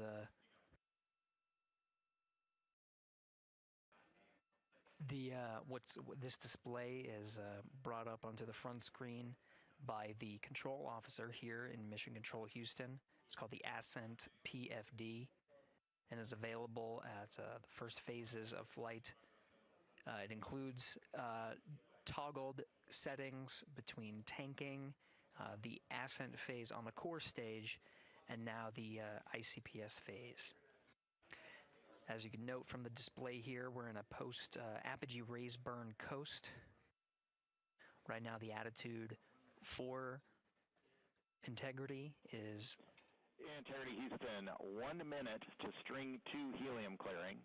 Speaker 14: this display is brought up onto the front screen by the control officer here in Mission Control Houston. It's called the Ascent PFD and is available at the first phases of flight. It includes toggled settings between tanking, the Ascent phase on the core stage, and now the ICPS phase. As you can note from the display here, we're in a post-apogee raise burn coast. Right now, the attitude for integrity is...
Speaker 3: Integrity Houston, 1 minute to string 2 helium clearing.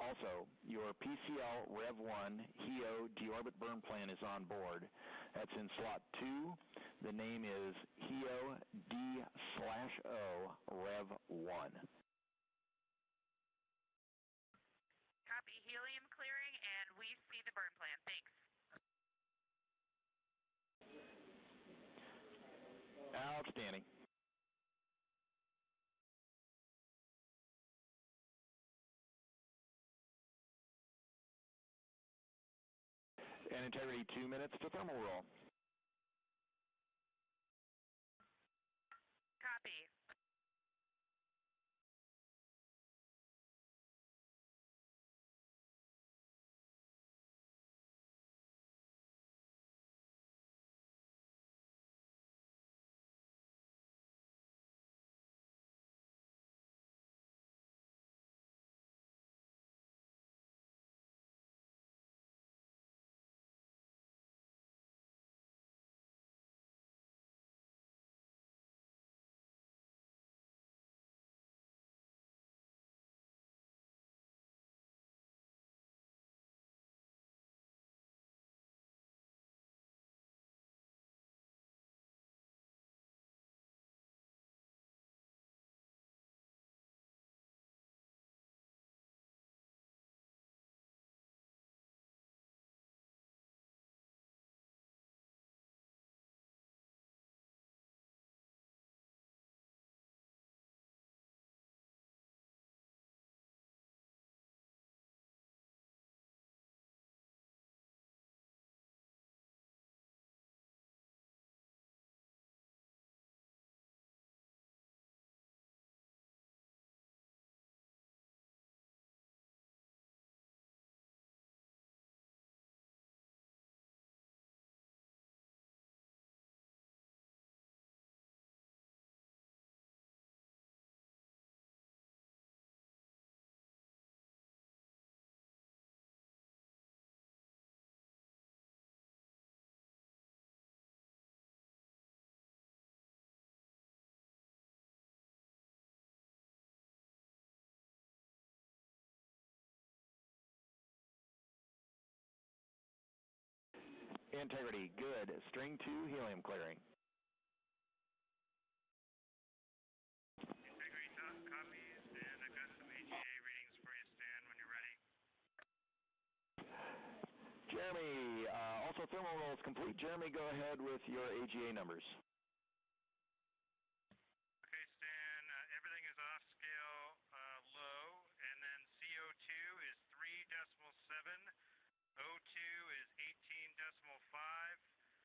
Speaker 3: Also, your PCL Rev 1 HEO deorbit burn plan is on board. That's in slot 2. The name is HEO D/O Rev 1.
Speaker 18: Copy helium clearing, and we see the burn plan. Thanks.
Speaker 3: Outstanding. And integrity, 2 minutes to thermal roll.
Speaker 18: Copy.
Speaker 3: Integrity, good. String 2 helium clearing.
Speaker 4: Integrity copies, and I've got some AGA readings for you, Stan, when you're ready.
Speaker 3: Jeremy, also thermal roll is complete. Jeremy, go ahead with your AGA numbers.